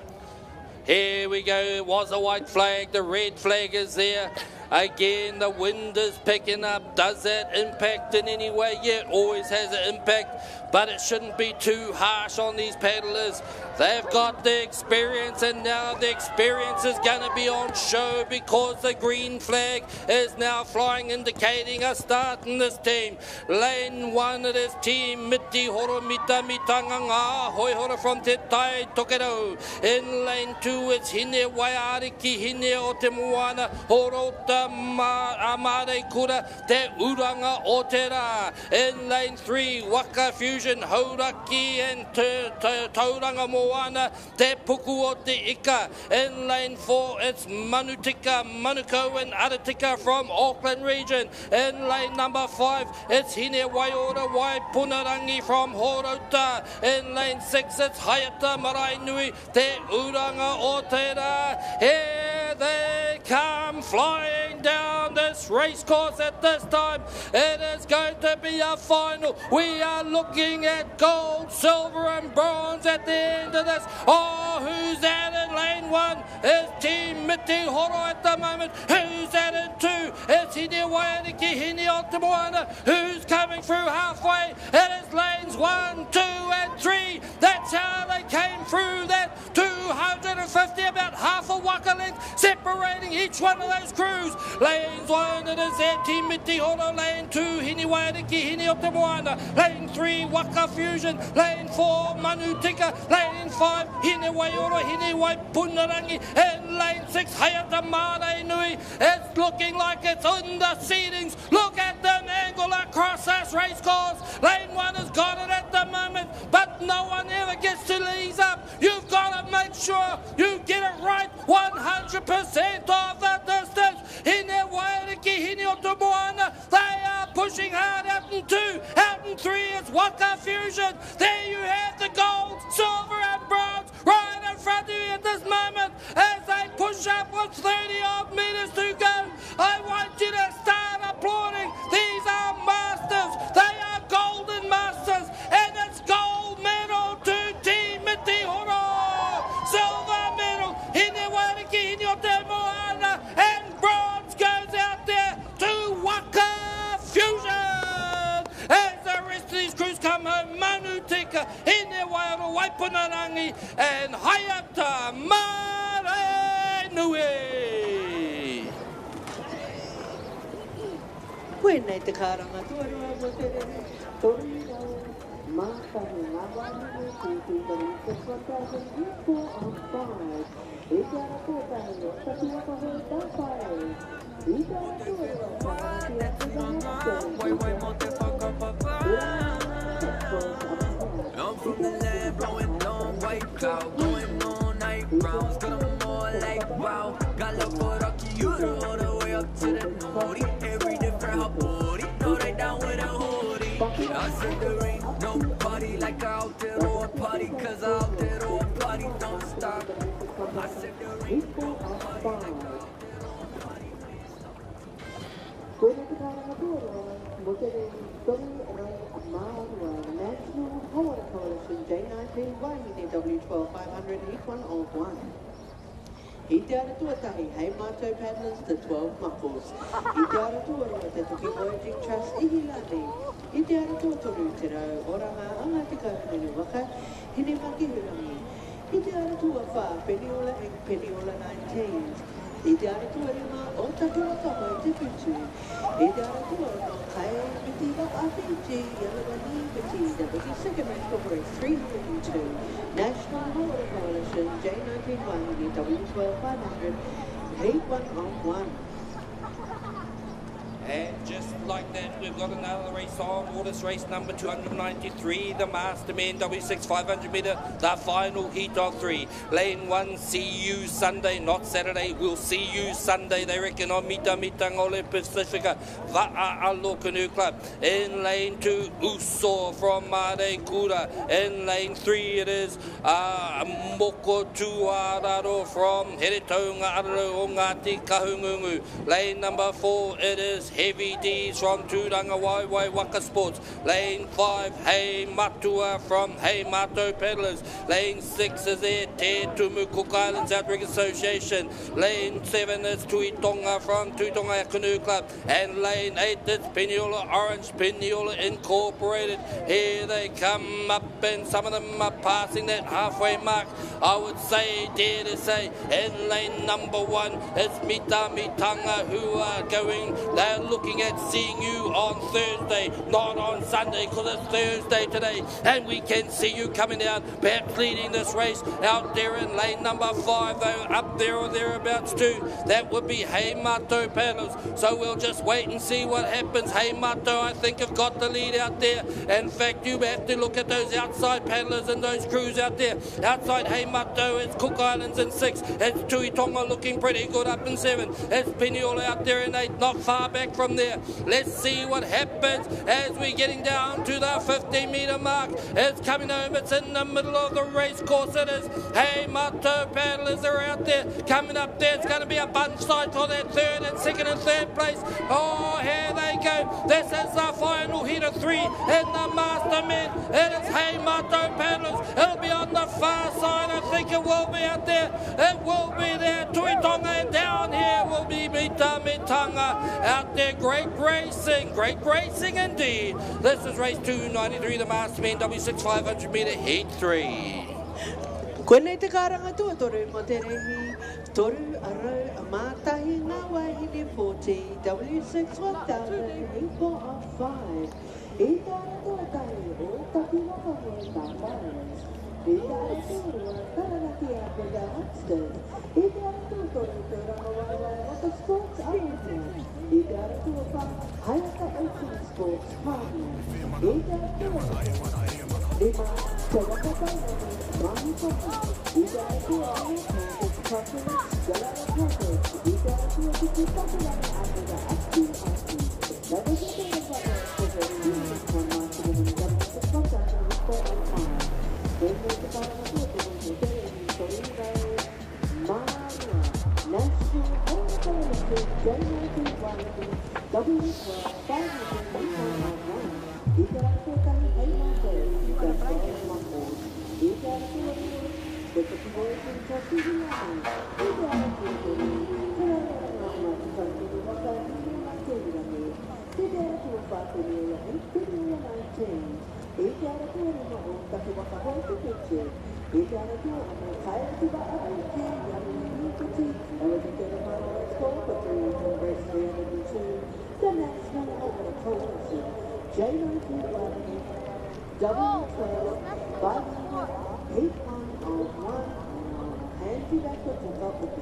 Here we go. It was a white flag. The red flag is there. Again, the wind is picking up. Does that impact in any way? Yeah, it always has an impact, but it shouldn't be too harsh on these paddlers. They've got the experience, and now the experience is going to be on show because the green flag is now flying, indicating a start in this team. Lane 1, it is team Miti Horo Mita Mitanga Ngā Hoihora from Te Tai Tokerau. In lane 2, it's Hine Waiariki Hine o Te Moana Horota Amare Kura Te Uranga o Te Rā. In lane 3, Waka Fusion Hauraki and Tauranga Moana Te Puku o Te Ika. In lane 4, it's Manutika, Manuko and Aratika from Auckland region. In lane number 5, it's Hine Waiora Waipunarangi from Horota. In lane 6, it's Hayata Marainui Te Uranga o Te Rā. Here they come flying down this race course at this time. It is going to be a final. We are looking at gold, silver and bronze at the end of this. Oh, who's that in lane 1? It's Team Miti Horo at the moment. Who's that in 2? It's Hine Waiariki Hine o Te Moana. Who's coming through halfway? It is lanes 1, 2 and 3. That's how they came through that 250, about half half a Waka length separating each one of those crews. Lanes 1, it is there, Team Miti Horo. Lane 2, Hini Wairiki, Hini Aotearoa. Lane 3, Waka Fusion. Lane 4, Manu Tika. Lane 5, Hini Waioro, Hini Waipunarangi. And lane 6, Hayata Mare Nui. It's looking like it's in the seedings. Look at the angle across this race course. Lane 1 has got it at the moment, but no one ever gets to ease up. You've got to make sure you get it right 100% of the distance. Hine Wairiki, Hini Aotearoa, they are pushing hard out in 2. Out in 3 is Waka Fusion. There you have the gold, silver and bronze right in front of you at this moment as they push up with 30 odd metres to go. I want you to start applauding. These are masters. They are golden masters, and it's gold medal to Team Miti Horo. Silver medal, Hine Wairiki, Hini Aotearoa, and bronze goes out there to Waka Fusion. As the rest of these crews come home, Manu Tika, Hine Waioro, Waipunarangi, and Hayata Mare Nui. Koenei te karanga tuarua mo te rere, tori rau, mātahi ngā wāhine, tūtūtari te whakāhi, equal on 5. E te ara tōtahi o taki waka hoi tāwhae. E te ara tōrua, tāwhaki a te I'm from the land, blowing long white cloud, going all night rounds, got 'em all like wow. Got love for Rocky, you all the way up to the Nori. Every different hot body, know they down with a hoodie. I said there ain't nobody like a Aotearoa party, cause a Aotearoa party don't stop. I said there ain't nobody like a National Hora Coalition J19 Wahine W12 500 Heat 1 of 1. I te ara tuatahi, hei mātou paddlers, the 12 muffles. I te ara tuarua, te Toki Voyaging Trust, ihi lani. I te ara tuatoru, te rau, oranga, anga te kauhunu waka, hine maki hurangi. I te ara tuawha, Peniola and Peniola 19s. I te ara tuarima, o takura tamo te putu. I te ara tuarima, kai miti waka Fiji, Yelawani, miti, the Wiki Second Race Corporate 302. National Hora Coalition, J19 Wahine, W12 500, Heat 1 on 1. And just like that, we've got another race on. Waters race number 293, the Master Men W6 500 metre, the final heat of 3. Lane 1, see you Sunday, not Saturday. We'll see you Sunday, they reckon, on Mita Ngole Pacifica, Va'alo Canoe Club. In lane 2, Uso from Mare Kura. In lane 3, it is Moko Tuararo from Heretaunga Araro o Ngāti Kahungungu. Lane number 4, it is Heavy D's from Tūranga Waiwai Waka Sports. Lane 5, Hei Matua from Hei Mato Peddlers. Lane 6 is there, Te Tumu Cook Islands Outrigger Association. Lane 7 is Tuitonga from Tuitonga Canoe Club. And lane 8 is Peniola Orange, Peniola Incorporated. Here they come up, and some of them are passing that halfway mark. I would say, dare to say, in lane number 1 is Mita Mitanga, who are going, they're looking at seeing you on Thursday, not on Sunday, because it's Thursday today, and we can see you coming down, perhaps leading this race out there in lane number 5, though, up there or thereabouts too. That would be Hei Mato Paddlers, so we'll just wait and see what happens. Hei Mato, I think, have got the lead out there. In fact, you have to look at those outside paddlers and those crews out there. Outside Hei Mato, it's Cook Islands in 6, it's Tuitonga looking pretty good up in 7, it's Peniola out there in 8, not far back from there. Let's see what happens as we're getting down to the 50-metre mark. It's coming home, it's in the middle of the race course. It is Hei Mato Paddlers are out there, coming up there. It's going to be a bunch side for that third and second and third place. Oh, here they go. This is the final heat of 3 in the Master Men. It is Hei Mato Paddlers. It'll be on the far side. I think it will be out there. It will be there. Tuitonga, and down here will be Mita Mitanga out there. Great racing indeed. This is race 293, the Master Men W6 500 metre heat 3. Koe nei te karanga tua toru mo te rehi, toru arau a mātahi ngā wahine 40, W61000, 845. I tāra tua tahi o taki waka hoi tā whairas. I tāra tua taranaki a Brenda Huxton. I tāra tua toru te ranawaiwai Waka Sports Aotearoa. I tāra tua wha Hayaka Ocean Sports Partner. I tāra tua Lima te waka tainani. Mahi Waka, I tāra tua Aotearoa, Kakura, Galara Kaka, I tāra tua Tiki Pakulana Ātega Ati Ati. Nada te te waka, te te rīni, kon mātiri ni gana te waka, te wako au whai. E me te karanga tua te wako te rīni, Torino, Māua, National Hall Coalition, J19 Waiaki, W12, 501. I tāra tua tahi hei mātou, I tāra tua e mako. I tāra tua rua, te taki hoi te tōtiri ai. I tāra tua te rui, te rara ngā ngā te tōtiri waka I ngā te irangi. Te tāra tua whātiri ia I tiri ia 19. I tāra tua rima o taki waka hoi te peche. I tāra tua ana taia te wa aru te yari ni kati. Awa te tera mara o school, but we embrace 302. The National Hall Coalition. J19 Waiaki, W12, 581. Hand you back to the top of the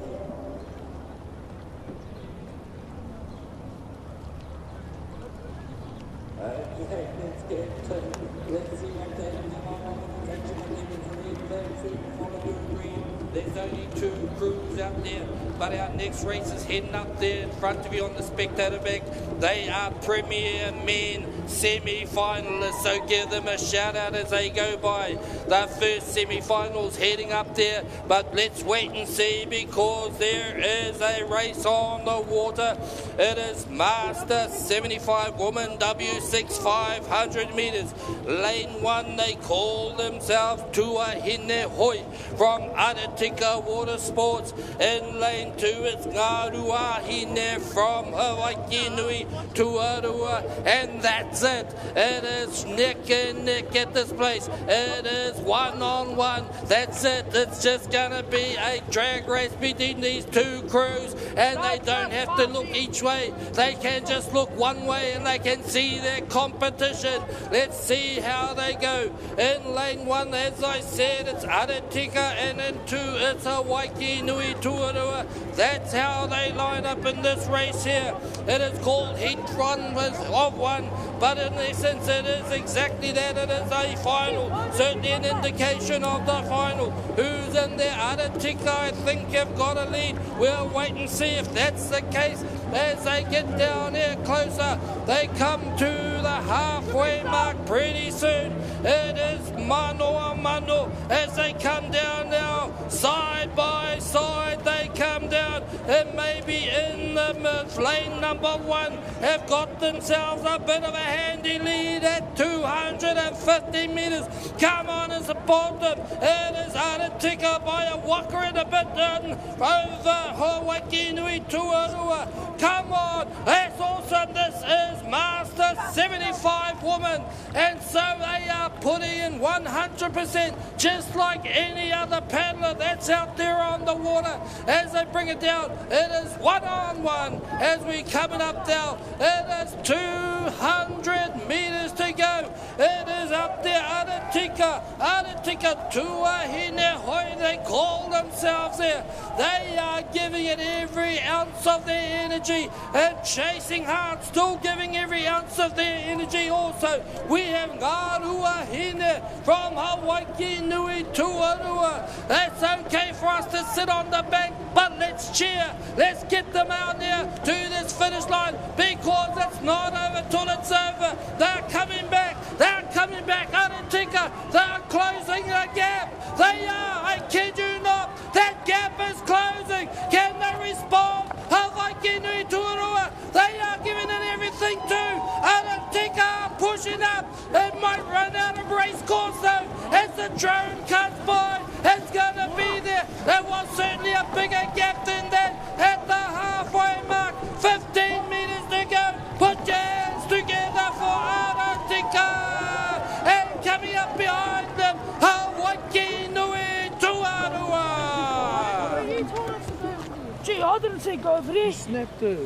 Okay, let's get to let's see what they do. There's only 2 crews out there, but our next race is heading up there in front of you on the spectator back. They are Premier Men semi-finalists, so give them a shout out as they go by. The first semi-finals heading up there, but let's wait and see because there is a race on the water. It is Master 75 Woman W6 500 metres. Lane 1, they call themselves Tuahine Hoi from Aotearoa Water Sports. In lane 2, it's Ngārua Hine from Hawaii Nui Tuarua, and that's it. It is neck and neck at this place. It is 1-on-1. That's it. It's just going to be a drag race between these 2 crews, and they don't have to look each way. They can just look one way and they can see their competition. Let's see how they go. In lane 1, as I said, it's Aotearoa, and in 2, it's Hawaii Nui Tuarua. That's how they line up in this race here. It is called Heat 1 of 1, but in essence it is exactly that. It is a final, certainly an indication of the final. Who's in there? Aotearoa, I think, have got a lead. We'll wait and see if that's the case. As they get down here closer, they come to the halfway mark pretty soon. It is mano a mano as they come down now, side by side they come down. It may be in the lane number 1 have got themselves a bit of a handy lead at 250 metres. Come on and support them. It is Aotearoa by a Waka and a bit over Hawaii Nui Tuarua. Come on, that's awesome. This is Master 75 Woman, and so they are putting in 100%, just like any other paddler that's out there on the water. As they bring it down, it is 1-on-1 as we coming up now. It is 200 metres to go. It is up there, Aotearoa Tuahine Hoi, they call themselves there. They are giving it every ounce of their energy and chasing hard, still giving every ounce of their energy also. We have Ngārua Hine from Hawaii Nui Tuarua. That's okay for us to sit on the bank, but let's cheer. Let's get them out there to this finish line because it's not over till it's over. They're coming back. They're coming back. Aotearoa, they're closing the gap. They are. I kid you not. That gap is closing. Can they respond? Hawaii Nui Tuarua, they are giving it everything too. Aotearoa pushing up. It might run out of race course though. As the drone comes by, it's going to be there. There was certainly a bigger gap than that at the halfway mark. 15 metres to go. Put your hands together for Aotearoa. And coming up behind them, Hawaii Nui Tuarua. Gee, I didn't see go over there. Snapped her.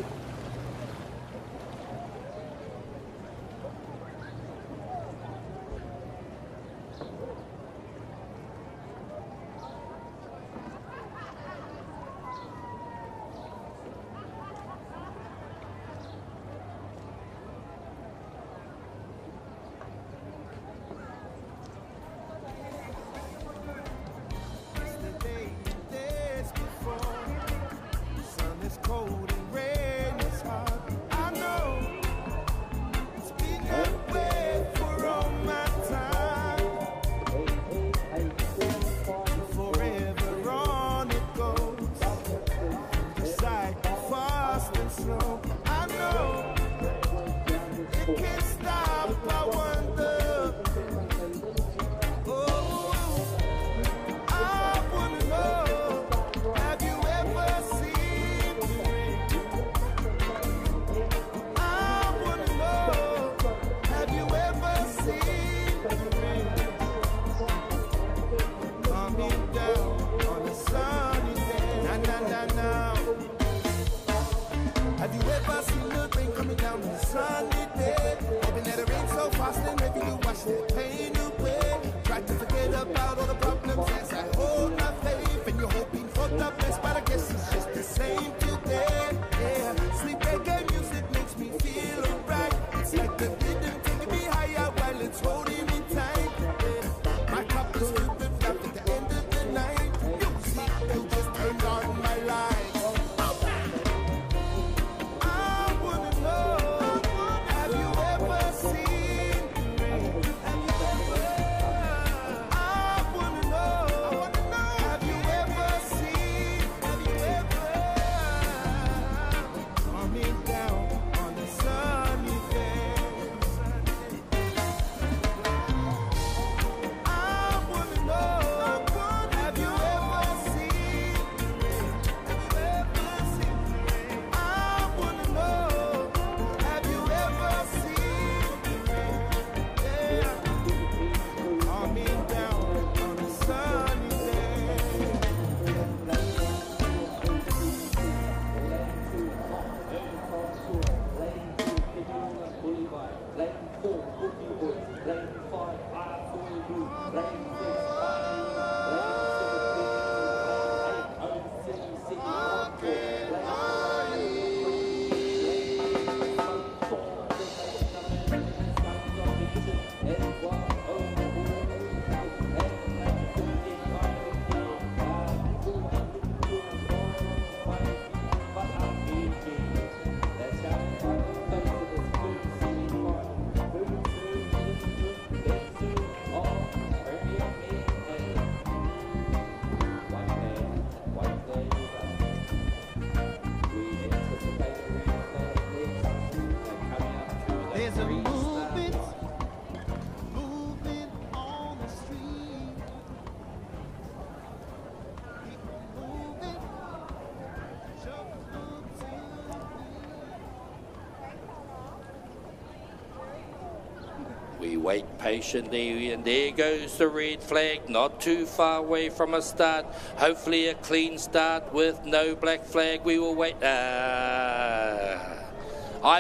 We wait patiently, and there goes the red flag, not too far away from a start. Hopefully a clean start with no black flag. We will wait. I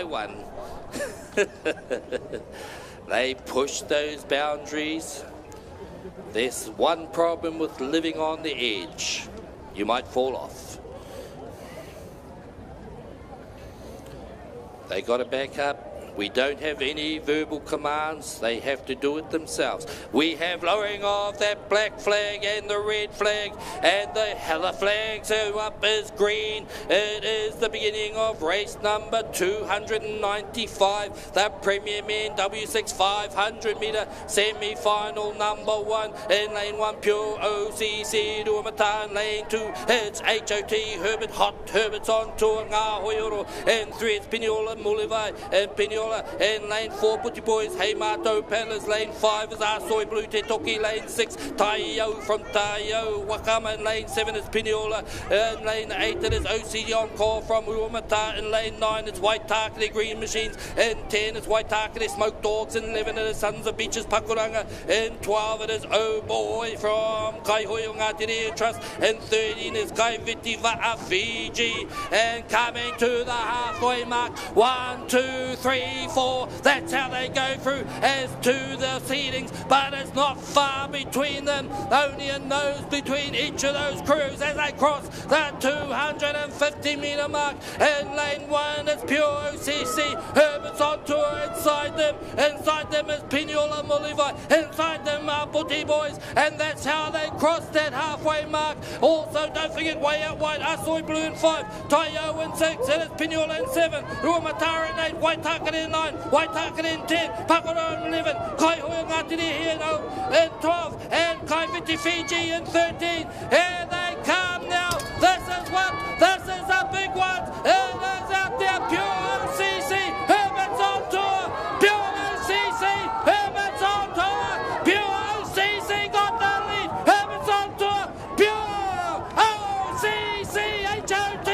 won. They pushed those boundaries. There's one problem with living on the edge. You might fall off. They got to back up. We don't have any verbal commands. They have to do it themselves. We have lowering of that black flag and the red flag, and the hella flags are up is green. It is the beginning of race number 295, the Premier Men W6 500 metre semi-final number 1. In lane 1, Pure OCC Duamatan. Lane 2, it's HOT Herbert Hot. Herbert's on tour, Ngā Hoioro. In 3, it's Piniola Mulivai. And Piniola Piniola. In lane 4, Butty Boys, Hey Mato Peddlers. Lane 5 is Arsoi Blue Te Toki. Lane 6, Taio from Taio Wakama. In lane 7 is Piniola. In lane 8 it is OCD Encore from Uamata. In lane 9 it's White Tarkity Green Machines. In 10 it's White Tarkity Smoke Dogs. In 11 it is Sons of Beaches Pakuranga. In 12 it is Oh Boy from Kaihoi o Ngā Te Reo Trust. In 13 is Kaiviti Va'a Fiji. And coming to the halfway mark, 1, 2, 3, 4. That's how they go through as to the seedings, but it's not far between them. Only a nose between each of those crews as they cross the 250 metre mark. In lane 1 it's Pure OCC. Herbert's on tour inside them. Inside them is Piniola Mulivai. Inside them are Butty Boys, and that's how they cross that halfway mark. Also, don't forget way out wide, Asoi Blue in 5, Taio in 6, and it's Piniola in 7, Ruamatara in 8, White Target in 9, White Target in 10, Pakoro in 11, Kaihoi Ngā Te Reo here in 12, and Kaiviti Fiji in 13. Here they come now. This is a big one. It is out there, Pure OCC. Herbert's on tour. Pure OCC. Herbert's on tour. Pure OCC got the lead. Herbert's on tour. Pure OCC HOT.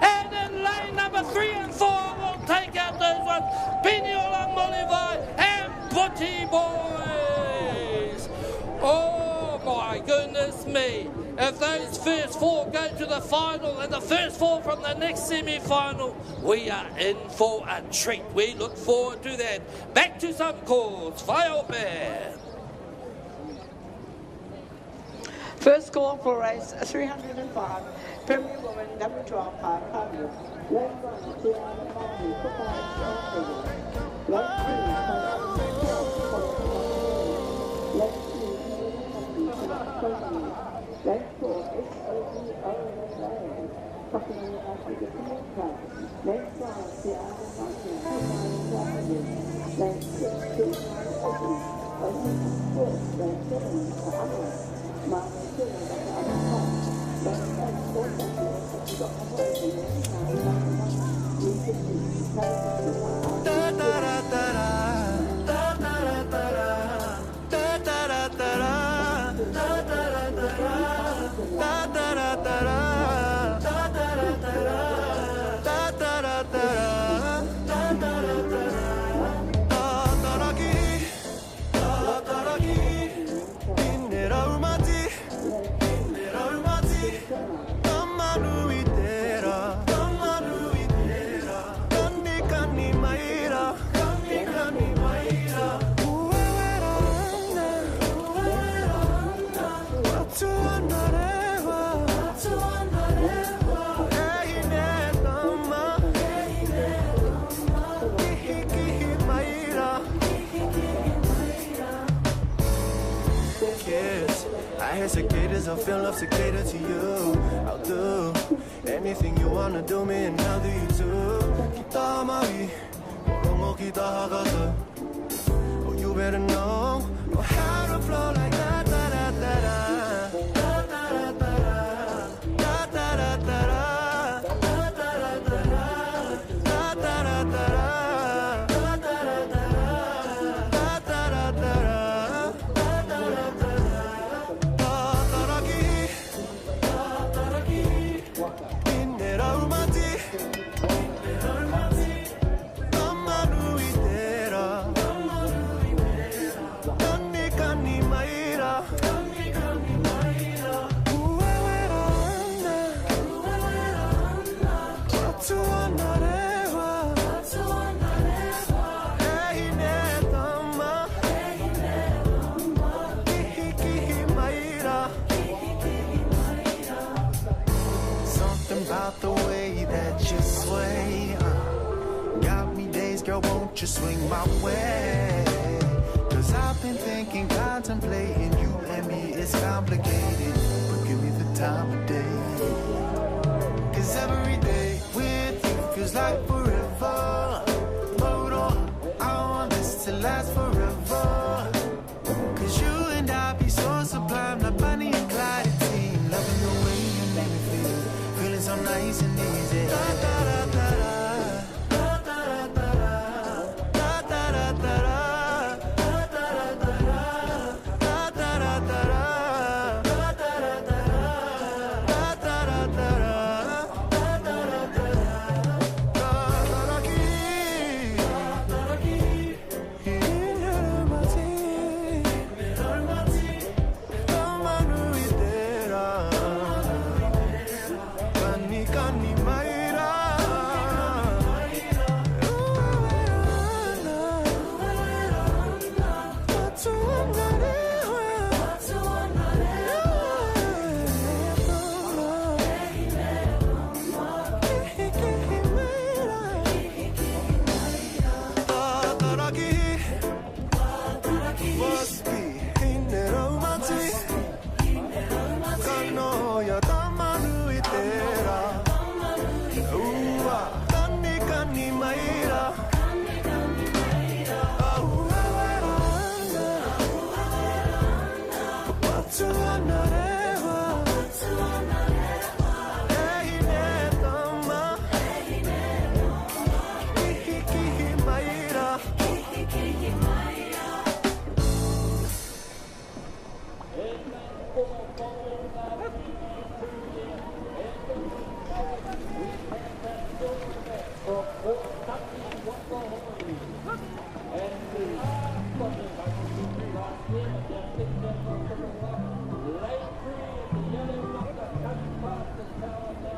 And in lane number 3 and 4 will take out those ones. Piniola Molivai and Butty Boys. Oh my goodness me. If those first 4 go to the final and the first 4 from the next semi-final, we are in for a treat. We look forward to that. Back to some calls. Whaiope. First call for race 305. Premier woman, number 12, Park Harvey. Lane 1, Tiana Mahi, Lane 2, Cicadas, I feel love cicada to you. I'll do anything you wanna do me, and I'll do you too. Kita mawi, korongo kita hagata. Oh, you better know how to flow like that, da da da da. Da da da da da. Da da da da da. Da da da da da. Da da da da da. Da da da da da. Da da da da da. The way that you sway got me dazed, girl, won't you swing my way? Cause I've been thinking, contemplating, you and me is complicated, but give me the time of day. Cause every day with you feels like forever. Hold on, I want this to last forever. Cause you and I be so sublime, like Bonnie and Clyde team. Loving the way you make me feel, feeling so nice and easy. Da da da da da. Da da da da da. Da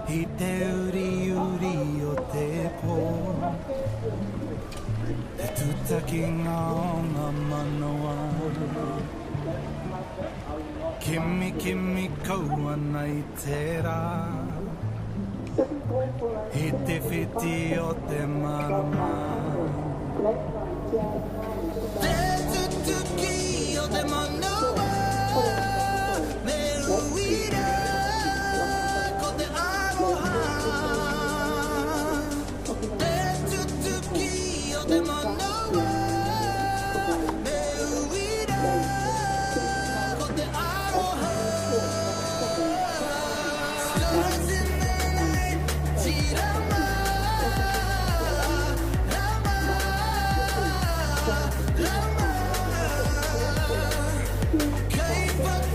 I te uri uri o te pō Te tutaki ngā onga manawa Kimi kimi kaua nei te rā I te whiti o te marama Te tutuki o te manawa Me uira Keep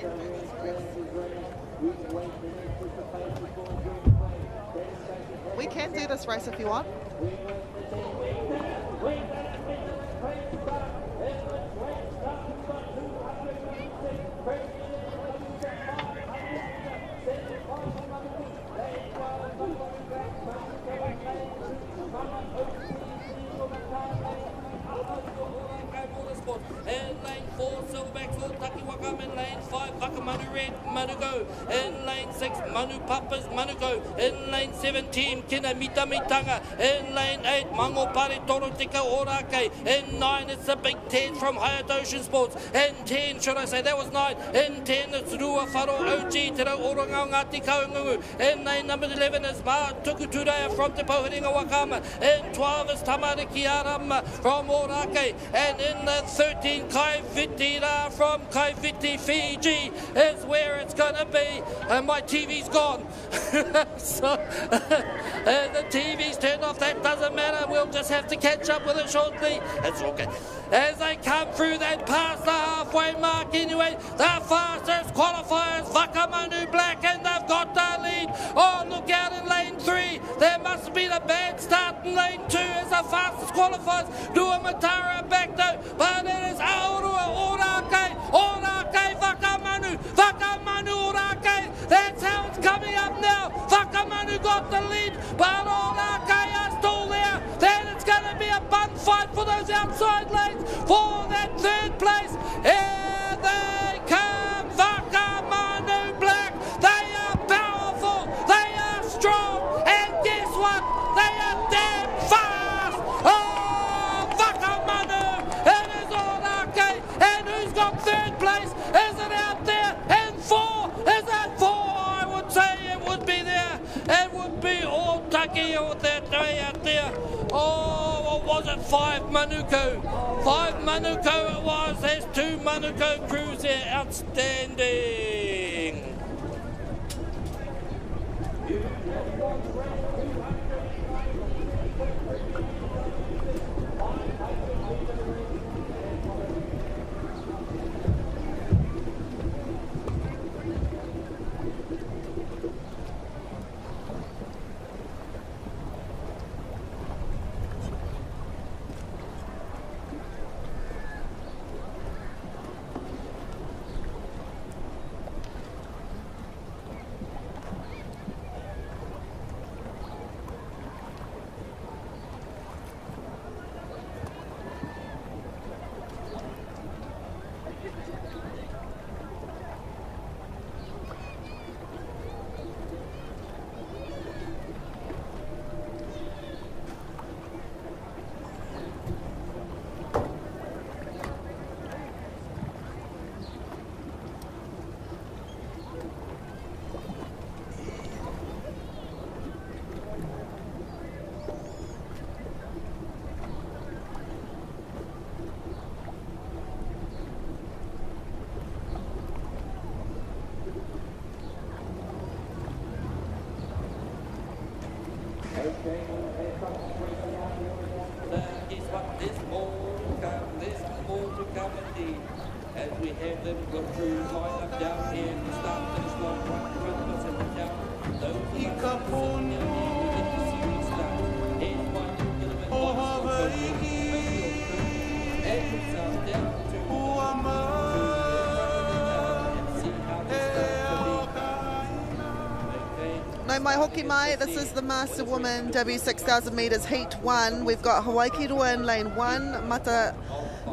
We can do this race if you want. In lane 4, Silverback for Taki Waka. In lane 5, Waka Manu Red, Manu Go. In lane 6, Manu Papas, Manu Go. In lane 17, Kina Mita Mitanga. In lane 8, Mango Pare Toro Tika Orake. In 9, it's a big 10 from Hyatt Ocean Sports. In 10, should I say, that was 9. In 10, it's Rua Faro OG, Te Rau Oranga Ngati Kaungungu. In lane number 11 is Ma Tukuturea from Te Pauhiringa Wakama. In 12 is Tamari Kiarama from Orake. And in the 13, Kai Vitira from Kai Viti Fiji is where it's going to be. And my TV's gone. So the TV's turned off. That doesn't matter. We'll just have to catch up with it shortly. It's okay. As they come through, they pass the halfway mark anyway. The fastest qualifiers, Whakamanu Black, and they've got the lead. Oh, look out in lane 3. There must have been a bad start in lane 2 as the fastest qualifiers. Dua Matara back though, but it is Aotearoa, Orake, Whakamanu, Orake. That's how it's coming up now. Whakamanu got the lead, but Orake are still there. Then it's going to be a bun fight for those outside lanes for that third place. Here they come, Whakamanu Black. They are powerful, they are strong, and guess what? They are damn fast. Oh, Whakamanu, it is Orake. And who's got third place? Is it out there? And 4, is that 4? I would say it would be there. It would be all Taki or that way out there. Oh, what was it? 5 Manuko. 5 Manuko it was. There's 2 Manuko crews there. Outstanding. As we have them go through, line up down here, the start finish line right in front of us in the town. Those of us sitting down here, we get the series start. Here's one little bit of advice and yourself down to and see how this starts to be. No mai hoki mai, this is the Master Woman W6000 metres Heat 1. We've got Hawaii-Kirua in lane 1, Mata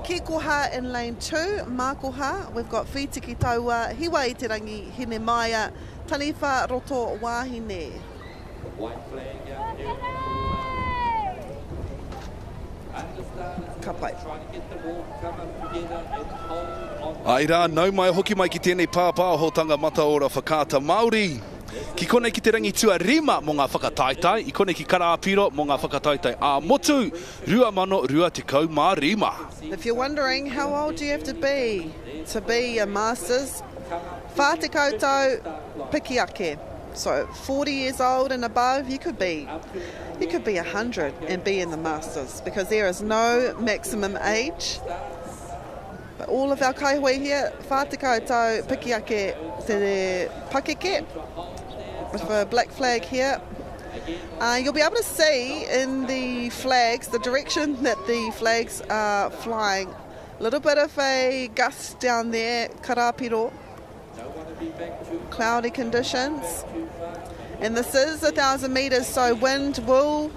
Kikoha in lane 2, Mākoha. We've got Whitiki Taua, Hiwa i te rangi, Hine Maia, Taniwha Roto Wahine. White flag out here. Ka pai. Trying to get the ball to come up together and hold on. Ai rā, nau mai hoki mai ki tēnei pāpā hotanga mata ora whakāta Māori. Ki konei ki te rangi tua rima mō ngā whakataitai, I konei ki Karapiro mō ngā whakataitai a motu, rua mano rua te kau mā rima. If you're wondering how old do you have to be a Masters, whā te koutou piki ake. So 40 years old and above, you could be 100 and be in the Masters because there is no maximum age. But all of our kaihui here, whātekau tau piki ake te pakeke, with a black flag here. You'll be able to see in the flags the direction that the flags are flying. A little bit of a gust down there, Karapiro. Cloudy conditions. And this is 1,000 metres, so wind will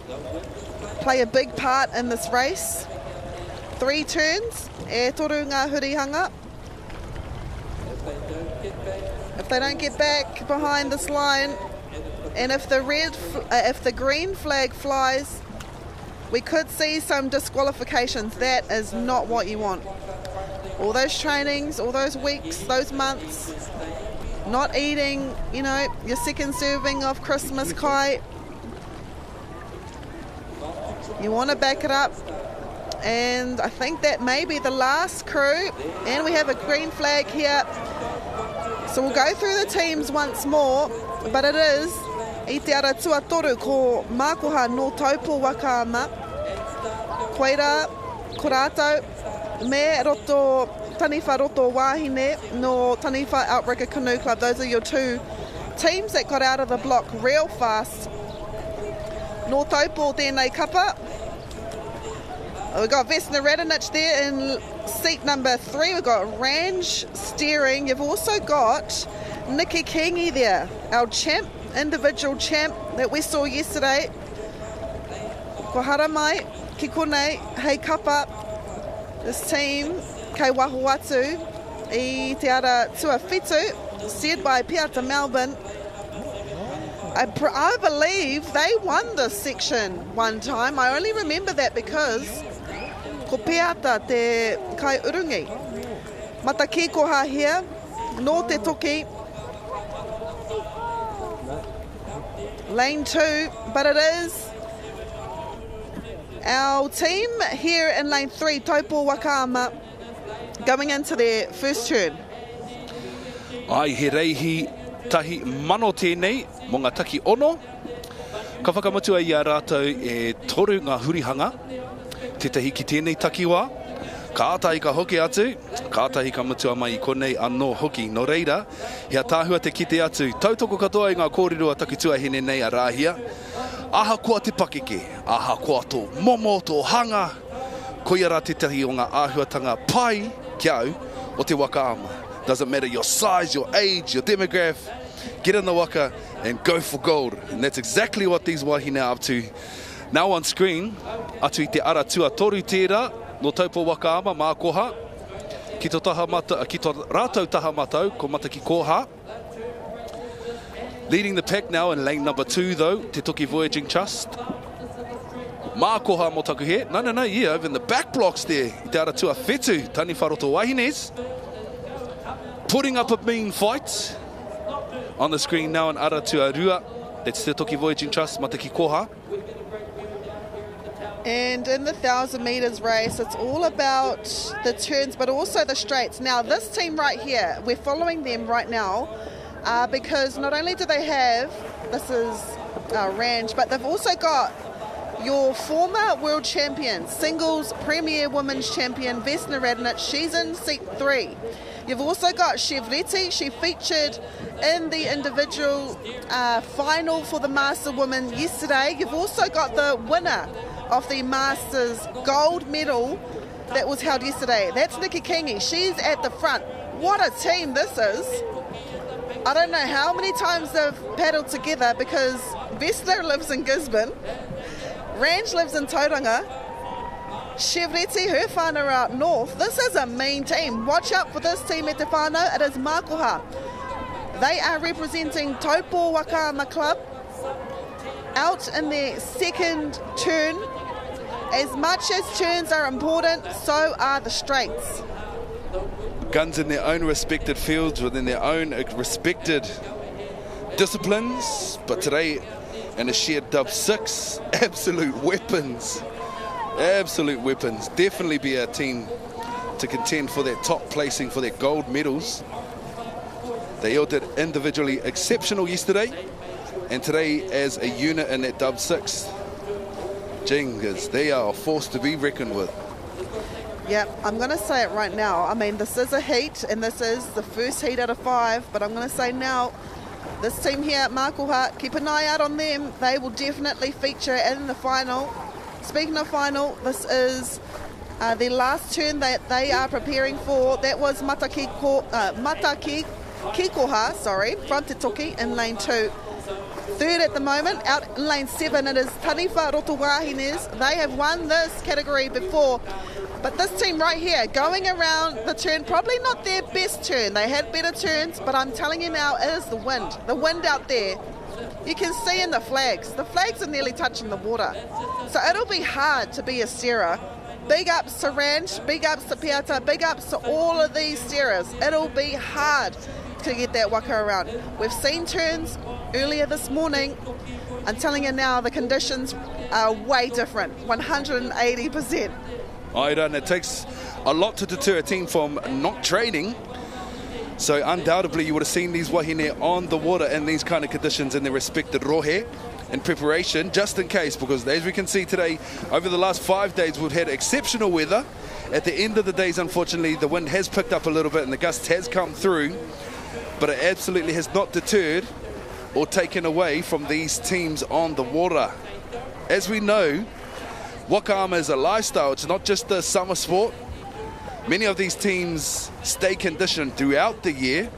play a big part in this race. 3 turns, e toru ngā hurihanga. If they don't get back behind this line, and if the green flag flies, we could see some disqualifications. That is not what you want. All those trainings, all those weeks, those months, not eating, you know, your second serving of Christmas kai. You want to back it up. And I think that may be the last crew. And we have a green flag here. So we'll go through the teams once more. But it is I te ara tuatoru ko mākoha no taupo Waka ama. Koeira, ko rātou, me roto Taniwha roto wāhine no Taniwha Outrigger Canoe Club. Those are your 2 teams that got out of the block real fast. No taupo tēnei kapa. We've got Vesna Radonich there in seat number 3. We've got Range steering. You've also got Nikki Kingi there, our champ, individual champ that we saw yesterday. Ko haramai, ki konei, hei kapa. This team, kei waho atu, I te ara tuawhitu, steered by Piata Melbourne. I believe they won this section one time. I only remember that because ko Piata te kai urungi. Mata ki koha here, no te toki. Lane 2, but it is our team here in lane 3, Taupo Waka ama, going into their first turn. Ai he reihi tahi mano tēnei, mo ngā taki ono. Ka whakamatua i a rātou e toru ngā hurihanga, tētahi ki tēnei takiwā. Ka ātahi ka hoki atu, ka ātahi ka matua mai I konei anō hoki. No reira, hea tāhua te kite atu. Tautoko katoa I ngā kōrero a takitua hene nei a rāhia. Aha kua te pakeke, aha kua tō momo, tō hanga. Koia rā tētahi o ngā āhuatanga pai ki au o te waka ama. Doesn't matter your size, your age, your demographic. Get in the waka and go for gold. And that's exactly what these wahine are up to. Now on screen, atu I te ara tuatoru tērā, no taupo Waka ama, mākoha. Ki tō rātou taha matau, ko mata ki koha. Leading the pack now in lane number 2 though, Te Toki Voyaging Trust. Mākoha mo taku he. No, yeah, over in the back blocks there. Te ara tua whetu, Taniwha roto wahines. Putting up a mean fight. On the screen now in Aotearoa. That's Te Toki Voyaging Trust, mata ki koha. And in the 1,000 metres race, it's all about the turns, but also the straights. Now, this team right here, we're following them right now because not only do they have, this is Range, but they've also got your former world champion, singles premier women's champion, Vesna Radonich. She's in seat 3. You've also got Chevretti. She featured in the individual final for the Master Women yesterday. You've also got the winner of the Masters gold medal that was held yesterday. That's Nikki Kingi. She's at the front. What a team this is. I don't know how many times they've paddled together because Vesna lives in Gisborne, Range lives in Tauranga, Chevretti, her whānau are out north. This is a mean team. Watch out for this team at te whānau. It is Mākoha. They are representing Taupo Waka ama Club out in their second turn. As much as turns are important, so are the straights. Guns in their own respected fields, within their own respected disciplines. But today, in a shared dub 6, absolute weapons. Absolute weapons. Definitely be our team to contend for that top placing, for their gold medals. They all did individually exceptional yesterday. And today, as a unit in that dub 6, Jingers, they are a force to be reckoned with. Yep, I'm going to say it right now. I mean, this is a heat, and this is the first heat out of 5, but I'm going to say now, this team here at Mākoha, keep an eye out on them. They will definitely feature in the final. Speaking of final, this is the last turn that they are preparing for. That was Mataki Kikoha, from Te Toki in lane 2. Third at the moment, out in lane 7, it is Taniwha Roto Wahines. They have won this category before. But this team right here, going around the turn, probably not their best turn. They had better turns, but I'm telling you now, it is the wind. The wind out there. You can see in the flags. The flags are nearly touching the water. So it'll be hard to be a steerer. Big ups to Ranch, big ups to Piata, big ups to all of these steerers. It'll be hard to get that waka around. We've seen turns earlier this morning. I'm telling you now, the conditions are way different, 180%. Aira, and it takes a lot to deter a team from not training. So undoubtedly you would have seen these wahine on the water in these kind of conditions in their respected rohe in preparation, just in case, because as we can see today, over the last 5 days we've had exceptional weather. At the end of the days, unfortunately, the wind has picked up a little bit and the gust has come through, but it absolutely has not deterred or taken away from these teams on the water. As we know, Waka is a lifestyle. It's not just a summer sport. Many of these teams stay conditioned throughout the year,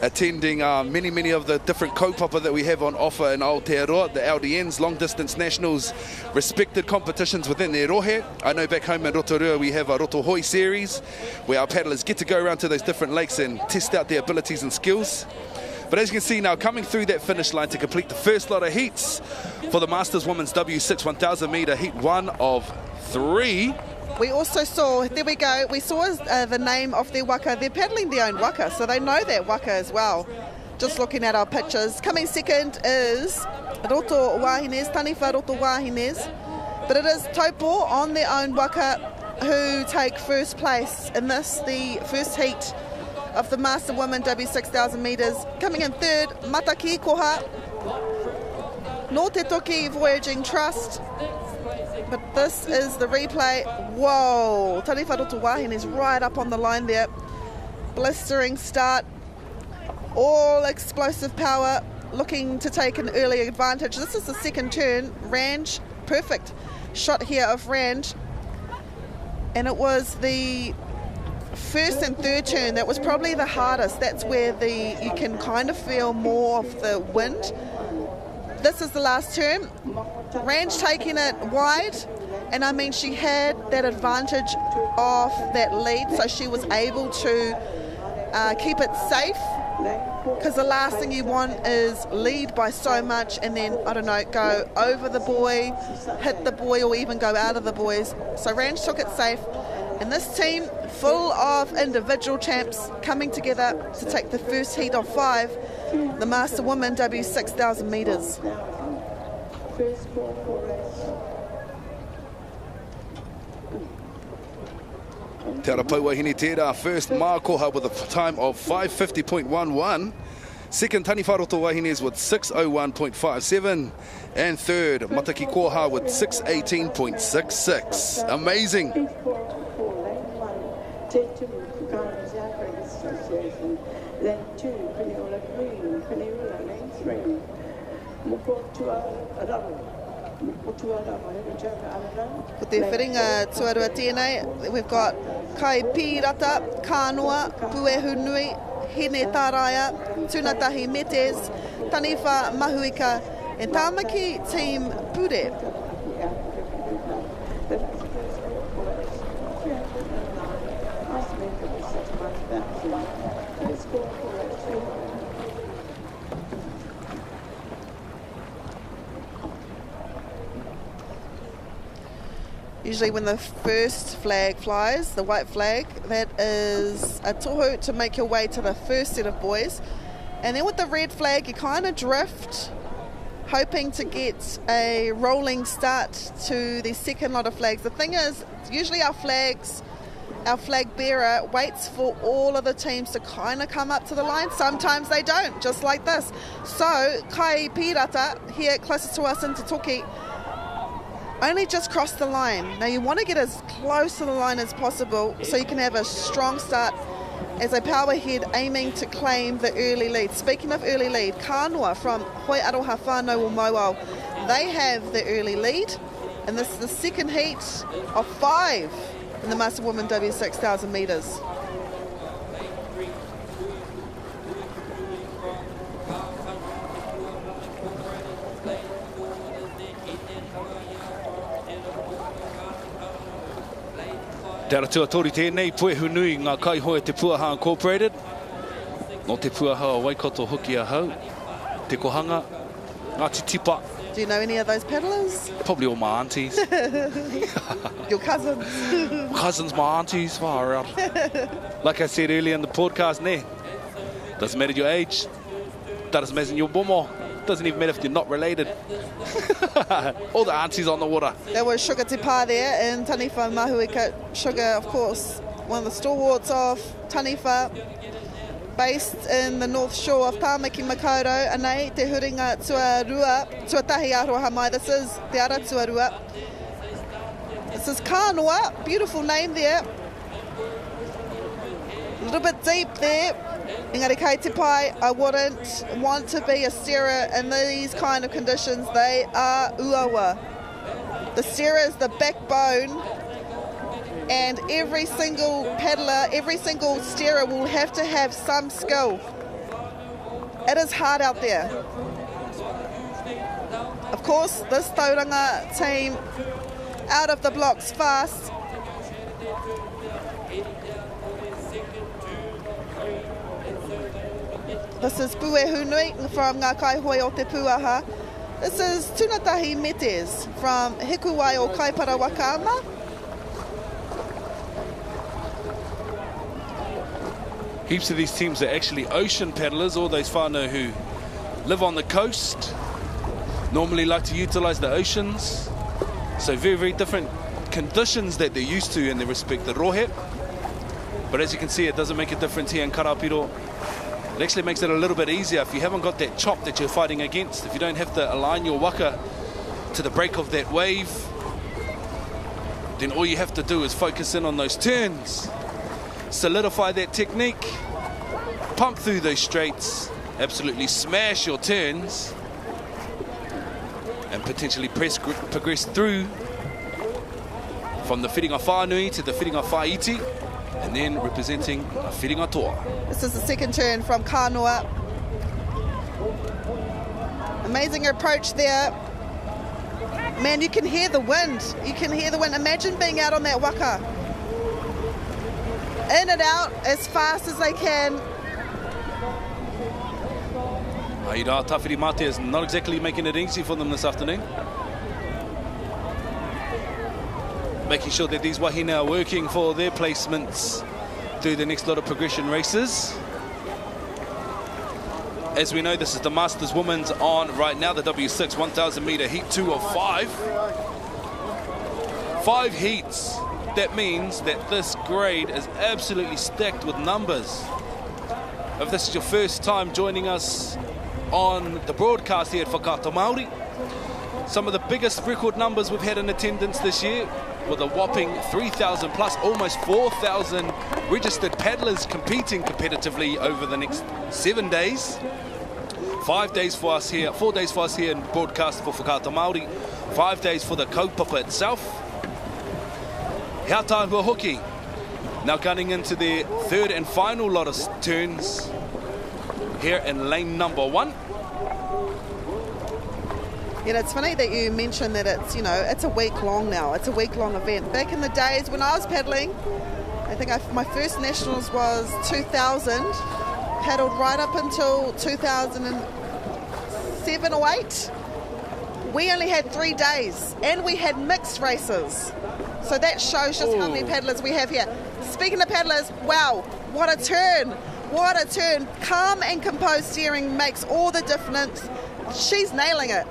attending many of the different kaupapa that we have on offer in Aotearoa, the LDNs, long distance nationals, respected competitions within their rohe. I know back home in Rotorua we have a Rotohoi series where our paddlers get to go around to those different lakes and test out their abilities and skills. But as you can see now, coming through that finish line to complete the first lot of heats for the Masters Women's W6 1,000 metre heat 1 of 3. We also saw, there we go, we saw the name of their waka. They're paddling their own waka, so they know that waka as well. Just looking at our pictures. Coming second is Roto Wahines, Taniwha Roto Wahines. But it is Taupo on their own waka who take first place in this, the first heat of the Master Women W6,000 metres. Coming in third, Mataki Koha, no Te Toki Voyaging Trust. But this is the replay. Whoa, Taniwha Roto Wahine is right up on the line there. Blistering start, all explosive power, looking to take an early advantage. This is the second turn. Range, perfect shot here of Range. And it was the first and third turn that was probably the hardest. That's where you can kind of feel more of the wind. This is the last turn. Range taking it wide, and I mean she had that advantage of that lead, so she was able to keep it safe, because the last thing you want is lead by so much and then, I don't know, go over the buoy, hit the buoy, or even go out of the buoys. So Range took it safe. And this team, full of individual champs, coming together to take the first heat of 5, the Master Women W6,000 metres. Te ara pau wahine tērā, first Mākoha with a time of 5:50.11. Second, Taniwha Roto Wahines with 6:01.57. And third, Mataki Koha with 6:18.66. Amazing. Ko te whiringa tuarua tēnei, we've got Kai Pirata, Kānoa, Puehu Nui, Hene Tāraia, Tūnatahi Metes, Taniwha Mahuika, and Tāmaki Team Pure. Usually when the first flag flies, the white flag, that is a tohu to make your way to the first set of buoys. And then with the red flag, you kind of drift, hoping to get a rolling start to the second lot of flags. The thing is, usually our flag bearer waits for all of the teams to kind of come up to the line. Sometimes they don't, just like this. So, Kai Pirata, here closest to us in Te Toki, only just crossed the line. Now you want to get as close to the line as possible so you can have a strong start as they power ahead, aiming to claim the early lead. Speaking of early lead, Kānoa from Aotearoa whānau o Mauao, they have the early lead, and this is the second heat of 5 in the Master Women W6000 metres. Te aratua tori tēnei, puehu nui ngā kaihoe te Puaha Incorporated. No te Puaha o Waikato hoki a hau. Te kohanga, Ngāti Tipa. Do you know any of those paddlers? Probably all my aunties. Your cousins? Cousins, my aunties, far out. Like I said earlier in the podcast, ne? Doesn't matter your age. Doesn't matter your bomo. Doesn't even matter if you're not related. All the aunties on the water. There was Sugar Te Pā there in Taniwha Mahuika. Sugar, of course, one of the stalwarts of Taniwha, based in the north shore of Tāmaki Makaurau. Anei, te huringa tuarua, tuatahi aroha hamai. This is te ara tuarua. This is Kānoa, beautiful name there. A little bit deep there. Engari kei te pai, I wouldn't want to be a steerer in these kind of conditions. They are uawa. The steerer is the backbone, and every single paddler, every single steerer will have to have some skill. It is hard out there. Of course, this tauranga team out of the blocks fast. This is Puehu Nui from ngā kaihoe o te Puaha. This is Tunatahi Metes from Hikuwai o Kaipara Wakama. Heaps of these teams are actually ocean paddlers, all those whānau who live on the coast, normally like to utilise the oceans. So very, very different conditions that they're used to in their respective rohe. But as you can see, it doesn't make a difference here in Karapiro. It actually makes it a little bit easier if you haven't got that chop that you're fighting against, if you don't have to align your waka to the break of that wave, then all you have to do is focus in on those turns, solidify that technique, pump through those straights, absolutely smash your turns, and potentially progress through from the whiringa whānui to the whiringa whāiti, and then representing a whiringa toa. This is the second turn from Kānoa. Amazing approach there. Man, you can hear the wind. You can hear the wind. Imagine being out on that waka. In and out as fast as they can. Aira Tawhiri Mate is not exactly making it easy for them this afternoon. Making sure that these wahine are working for their placements through the next lot of progression races. As we know, this is the Masters Women's on right now, the W6 1,000 metre heat 2 of 5. 5 heats. That means that this grade is absolutely stacked with numbers. If this is your first time joining us on the broadcast here at Whakaata Māori, some of the biggest record numbers we've had in attendance this year, with a whopping 3,000 plus, almost 4,000 registered paddlers competing competitively over the next 7 days. 5 days for us here, 4 days for us here in broadcast for Whakaata Māori, 5 days for the kaupapa itself. Hea tāhua hoki, now gunning into their third and final lot of turns here in lane number 1. You know, it's funny that you mentioned that it's, you know, it's a week long now. It's a week long event. Back in the days when I was paddling, I think my first nationals was 2000, paddled right up until 2007 or 8. We only had 3 days and we had mixed races. So that shows just how many paddlers we have here. Speaking of paddlers, wow, what a turn. What a turn. Calm and composed steering makes all the difference. She's nailing it.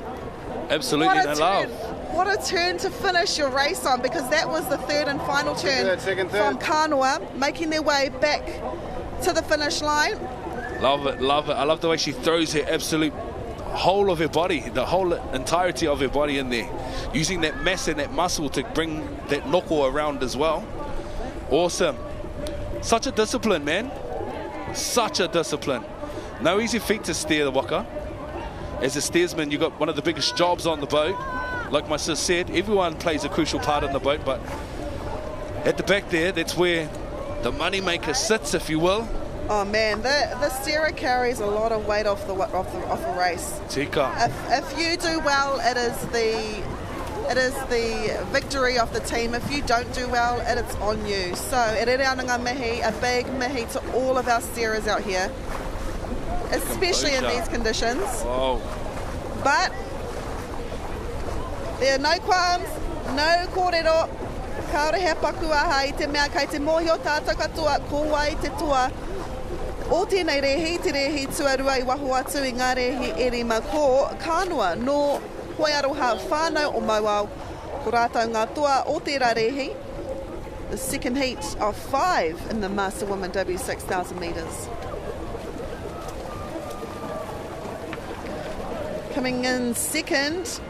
Absolutely, no love. What a turn to finish your race on, because that was the third and final turn from Kānoa, making their way back to the finish line. Love it, love it. I love the way she throws her absolute whole of her body, the whole entirety of her body in there, using that mass and that muscle to bring that noko around as well. Awesome. Such a discipline, man. Such a discipline. No easy feat to steer the waka. As a steersman, you've got one of the biggest jobs on the boat. Like my sis said, everyone plays a crucial part in the boat, but at the back there, that's where the moneymaker sits, if you will. Oh man, the steerer carries a lot of weight off a race. Tika. If you do well, it is the victory of the team. If you don't do well, it's on you. So, e rere ananga mihi, a big mihi to all of our steerers out here, especially in these conditions. Whoa. But there are no qualms, no kōrero. Kaore he paku aha I te mea kai te mohio tātou katoa, ko wai te toa. O tēnei rehi, te rehi tuarua I waho atu I ngā rehi e rima ko kānoa no hoi aroha whānau o mauau. Ko rātou ngā toa o tērā rehi. The second heat of 5 in the Master Women W6000 metres. Coming in second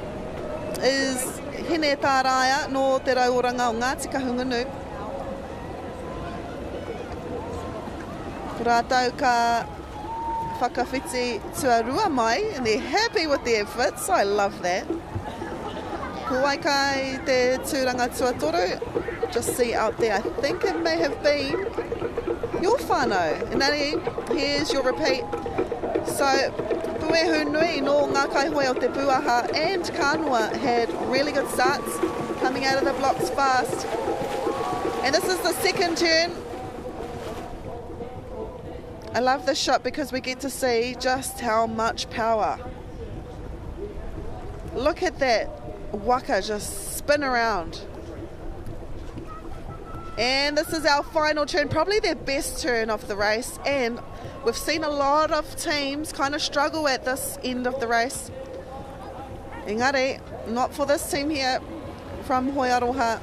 is Hine Tāraia no te rauoranga o Ngāti Kahungunu. Ko rātou ka whakawhiti tuarua mai, and they're happy with the efforts. I love that. Ko wai kai te tūranga tuatoru. Just see out there, I think it may have been your whānau. And then here's your repeat. So, Puehu Nui no ngā kai hoi o te puaha and Kānoa had really good starts, coming out of the blocks fast. And this is the second turn. I love this shot because we get to see just how much power. Look at that waka just spin around. And this is our final turn, probably their best turn of the race, and we've seen a lot of teams kind of struggle at this end of the race. Engari, not for this team here from Hoiaroha.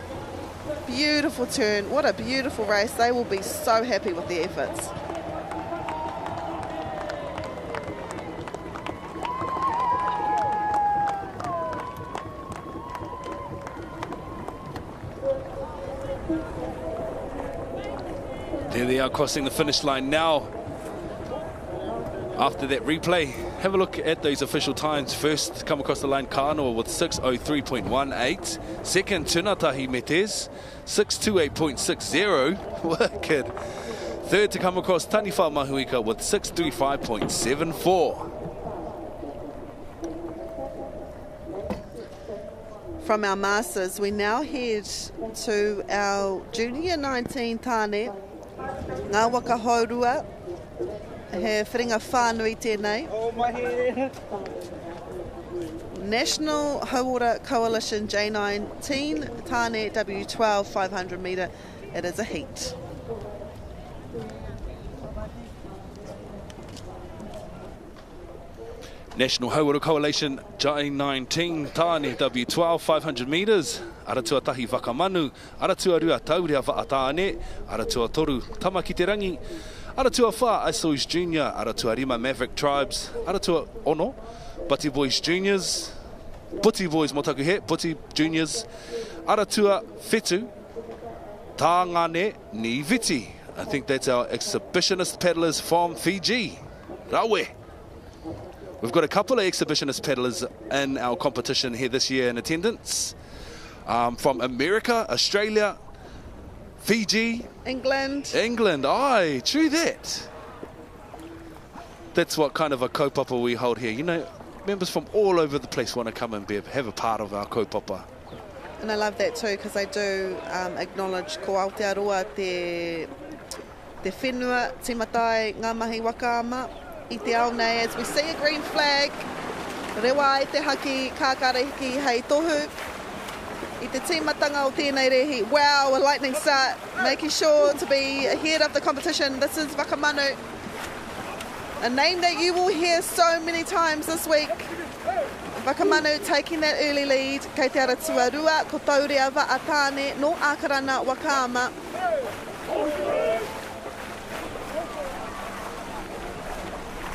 Beautiful turn, what a beautiful race. They will be so happy with their efforts. There they are crossing the finish line now. After that replay, have a look at those official times. First, come across the line, Kānoa with 6:03.18. Second, Tunatahi Metes, 6:28.60. Wicked. Third to come across, Taniwha Mahuika with 6:35.74. From our Masters, we now head to our Junior 19 tāne, ngā waka haurua. He whiringa whānui tēnei. National Hauora Coalition J19 tāne W12 500 metre. It is a heat. National Hauora Coalition J19 tāne W12 500 metres. Aratua tahi whakamanu, aratua rua taurea whaatāne, aratua toru tamaki te rangi, aratua wha Isois Junior, aratua rima Maverick Tribes, aratua ono, Butti Boys Juniors, Butti Boys motaku he, Butti Juniors, aratua whetu, tāngane ni viti. I think that's our exhibitionist paddlers from Fiji. Rawe. We've got a couple of exhibitionist paddlers in our competition here this year in attendance. From America, Australia, Fiji. England. England, aye, true that. That's what kind of a kaupapa we hold here. You know, members from all over the place want to come and have a part of our kaupapa. And I love that too, because I do acknowledge ko Aotearoa te whenua, te matai, ngā mahi waka ama, I te ao nei, as we see a green flag, rewa ai te haki, kākareki hei tohu, I te tīmatanga o tēnei rehi. Wow, a lightning start, making sure to be ahead of the competition. This is Wakamanu, a name that you will hear so many times this week. Wakamanu taking that early lead. Kei te ara tuarua, ko taurea wa atāne, no ākarana wakaama.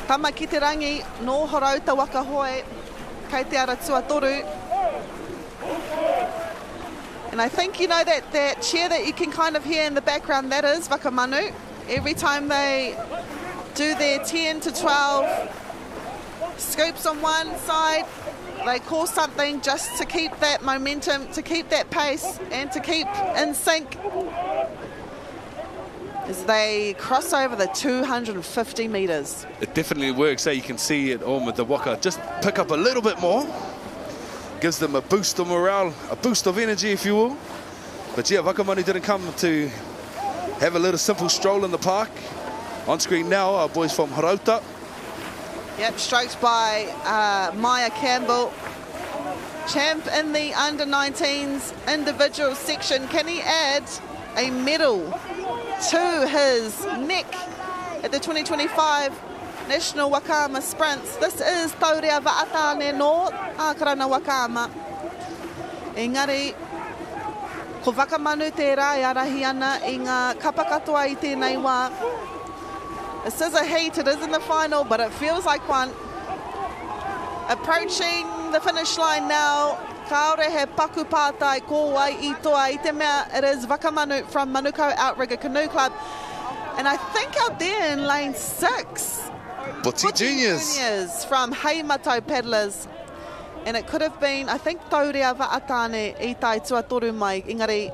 Tama ki te rangi, no horauta waka hoe, kei te Aratua toru. And I think, you know, that cheer that you can kind of hear in the background, that is Wakamanu. Every time they do their 10 to 12 scoops on one side, they call something just to keep that momentum, to keep that pace, and to keep in sync as they cross over the 250 metres. It definitely works. You can see it on with the Waka. Just pick up a little bit more. Gives them a boost of morale, a boost of energy, if you will. But yeah, Wakamanu didn't come to have a little simple stroll in the park. On screen now, our boys from Horauta. Yep, stroked by Maya Campbell. Champ in the under-19s individual section. Can he add a medal to his neck at the 2025 National Wakama Sprints? This is Taurea Va'atane no Ākarana Wakama. Engari, ko Wakamanu te rā i arahi ana i ngā kapa katoa i tēnei wā. This is a heat, it is in the final, but it feels like one. Approaching the finish line now, kaore he paku pātai ko wai i toa i te mea. It is Wakamanu from Manukau Outrigger Canoe Club. And I think out there in lane 6, Buti Juniors from Heimatau Paddlers. And it could have been, I think, Taurea Va'atane i tai tuatoru mai. Engari,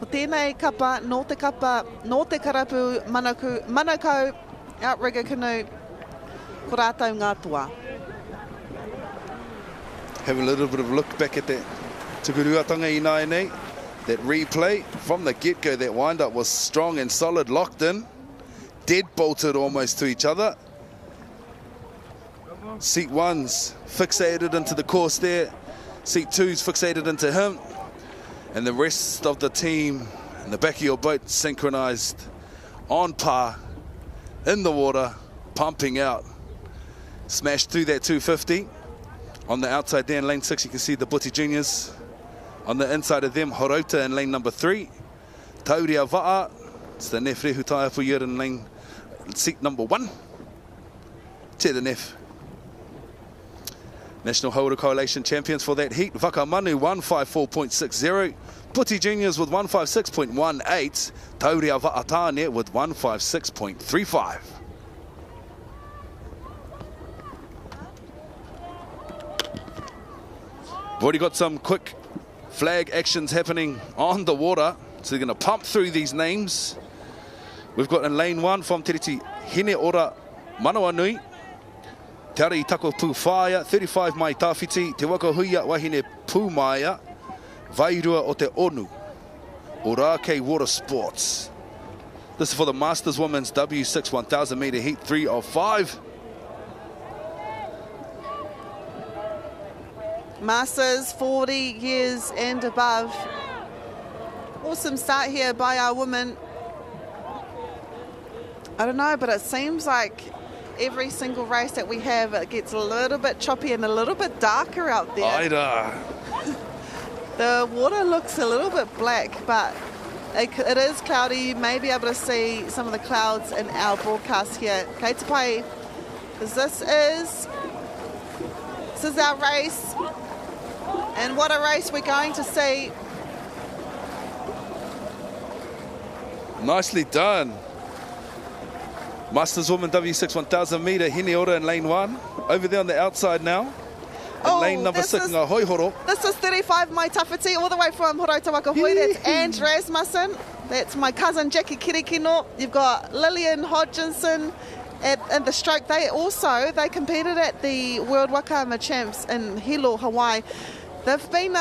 ko tēnei kapa, no te karapu, Manukau Outrigger Canoe, ko rātou ngā toa. Have a little bit of look back at that tukuruatanga i Naenei. That replay from the get-go, that wind-up was strong and solid, locked in, dead-bolted almost to each other. Seat 1's fixated into the course there. Seat 2's fixated into him. And the rest of the team in the back of your boat synchronized on par, in the water, pumping out. Smashed through that 250. On the outside there in lane 6, you can see the Buti Juniors. On the inside of them, Horauta in lane number 3. Taurea Va'a, it's the Nef Rehu Taiapuia in lane seat number 1. Te the Nef. National Haura Coalition champions for that heat. Wakamanu 154.60. Buti Juniors with 156.18. Taurea Va'atane with 156.35. We've already got some quick flag actions happening on the water. So they're going to pump through these names. We've got in lane 1 from Tiriti Hine Ora Manawanui. Te ara I tako pū whaia, 35 mai tāwhiti, te waka huia wahine pū maia, vairua o te onu, o Rākei Water Sports. This is for the Masters Women's W6 1000 metre heat 3 of 5. Masters 40 years and above. Awesome start here by our women. I don't know, but it seems like every single race that we have, it gets a little bit choppy and a little bit darker out there. Aida. The water looks a little bit black, but it is cloudy. You may be able to see some of the clouds in our broadcast here. Kei te pai, this is our race, and what a race we're going to see. Nicely done. Masters Women W6 1000 metre, Hine Ora in lane 1. Over there on the outside now. In lane number 6, Ngā Hoihoro. This is 35 mai tawhiti, all the way from Horauta Waka Hui. That's Ange Rasmussen. That's my cousin Jackie Kirikino. You've got Lillian Hodgkinson at the stroke. They competed at the World Wakama Champs in Hilo, Hawaii. They've been,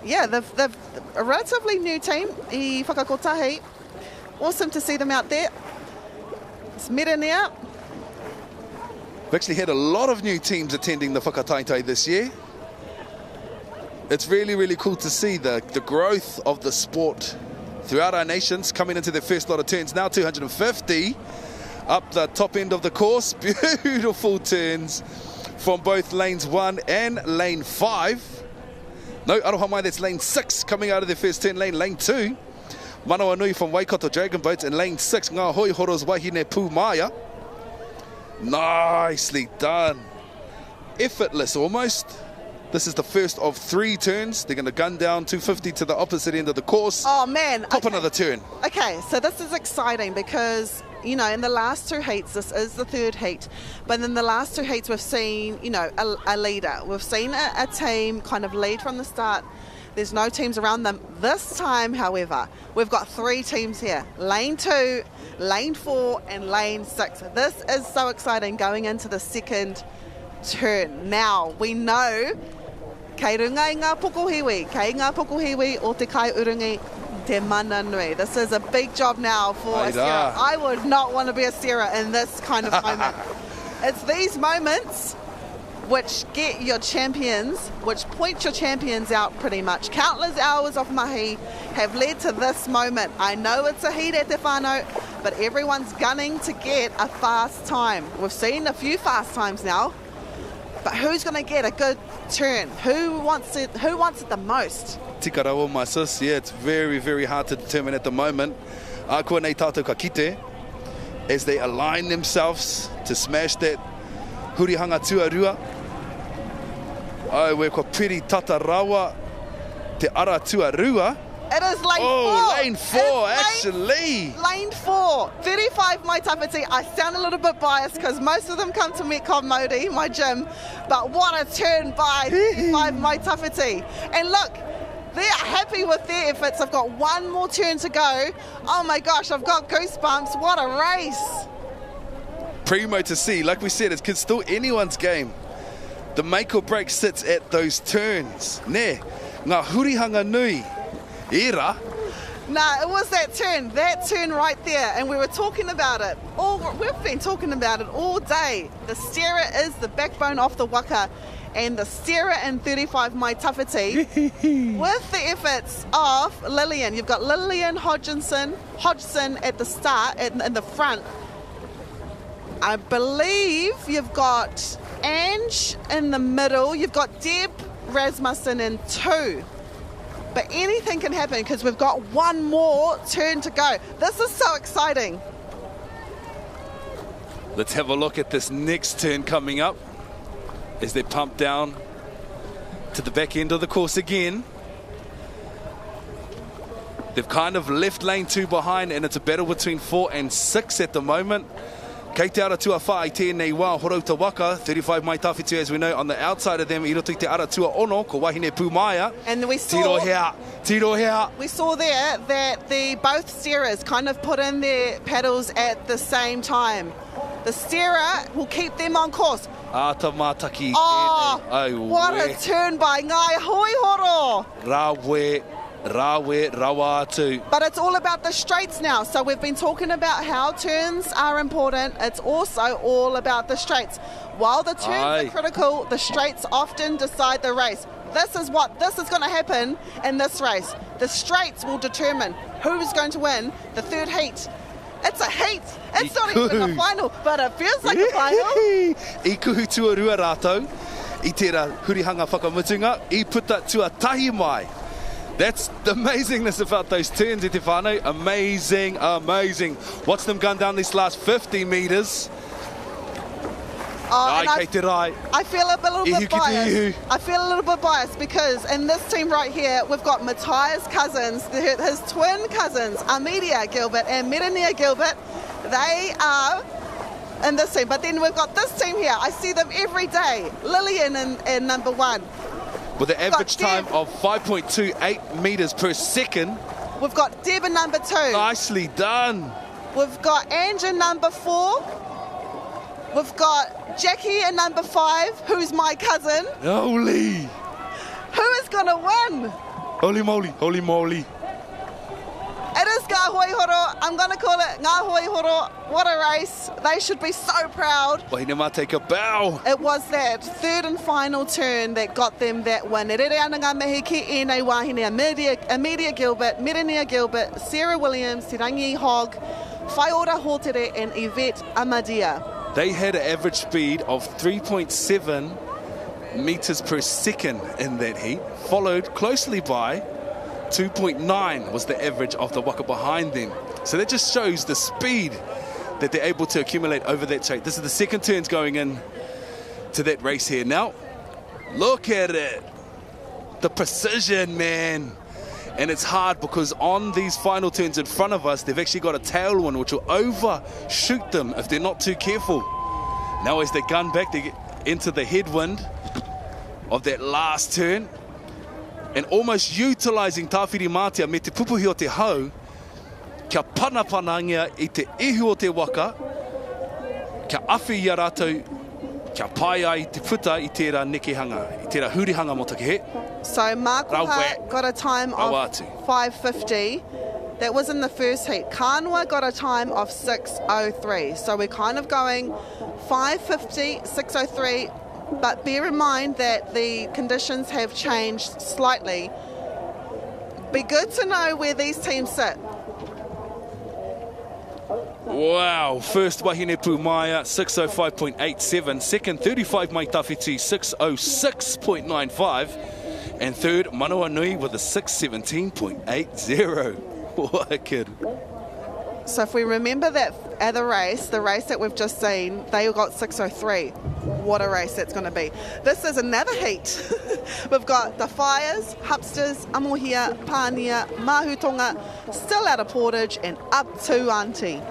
they've a relatively new team I whakakotahi. Awesome to see them out there. It's Mirenea. We've actually had a lot of new teams attending the Whakataetai this year. It's really, really cool to see the growth of the sport throughout our nations, coming into their first lot of turns. Now 250 up the top end of the course. Beautiful turns from both lanes 1 and lane 5. No, aroha mai, that's lane 6 coming out of their first turn. Lane 2. Manawanui from Waikato Dragon Boats in lane 6. Ngā Hoihoro's Wahine Pū Maia. Nicely done. Effortless almost. This is the first of 3 turns. They're going to gun down 250 to the opposite end of the course. Oh, man. Pop another turn. Okay, so this is exciting because, you know, in the last 2 heats, this is the 3rd heat, but in the last 2 heats, we've seen, you know, a leader. We've seen a team kind of lead from the start. There's no teams around them. This time, however, we've got 3 teams here. Lane 2, Lane 4, and Lane 6. This is so exciting going into the 2nd turn. Now, we know kei runga i ngā pokohiwi, kei ngā pokohiwi o te kai urungi te mana nui. This is a big job now for a Sarah. I would not want to be a Sarah in this kind of moment. It's these moments which get your champions, which point your champions out pretty much. Countless hours of mahi have led to this moment. I know it's a heat at Te Whānau, but everyone's gunning to get a fast time. We've seen a few fast times now, but who's going to get a good turn? Who wants it the most? Tika rawa, my sis. Yeah, it's very, very hard to determine at the moment. Kua nei tātou ka kite, as they align themselves to smash that hurihanga tuarua. Oh, we've got pretty tata rawa te ara tuarua. It is lane 4. Oh, lane 4, actually. Lane 4, 35 Mai Tawhiti. I sound a little bit biased because most of them come to Metcon Modi, my gym. But what a turn by 35 Mai Tawhiti. And look, they're happy with their efforts. I've got 1 more turn to go. Oh my gosh, I've got goosebumps. What a race. Primo to see. Like we said, it's still anyone's game. The make or break sits at those turns. Ne, ngā hurihanga nui. Era. No, it was that turn right there, and we were talking about it. We've been talking about it all day. The steerer is the backbone of the Waka, and the steerer in 35 Mai Tawhiti, with the efforts of Lillian. You've got Lillian Hodgson at the start, in the front. I believe you've got Ange in the middle. You've got Deb Rasmussen in 2. But anything can happen because we've got 1 more turn to go. This is so exciting. Let's have a look at this next turn coming up as they pump down to the back end of the course again. They've kind of left lane 2 behind, and it's a battle between 4 and 6 at the moment. Kei te aratua wha i tēnei wā horauta Waka, 35 Mai Tawhiti, as we know, on the outside of them, I roto i te aratua ono, ko wahine pūmaia. And we saw, we saw there that both steerers kind of put in their paddles at the same time. The steerer will keep them on course. Ata mātaki. Oh, what a turn by Ngai Hoihoro. Rawe, rawa atu. But it's all about the straights now. So we've been talking about how turns are important. It's also all about the straights. While the turns are critical, the straights often decide the race. This is going to happen in this race. The straights will determine who's going to win the 3rd heat. It's a heat. It's not even a final, but it feels like a final. I kuhu tuarua rātou, I tērā hurihanga whakamutunga, I puta tuatahi mai. That's the amazingness about those turns, Te Whānau. Amazing, amazing. Watch them gun down these last 50 metres. I feel a little bit biased. I feel a little bit biased because in this team right here, we've got Matthias' cousins, his twin cousins, Amelia Gilbert and Merenia Gilbert. They are in this team. But then we've got this team here. I see them every day. Lillian in number 1. With an average time of 5.28 metres per second. We've got Deb in number 2. Nicely done. We've got Ange in number 4. We've got Jackie in number 5, who's my cousin. Holy. Who is going to win? Holy moly, holy moly. It is Ngā Hoihoro. I'm going to call it Ngā Hoihoro. What a race. They should be so proud. Wahine mā take a bow. It was that 3rd and final turn that got them that win. E rere ana ngā mihi ki ēnei wahine Amelia Gilbert, Merenia Gilbert, Sarah Williams, Te Rangi Hogg, Whaiora Hotere and Yvette Amadia. They had an average speed of 3.7 metres per second in that heat, followed closely by 2.9 was the average of the Waka behind them. So that just shows the speed that they're able to accumulate over that straight. This is the second turns going in to that race here. Now, look at it. The precision, man. And it's hard because on these final turns in front of us, they've actually got a tailwind which will overshoot them if they're not too careful. Now as they gun back, they get into the headwind of that last turn. And almost utilising Tawhiri Mātea me te pupuhi o te hau, kia panapanangia I te ihu o te waka, kia awhi I a rātou, kia pai ai te puta I tērā nekehanga, I tērā hurihanga mo take he. So Mākuha got a time of 5:50. That was in the first heat. Kānua got a time of 6:03. So we're kind of going 5:50, 6:03. But bear in mind that the conditions have changed slightly. Be good to know where these teams sit. Wow, first Wahine Pūmaia, 6:05.87. Second, 35 Mai Tawhiti, 6:06.95. And third, Manoa Nui with a 6:17.80. What a kid. So if we remember that at the race that we've just seen, they got 6:03. What a race that's going to be. This is another heat. We've got the Fires, Hupsters, Amohia, Pānia, Mahutonga, still out of Portage and up to Auntie.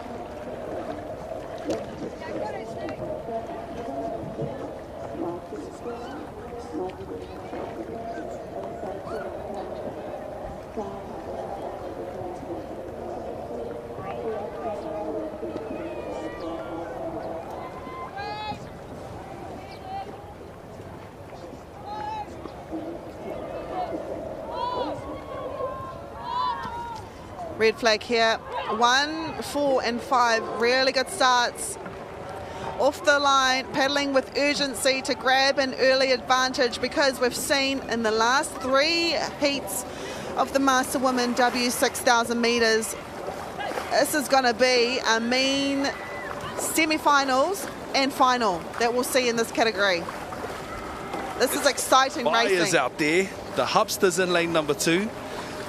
Red flag here. 1, 4 and 5, really good starts. Off the line, paddling with urgency to grab an early advantage because we've seen in the last 3 heats of the Master Women W6000 metres, this is going to be a mean semi-finals and final that we'll see in this category. This is exciting racing. Fires out there. The Hupsters in lane number 2.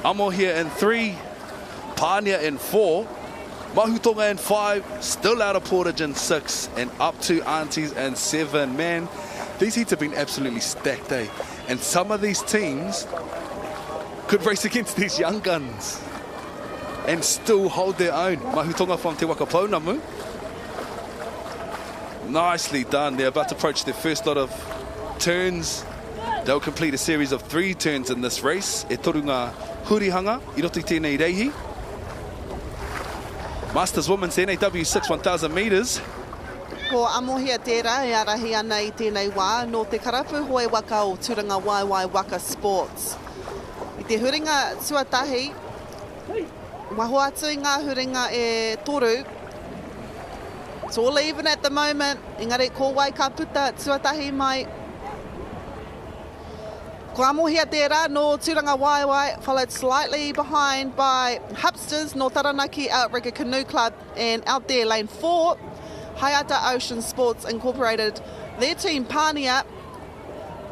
Amo here in 3. Pānia in 4, Mahutonga in 5, still out of Portage in 6, and up to Aunties in 7. Man, these heats have been absolutely stacked, eh? And some of these teams could race against these young guns and still hold their own. Mahutonga from Te Waka Pounamu. Nicely done. They're about to approach their first lot of turns. They'll complete a series of 3 turns in this race. E toru ngā hurihanga, I roto I tēnei reihi. Masters Women's NAW6 1,000 metres. Ko amohia tērā, e arahi ana I tēnei wā, no te karapu hoi waka o Turanga Waiwai Waka Sports. I te huringa tuatahi, waho atu I ngā huringa e toru. It's all even at the moment, engari ko wai ka puta tuatahi mai. Ko amohia tērā no Turanga Waiwai, followed slightly behind by Hupsters, no Taranaki Outrigger Canoe Club, and out there lane 4, Hayata Ocean Sports Incorporated. Their team Pānia,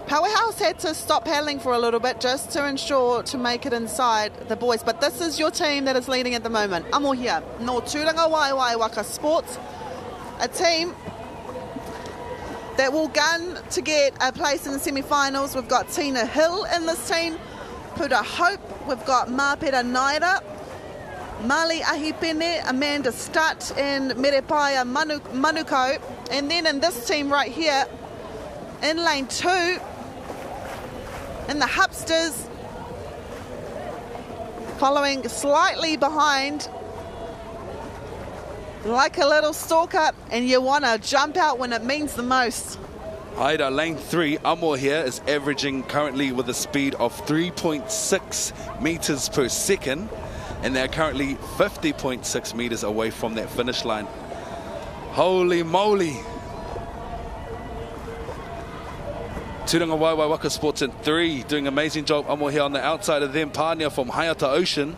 Powerhouse had to stop paddling for a little bit just to ensure to make it inside the boys. But this is your team that is leading at the moment. Amohia, no Turanga Waiwai Waka Sports, a team that will gun to get a place in the semi-finals. We've got Tina Hill in this team, Puta Hope, we've got Mapera Naira, Mali Ahipene, Amanda Stutt, and Merepaya Manuko. And then in this team right here, in lane 2, in the Hupsters, following slightly behind, like a little stalker, and you want to jump out when it means the most. Haida, lane 3, Amo here is averaging currently with a speed of 3.6 metres per second, and they're currently 50.6 metres away from that finish line. Holy moly. Turanga Waiwai Waka Sports in 3, doing an amazing job. Amo here on the outside of them, Pānia from Hayata Ocean.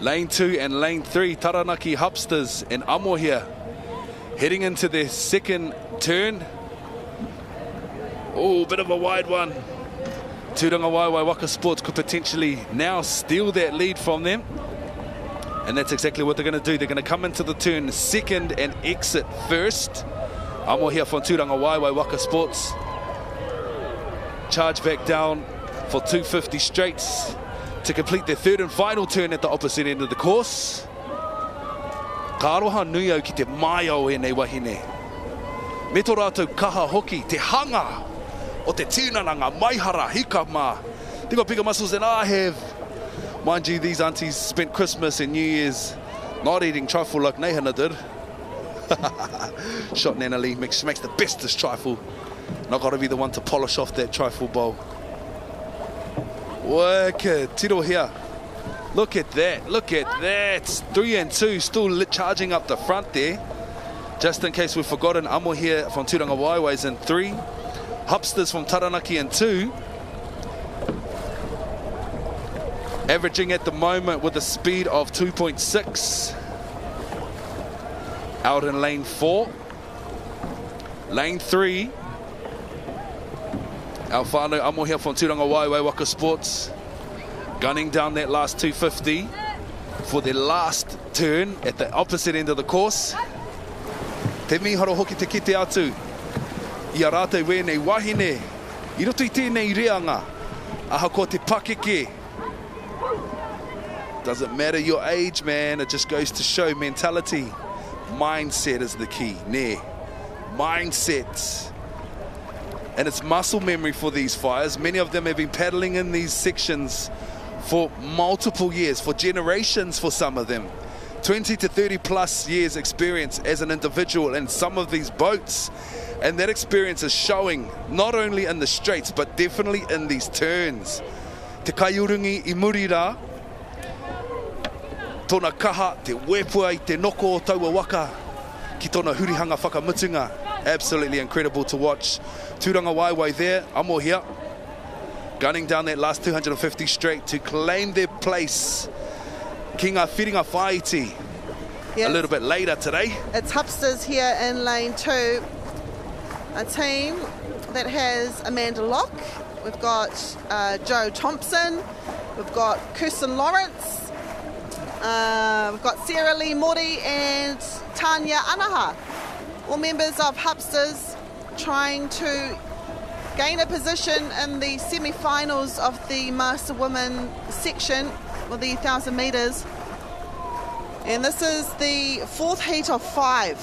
Lane 2 and lane 3, Taranaki Hupsters and Amo here, heading into their second turn. Oh, bit of a wide one. Turanga Waiwai Waka Sports could potentially now steal that lead from them. And that's exactly what they're going to do. They're going to come into the turn second and exit first. Amo here from Tūranga Waiwai Waka Sports. Charge back down for 250 straights to complete their third and final turn at the opposite end of the course. Ka aroha nui au ki te mai au e nei wahine. Me tō rātou kaha hoki, te hanga o te tūnaranga, maihara, hika mā. They got bigger muscles than I have. Mind you, these aunties spent Christmas and New Year's not eating trifle like Nehana did. Shot Nana Lee makes the bestest trifle. And I've got to be the one to polish off that trifle bowl. Waka, tiro here. Look at that, look at that. 3 and 2, still charging up the front there. Just in case we've forgotten, Amo here from Tūranga Waiwai's in 3. Hupsters from Taranaki in 2. Averaging at the moment with a speed of 2.6. Out in lane 4. Lane 3. Alfano Amo here from Tūranga Waiwai Waka Sports. Gunning down that last 250 for their last turn at the opposite end of the course. Te miharo hoki te kite atu. I a rātou wēnei wahine. I roto I tēnei reanga. Aha ko te pakeke. Doesn't matter your age, man. It just goes to show mentality. Mindset is the key. Ne. Mindset. And it's muscle memory for these fires. Many of them have been paddling in these sections for multiple years, for generations for some of them. 20 to 30 plus years experience as an individual in some of these boats. And that experience is showing not only in the straights, but definitely in these turns. Te kaiurungi I murira. Tōna kaha, te wepua I te noko o taua waka. Ki tōna hurihanga whakamutunga. Absolutely incredible to watch. Tūranga Waiwai there, Amo here. Gunning down that last 250 straight to claim their place. Ki ngā whiringa whaiti. Yes. A little bit later today. It's Hupsters here in lane 2. A team that has Amanda Locke. We've got Joe Thompson. We've got Kirsten Lawrence. We've got Sarah Lee Mori and Tanya Anaha. All members of Hupsters trying to gain a position in the semi-finals of the Master Women section for the 1,000 metres. And this is the 4th heat of 5.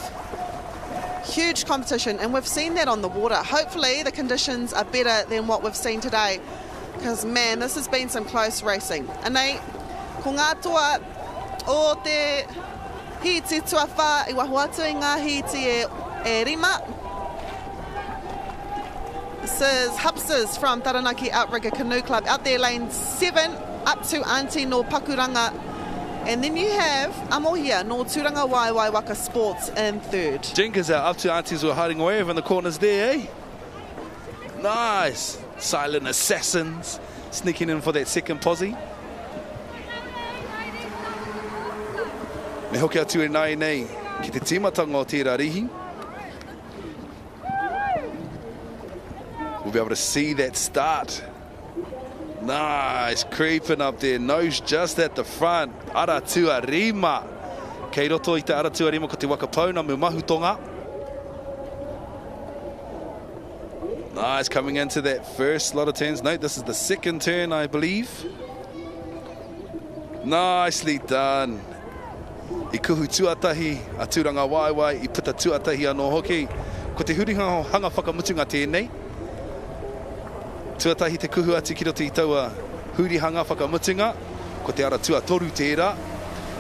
Huge competition, and we've seen that on the water. Hopefully the conditions are better than what we've seen today, because man, this has been some close racing. And they, ko ngā toa o te hiti tuawha I wahuatu I ngā hiti e rima. This is Hupsters from Taranaki Outrigger Canoe Club out there, lane 7 up to Auntie no Pakuranga. And then you have Amo here, no Tūranga Waiwai Waka Sports in 3rd. Jenkins out up to Aunties who are hiding away over in the corners there, eh? Nice. Silent assassins sneaking in for that second posse. Me hoki atu e nai nei ki te timatanga o tērā rihi. We'll be able to see that start. Nice, creeping up there, nose just at the front. Aratua Rima. Kei roto I te Aratua Rima ko te Wakapauna me mahutonga. Nice, coming into that first lot of turns. No, this is the second turn, I believe. Nicely done. I kuhu tuatahi a Tūranga Waiwai, I puta tuatahi anō hoki. Ko te hurihanga whakamutunga tēnei. Tuatahi te kuhu ati ki roto I taua hurihanga whakamutunga, ko te aratua toru tērā.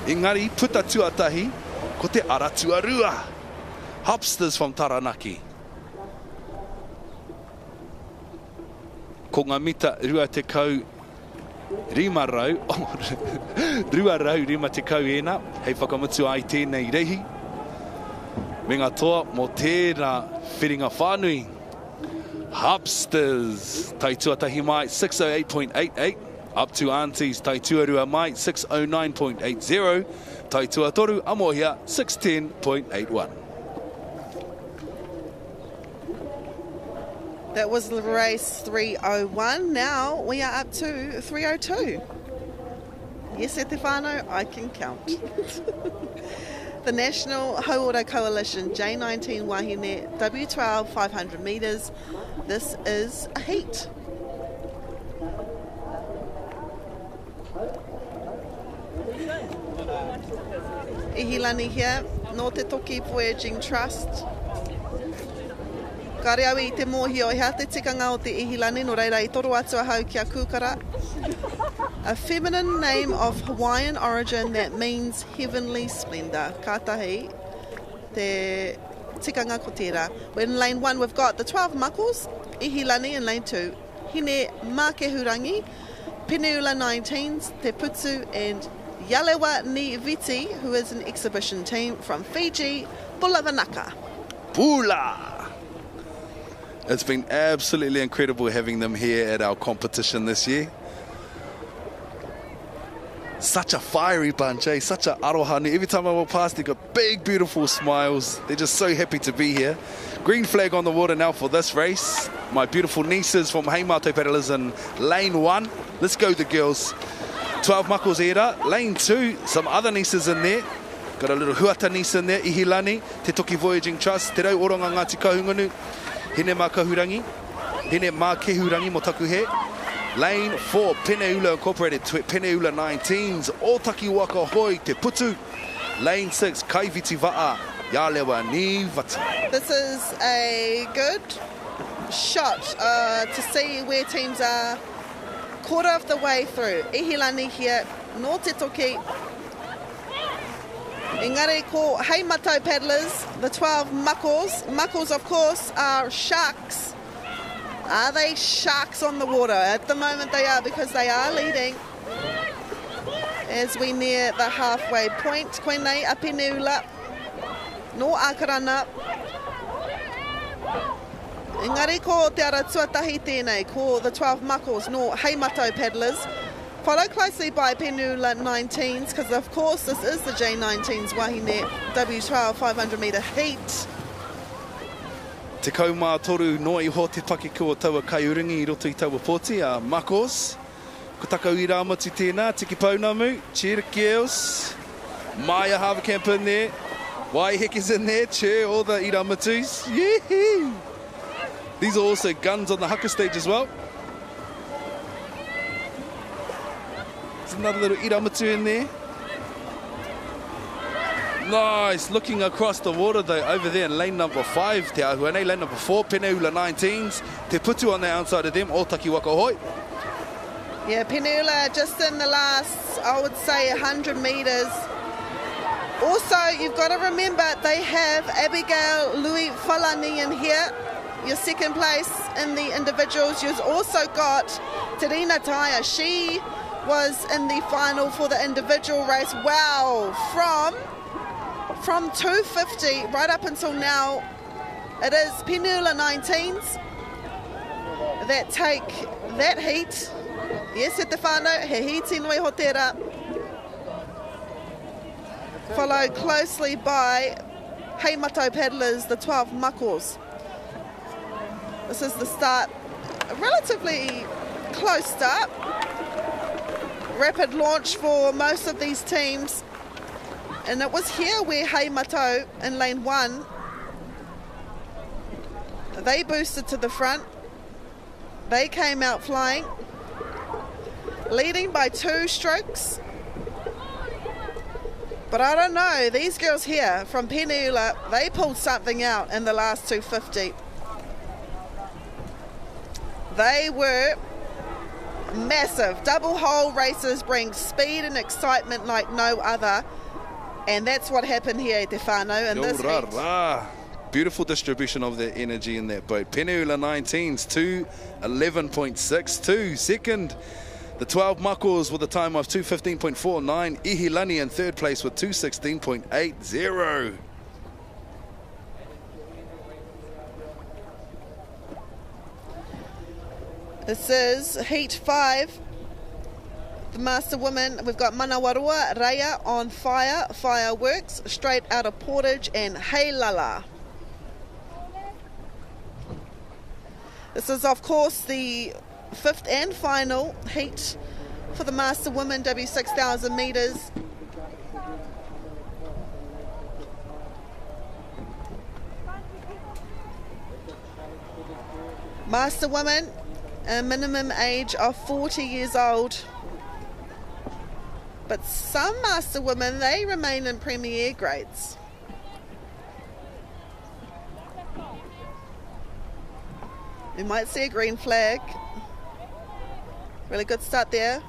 Engari, puta tuatahi, ko te aratua rua. Hupsters from Taranaki. Ko ngā mita rua te kau rima rau, rua rau rima te kau ena, hei whakamutu ai tēnei rehi. Me ngā toa mō tērā whiringa whānui. Hupsters, tai tuatahi mai 608.88, up to Aunties, tai tuarua mai 609.80, tai tuatoru amohia 610.81. That was the race 301. Now we are up to 302. Yes, e te whānau, I can count. The National Hauora Coalition J19 Wahine W12 500 metres. This is a heat. Ihilani here, no te toki Voyaging Trust. Ka reo I te mōhio I hea te tikanga o te ihilani no reira I toru atu a hau kia kūkara. A feminine name of Hawaiian origin that means heavenly splendour. Kātahi, te tikanga ko tērā. In lane 1 we've got the 12 Makos, ihilani in lane 2. Hine Mākehurangi, Peniula 19s, Te Putsu and Yalewa Ni Viti, who is an exhibition team from Fiji, Pulavanaka. Pula! It's been absolutely incredible having them here at our competition this year. Such a fiery bunch, eh? Such a arohane. Every time I walk past, they've got big, beautiful smiles. They're just so happy to be here. Green flag on the water now for this race. My beautiful nieces from Heimato Paddlers in lane 1. Let's go, the girls. 12 Makos era. Lane 2, some other nieces in there. Got a little huata niece in there, Ihilani, Te Toki Voyaging Trust, Te Rau Oranga Ngāti Kahungunu, Hine Mākahurangi, Hine Mākehurangi mo taku he. Lane 4, Peneula Incorporated, Peneula 19s, Otaki Waka Hoi, Te Putu. Lane 6, Kaiviti Va'a, Yalewa Ni Vati. This is a good shot to see where teams are quarter of the way through. Ihilani here, no te toki. Engari ko Heimato Paddlers, the 12 Makos. Makos, of course, are sharks. Are they sharks on the water? At the moment they are, because they are leading as we near the halfway point. Koenei a Peneula, no Akarana. Engari ko te ara tuatahi tēnei, ko the 12 Makos, no Heimato Paddlers. Followed closely by Peneula 19s, because of course this is the J19s Wahine W12 500 metre heat. Te kaumā toru no I ho te paki kua taua kaiuringi I roto I taua pōti, a Makos. Ko takau I rāmatu tēnā, tiki paunamu, cheer girls. Maya Haverkamp in there, Waihek is in there, cheer all the I rāmatus. Yee-hee! These are also guns on the haka stage as well. There's another little iramatu in there. Nice, looking across the water though, over there in lane number 5, Te Ahuane, lane number 4, Peneula 19s, Te Putu on the outside of them, Otaki Waka Hoi. Yeah, Peneula just in the last, I would say, 100 metres. Also, you've got to remember, they have Abigail Louis Falani in here, your second place in the individuals. You've also got Terina Taya. She was in the final for the individual race. Wow, from 250 right up until now, it is Peneula 19s that take that heat. Yes, e te whānau, he hiti nui ho tērā. Followed closely by Heimato Paddlers, the 12 Makos. This is the start, a relatively close start. Rapid launch for most of these teams. And it was here where Heimato in lane 1, they boosted to the front. They came out flying, leading by 2 strokes. But I don't know, these girls here from Peneula, they pulled something out in the last 250. They were massive. Double hole races bring speed and excitement like no other. And that's what happened here at Te Whānau in this heat. Beautiful distribution of their energy in that boat. Peneula 19s, 2:11.62. Second, the 12 Makos with a time of 2:15.49. Ihilani in third place with 2:16.80. This is Heat 5. The Master Women, we've got Manawarua, Raya on fire, fireworks, straight out of Portage, and Heilala. This is, of course, the 5th and final heat for the Master Women W6000 metres. Master Women, a minimum age of 40 years old. But some Master Women, they remain in Premier grades. We might see a green flag. Really good start there.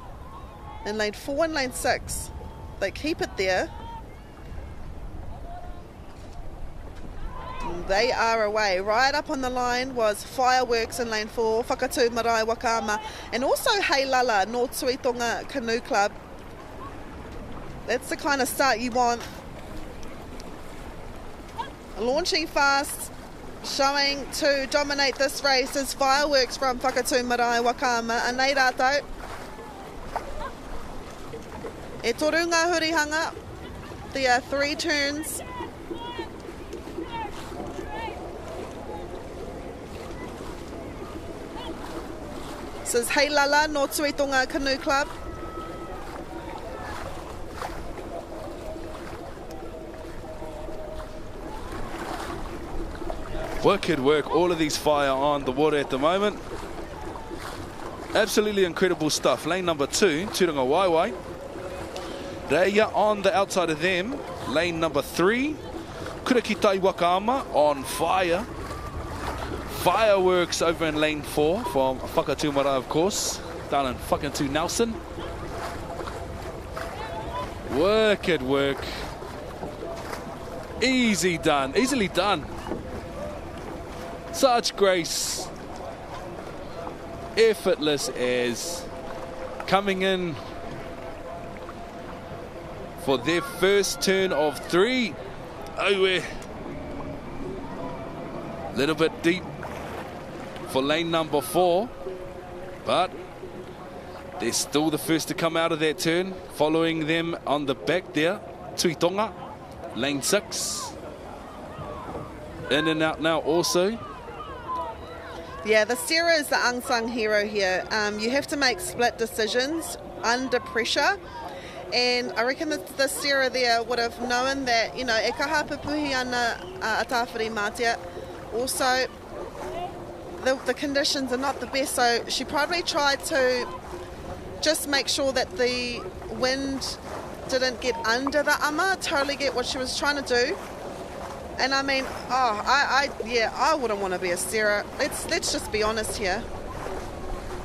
In lane 4 and lane 6. They keep it there. They are away. Right up on the line was Fireworks in lane 4, Whakatū Marae Wakama, and also Hei Lala, North Tuitonga Canoe Club. That's the kind of start you want. Launching fast, showing to dominate this race is Fireworks from Whakatū Marae Wakama, and nei rātou. E toru ngā hurihanga. There are 3 turns. This is Hei Lala, North Tuitonga Canoe Club. Wicked work, all of these fire on the water at the moment. Absolutely incredible stuff. Lane number 2, Turanga Waiwai. Reia on the outside of them. Lane number 3, Kurakitai Wakama on fire. Fireworks over in lane 4 from Whakatū Marae, of course, down in Whakatū Nelson. Wicked work. Easily done. Such grace. Effortless as coming in for their first turn of 3. Oh, little bit deep for lane number 4, but they're still the first to come out of that turn. Following them on the back there, Tuitonga, lane 6. In and out now also. Yeah, the steerer is the unsung hero here. You have to make split decisions under pressure. And I reckon that the steerer there would have known that, you know, e kaha pupuhi ana a tāwhiri mātia. Also, the conditions are not the best, so she probably tried to just make sure that the wind didn't get under the ama. Totally get what she was trying to do. And I mean, I wouldn't want to be a steerer. Let's just be honest here.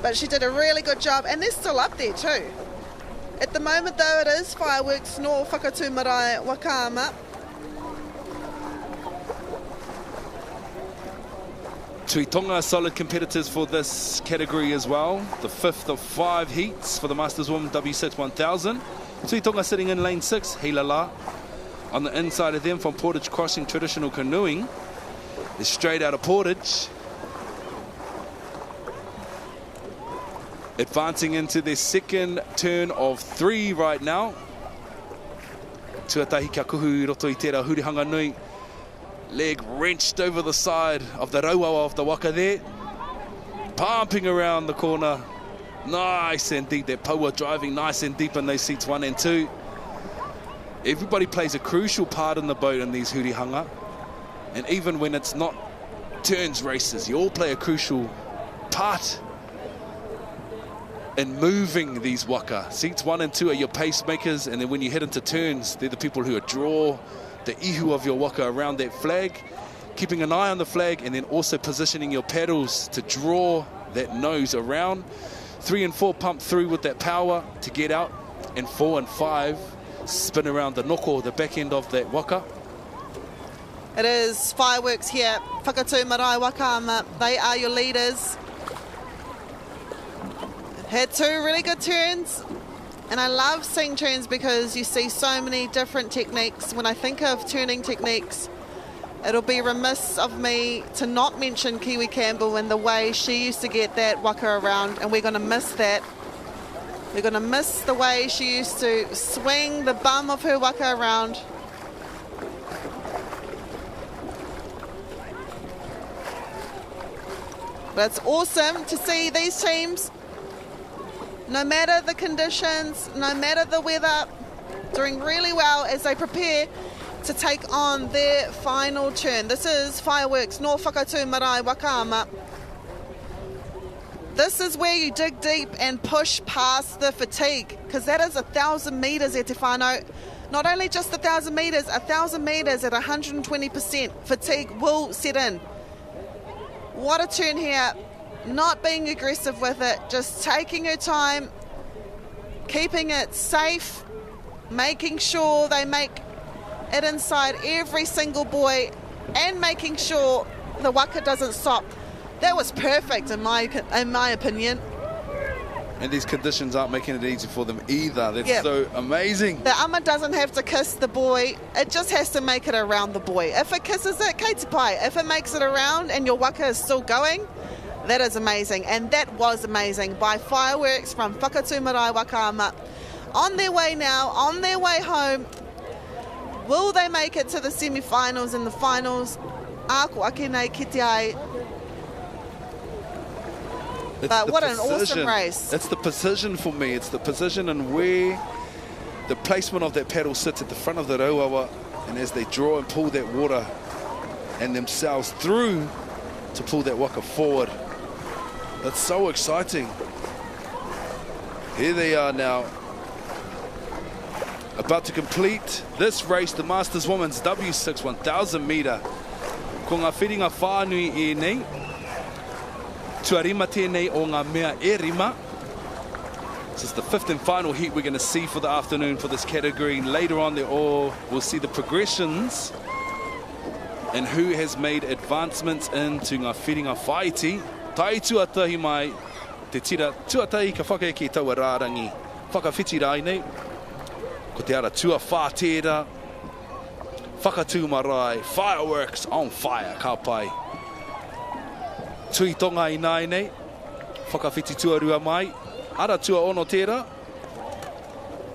But she did a really good job, and they're still up there too. At the moment, though, it is Fireworks nor Whakatū Marae Wakama. Tuitonga solid competitors for this category as well. The 5th of 5 heats for the Masters Women W6 1000. Tuitonga sitting in lane 6, Hei Lala. On the inside of them from Portage Crossing Traditional Canoeing. They're straight out of Portage. Advancing into their second turn of 3 right now. Tuatahi kia kuhu I roto I tērā hurihanga nui. Leg wrenched over the side of the rauawa of the Waka there. Pumping around the corner. Nice and deep. That power driving nice and deep in those seats 1 and 2. Everybody plays a crucial part in the boat in these hurihanga. And even when it's not turns races, you all play a crucial part in moving these Waka. Seats 1 and 2 are your pacemakers, and then when you head into turns, they're the people who draw the ihu of your Waka around that flag, keeping an eye on the flag, and then also positioning your paddles to draw that nose around. 3 and 4 pump through with that power to get out, and 4 and 5 spin around the noko, the back end of that Waka. It is Fireworks here, Whakatū Marae Wakama. They are your leaders. Had 2 really good turns, and I love seeing turns because you see so many different techniques. When I think of turning techniques, it'll be remiss of me to not mention Kiwi Campbell and the way she used to get that Waka around, and we're going to miss that. We're going to miss the way she used to swing the bum of her Waka around. But it's awesome to see these teams no matter the conditions, no matter the weather, doing really well as they prepare to take on their final turn. This is Fireworks, no whakatū marae Waka. This is where you dig deep and push past the fatigue, because that is 1,000 metres e te whānau. Not only just 1,000 metres, 1,000 metres at 120%. Fatigue will set in. What a turn here. Not being aggressive with it, just taking her time, keeping it safe, making sure they make it inside every single buoy, and making sure the waka doesn't stop. That was perfect in my opinion. And these conditions aren't making it easy for them either. That's so amazing. The ama doesn't have to kiss the buoy, it just has to make it around the buoy. If it kisses it, kei te pai. If it makes it around and your waka is still going, that is amazing. And that was amazing by Fireworks from Whakatū Marae Waka. On their way now, on their way home. Will they make it to the semi-finals and the finals? Ako ake nei ki te ai. But what an awesome race. It's the precision for me. It's the precision and where the placement of that paddle sits at the front of the rauawa, and as they draw and pull that water and themselves through to pull that waka forward. That's so exciting. Here they are now, about to complete this race, the Masters Women's W6 1,000 metre. Ko ngā whiringa whānui e nei. Tuarima tēnei o ngā mea e rima. This is the fifth and final heat we're going to see for the afternoon for this category. Later on, we'll see the progressions and who has made advancements into ngā whiringa whaiti. Tai tuatahi mai, te tira tuatahi ka whakaeke taua rārangi. Whakawhiti rai nei. Ko te ara tua whātera. Whakatū marae, Fireworks on fire, ka pai. Tui tonga I nai nei, whakawhiti tuarua mai, ara tua ono tera.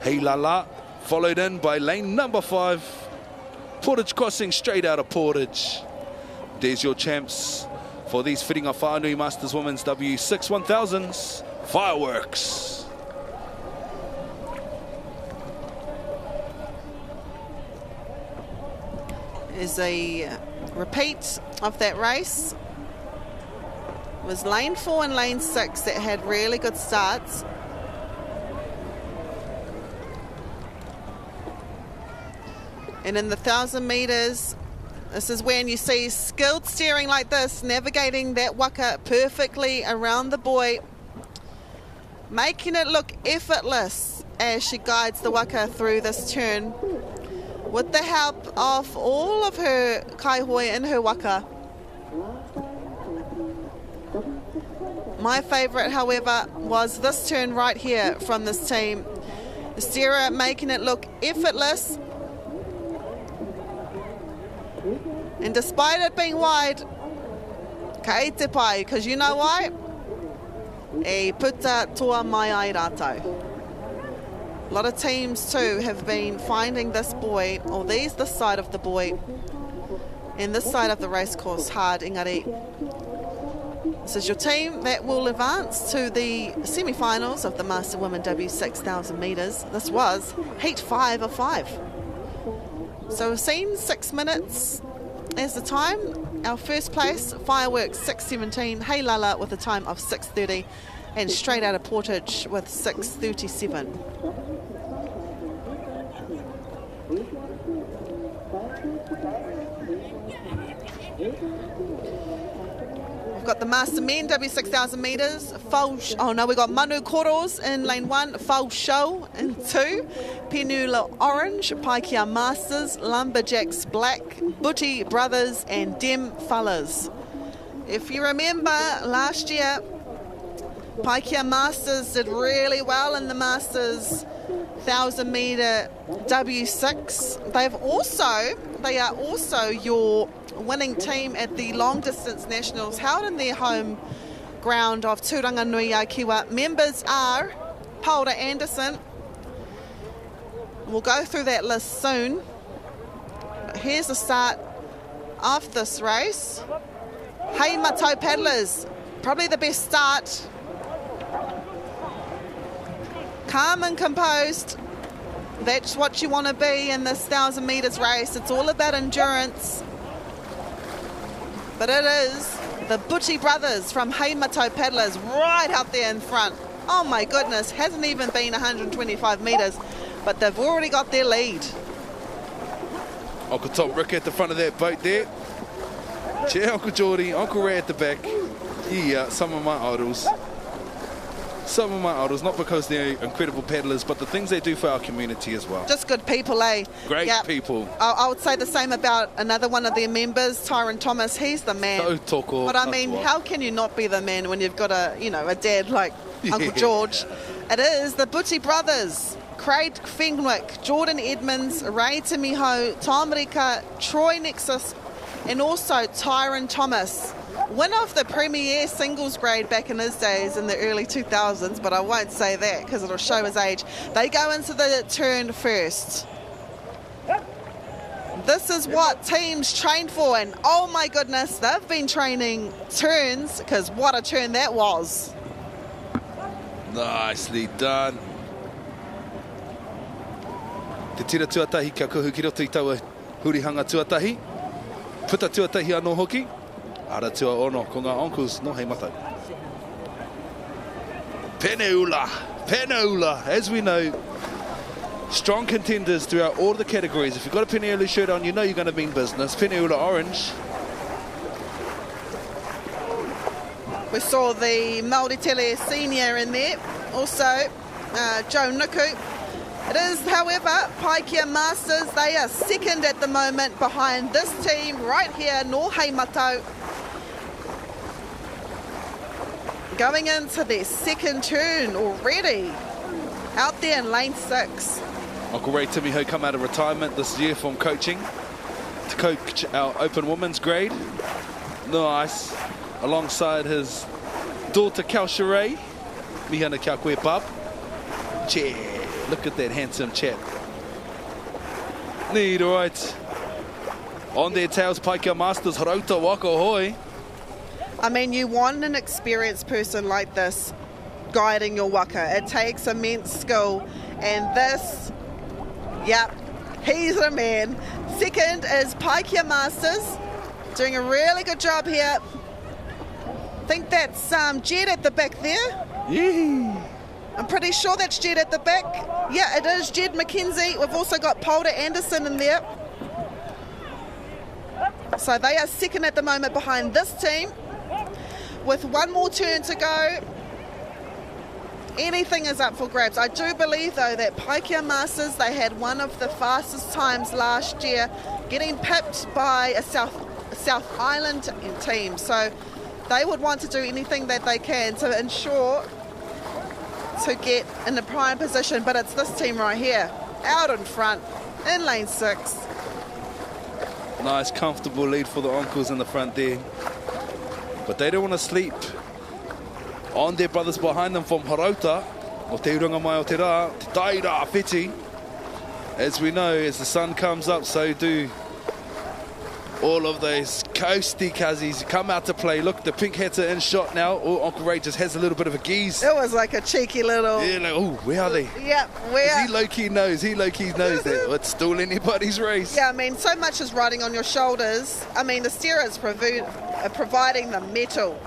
Hei la la, followed in by lane number 5. Portage crossing straight out of Portage. There's your champs for these Whiringa Whānui Masters Women's W6 1000s, Fireworks. Is a repeat of that race. It was lane 4 and lane 6 that had really good starts. And in the 1,000 metres, this is when you see skilled steering like this, navigating that waka perfectly around the buoy, making it look effortless as she guides the waka through this turn, with the help of all of her kaihoi in her waka. My favourite, however, was this turn right here from this team. The steerer making it look effortless. And despite it being wide, ka te pai, because you know why? E puta toa mai ai rātou. A lot of teams too have been finding this buoy, or this side of the buoy, and this side of the race course hard, engari. This is your team that will advance to the semi-finals of the Master Women W6000 metres. This was heat 5 of 5. So we've seen 6 minutes as the time. Our first place, Fireworks 6:17, Hey Lala with a time of 6:30, and straight out of Portage with 6:37. We've got the Master Men W6000 metres. We've got Manu Koros in lane 1, Fau Show in 2, Penula Orange, Paikia Masters, Lumberjacks Black, Butty Brothers, and Dem Fellas. If you remember last year, Paikia Masters did really well in the Masters 1,000 metre W6. They are also your winning team at the long distance nationals held in their home ground of Turanganui Kiwa. Members are Paula Anderson. We'll go through that list soon. Here's the start of this race. Hey Matou Paddlers, probably the best start. calm and composed. That's what you want to be in this 1,000 metres race. It's all about endurance. But it is the Butchie brothers from Heimato Paddlers right out there in front. Oh my goodness, hasn't even been 125 metres, but they've already got their lead. Uncle Tom Rick at the front of that boat there. Chair Uncle Geordie, Uncle Ray at the back. Yeah, some of my idols. Some of my idols, not because they're incredible paddlers, but the things they do for our community as well. Just good people, eh? Great people. I would say the same about another one of their members, Tyron Thomas. He's the man. So toko. But I mean, how can you not be the man when you've got a dad like Uncle George? It is the Butchie brothers. Craig Fenwick, Jordan Edmonds, Ray Timiho, Tom Rika, Troy Nexus, and also Tyron Thomas. Winner of the Premier Singles grade back in his days in the early 2000s, but I won't say that because it'll show his age. They go into the turn first. This is what teams train for, and oh my goodness, they've been training turns, because what a turn that was. Nicely done. Te tira tuatahi kia kohu ki roto I taua hurihanga tuatahi. Puta tuatahi anō hoki. Ara tua ono ko ngā uncles no hei matau. Peneula, Peneula, as we know, strong contenders throughout all the categories. If you've got a Peneula shirt on, you know you're going to mean business. Peneula orange. We saw the Māori Tele senior in there, also Joe Nuku. It is, however, Paikea Masters. They are second at the moment behind this team right here, Nō Heimatau. Going into their second turn already, out there in lane 6. Uncle Ray Timiho come out of retirement this year from coaching to coach our open women's grade. Nice. Alongside his daughter Kausha Ray. Mihana kia koe pap. Che, look at that handsome chap. Need right. On their tails, Paikea Masters, Harauta Waka hoi. I mean, you want an experienced person like this guiding your waka. It takes immense skill. And this, yep, he's the man. Second is Paikea Masters, doing a really good job here. I think that's Jed at the back there. Yeah. I'm pretty sure that's Jed at the back. Yeah, it is Jed McKenzie. We've also got Polder Anderson in there. So they are second at the moment behind this team. With one more turn to go, anything is up for grabs. I do believe, though, that Paikea Masters, they had one of the fastest times last year, getting pipped by a South Island team. So they would want to do anything that they can to ensure to get in the prime position. But it's this team right here, out in front, in lane 6. Nice, comfortable lead for the uncles in the front there. But they don't want to sleep on their brothers behind them from Harauta. O te uranga mai o te rā, te taira whiti. As we know, as the sun comes up, so do all of those coasty cuzzies come out to play. Look, the pink hats are in shot now. Oh, Uncle Ray just has a little bit of a geese. It was like a cheeky little... Yeah, like, oh, where are they? Yep, where? He low-key knows that it's still anybody's race. Yeah, I mean, so much is riding on your shoulders. I mean, the steerer is providing the metal.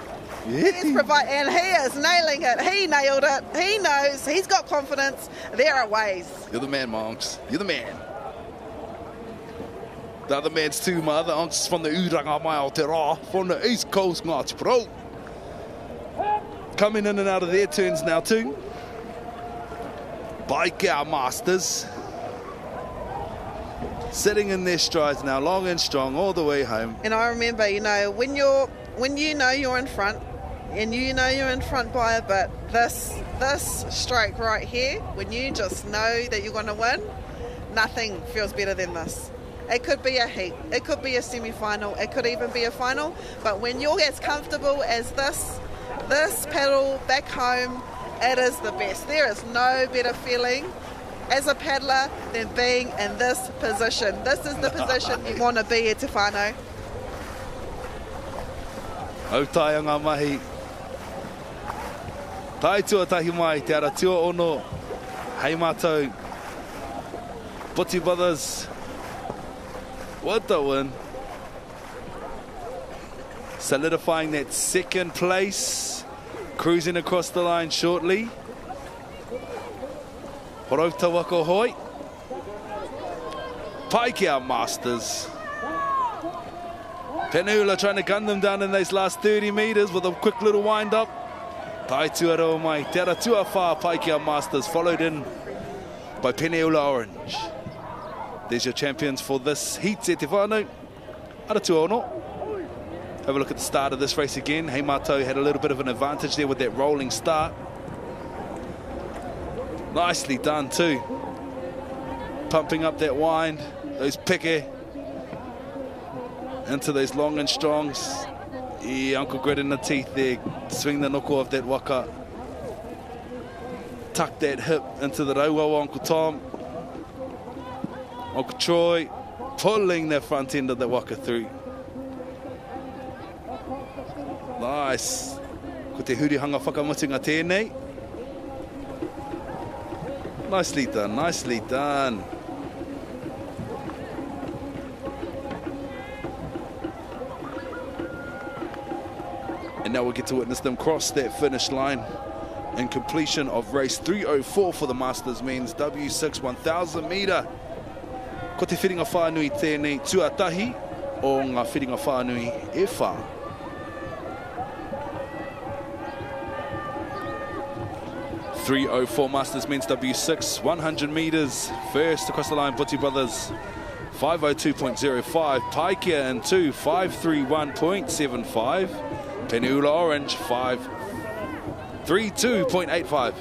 Yeah. And he is nailing it. He nailed it. He knows. He's got confidence. There are ways. You're the man, monks. You're the man. The other man's too, my other uncles from the Uranga mai Aotearoa, from the East Coast, Ngāti Pro. Coming in and out of their turns now too. Paikea Masters. Sitting in their strides now, long and strong, all the way home. And I remember, you know, when you know you're in front, and you know you're in front by a bit, this stroke right here, when you just know that you're going to win, nothing feels better than this. It could be a heat, it could be a semi-final, it could even be a final, but when you're as comfortable as this paddle back home, it is the best. There is no better feeling as a paddler than being in this position. This is the position you want to be at Te Whānau. Autaia ngā mahi. Tai tuatahi mai, te ara tua ono Hei mātou. Puti Brothers. What the win. Solidifying that second place. Cruising across the line shortly. Horauta Waka hoi. Paikea Masters. Penula trying to gun them down in those last 30 metres with a quick little wind up. Aotearoa mai, Te Aratua Wha Paikea Masters, followed in by Penula Orange. There's your champions for this heat, Te Te Whānau. Aratua ono. Have a look at the start of this race again. Hei mātou had a little bit of an advantage there with that rolling start. Nicely done too. Pumping up that wind, those peke into those long and strongs. Yeah, Uncle Grit in the teeth there. Swing the noko of that waka. Tuck that hip into the rauawa, Uncle Tom. Uncle Troy pulling the front end of the waka through. Nice. Ko te hurihanga whakamutinga tēnei. Nicely done, nicely done. And now we'll get to witness them cross that finish line in completion of race 304 for the Masters Men's W6 1,000 metre. Ko te whiringa whānui tēnei tuatahi o ngā whiringa whānui e whā. .304 Masters Men's W6, 100 metres. First across the line, Puti Brothers, 5:02.05. Paikea in 2, 5:31.75. Penula Orange, 5:32.85.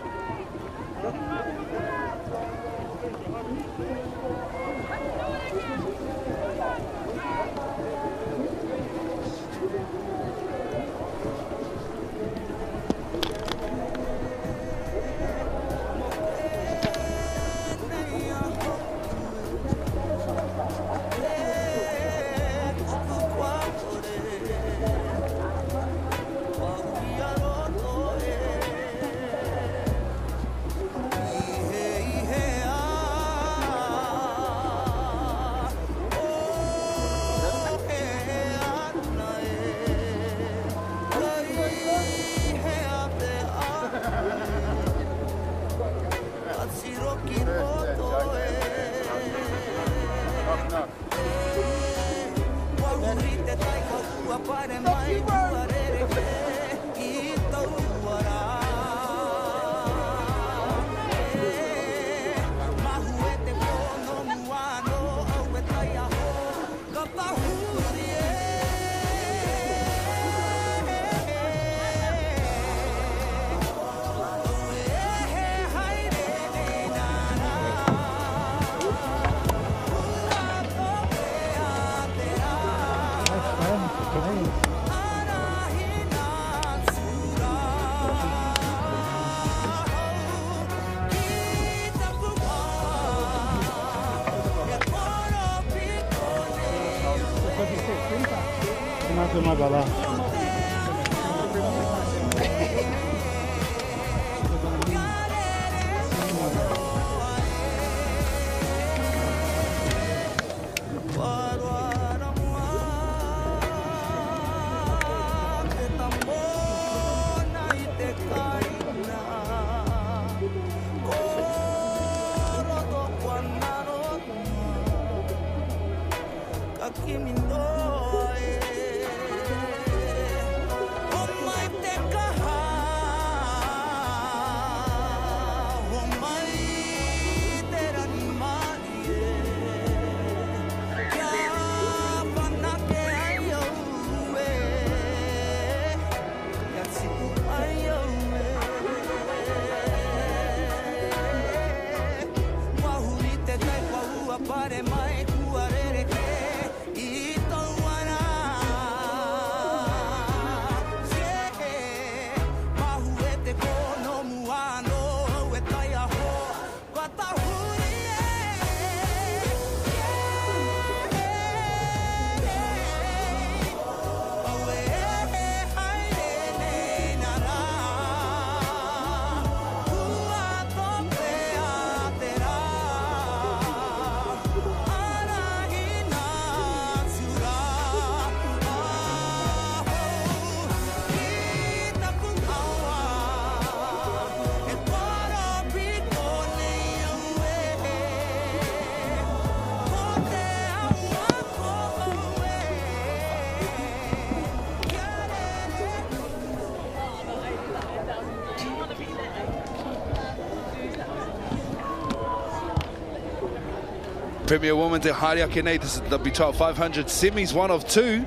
Premier Woman te haere ake nei, this is the W12 500 semis, 1 of 2.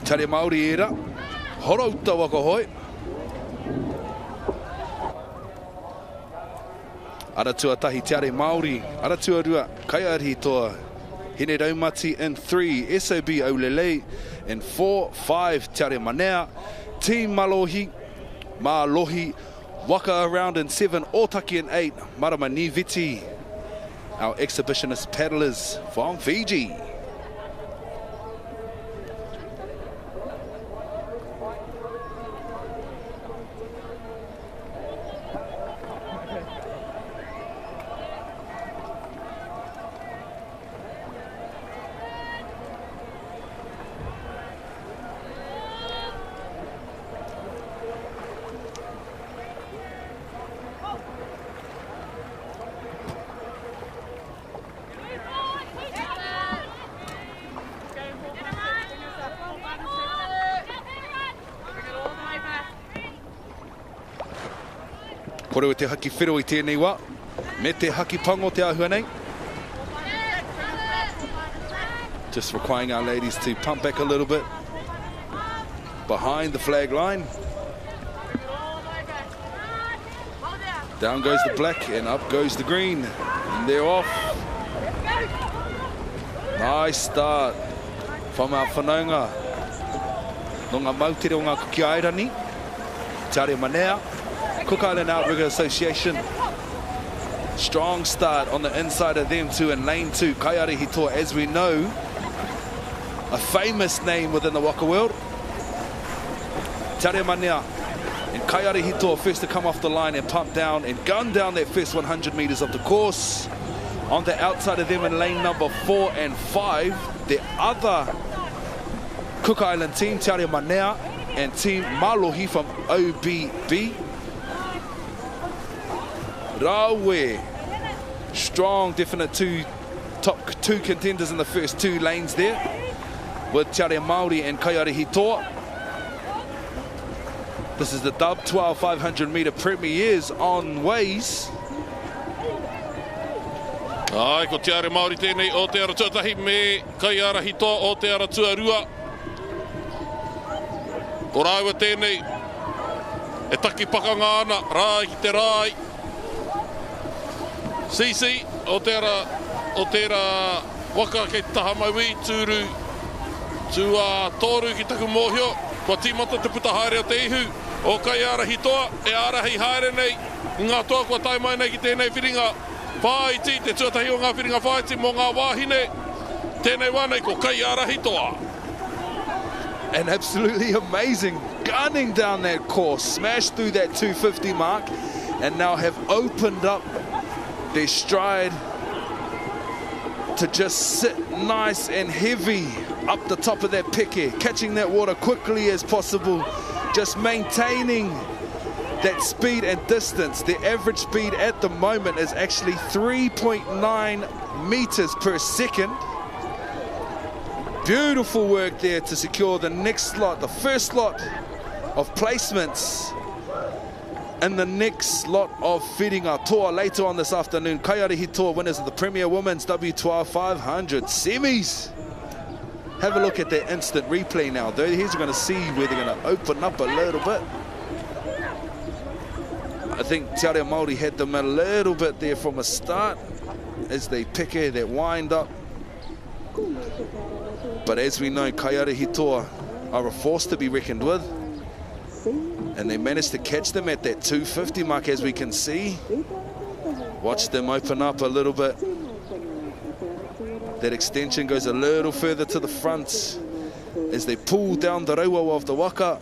Tare Māori era, horauta waka hoi. Aratua tahi Tare Māori, Aratua rua, Kaiari toa. Hine Raumati in 3, SOB Aulelei in 4, 5 Tare Manea, Team Malohi, Malohi, Waka around in 7, Otaki in 8, Marama Niviti, our exhibitionist paddlers from Fiji. Koreo te haki whiro I tēnei wā, me te haki pango te ahua nei. Just requiring our ladies to pump back a little bit behind the flag line. Down goes the black and up goes the green. And they're off. Nice start from our whanaunga. No ngā mautere o ngā kuki airani. Tare Manea. Cook Island Outrigger Association. Strong start on the inside of them too in lane 2. Kaiare Hitoa, as we know, a famous name within the Waka world. Tare Manea and Kaiare Hitoa first to come off the line and pump down and gun down that first 100 metres of the course. On the outside of them in lane number 4 and 5, the other Cook Island team, Tare Manea and Team Malohi from OBB. Rawe, strong, definite top two contenders in the first 2 lanes there, with Tare Māori and Kaiare Hitoa. This is the Dub 12 500 metre premiers on ways. Ai, ko Tare Māori tēnei o te aratuatahi me Kaiare Hitoa o te aratuarua. Ko rāua tēnei, e taki pakanga ana, rā ki te rāi. Sisi, o tērā waka kei taha maiwi, tūru, tōru ki taku mōhio, kua tīmata te puta haere o te ihu, o Kaiare Hitoa, e arahi haere nei, ngā toa kua tai mai nei ki tēnei whiringa whaiti, te tuatahi o ngā whiringa whaiti mō ngā wāhine, tēnei wānei ko Kaiare Hitoa. And absolutely amazing, gunning down that course, smashed through that 250 mark, and now have opened up their stride to just sit nice and heavy up the top of that peke, catching that water quickly as possible, just maintaining that speed and distance. The average speed at the moment is actually 3.9 meters per second. Beautiful work there to secure the next slot, the first slot of placements in the next lot of whiringa toa later on this afternoon. Kaiare Hitoa, winners of the Premier Women's W12 500 semis. Have a look at that instant replay now, though. Here's going to see where they're going to open up a little bit. I think Tare Māori had them a little bit there from a start as they pick that wind up. But as we know, Kaiare Hitoa are a force to be reckoned with. And they managed to catch them at that 250 mark, as we can see. Watch them open up a little bit. That extension goes a little further to the front as they pull down the rauaua of the Waka.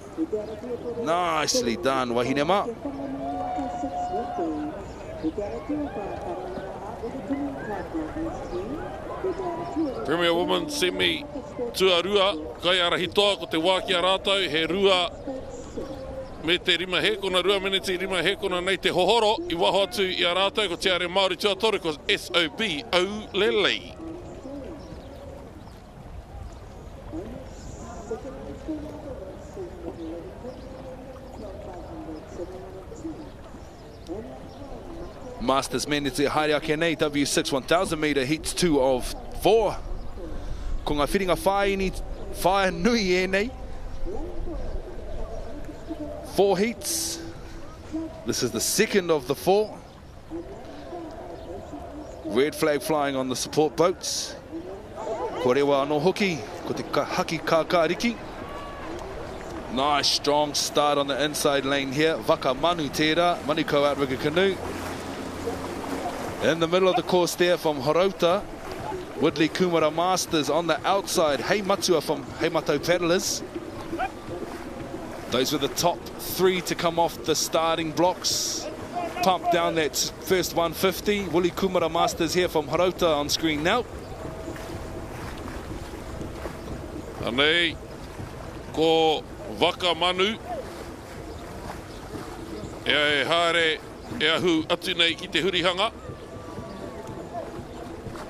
Nicely done, Wahinema. Premier Woman semi tuarua, Kaiare Hitoa ko te wākia rātau, he rua me te rima hekona, rua miniti rima hekona nei te hohoro, I waho atu I a rātau ko Tare Māori tuatoru ko SOB Aulelei. Masters men i te haere ake nei, W6 1000 metre, heats 2 of 4. Ko ngā whiringa whae nui e nei. 4 heats. This is the second of the 4. Red flag flying on the support boats. Ko rewa anō hoki, ko te haki kākāriki. Nice, strong start on the inside lane here. Waka manu tērā, manukau outrigger canoe. In the middle of the course there from Horota, Woodley Kumara Masters on the outside. Hei Matua from Hei Matau Paddlers. Those were the top 3 to come off the starting blocks. Pump down that first 150. Woodley Kumara Masters here from Horota on screen now. Anei, ko Waka manu. E haere e ahu atu nei ki te hurihanga.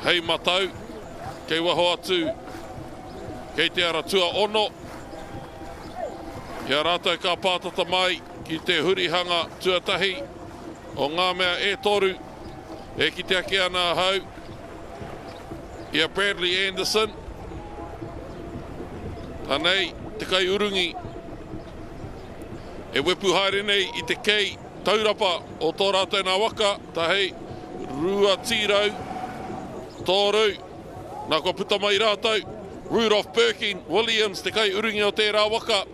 Hei matau, kei waho atu, kei te aratua ono. Ia rātou ka pātata mai ki te hurihanga tuatahi o ngā mea e toru, e ki te ake ana hau. Ia Bradley Anderson. Anei, te kai urungi. E wepu haere nei i te kei taurapa o tō rātou nā waka, ta hei rua tīrau, tōru, nā kua puta mai rātou, Rudolph Perkin Williams, te kai urungi o tērā waka.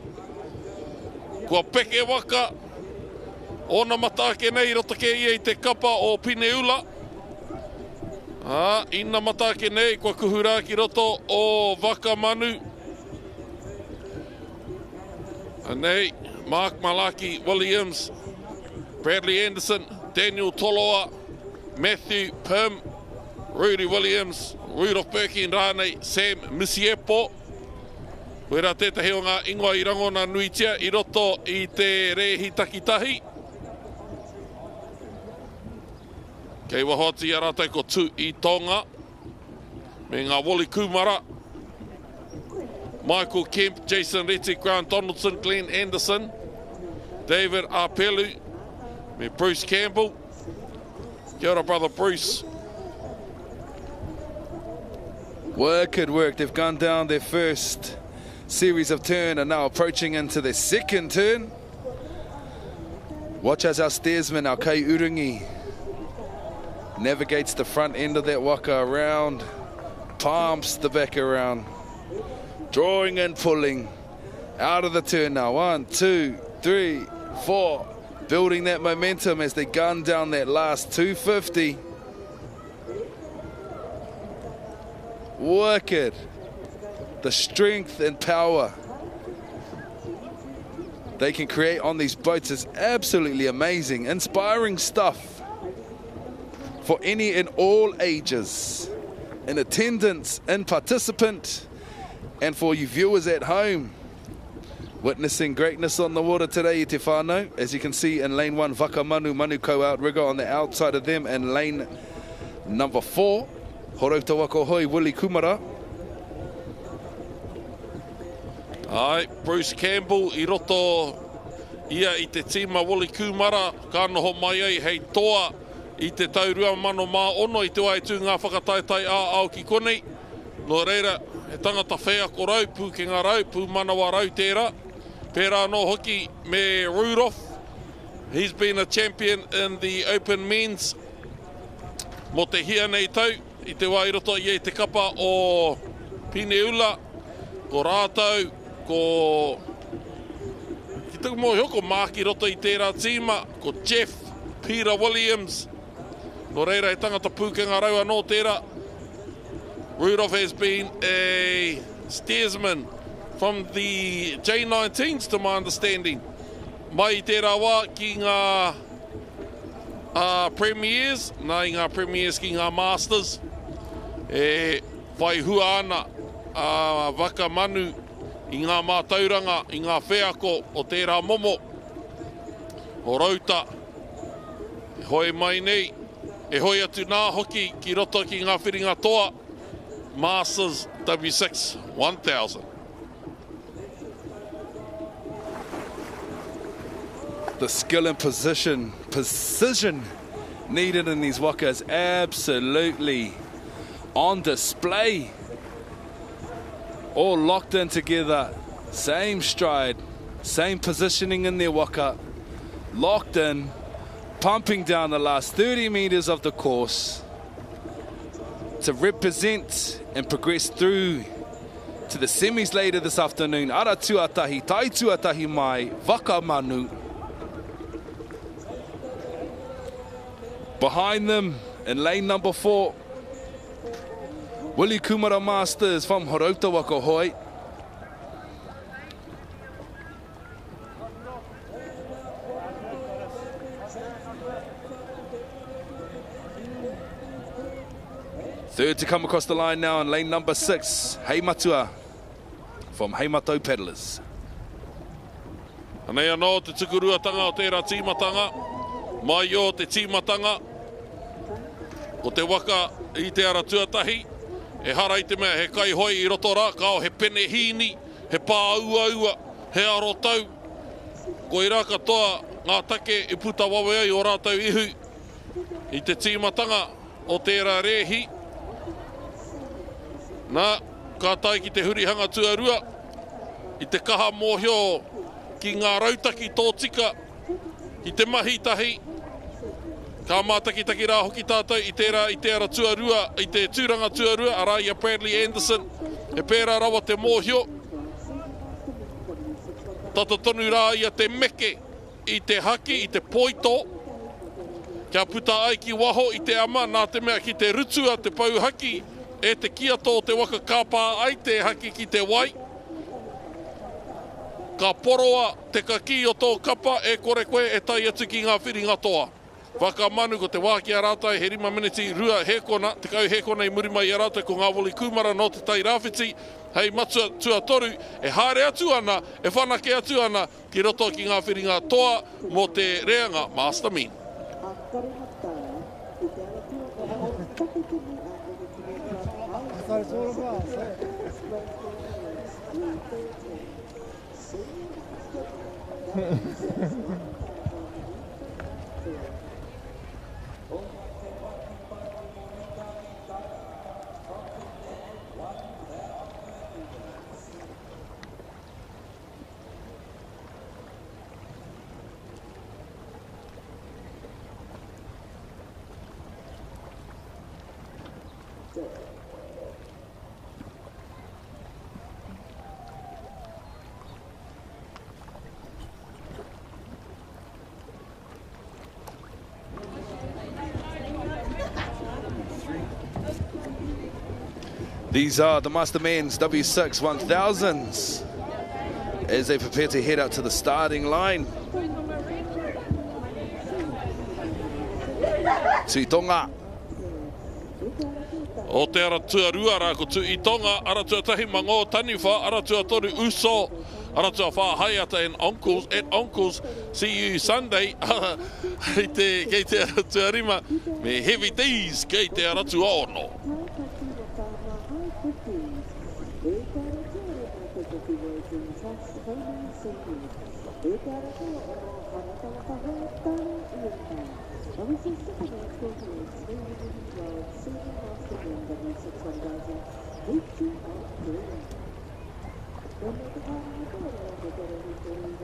Kua peke waka, ona matake nei rota ke ia i te kapa o Pineula. Ina matake nei, kua kuhurā ki roto o Waka manu. Anei, Mark Malaki Williams, Bradley Anderson, Daniel Toloa, Matthew Pym, Rudy Williams, Rudolph Perkin rānei, Sam Misiepo. Wera tētahi o ngā ingoa i rangona nuitia i roto i te rehi takitahi. Kei wahoti a rātai ko tu i Tonga, me ngā Woli Kumara, Michael Kemp, Jason Reti, Grant Donaldson, Glenn Anderson, David Arpelu, me Bruce Campbell. Kia ora, brother Bruce. Good work. They've gone down their first series of turn and now approaching into their second turn. Watch as our steersman, our Kei Urungi, navigates the front end of that waka around, pumps the back around, drawing and pulling out of the turn now. 1, 2, 3, 4. Building that momentum as they gun down that last 250. Wicked. The strength and power they can create on these boats is absolutely amazing. Inspiring stuff for any and all ages, in attendance, in participant, and for you viewers at home. Witnessing greatness on the water today i te whānau. As you can see in lane 1, Waka manu, manukau outrigger on the outside of them, and lane number 4, Horota wako hoi, Willie Kumara. Ai, Bruce Campbell i roto ia i te tīma Woli Kumara, ka noho mai ai hei toa i te taurua mano mā ono i te waitu ngā whakataitai a au ki konei. No reira, he tangata whea ko rau, pū ke ngā rau, pū manawa rau tērā. Pērā no hoki me Rudolph. He's been a champion in the open men's. Mo te hia nei tau, i te wairoto i te kapa o Pineula, ko rātou, ko ki tuku mo hoko māki roto i tērā tīma, ko Jeff Peter Williams. No reira he tangata pūkenga rau anō tērā. Rudolph has been a steersman from the J19s to my understanding. Mai i tērā wā ki ngā premiers, nā i ngā premiers ki ngā masters. E whai hua ana Waka manu i ngā mātauranga, i ngā wheako o tērā momo. O rauta, e hoi mai nei, e hoi atu nā hoki ki roto ki ngā whiringa toa, Masters W6 1000. The skill and precision needed in these wakas absolutely on display. All locked in together, same stride, same positioning in their waka, locked in, pumping down the last 30 metres of the course to represent and progress through to the semis later this afternoon. Ara tuatahi, tai tuatahi mai, Waka manu. Behind them in lane number 4, Willie Kumara Masters from Aotearoa ko hoi. Third to come across the line now in lane number 6, Heimatua from Heimatau Paddlers. Anei anō te tukuruatanga o tērā tīmatanga, mai o te tīmatanga, o te waka i te ara tuatahi, e hara i te mea he kai hoi i roto rā, kao he pene hini, he pā ua, he arotau, ko i rā katoa ngā take i puta wawe ai o rātau ihu, i te tīmatanga o tērā rehi, nā, ka tai ki te hurihanga tuarua, i te kaha mōhio ki ngā rautaki tōtika, i te mahitahi, ka mātakitaki rā hoki tātou i te ara tuarua, i te tūranga tuarua, Araia Bradley Anderson, e pērā rawa te mōhio. Tata tonu rā ia te meke, i te haki, i te poito, kia puta ai ki waho i te ama, nā te mea ki te rutua, te pauhaki, e te kiato te waka kāpā ai te haki ki te wai. Ka poroa te kaki o tō kapa e kore koe e tai atu ki ngā whiringa toa. Waka manu ko te wākia rātai he 5 miniti rua hekona, te kau hekona i muri mai a rātai ko ngā woli kumara no te tai rāwhiti. Hei matua tua toru, e haere atu ana, e whanake atu ana ki roto ki ngā whiringa toa mo te reanga Master Mean. That's all about. These are the Masterman's W6 1000s as they prepare to head out to the starting line. Tui Tonga. O te ara tuarua rā ko Tui Tonga, ara tuatahi mango taniwha, ara tuatoru uso, ara tuawha haiata and uncles, see you Sunday. Kei te ara tuarima, me heavy days, kei te ara tuaono.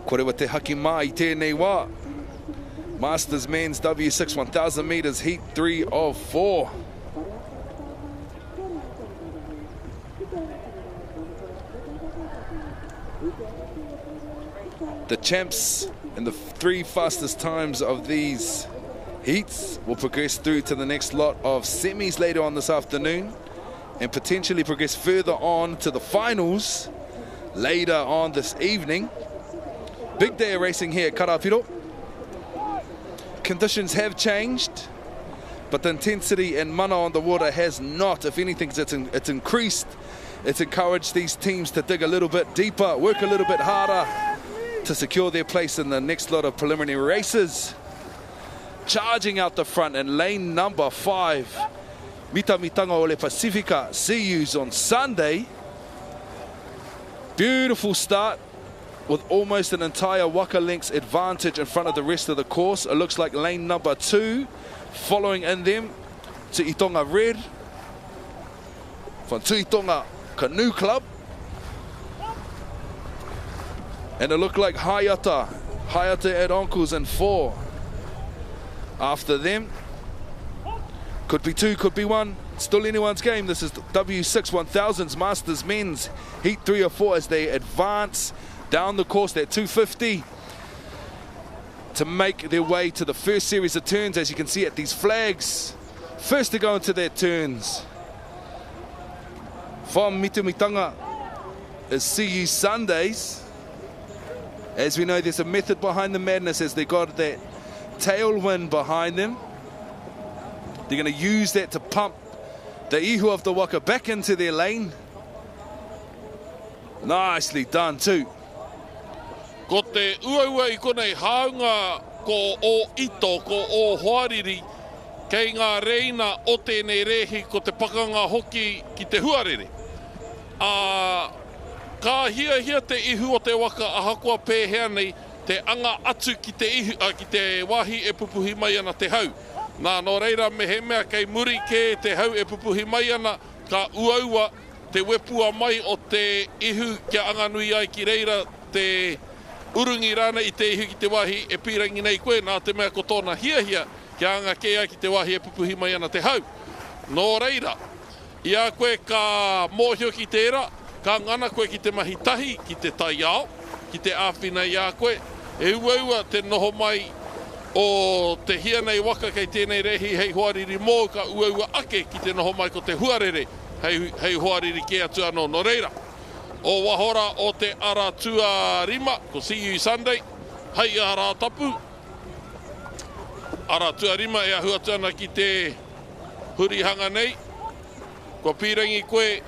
Korewa te haki mai I tēnei wā. Masters Men's W6 1000 meters, heat 3 of 4. The champs and the 3 fastest times of these heats will progress through to the next lot of semis later on this afternoon and potentially progress further on to the finals later on this evening. Big day of racing here at Karapiro. Conditions have changed, but the intensity and mana on the water has not. If anything, it's increased. It's encouraged these teams to dig a little bit deeper, work a little bit harder to secure their place in the next lot of preliminary races. Charging out the front in lane number 5, Mitamitanga Ole Pacifica. See yous on Sunday. Beautiful start with almost an entire Waka length's advantage in front of the rest of the course. It looks like lane number 2 Following in them, Te Tonga Red from Te Tonga Canoe Club. And it looked like Hayata at ankles in 4. After them, could be 2, could be 1. Still anyone's game. This is W6 1000s Masters Men's Heat 3 or 4 as they advance down the course at 250 to make their way to the first series of turns. As you can see at these flags, first to go into their turns from Mitumitanga is See You Sundays. As we know, there's a method behind the madness as they got that tailwind behind them. They're going to use that to pump the ihu of the Waka back into their lane. Nicely done too. Ko te uaua I konei haunga ko o ito, ko o hoariri, kei ngā reina o tēnei rehi ko te pakanga hoki ki te huarere. Ka hia te ihu o te Waka ahakoa pēhea nei te anga atu ki te, ki te wahi e pupuhi mai ana te hau. Nā no reira me he mea kei muri ke te hau e pupuhi mai ana ka uaua te wepua mai o te ihu kia anganui ai ki reira te urungi rana I te ihu ki te wahi e pirangi nei koe nā te mea ko tōna hia kia anga ke ai ki te wahi e pupuhi mai ana te hau. Nō reira, ia koe ka mōhio ki te era, ka ngana koe ki te mahitahi, ki te taiao, ki te āwhina ia koe, e uaua te noho mai o te hia nei Waka kei tēnei rehi hei hoariri mō ka uaua ake ki te noho mai ko te huarere hei hoariri ke atu anō no reira. O wahora o te Aratua Rima, ko See You Sunday, hei ara tapu. Aratua Rima e ahu atu ana ki te hurihanga nei. Ko pirangi koe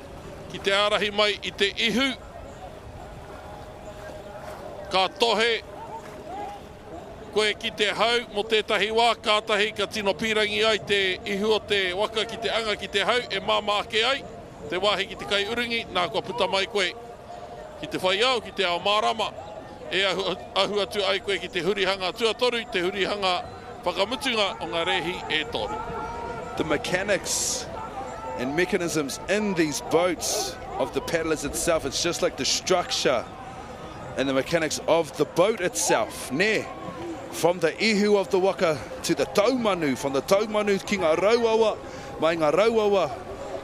ki te arahi mai I te ihu. Ka tohe koe ki te hau mo tētahi wā, kātahi ka tino pirangi ai te ihu o te Waka ki te anga ki te hau, e māma ake ai, te wāhi ki te kai urungi, nā kua puta mai koe ki te whai au, ki te ao mārama, e ahu atu ai koe ki te hurihanga tuatoru, te hurihanga whakamutunga o ngā rehi e toru. The mechanics and mechanisms in these boats of the paddlers itself, it's just like the structure and the mechanics of the boat itself. Ne, from the ihu of the Waka to the taumanu, from the taumanu ki ngā rauawa, mai ngā rauawa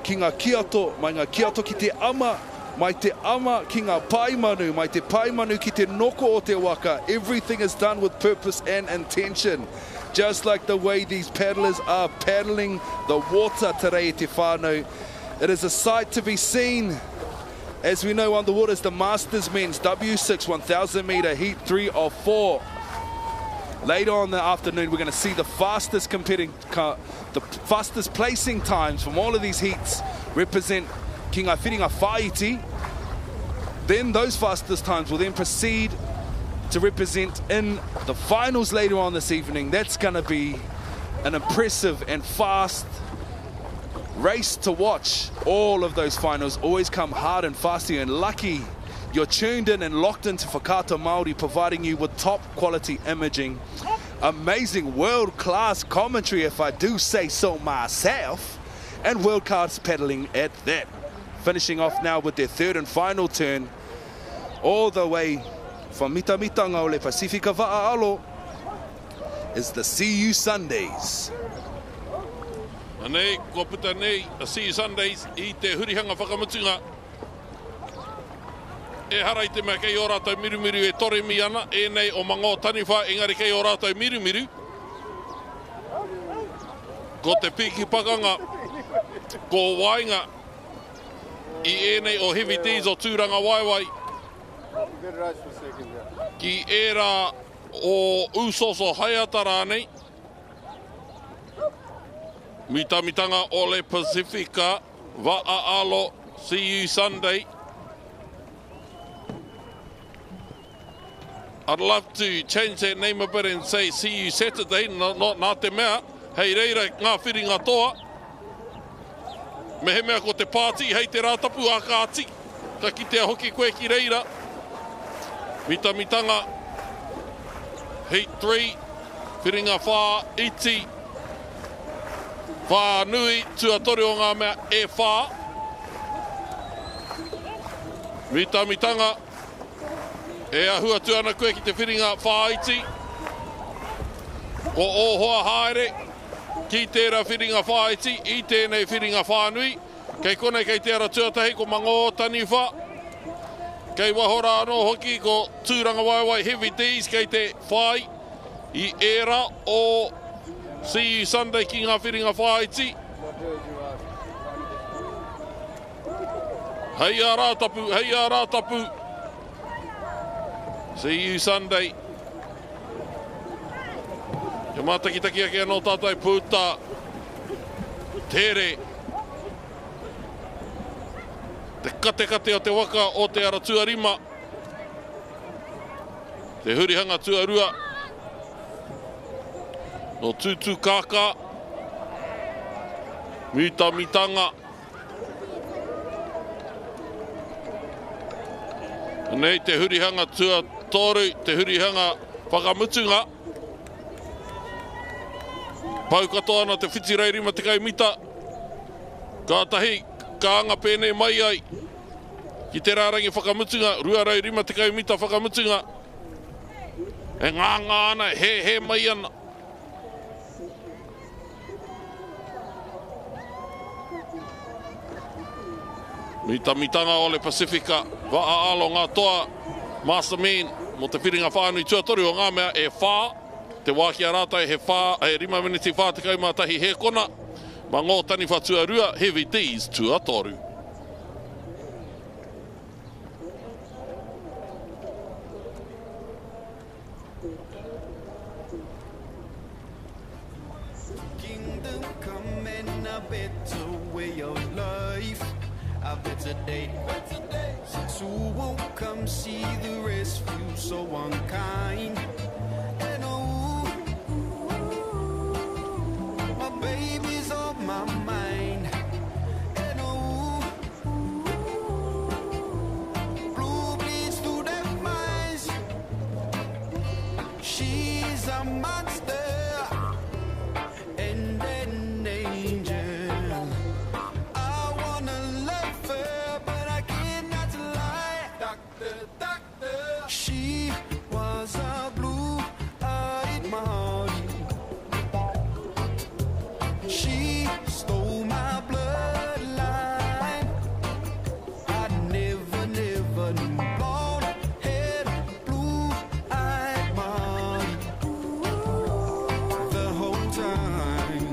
ki ngā kiato, mai ngā kiato ki te ama, mai te ama ki ngā paimanu, mai te paimanu ki te noko o te Waka. Everything is done with purpose and intention. Just like the way these paddlers are paddling the water today te whānau. It is a sight to be seen. As we know, on the water is the Masters Men's W6 1000 metre Heat 3 of 4. Later on in the afternoon, we're going to see the fastest placing times from all of these heats represent ki ngā whiringa whaiti. Then those fastest times will then proceed to represent in the finals later on this evening. That's going to be an impressive and fast race to watch. All of those finals always come hard and fast. And lucky you're tuned in and locked into Whakaata Māori, providing you with top quality imaging, amazing world-class commentary, if I do say so myself, and world-class paddling at that. Finishing off now with their third and final turn, all the way from Mitamitanga o le Pasifika Va'aalo, is the See You Sundays. Anei, kua puta nei, a See You Sundays I te hurihanga whakamutunga. E harai te mea kei o rātou mirumiru e tore mi ana, e nei o mango taniwha, engari kei o rātou mirumiru. Ko te piki pakanga, ko wainga, I e nei o heavy diesel tūranga waiwai. Ki era o usoso haiata rānei. Mitamitanga o le Pasifika, Va'aalo, See You Sunday. I'd love to change that name a bit and say See You Saturday, not nā te mea. Hei reira ngā whiringa toa. Me he mea ko te pāti, hei te rātapu a kāti. Ka kitea hoki koe ki reira. Mitamitanga, Heat 3, whiringa whā, iti. Whānui tuatori o ngā mea e whā. Mitamitanga. E ahua tu ana koe ki te whiringa whāiti. Ko ohoa haere. Ki tērā whiringa whāiti. I tēnei whiringa whānui. Kei konei kei tērā tuatahi ko mango tani wha. Kei wahora anō hoki ko tūranga waiwai Heavy D's kei te whai. I era o See You Sunday ki ngā whiringa whāiti. Hei a rātapu, hei a rātapu. See You Sunday. He mātakitaki ake anō tātai pūtā. Tere. Te kate o te waka o te ara tuarima. Te hurihanga tuarua. No tūtū kāka. Mitamitanga. Nei te hurihanga tua toru, te hurihanga whakamutunga. Pau katoa ana te whitireirima te kai mita. Kātahi, ka anga pēnei mai ai. Ki te rārangi whakamutunga, ruarai rima te kai mita whakamutunga. E ngā ana, he mai ana. Mitamitanga o le Pasifika, Va'aalo ngā toa, Masterman, mo te whiringa whānui tuatori o ngā mea e whā, te wākia rātai he whā, e 5 miniti whā te kaumātahi he kona, ma ngō tani wha tuarua, Heavy D's tuatoru. Kingdom come and a better way of life. A better day, since who won't come see the rescue so unkind. And oh, my baby's on my mind. And oh, blue bleeds through their minds. She's a monster and an angel. She was a blue-eyed Maori. She stole my bloodline. I never knew blonde-haired, blue-eyed Maori the whole time.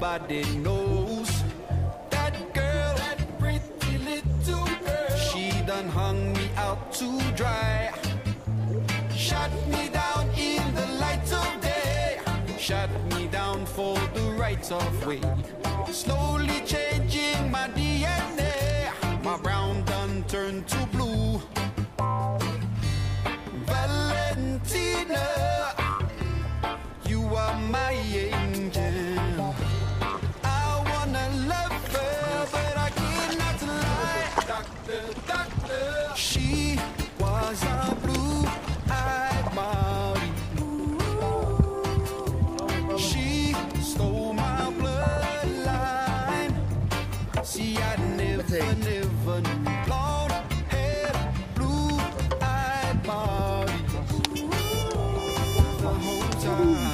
Nobody knows that girl, that pretty little girl. She done hung me out to dry. Shot me down in the light of day. Shot me down for the right of way. Slowly changing my DNA. My brown done turned to blue. Valentina, you are my angel. She was a blue-eyed Maori. She stole my bloodline. See, I never knew blonde-haired, blue-eyed Maori the whole time.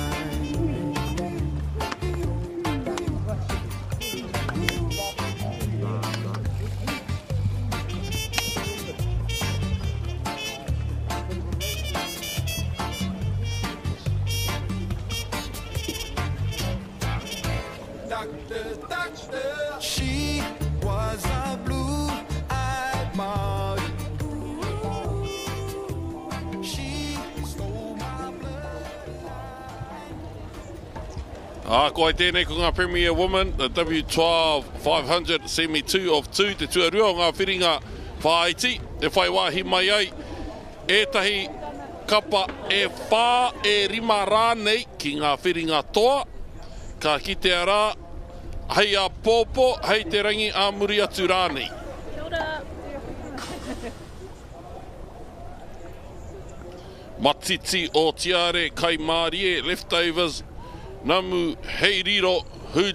She was a blue-eyed Maori. She stole my blood. Koe tēnei ko ngā Premier Woman, the W12 500 Semi 2 of 2, te tuarua o ngā whiringa whāiti, e whai wāhi mai ai, ētahi kapa e whā e rima rānei ki ngā whiringa toa, ka kite ara, hei a pōpō, hei te rangi a muri atu rānei. Kia ora. Matiti o Tiare Kai Marie, leftovers. Namu Heiriro, who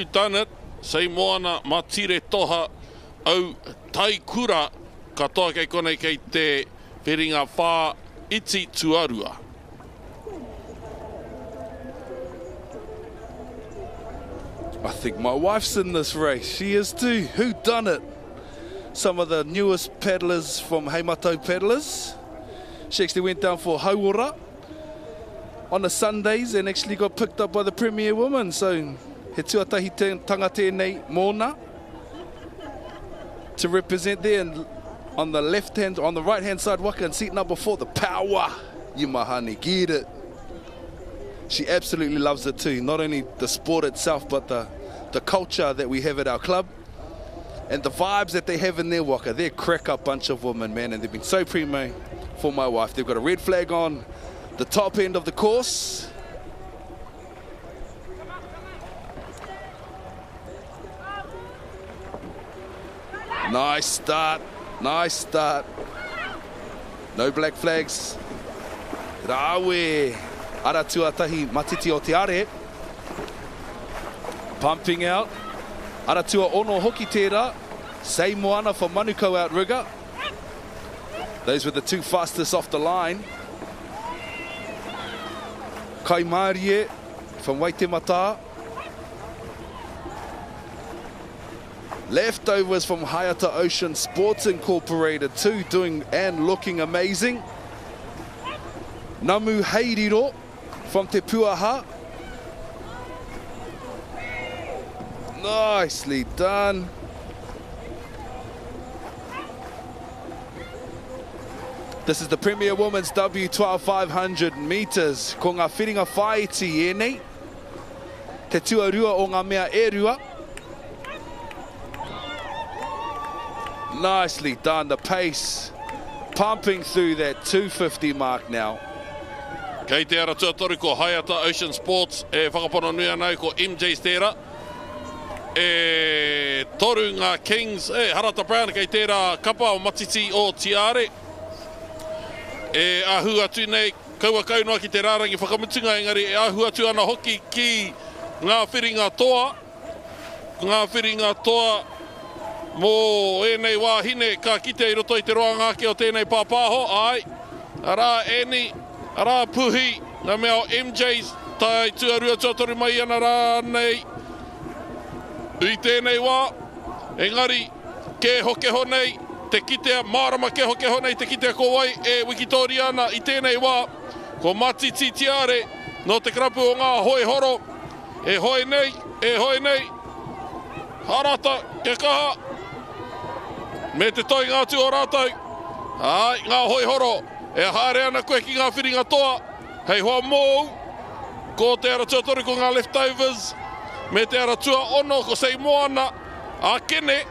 done it? Sei moana matire toha au taikura katoa kei konei kei te whiringa whā iti tuarua. I think my wife's in this race. She is too. Who done it? Some of the newest paddlers from Heimato Paddlers. She actually went down for Hauora on the Sundays and actually got picked up by the Premier Woman. So he tuatahi tanga tēnei mōna to represent there. And on the left hand, on the right hand side, Waka in seat number 4, the power. Yumahani, get it. She absolutely loves it too. Not only the sport itself, but the culture that we have at our club and the vibes that they have in their Waka. They're a crack-up bunch of women, man, and they've been so primo for my wife. They've got a red flag on the top end of the course. Nice start, nice start. No black flags. Rawe. Aratuatahi Matiti o Tiare. Pumping out. Aratua ono hoki tērā. Sei moana for Manuko outrigger. Those were the two fastest off the line. Kai Marie from Waitemata. Leftovers from Hayata Ocean Sports Incorporated too, doing and looking amazing. Namu Heiriro from Te Puaha. Nicely done. This is the Premier Women's W12 500 metres. Ko ngā whiringa whaiti e nei. Te tuarua o ngā mea e rua. Nicely done, the pace pumping through that 250 mark now. Kei te ara tuatori ko Hayata Ocean Sports e whakapono nui anau ko MJ's tērā. E toru ngā Kings, Harata Brown kei tērā kapa o Matiti o Tiare. E ahu atu nei, kaua kaunua ki te rārangi whakamutunga engari, e ahu atu ana hoki ki ngā whiringa toa. Ngā whiringa toa mō enei wāhine ka kite I roto I te roa ngāke o tēnei pāpāho. Ai, arā eni, arā puhi, ngā mea o MJ's, tai tuarua tuatori mai ana rā nei. I tēnei wā, engari, ke hoke honei, te kitea, mārama ke hoke honei, te kitea ko wai e Wikitoriana I tēnei wā, ko Matiti Tiare, no te krapu o ngā hoi horo, e hoi nei, harata, ke kaha, me te toi ngātu o rātou. Ai, ngā hoi horo, e haere ana koe ki ngā whiringa toa. Hei hoa mōu, ko te ara tuatori ko ngā leftovers, me te ara tua ono ko sei moana, a kene,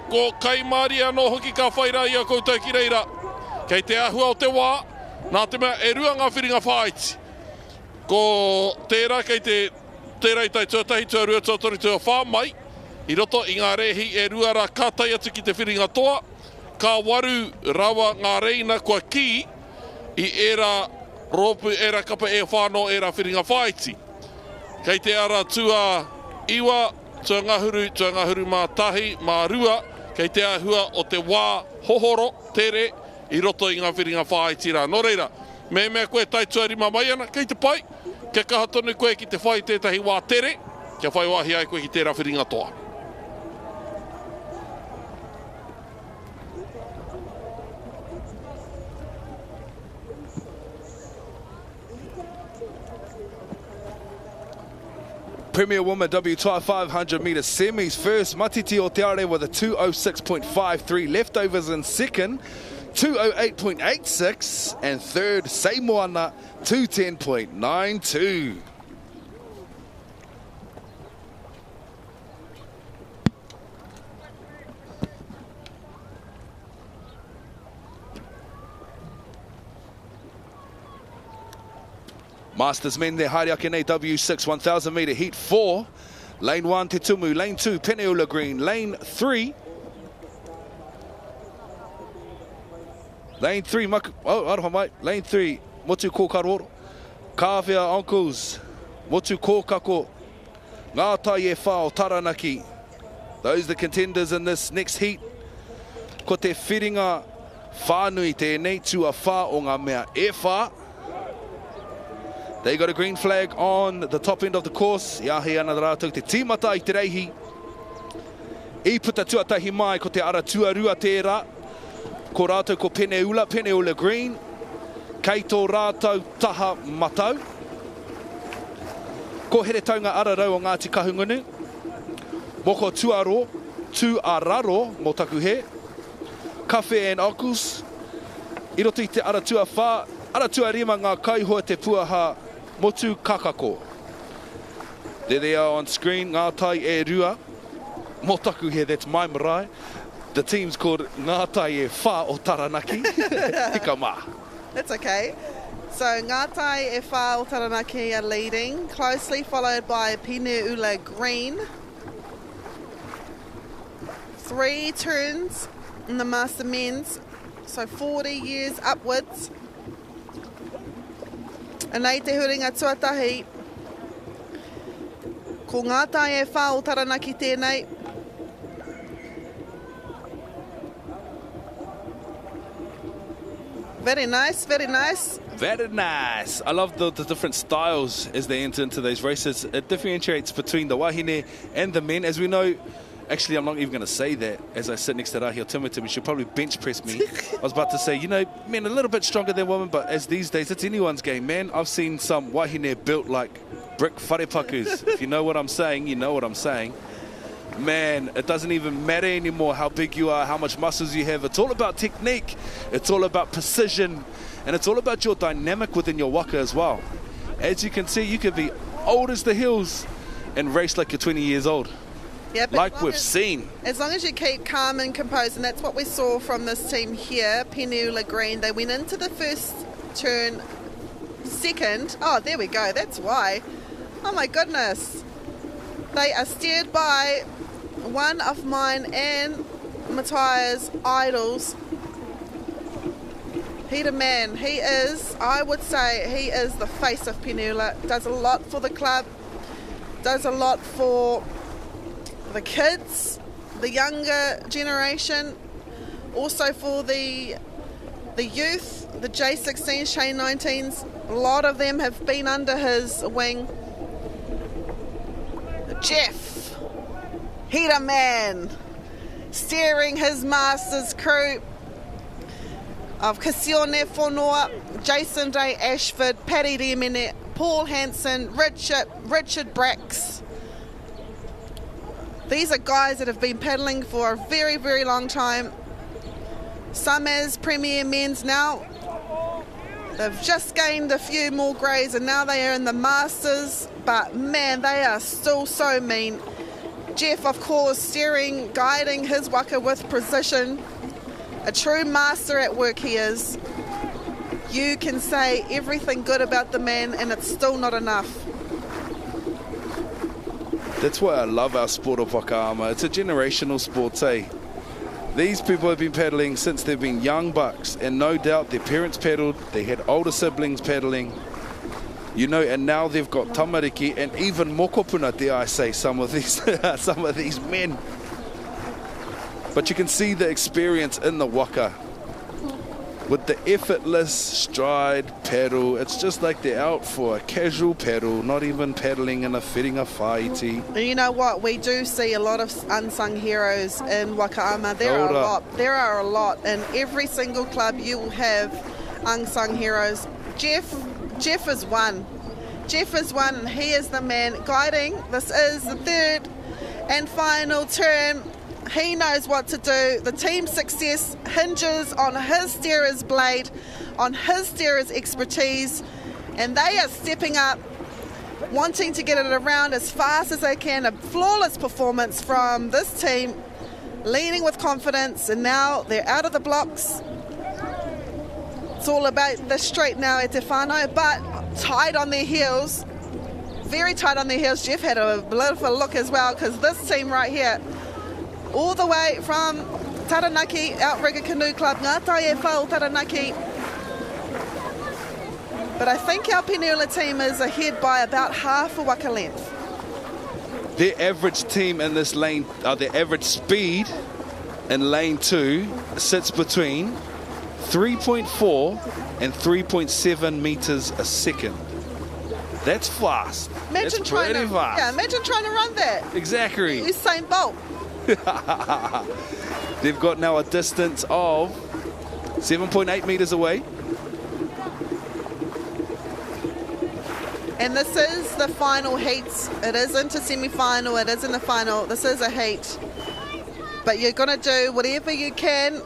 ko kai Maria no hoki ka whaira I a koutou ki reira. Kei te ahua o te wā, nā te mea e rua ngā whiringa whaiti. Ko tērā kei te tērā I tai tuatahi tuarua tuatori tua whāmai, I roto I ngā rehi e rua rā kātai atu ki te whiringa toa, ka waru rawa ngā reina kua ki I era ropu, era kapa e whāno, era whiringa whaiti. Kei te ara tua iwa, tua ngahuru mā tahi, mā rua, kei te ahua o te wā hohoro, tere, I roto I ngā whiringa whaiti rā. Nō reira, me mea koe tai tuarima mai ana, kei te pai, kia kaha tonu koe ki te whai tētahi wā tere, kia whai wāhi ai koe ki tērā whiringa toa. Premier Woman W12 500 metre semis first. Matiti o Tiare with a 206.53. Leftovers in second, 208.86. And third, Sei Moana, 210.92. Masters men there, Haere Akene W6 1000 metre heat 4. Lane 1, Te Tumu. Lane 2, Peneula Green. Lane 3, Lane 3, aroha mai. Lane 3, Motu ko Karoro. Kawhia uncles, Motu ko Kako. Ngātai e whā o Taranaki. Those are the contenders in this next heat. Ko te whiringa whānui tēnei tua whā o ngā mea e whā. They got a green flag on the top end of the course. Iahi ana rātou te tīmata I te reihi. I puta tuatahi mai ko te Aratuarua tērā. Ko rātou ko Peneula green. Kei tō rātou taha matau. Ko here taunga ararau o Ngāti Kahungunu. Moko tuararo mō taku he. Kawhe and uncles. I roto I te Aratua whā. Aratua rima ngā kaihua te puaha Motu Kakako. There they are on screen. Ngātai e rua. Mō taku he, that's my marae. The team's called Ngātai e whā o Taranaki. Hika mā. That's okay. So Ngātai e whā o Taranaki are leading, closely followed by Peneula Green. 3 turns in the Master Men's, so 40 years upwards. And nei te huringa tuatahi, ko Ngātai e whā o Taranaki tēnei. Very nice, very nice. Very nice. I love the different styles as they enter into those races. It differentiates between the wahine and the men. As we know, actually, I'm not even going to say that. As I sit next to Rahil Timitim, she'll probably bench press me. I was about to say, you know, men a little bit stronger than women, but as these days, it's anyone's game, man. I've seen some wahine built like brick wharepakus. If you know what I'm saying, you know what I'm saying. Man, it doesn't even matter anymore how big you are, how much muscles you have. It's all about technique. It's all about precision. And it's all about your dynamic within your waka as well. As you can see, you could be old as the hills and race like you're 20 years old. Yep, like we've seen. As long as you keep calm and composed, and that's what we saw from this team here, Peneula Green. They went into the first turn second. Oh, there we go. That's why. Oh, my goodness. They are steered by one of mine and Matthias' idols. Peter Mann, he is, I would say, he is the face of Peneula. Does a lot for the club, does a lot for the kids, the younger generation, also for the youth, the J16s, J19s. A lot of them have been under his wing. Jeff, Peter Mann, steering his Masters crew of Kasione Whanua, Jason Day Ashford, Paddy Remene, Paul Hansen, Richard Brax. These are guys that have been paddling for a very, very long time. Some as Premier Men's now. They've just gained a few more greys and now they are in the Masters. But man, they are still so mean. Jeff, of course, steering, guiding his waka with precision. A true master at work he is. You can say everything good about the man and it's still not enough. That's why I love our sport of wakaama. It's a generational sport, eh? These people have been paddling since they've been young bucks, and no doubt their parents paddled, they had older siblings paddling, you know, and now they've got tamariki and even mokopuna, dare I say, some of these men. But you can see the experience in the waka with the effortless stride paddle. It's just like they're out for a casual paddle, not even paddling in a whiringa whaiti. And you know what? We do see a lot of unsung heroes in wakaama. There are a lot. In every single club you will have unsung heroes. Jeff is one. Jeff is one and he is the man guiding. This is the third and final turn. He knows what to do. The team's success hinges on his steerer's blade, on his steerer's expertise, and they are stepping up, wanting to get it around as fast as they can. A flawless performance from this team, leading with confidence, and now they're out of the blocks. It's all about the straight now at Te Whānau, but tight on their heels, very tight on their heels. Jeff had a bit of a look as well, because this team right here, all the way from Taranaki Outrigger Canoe Club, ngā tai e whao Taranaki. But I think our Peniula team is ahead by about half a waka length. Their average team in this lane, their average speed in lane 2 sits between 3.4 and 3.7 meters a second. That's fast. Imagine That's pretty fast. Yeah, imagine trying to run that. Exactly. Usain Bolt. They've got now a distance of 7.8 meters away. And this is the final heat. It isn't a semi-final, it isn't a final. This is a heat. But you're going to do whatever you can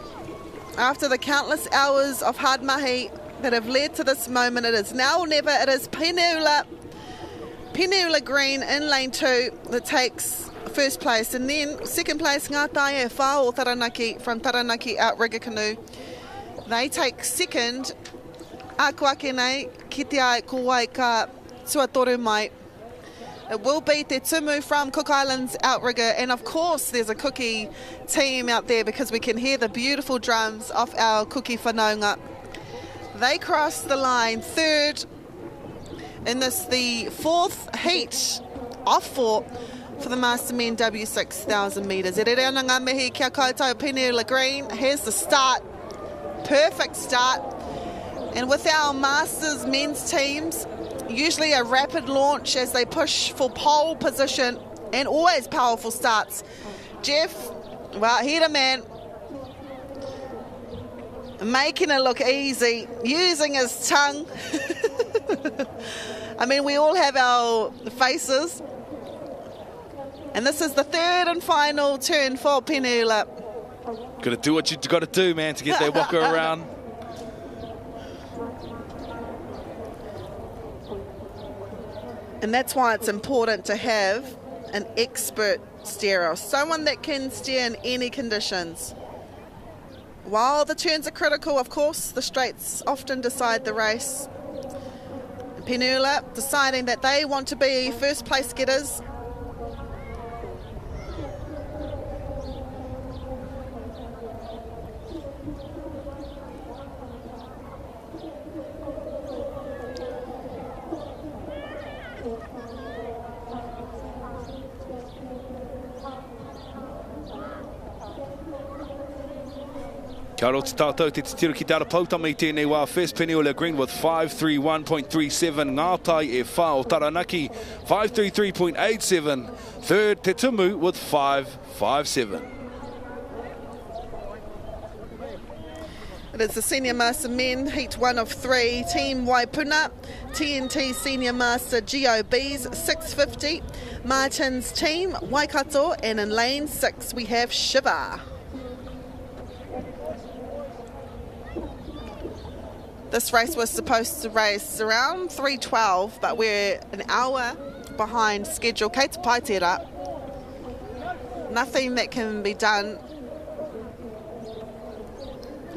after the countless hours of hard mahi that have led to this moment. It is now or never. It is Peniula Green in lane 2 that takes first place. And then second place, ngā tai e whao Taranaki from Taranaki Outrigger Canoe. They take second. Akuake nei, kite ai ko Waka tuatoru mai. It will be Te Tumu from Cook Islands Outrigger, and of course there's a Cookie team out there because we can hear the beautiful drums of our Cookie whanaunga. They cross the line third in this, the fourth heat of 4 for the Master Men W6000 metres. E rere ana ngā mihi kia koutou Peniula Green. Here's the start, perfect start. And with our Masters men's teams, usually a rapid launch as they push for pole position and always powerful starts. Jeff, well, header man, making it look easy, using his tongue. I mean, we all have our faces. And this is the third and final turn for Peniula. Got to do what you got to do, man, to get that waka around. And that's why it's important to have an expert steerer, someone that can steer in any conditions. While the turns are critical, of course, the straights often decide the race. Peniula deciding that they want to be first place getters. Kia ora te tātou, te tiru ki te ara pautama I tēnei wā. First Peniula Green with 531.37. Ngā tai e whao Taranaki 533.87. Third Te Tumu with 557. It is the Senior Master Men, Heat 1 of 3. Team Waipuna, TNT Senior Master GOBs, 650. Martin's team, Waikato, and in lane 6 we have Shiva. This race was supposed to race around 3:12, but we're an hour behind schedule. Kei te pai tērā. Nothing that can be done.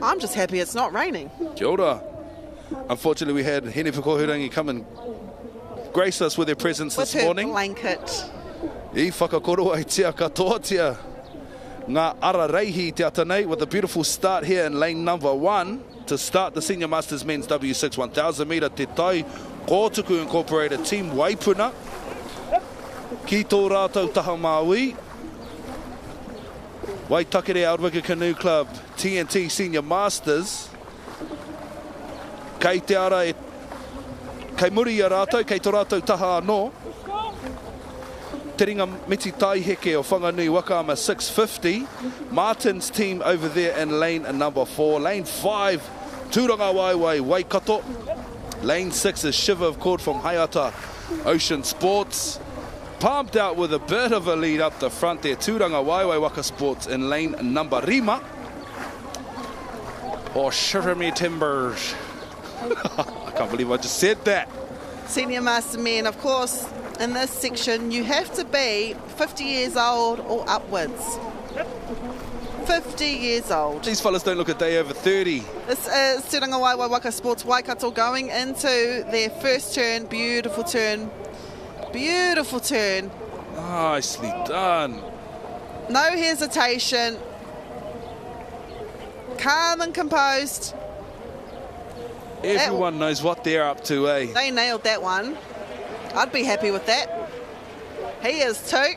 I'm just happy it's not raining. Kia ora. Unfortunately, we had Hene Pukohurangi come and grace us with their presence with this morning. Blanket. I whakakoro ai tia katoa tia. Ngā ara reihi te atanei with a beautiful start here in lane number 1 to start the Senior Masters Men's W6 1000 metre te tai Kōtuku Incorporated Team Waipuna. Ki tō rātou taha māui. Waitakere Outrigger Canoe Club TNT Senior Masters. Kei te ara e kei muri a rātou, kei tō rātou taha anō. Te ringa miti tai heke o Whanganui Wakama 650. Martin's team over there in lane number 4. Lane 5, Tūranga Waiwai Waikato. Lane 6 is Shiva of course from Hayata Ocean Sports. Pumped out with a bit of a lead up the front there. Tūranga Waiwai Waka Sports in lane number Rima. Or Shirami Timbers. I can't believe I just said that. Senior Master Men, of course, in this section, you have to be 50 years old or upwards. 50 years old. These fellas don't look a day over 30. This is Tūranga Waiwai Waka Sports Waikato going into their first turn. Beautiful turn. Beautiful turn. Nicely done. No hesitation. calm and composed. Everyone knows what they're up to, eh? They nailed that one. I'd be happy with that. He is too.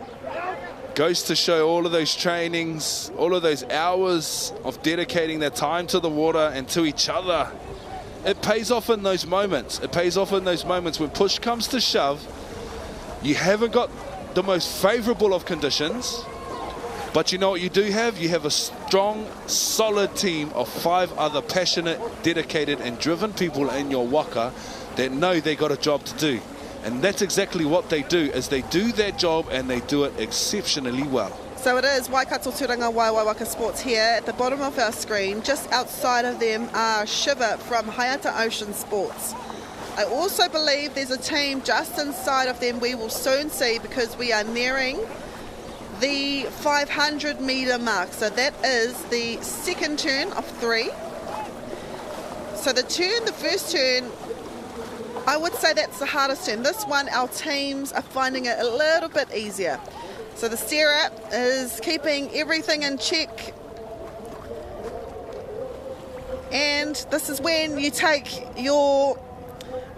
Goes to show all of those trainings, all of those hours of dedicating their time to the water and to each other. It pays off in those moments. It pays off in those moments when push comes to shove. You haven't got the most favourable of conditions, but you know what you do have? You have a strong, solid team of 5 other passionate, dedicated and driven people in your waka that know they got a job to do. And that's exactly what they do, is they do their job and they do it exceptionally well. So it is Waikato Turanga Waiwai Waka Sports here. At the bottom of our screen, just outside of them are Shiva from Hayata Ocean Sports. I also believe there's a team just inside of them we will soon see, because we are nearing the 500 metre mark. So that is the second turn of 3. So the first turn, I would say that's the hardest turn. This one, our teams are finding it a little bit easier. So the steerer is keeping everything in check. And this is when you take your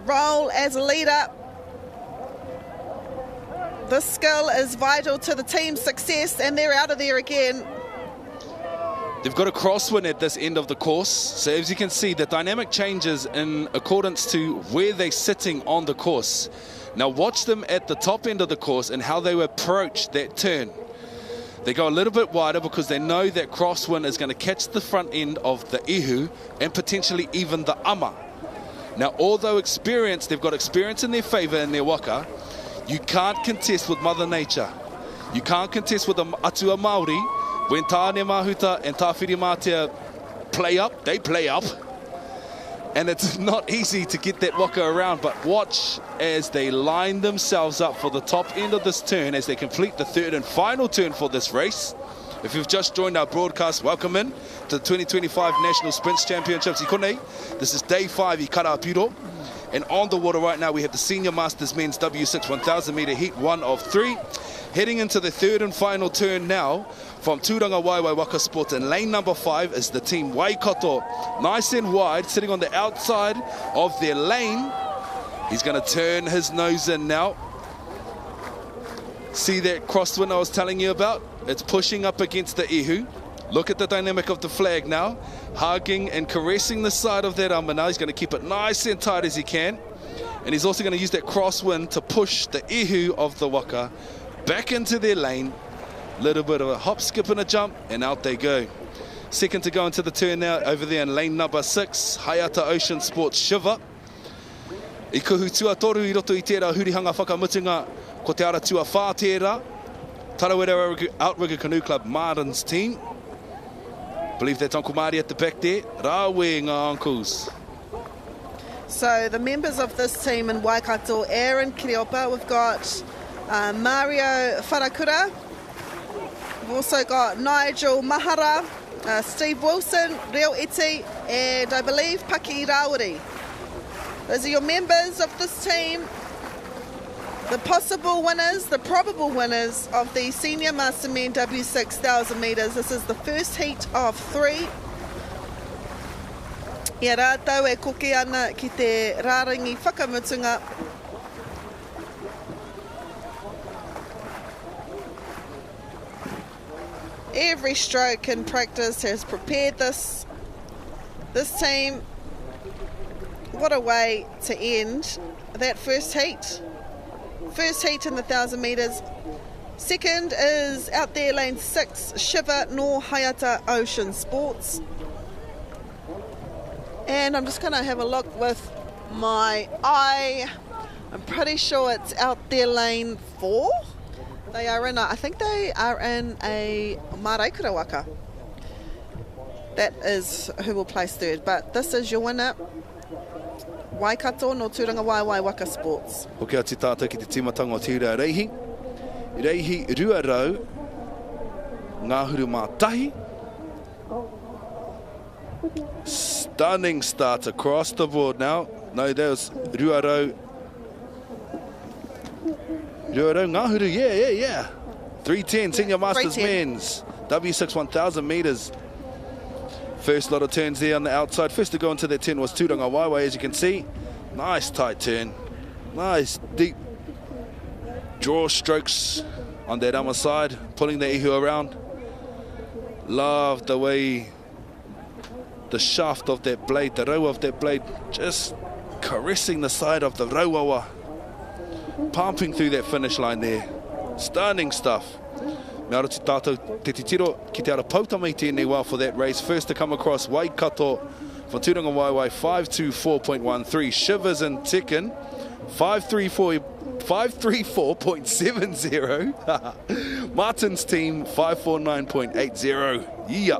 role as a leader. This skill is vital to the team's success, and they're out of there again. They've got a crosswind at this end of the course. So as you can see, the dynamic changes in accordance to where they're sitting on the course. Now watch them at the top end of the course and how they approach that turn. They go a little bit wider because they know that crosswind is going to catch the front end of the ihu and potentially even the ama. Now, although experienced, they've got experience in their favour in their waka, you can't contest with Mother Nature. You can't contest with the atua Māori. When Tāne Mahuta and Tāwhiri Mātea play up, they play up. And it's not easy to get that waka around, but watch as they line themselves up for the top end of this turn as they complete the third and final turn for this race. If you've just joined our broadcast, welcome in to the 2025 National Sprints Championships. I konei. This is day 5 i Karapiro. And on the water right now, we have the Senior Masters Men's W6 1,000 metre heat 1 of 3. Heading into the third and final turn now from Turanga Waiwai Waka Sports, and lane number 5 is the team Waikato. Nice and wide, sitting on the outside of their lane. He's going to turn his nose in now. See that crosswind I was telling you about? It's pushing up against the ihu. Look at the dynamic of the flag now. Hugging and caressing the side of that umba now. He's going to keep it nice and tight as he can. And he's also going to use that crosswind to push the ihu of the waka back into their lane. Little bit of a hop, skip and a jump, and out they go. Second to go into the turn now, over there in lane number 6, Hayata Ocean Sports Shiva. I kuhu tuatoru I roto I tērā hurihanga whakamutunga ko te Aratua whā tērā. Tarawera Outrigger Canoe Club Martin's team. Believe that's Uncle Marty at the back there. Rāwe ngā uncles. So the members of this team in Waikato, Aaron Kiriopa, we've got Mario Wharakura. We've also got Nigel Mahara, Steve Wilson, Reo Iti, and I believe Paki Rawiri. Those are your members of this team. The possible winners, the probable winners of the Senior Master Men W6 1,000 metres. This is the first heat of 3. Ia rātau e koke ana ki te rārangi whakamutunga. Every stroke in practice has prepared this team. What a way to end that first heat. First heat in the 1,000 metres. Second is out there, lane 6, Shiva nor Hayata Ocean Sports. And I'm just going to have a look with my eye. I'm pretty sure it's out there, lane 4. They are in I think they are in a Maraikura waka. That is who will place third. But this is your winner, Waikato no Turanga Waiwai Waka Sports. Hoki ati tātou ki te timatanga o te ura reihi. Reihi ruarau, ngāhuru mātahi. Stunning start across the board now. No, that was ruarau. Ruarau, ngāhuru, yeah. 310, Senior Masters Men's. W6 1,000 metres. First lot of turns there on the outside. First to go into that turn was Tūranga Waiwai, as you can see. Nice tight turn. Nice deep draw strokes on that other side, pulling the ihu around. Love the way the shaft of that blade, the rau of that blade, just caressing the side of the rauawa, pumping through that finish line there. Stunning stuff. Me ara tātou te titiro ki te ara pautama I tēnei wā for that race. First to come across, Waikato for Tūranga Waiwai, 524.13. Shivers and Tekken, 534.70. Martin's team, 549.80. Yeah.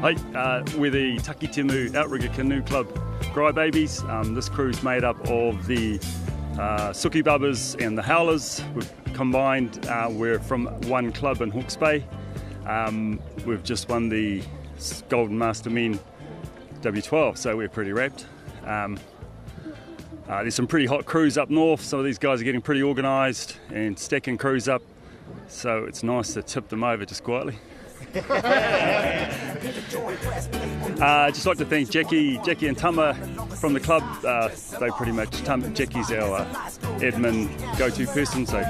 Hey, we're the Takitimu Outrigger Canoe Club Crybabies. This crew's made up of the Suki Bubbers and the Howlers. We've combined, we're from one club in Hawke's Bay. We've just won the Golden Master Men W12, so we're pretty wrapped. There's some pretty hot crews up north. Some of these guys are getting pretty organised and stacking crews up, so it's nice to tip them over just quietly. Just like to thank Jackie and Tama from the club, they pretty much, Jackie's our admin go-to person, so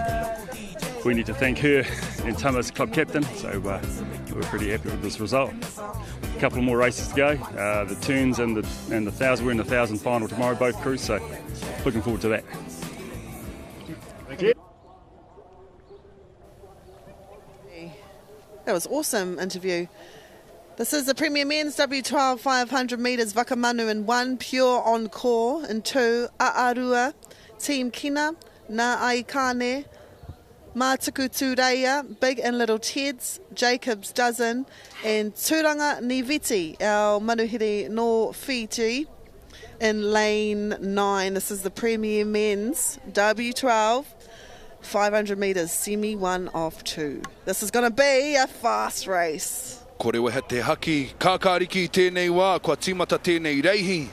we need to thank her and Tama's club captain, so we're pretty happy with this result. A couple more races to go, the turns and the 1,000, we're in the 1,000 final tomorrow, both crews, so looking forward to that. Thank you. That was awesome interview. This is the Premier Men's W12 500 metres, Waka Manu in 1, Pure Encore in 2, Aotearoa, Team Kina, Ngā Aikane, Mātuku Tūreia, Big and Little Teds, Jacob's Dozen, and Tūranga Niviti, our manuhiri no Fiji, in lane 9. This is the Premier Men's W12 500 metres, semi 1 of 2. This is going to be a fast race. Kore he te haki, kākāriki tēnei wā, kua tīmata tēnei reihi.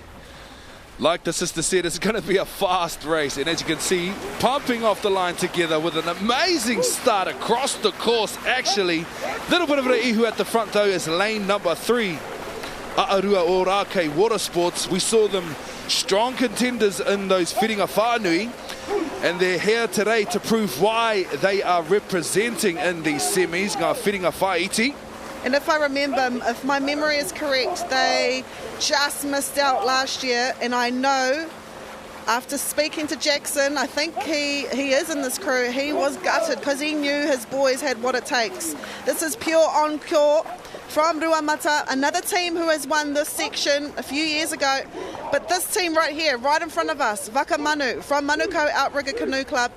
Like the sister said, it's going to be a fast race. And as you can see, pumping off the line together with an amazing start across the course, actually. Little bit of an ihu at the front, though, is lane number 3. Aotearoa Ōrākei Water Sports. We saw them strong contenders in those whiringa whānui. And they're here today to prove why they are representing in these semis, ngā whiringa whaiti. And if I remember, if my memory is correct, they just missed out last year. And I know, after speaking to Jackson, I think he is in this crew, he was gutted because he knew his boys had what it takes. This is Pure Encore from Ruamata, another team who has won this section a few years ago. But this team right here, right in front of us, Waka Manu from Manukau Outrigger Canoe Club,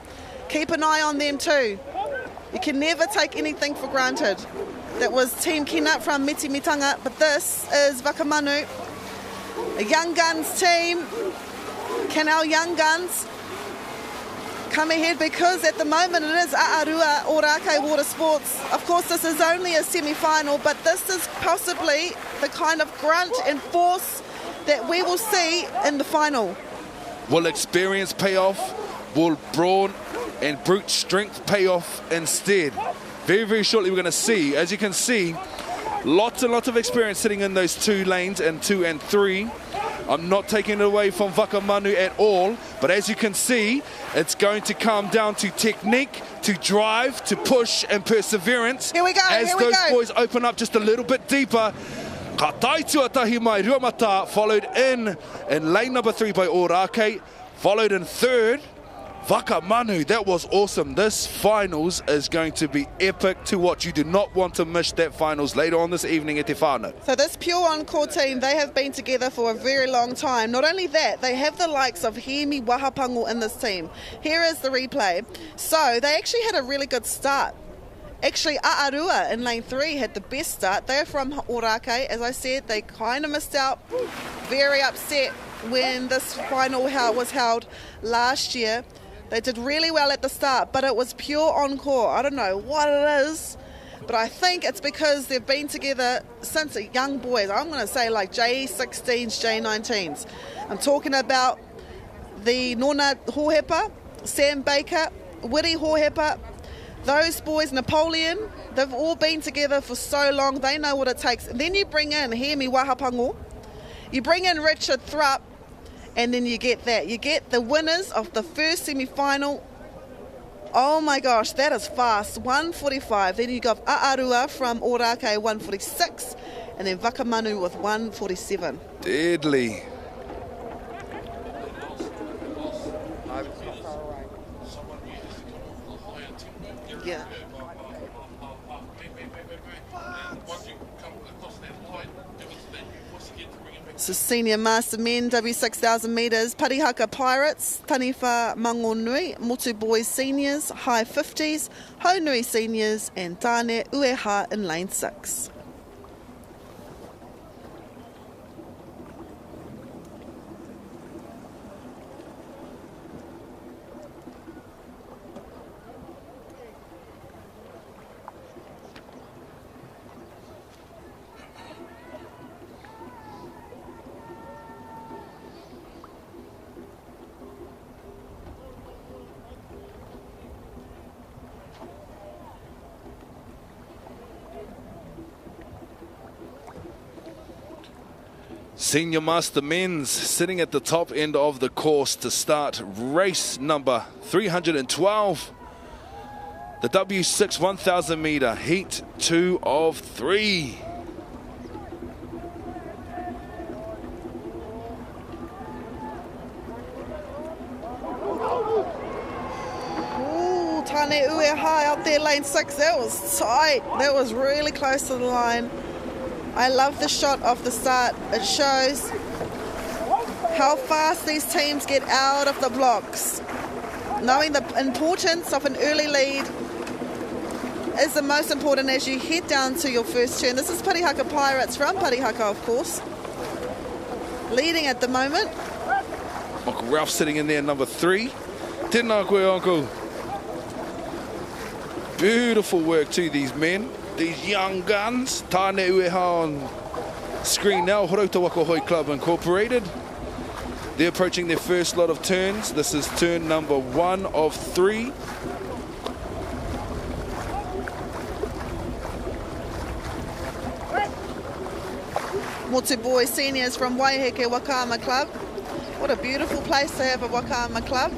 keep an eye on them too. You can never take anything for granted. That was Team Kina from Mitimitanga, but this is Waka Manu, a young guns team. Can our young guns come ahead? Because at the moment it is Aotearoa Ōrākei Water Sports. Of course, this is only a semi-final, but this is possibly the kind of grunt and force that we will see in the final. Will experience pay off? Will brawn and brute strength pay off instead? Very, very shortly we're going to see. As you can see, lots and lots of experience sitting in those 2 lanes and 2 and 3. I'm not taking it away from Waka Manu at all, but as you can see, it's going to come down to technique, to drive, to push and perseverance. Here we go, as those boys open up just a little bit deeper. Ka tai tuatahi mai Ruamata, followed in lane number 3 by Ōrākei, followed in 3rd. Waka Manu, that was awesome. This finals is going to be epic to watch. You do not want to miss that finals later on this evening at Te Whānau. So this Pure Encore team, they have been together for a very long time. Not only that, they have the likes of Hemi Wahapangu in this team. Here is the replay. So they actually had a really good start. Actually, Aotearoa in lane 3 had the best start. They're from Ōrākei. As I said, they kind of missed out. Very upset when this final was held last year. They did really well at the start, but it was Pure Encore. I don't know what it is, but I think it's because they've been together since young boys. I'm going to say like J16s, J19s. I'm talking about the Nona Hohepa, Sam Baker, Wiri Hohepa, those boys, Napoleon, they've all been together for so long. They know what it takes. And then you bring in Hemi Wahapangu, you bring in Richard Thrupp, and then you get that. You get the winners of the first semi-final. Oh my gosh, that is fast. 1:45. Then you got Aotearoa from Ōrākei, 1:46. And then Waka Manu with 1:47. Deadly. Yeah. So senior master men, W6000 metres, Parihaka Pirates, Taniwha Mangonui, Motu Boys seniors, high 50s, Haunui seniors, and Tāne Ueha in lane 6. Senior Master Men's sitting at the top end of the course to start race number 312. The W6 1,000 meter heat 2 of 3. Ooh, Tane Ueha out there, lane 6. That was tight. That was really close to the line. I love the shot of the start. It shows how fast these teams get out of the blocks. Knowing the importance of an early lead is the most important as you head down to your first turn. This is Parihaka Pirates from Parihaka, of course, leading at the moment. Uncle Ralph sitting in there, number 3. Tēnā koe, Uncle. Beautiful work to these men, these young guns. Tāne Ueha on screen now, Horauta Waka Hoi Club Incorporated. They're approaching their first lot of turns. This is turn number 1 of 3. Motu Boys seniors from Waiheke Wakama Club. What a beautiful place to have a Wakama Club.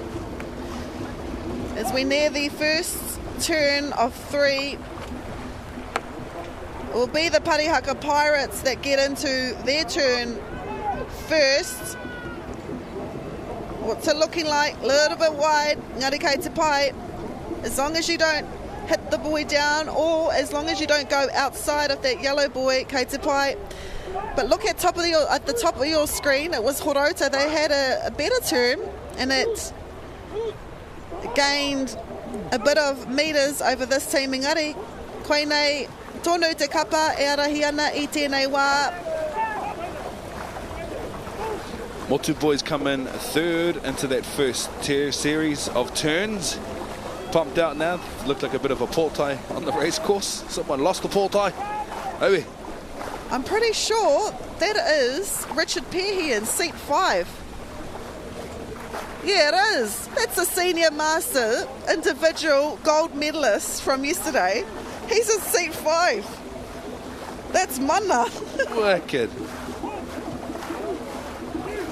As we near the first turn of 3, it will be the Parihaka Pirates that get into their turn first. What's it looking like? A little bit wide. Ngari kei te pai. As long as you don't hit the buoy down, or as long as you don't go outside of that yellow buoy, kei te pai. But look at the top of your screen. It was Horota. They had a better turn, and it gained a bit of metres over this team. Engari, koe nei tonu te kapa e arahi ana I tēnei wā. Motu Boys come in 3rd into that first series of turns. Pumped out now. Looked like a bit of a portai on the race course. Someone lost the portai. Oe. I'm pretty sure that is Richard Pearhy in seat 5. Yeah, it is. That's a senior master individual gold medalist from yesterday. He's in seat 5. That's mana. Wicked.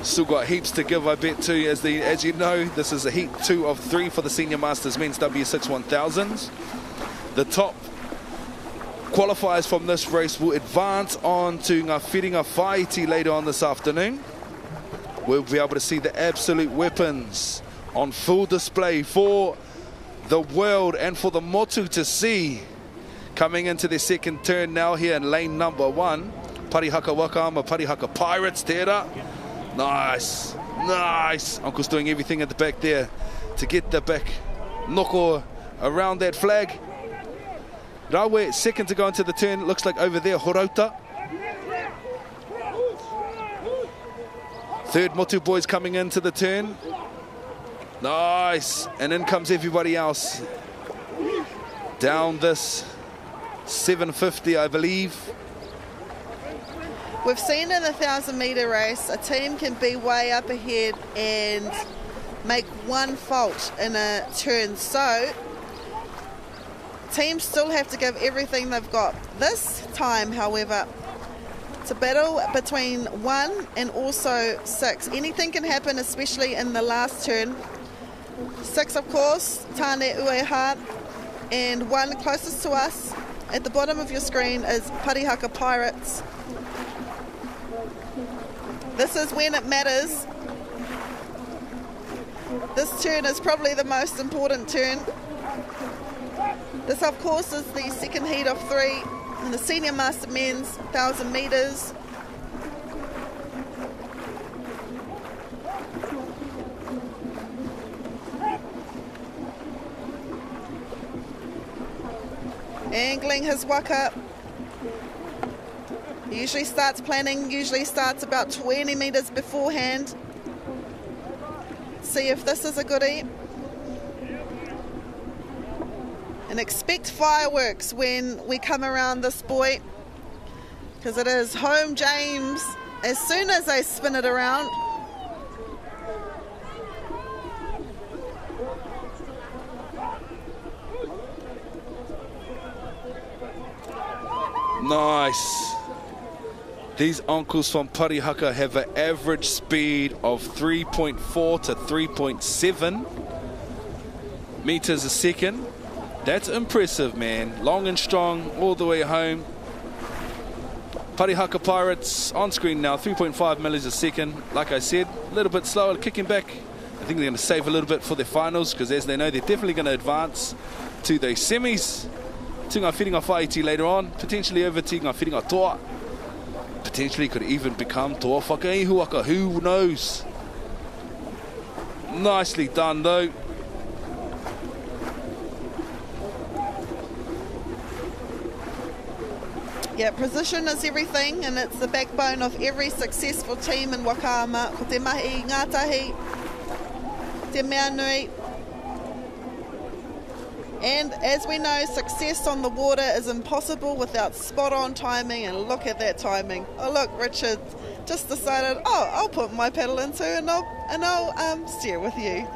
Still got heaps to give, I bet, too. As you know, this is a heat 2 of 3 for the Senior Masters Men's W6 1000s. The top qualifiers from this race will advance on to Ngā Whiringa Whaiti later on this afternoon. We'll be able to see the absolute weapons on full display for the world and for the motu to see. Coming into their second turn now here in lane number 1. Parihaka Wakama, Parihaka Pirates, tērā. Nice, nice. Uncle's doing everything at the back there to get the back noko around that flag. Rawe, second to go into the turn. Looks like over there, Horauta. Third, Motu Boys coming into the turn. Nice. And in comes everybody else. Down this 750, I believe. We've seen in the 1,000-metre race, a team can be way up ahead and make one fault in a turn. So teams still have to give everything they've got. This time, however, it's a battle between 1 and also 6. Anything can happen, especially in the last turn. 6, of course, Tane Ueha, and 1 closest to us at the bottom of your screen is Parihaka Pirates. This is when it matters. This turn is probably the most important turn. This, of course, is the second heat of 3 in the Senior Master Men's 1,000 metres. Angling his waka. Usually starts planning, usually starts about 20 metres beforehand. See if this is a goodie. And expect fireworks when we come around this buoy, because it is home James as soon as they spin it around. Nice. These uncles from Parihaka have an average speed of 3.4 to 3.7 meters a second. That's impressive, man. Long and strong all the way home. Parihaka Pirates on screen now, 3.5 millis a second. Like I said, a little bit slower, kicking back. I think they're going to save a little bit for their finals, because as they know, they're definitely going to advance to the semis. Tinga whiringa whaiti later on, potentially over Tinga whiringa toa. Potentially could even become toa whakaihu waka, who knows? Nicely done though. Yeah, precision is everything, and it's the backbone of every successful team in Wakama. Ko te mahi, ngātahi, te mea nui. And as we know, success on the water is impossible without spot-on timing, and look at that timing. Oh look, Richard just decided, oh, I'll put my paddle in too, and I'll steer with you.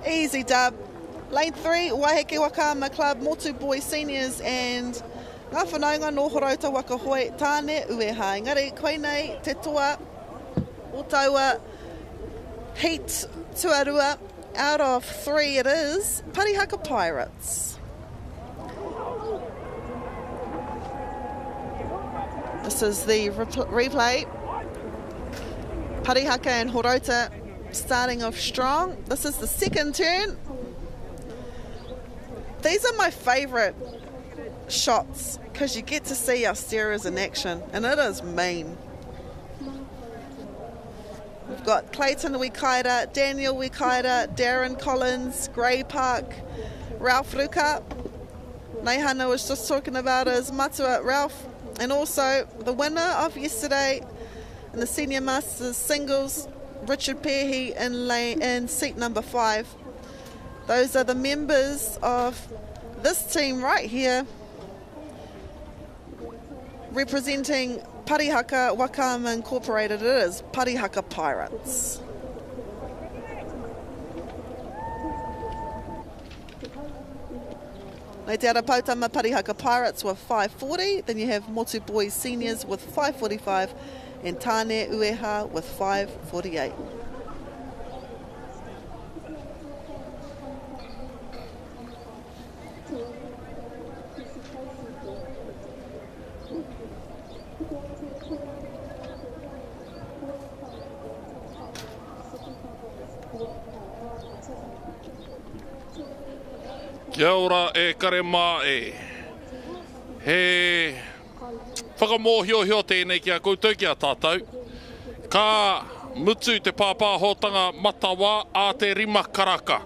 Easy dub. Lane 3, Waiheke Wakama Club, Motu Boys Seniors, and ngā whanaunga no horauta waka hoi tāne ueha. Engari, koe nei te toa o taua heat tuarua. Out of 3 it is Parihaka Pirates. This is the replay. Parihaka and Horota starting off strong. This is the second turn. These are my favourite shots because you get to see our steerers in action, and it is mean. We've got Clayton Wikaira, Daniel Wikaira, Darren Collins, Gray Park, Ralph Ruka. Neihana was just talking about his matua Ralph, and also the winner of yesterday in the Senior Masters Singles, Richard Pehi in seat number 5. Those are the members of this team right here, representing Parihaka Wakama Incorporated. It is Parihaka Pirates. Nei te ara Pautama Parihaka Pirates with 540. Then you have Motu Boys Seniors with 545 and Tāne Ueha with 548. Kia ora e kare mā e. He whakamōhio tēnei ki a koutou ki a tātou. Ka mutu te pāpāhotanga matawa a te rima karaka.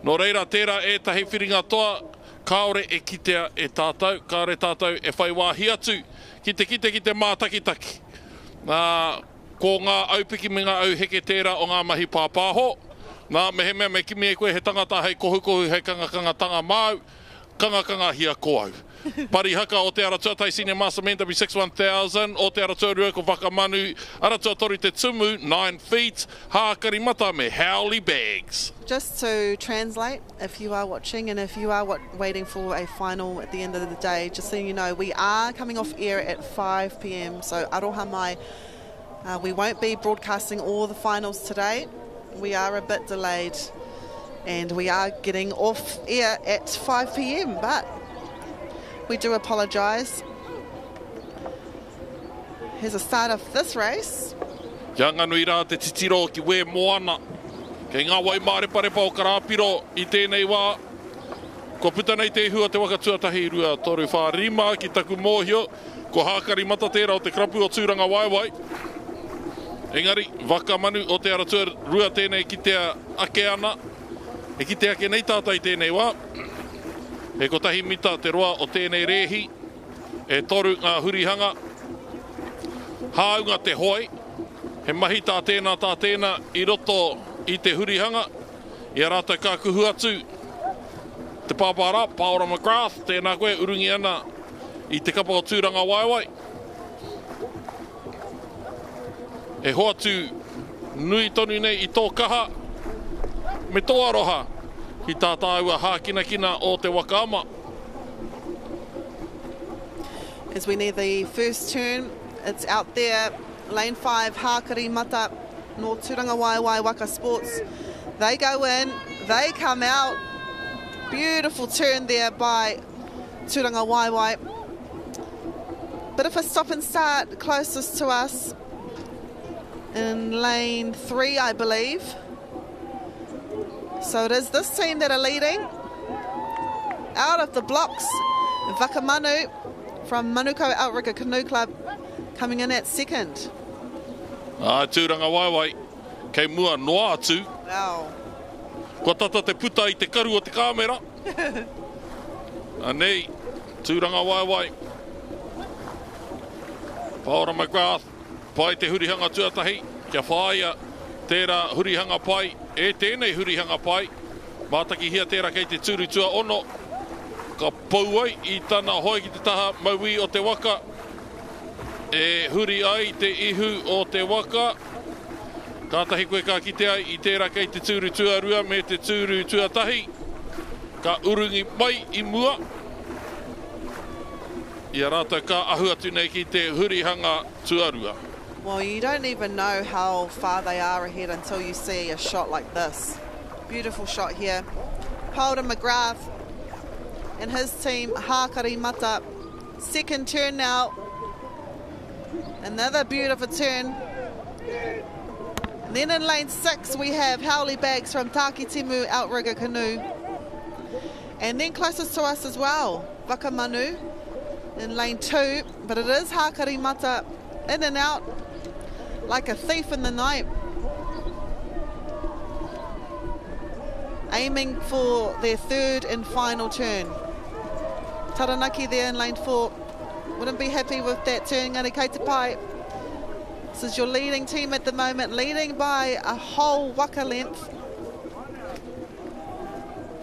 No reira tērā e tahi whiringa toa, kaore e kitea e tātou, kaore tātou e whai wāhi atu, ki te mātakitaki. Ko ngā aupiki me ngā au heke tērā o ngā mahi pāpāho, nā mehe mea me kimi e koe he tangata hei kohu hei kanga tanga māu, kanga hia koau. Parihaka o te aratua tai Senior Master Men W61000, o te aratua rua ko whakamanu, aratua tori te tumu, 9 feet, hākari mata me howly bags. Just to translate, if you are watching and if you are waiting for a final at the end of the day, just so you know, we are coming off air at 5 p.m, so aroha mai. We won't be broadcasting all the finals today. We are a bit delayed and we are getting off air at 5 p.m, but we do apologise. Here's a start of this race. Kia nganui rā te titiro ki we moana. Kei ngā wai māreparepa o Karapiro i tēnei wā. Ko puta nei te hua te waka tuatahi rua toru whārima ki taku mōhio. Ko hākari mata tērā o te krapu o tūranga waiwai. Engari, waka manu o te aratua rua tēnei ki te ake ana. E ki te ake nei tātai tēnei wā. E ko tahi mita te roa o tēnei rehi. E toru ngā hurihanga. Hāunga te hoi. He mahi tā tēnā i roto i te hurihanga. I a rātou ka kuhu atu. Te pāpara, Paora McGrath, tēnā koe urungi ana i te kapa o tūranga waiwai. E hoatu nui tonu nei i tō kaha, me tō aroha ki tā tāua hākina o te Wakama. As we near the first turn, It's out there. Lane 5, Hakari Mata, North Turanga Waiwai Waka Sports. They go in, they come out. Beautiful turn there by Turanga Waiwai. Bit of a stop and start closest to us in lane 3, I believe. So it is this team that are leading. Out of the blocks, Vakamanu from Manukau Outrigger Canoe Club coming in at second. Tūranga Waiwai, kei mua noa atu. Wow. Ko tata te puta I te karu o te kāmera. Anei, Tūranga Waiwai. Paora McGrath, pai te hurihanga tuatahi, kia whaia tērā hurihanga pai, e tēnei hurihanga pai. Mātaki hia tērā kei te tūru tua ono. Ka pauai I tana hoi ki te taha maui o te waka. E huri ai te ihu o te waka. Kātahi koe ka kite ai I tērā kei te tūru tuarua me te tūru tuatahi. Ka urungi mai I mua. Ia rātou ka ahu atu nei ki te hurihanga tuarua. Well, you don't even know how far they are ahead until you see a shot like this. Beautiful shot here. Paul McGrath and his team, Hakari Mata. Second turn now. Another beautiful turn. And then in lane 6 we have Howley Bags from Takitimu Outrigger Canoe. And then closest to us as well, Vakamanu in lane 2. But it is Hakari Mata in and out like a thief in the night. Aiming for their third and final turn. Taranaki there in lane 4. Wouldn't be happy with that turn, Ngāti Kei Te Pai. This is your leading team at the moment, leading by a whole waka length.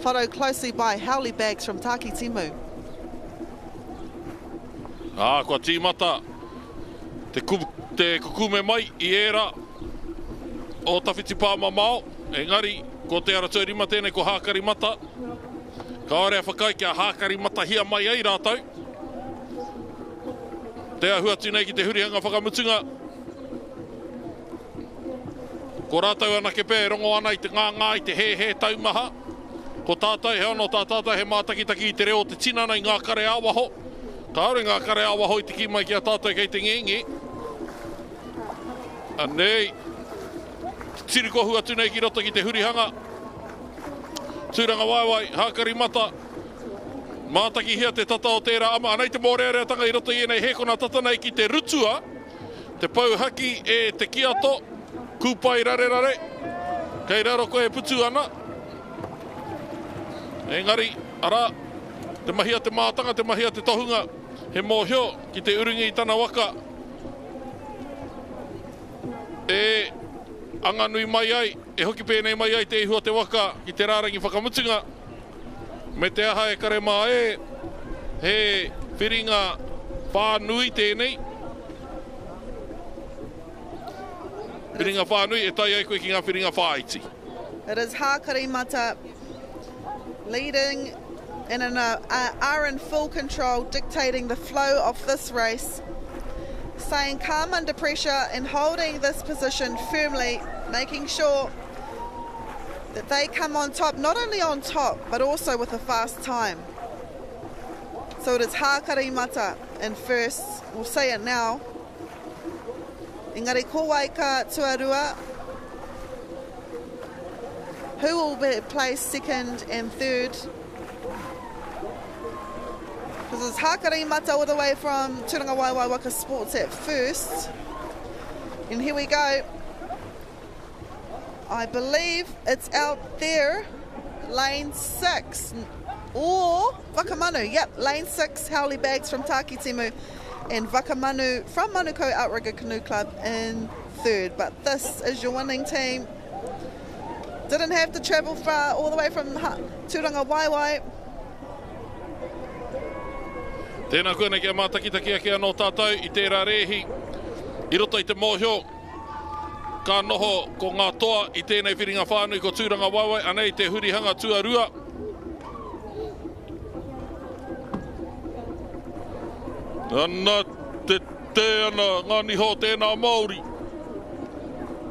Followed closely by Howley Bags from Takitimu. Kua tīmata, te kukume mai I era o tawhiti pāma mao. Engari, ko te aratua rima tēnei ko Hakari Mata. Ka ore a whakai kia Hakari Mata hia mai ai rātou. Te ahu atu nei ki te hurihanga whakamutunga. Ko rātou anake pē rongo ana I te ngā I te he taumaha. Ko tātou he ono tātou he mātakitaki I te reo te tinana I ngā kare awaho. Ka ore ngā kare awaho I te ki mai ki a tātou kei te ngengi. Anei, tiri kohu atu nei ki roto ki te hurihanga. Tūranga Waiwai, Hakari Mata. Mātaki hia te tata o tērā ama. Anei te mōreareatanga I roto I enei hekona tata nei ki te rutua. Te pauhaki e te kiato. Kūpai rare. Kei raro koe putu ana. Engari, ara, te mahia te mātanga, te mahia te tohunga. He mōhio ki te urungi I tana waka. E anganui mai ai, e hoki pēnei mai ai te ihua te waka ki te rārangi whakamutunga. Me te aha e kare mā he whiringa whānui tēnei. Whiringa whānui e tai ai koe ki ngā whiringa whāiti. It is Hakari Mata leading and are in full control, dictating the flow of this race. Staying calm under pressure and holding this position firmly, making sure that they come on top, not only on top, but also with a fast time. So it is Hakari Mata in first, we'll say it now. Engari ko Waka Tuarua, who will be placed second and third. This is Hakari Mata all the way from Turanga Waiwai Waka Sports at first. And here we go. I believe it's out there, lane 6. Or Vakamanu, yep, lane 6, Howley Bags from Takitimu. And Vakamanu from Manukau Outrigger Canoe Club in third. But this is your winning team. Didn't have to travel far, all the way from Turanga Waiwai. Tēnā koe nei kia mātakitaki ake anō tātou I tērā rehi. I roto I te mōhio, ka noho ko ngā toa I tēnei whiringa whānui ko Tūranga Waiwai, anei te hurihanga tuarua. Ana te Tēnā, ngā niho, tēnā Māori.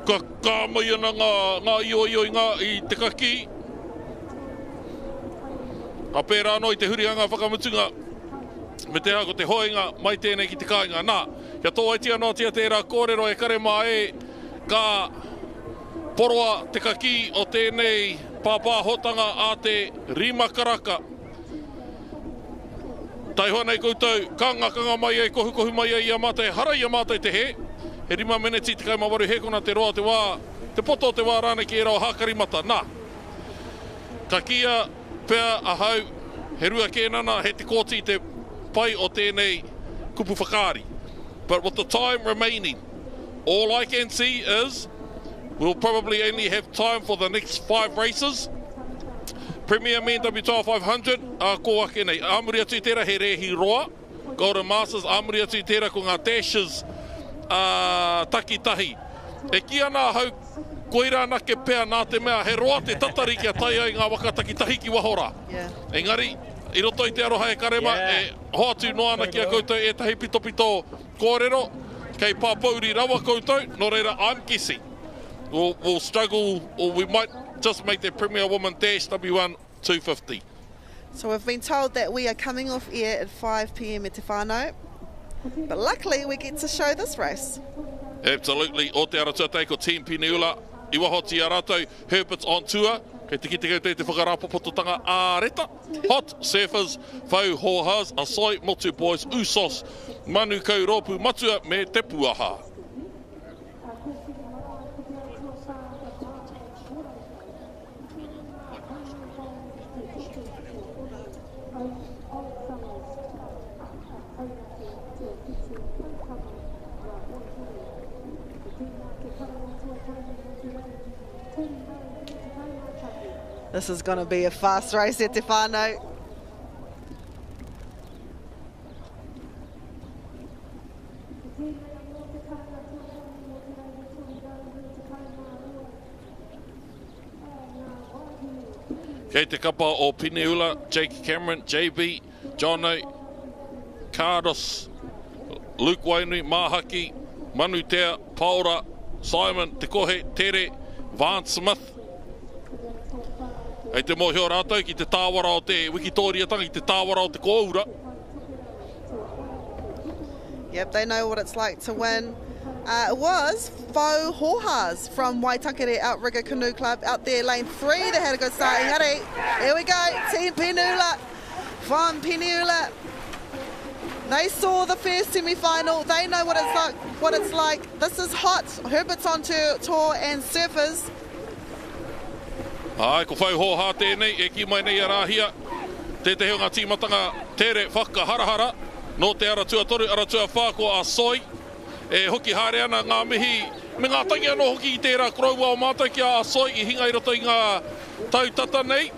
Ka kāmai ana ngā ioi ngā i te kaki. A pērā anō i te hurianga whakamutunga. Me te hako te hoenga, mai tēnei ki te kāinga. Nā, kia tō aitia nō tia tērā kōrero e kare mā e ka poroa te kaki o tēnei pāpāhotanga a te rima karaka. Tai hoa nei koutou, kanga mai e, kohu mai e, ia mātai, hara ia mātai te he. He rima meneti te kaimawaru he kona te roa te wā, te poto te wā rāna ki e rao hākarimata. Nā, ka kia pēr a hau, he rua kēnana, he te kōti te pai o tēnei kupu whakaari. But with the time remaining, all I can see is we'll probably only have time for the next 5 races. Premier Men WTO 500, ko ake nei. Āmuri atu i tērā he rehi roa. Golden Masters, āmuri atu i tērā ko ngā dashes takitahi. E ki ana hau koira nake pēr nā te mea, he roa te tatari kia tai ai ngā waka takitahi ki wahora. Yeah. Engari, I roto I te aroha e karema, e hoatu noa ana kia koutou e tahi pito kōrero, kei pāpauri rawa koutou, no reira, I'm guessing. We'll struggle, or we might just make the Premier Woman Dash W1 250. So we've been told that we are coming off air at 5 p.m. at Te Whānau, but luckily we get to show this race. Absolutely. Aotearoa teiko Team Piniula, I waho tia rātou, Herbert's on tour, kei te kite koutou te whakarapopototanga āreta. Hot surfers, whau hohas, asoi, motu boys, usos, manu kauropu matua me te puaha. This is going to be a fast race at Te Whānau. Kei te kapa o Piniula, Jake Cameron, JB, Jono, Cardos, Luke Wainui, Mahaki, Manu Tea, Paura, Simon, Te Kohe, Tere, Van Smith. Hei te mohio rātou ki te tāwara o te wikitoria-tanga, ki te tāwara o te kōura. Yep, they know what it's like to win. It was Faux Hohas from Waitakere Outrigger Canoe Club out there, lane 3. They had a good start. Here we go, Team Piniula from Piniula. They saw the first semi-final. They know what it's like. This is hot. Herbert's on tour and surfers. Ai, ko whau hoha tēnei, e ki mai nei a rāhia. Tētehi o ngā tīmatanga tere whaka harahara. No te aratua toru, aratua whāko a soi. E hoki haere ana ngā mihi. Me ngā tangi anō hoki I tērā kroua o mātai ki a soi I hinga I roto I ngā tautata nei.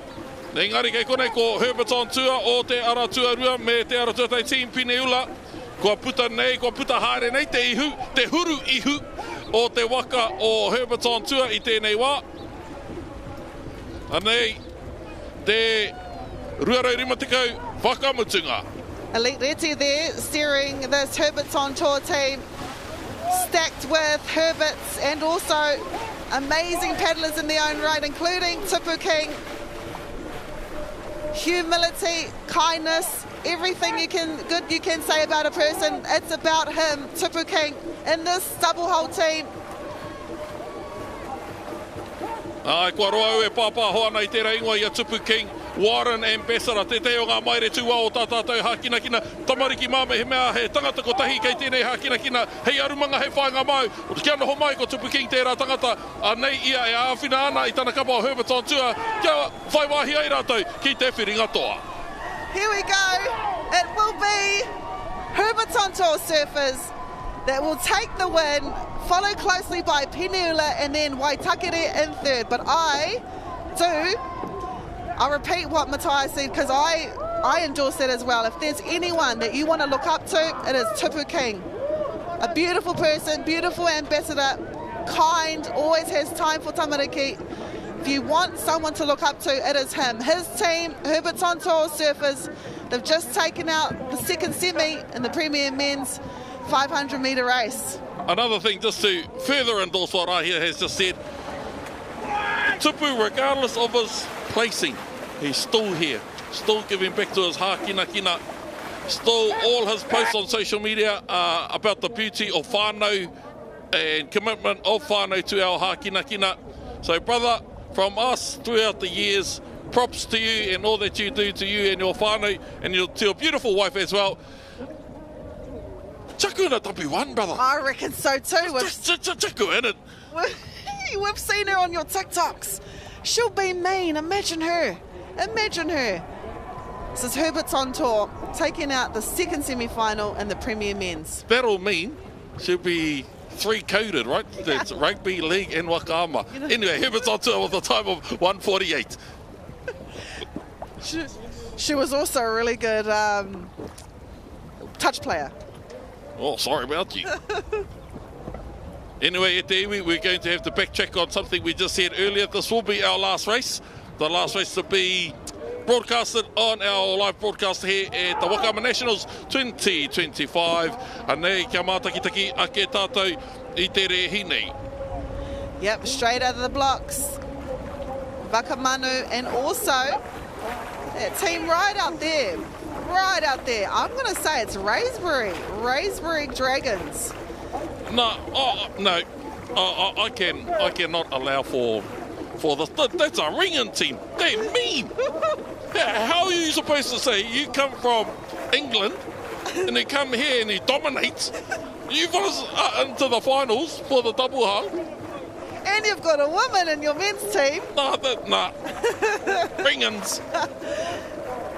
Engari kei konei ko Herbert's on tour o te aratua rua me te aratua tai Team Piniula. Kua puta nei, kua puta haere nei te ihu, te huru ihu o te waka o Herbert's on tour I tēnei wā. Anei, te ruarau rimatikau whakamutunga. Elite Reti there, steering this Herbert's on tour team, stacked with Herberts and also amazing paddlers in their own right, including Tipu King. Humility, kindness, everything you can say about a person, it's about him, Tipu King, in this double hull team. Ai, kua roa ue pāpā hoana I tērā ingoa I a Tipu King, Warren Ambassador, te teo ngā maere tū wā o tātātou hākinakina, tamariki māme he mea he tangata ko tahi kei tēnei hākinakina, hei arumanga he whainga mau, o te kia noho mai ko Tipu King tērā tangata, a nei ia e āwhina ana I tana kapa o Herbert's on tour, kia whai wāhi ai rātou ki te whiringa toa. Here we go, it will be Herbert's on tour surfers that will take the win, followed closely by Piniula and then Waitakere in third. But I'll repeat what Matai said because I endorse that as well. If there's anyone that you want to look up to, it is Tipu King. A beautiful person, beautiful ambassador, kind, always has time for tamariki. If you want someone to look up to, it is him. His team, Herbert's on tour surfers, they've just taken out the second semi in the Premier Men's 500-metre race. Another thing, just to further endorse what Rahia has just said, Tupu, regardless of his placing, he's still here, still giving back to his hākina, still all his posts on social media are about the beauty of whānau and commitment of whānau to our hākina. So brother, from us throughout the years, props to you and all that you do to you and your whānau and to your beautiful wife as well. Chaku na W1, brother. I reckon so too. Chaku in it. We've seen her on your TikToks. She'll be mean. Imagine her. This is Herbert's on tour, taking out the second semi-final in the Premier Men's. That'll mean she'll be three-coded, right? That's rugby, league and Waka. Anyway, Herbert's on tour with a time of 1:48. She was also a really good touch player. Oh, sorry about you. Anyway, at the iwi, we're going to have to backtrack on something we just said earlier. This will be our last race. The last race to be broadcasted on our live broadcast here at the Waka Nationals 2025. Anei kia mātakitaki ake tātou I te rehine. Yep, straight out of the blocks. Waka Manu, and also that team right out there. I'm going to say it's Raspberry Dragons. No, I cannot allow for this. That's a ringing team. They're mean. How are you supposed to say you come from England and you come here and you dominate? You got us into the finals for the double hull. And you've got a woman in your men's team. Nah. Ringins.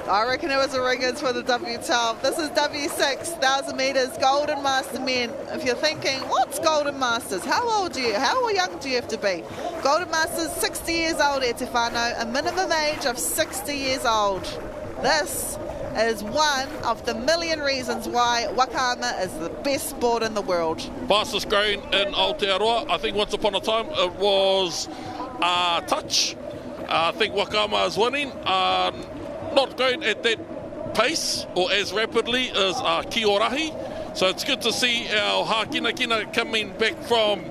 I reckon it was a ringers for the W12. This is W6, 1,000 metres, Golden Master men. If you're thinking, what's Golden Masters? How young do you have to be? Golden Masters, 60 years old, e te whānau, a minimum age of 60 years old. This is one of the million reasons why Wakama is the best sport in the world. Fastest growing in Aotearoa. I think once upon a time it was touch. I think Wakama is winning. Not going at that pace or as rapidly as Kiorahi. So it's good to see our hākina coming back from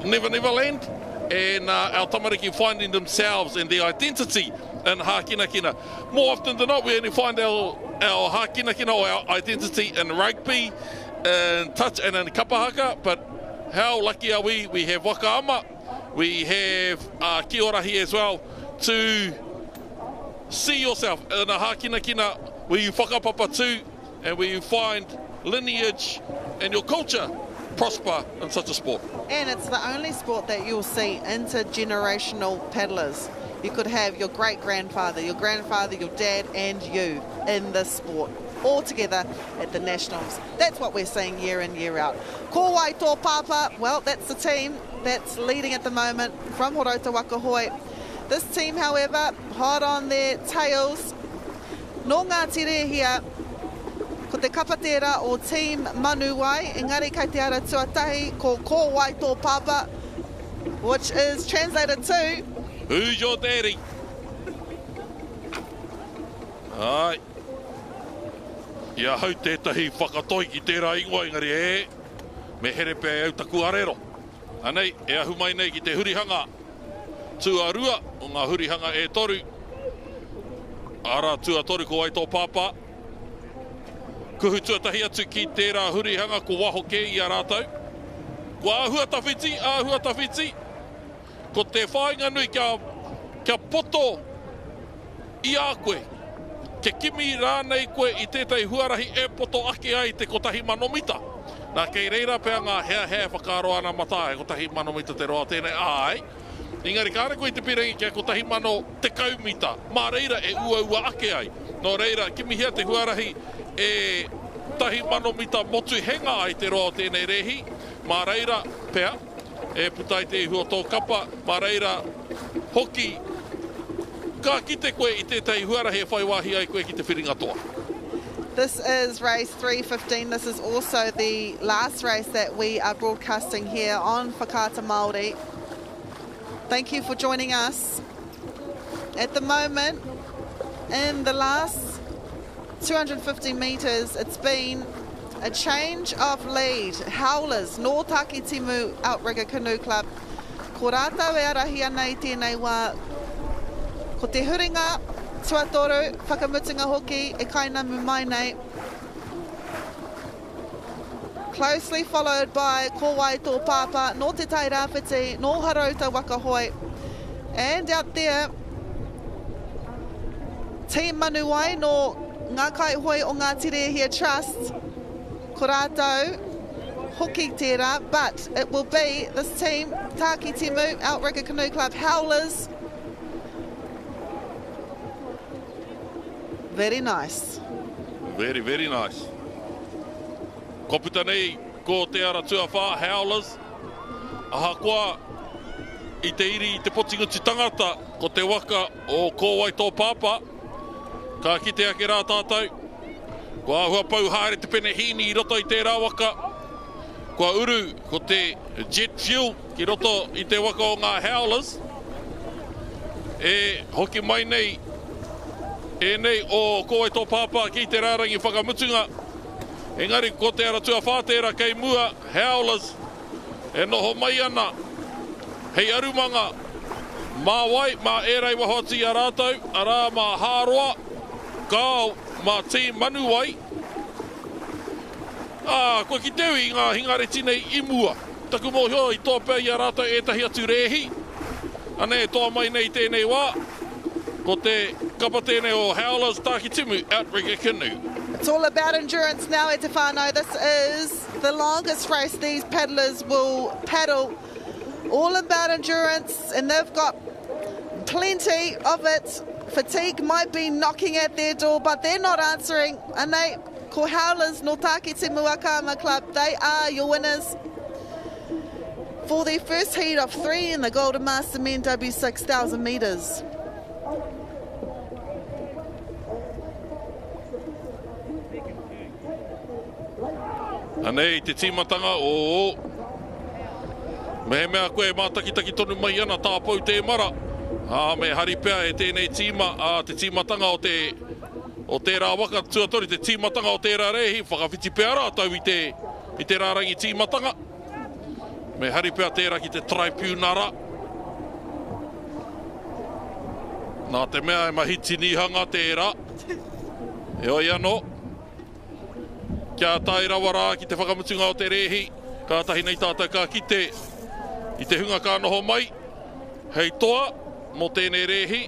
Never Land and our tamariki finding themselves and their identity in hākina. More often than not, we only find our hākina or our identity in rugby, in touch and in kapahaka, but how lucky are we? We have Wakaama, we have Kiorahi as well, to see yourself in a hākina where you whakapapa too and where you find lineage and your culture prosper in such a sport. And it's the only sport that you'll see intergenerational paddlers. You could have your great-grandfather, your grandfather, your dad and you in this sport, all together at the Nationals. That's what we're seeing year in, year out. Ko wai tō papa, well, that's the team that's leading at the moment from Horota Wakahoe. This team, however, hot on their tails. Nō ngā tere hia, ko te kapatera o team Manuwai, engari kai te ara tuatahi, ko wai tō papa, which is translated to... Who's your daddy? Ai. Ia hau tētahi whakatoi ki tērā ingoa engari e. Me here pē au taku arero. Anei, e ahu mai nei ki te hurihanga. Tuarua o ngā hurihanga e toru. Ara tua toru ko ai tō pāpā. Kuhu tuatahi atu ki tērā hurihanga ko waho ke i a rātou. Ko āhua tawhiti. Ko te whāinga nui kia poto i a koe. Ke kimi rānei koe i tētai huarahi e poto ake ai te kotahi manomita. Nā kei reira pēr ngā hea whakaroa ana mata e kotahi manomita te roa tēnei ai. Engari kāre koe te pirangi kia kotahi mano te kaumita. Mā reira e ua ake ai. Nō reira, kimi hea te huarahi e tahi manomita motu henga ai te roa tēnei rehi. Mā reira pēr, e putai te hua tō kapa. Mā reira hoki ka kite koe i tētai huarahi e whaiwahi ai koe ki te whiringa toa. This is race 315. This is also the last race that we are broadcasting here on Whakaata Māori. Thank you for joining us. At the moment, in the last 250 metres, it's been A change of lead. Howlers, no Takitimu Outrigger Canoe Club. Ko rātou e arahi ana I tēnei wā. Ko te huringa, tuatoru, whakamutunga hoki, e kainamu mai nei. Closely followed by Ko Wai Tō Pāpā, no te tai rāwhiti, no harauta waka hoi. And out there, Team Manuai no ngā kai hoi o ngā tere here trust. Ko rātou, hoki tērā, but it will be this team, Takitimu Outrigger Canoe Club Howlers. Very nice. Very, very nice. Ko puta nei, ko te ara tuawha, Howlers. Aha koa, I te iri, I te potinguti tangata, ko te waka o Ko Wai Tō Pāpā. Ka kite ake rā tātou. Kua ahua pau haere te pene hini I roto I tērā waka. Kua uru ko te jet fuel ki roto I te waka o ngā Howlers. E hoki mai nei, e nei o Ko Wai Tō Pāpā ki te rārangi whakamutunga. Engari ko te ara tua whātera kei mua Howlers. E noho mai ana. Hei arumanga, mā wai, mā erei wahoti a rātou, arā mā hāroa, kāo mā Team Manuai. Koe ki teu I ngā hingare tinei I mua. Taku mōhio I tō pēi a rātou e tahi atu rehi. Ane tō mai nei tēnei wā. Ko te kapa tēnei o Howlers Takitimu Outrigger Canoe. It's all about endurance now, Te whānau. This is the longest race these paddlers will paddle. All about endurance, and they've got plenty of it. Fatigue might be knocking at their door, but they're not answering. And they, ko Howlers no Takitimu Akama Club, they are your winners for their first heat of 3 in the Golden Master Men W6000 metres. Anei, te tīmatanga o me mea koe mātakitaki tonu mai ana tāpau te mara. Me hari pea e tēnei tīma, te tīmatanga o tērā waka tuatori, te tīmatanga o tērā rehi, whakawhiti pea rātau I te rārangi tīmatanga. Me hari pea tērā ki te tribunara. Nā te mea e mahiti nihanga tērā. E oi anō. Kia tai rawa rā ki te whakamutunga o te rehi, ka tahi nei tātou ka kite I te hunga ka noho mai. Hei toa, mō tēnei rehi,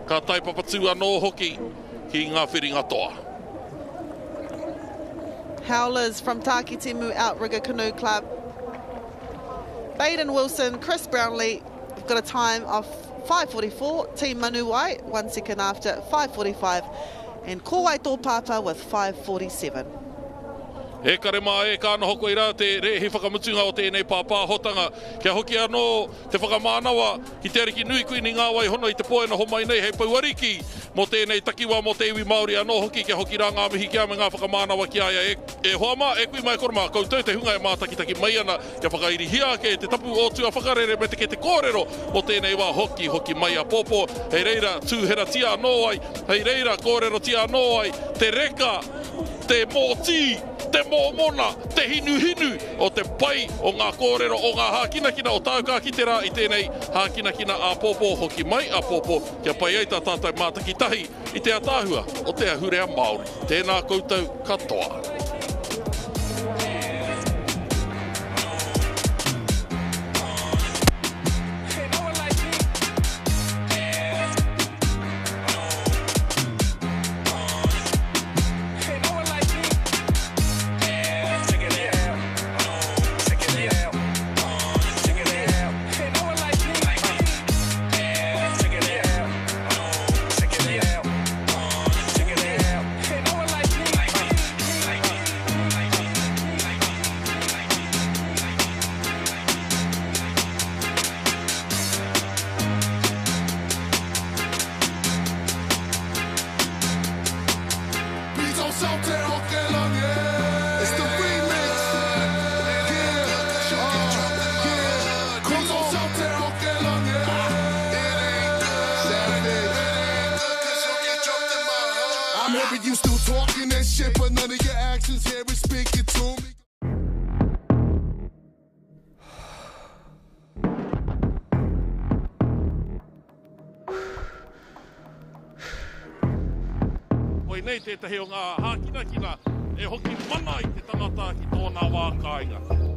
ka tai papatu anō hoki ki ngā whiringa toa. Howlers from Takitimu Outrigger Canoe Club. Baden Wilson, Chris Brownlee, have got a time of 5:44. Team Manuai, 1 second after 5:45. And Ko Wai Tō Pāpā with 5:47. E kare mā e ka noho koe rā te rehi whakamutunga o tēnei pāpā hotanga. Kia hoki anō te whakamānawa ki te ariki nui kui ni ngā wai hono I te poena ho mai nei hei pauariki. Mō tēnei takiwa mō te iwi Māori anō hoki kia hoki rā ngā mihi kia me ngā whakamānawa ki aia e hoa mā e kui mai korma. Koutou te hunga e mātakitaki mai ana kia whakairi hia ke te tapu o tua whakarere me te ke te kōrero mō tēnei wā hoki mai a popo. Hei reira tūhera tia anō ai, hei reira kōrero tia anō ai, te reka, te mōti, te mōmona, te hinu o te pai o ngā kōrero o ngā hākinakina o tāu kā kitera I tēnei hākinakina a popo hoki mai a popo kia pai ai tā tātou mātakitahi I te atāhua o te ahurea Māori. Tēnā koutou katoa. I'm hearing you still talking that shit, but none of your actions here is speaking to Oi nei tētahi o ngā hākina e hoki mana i te tangata ki tōna wā kāinga.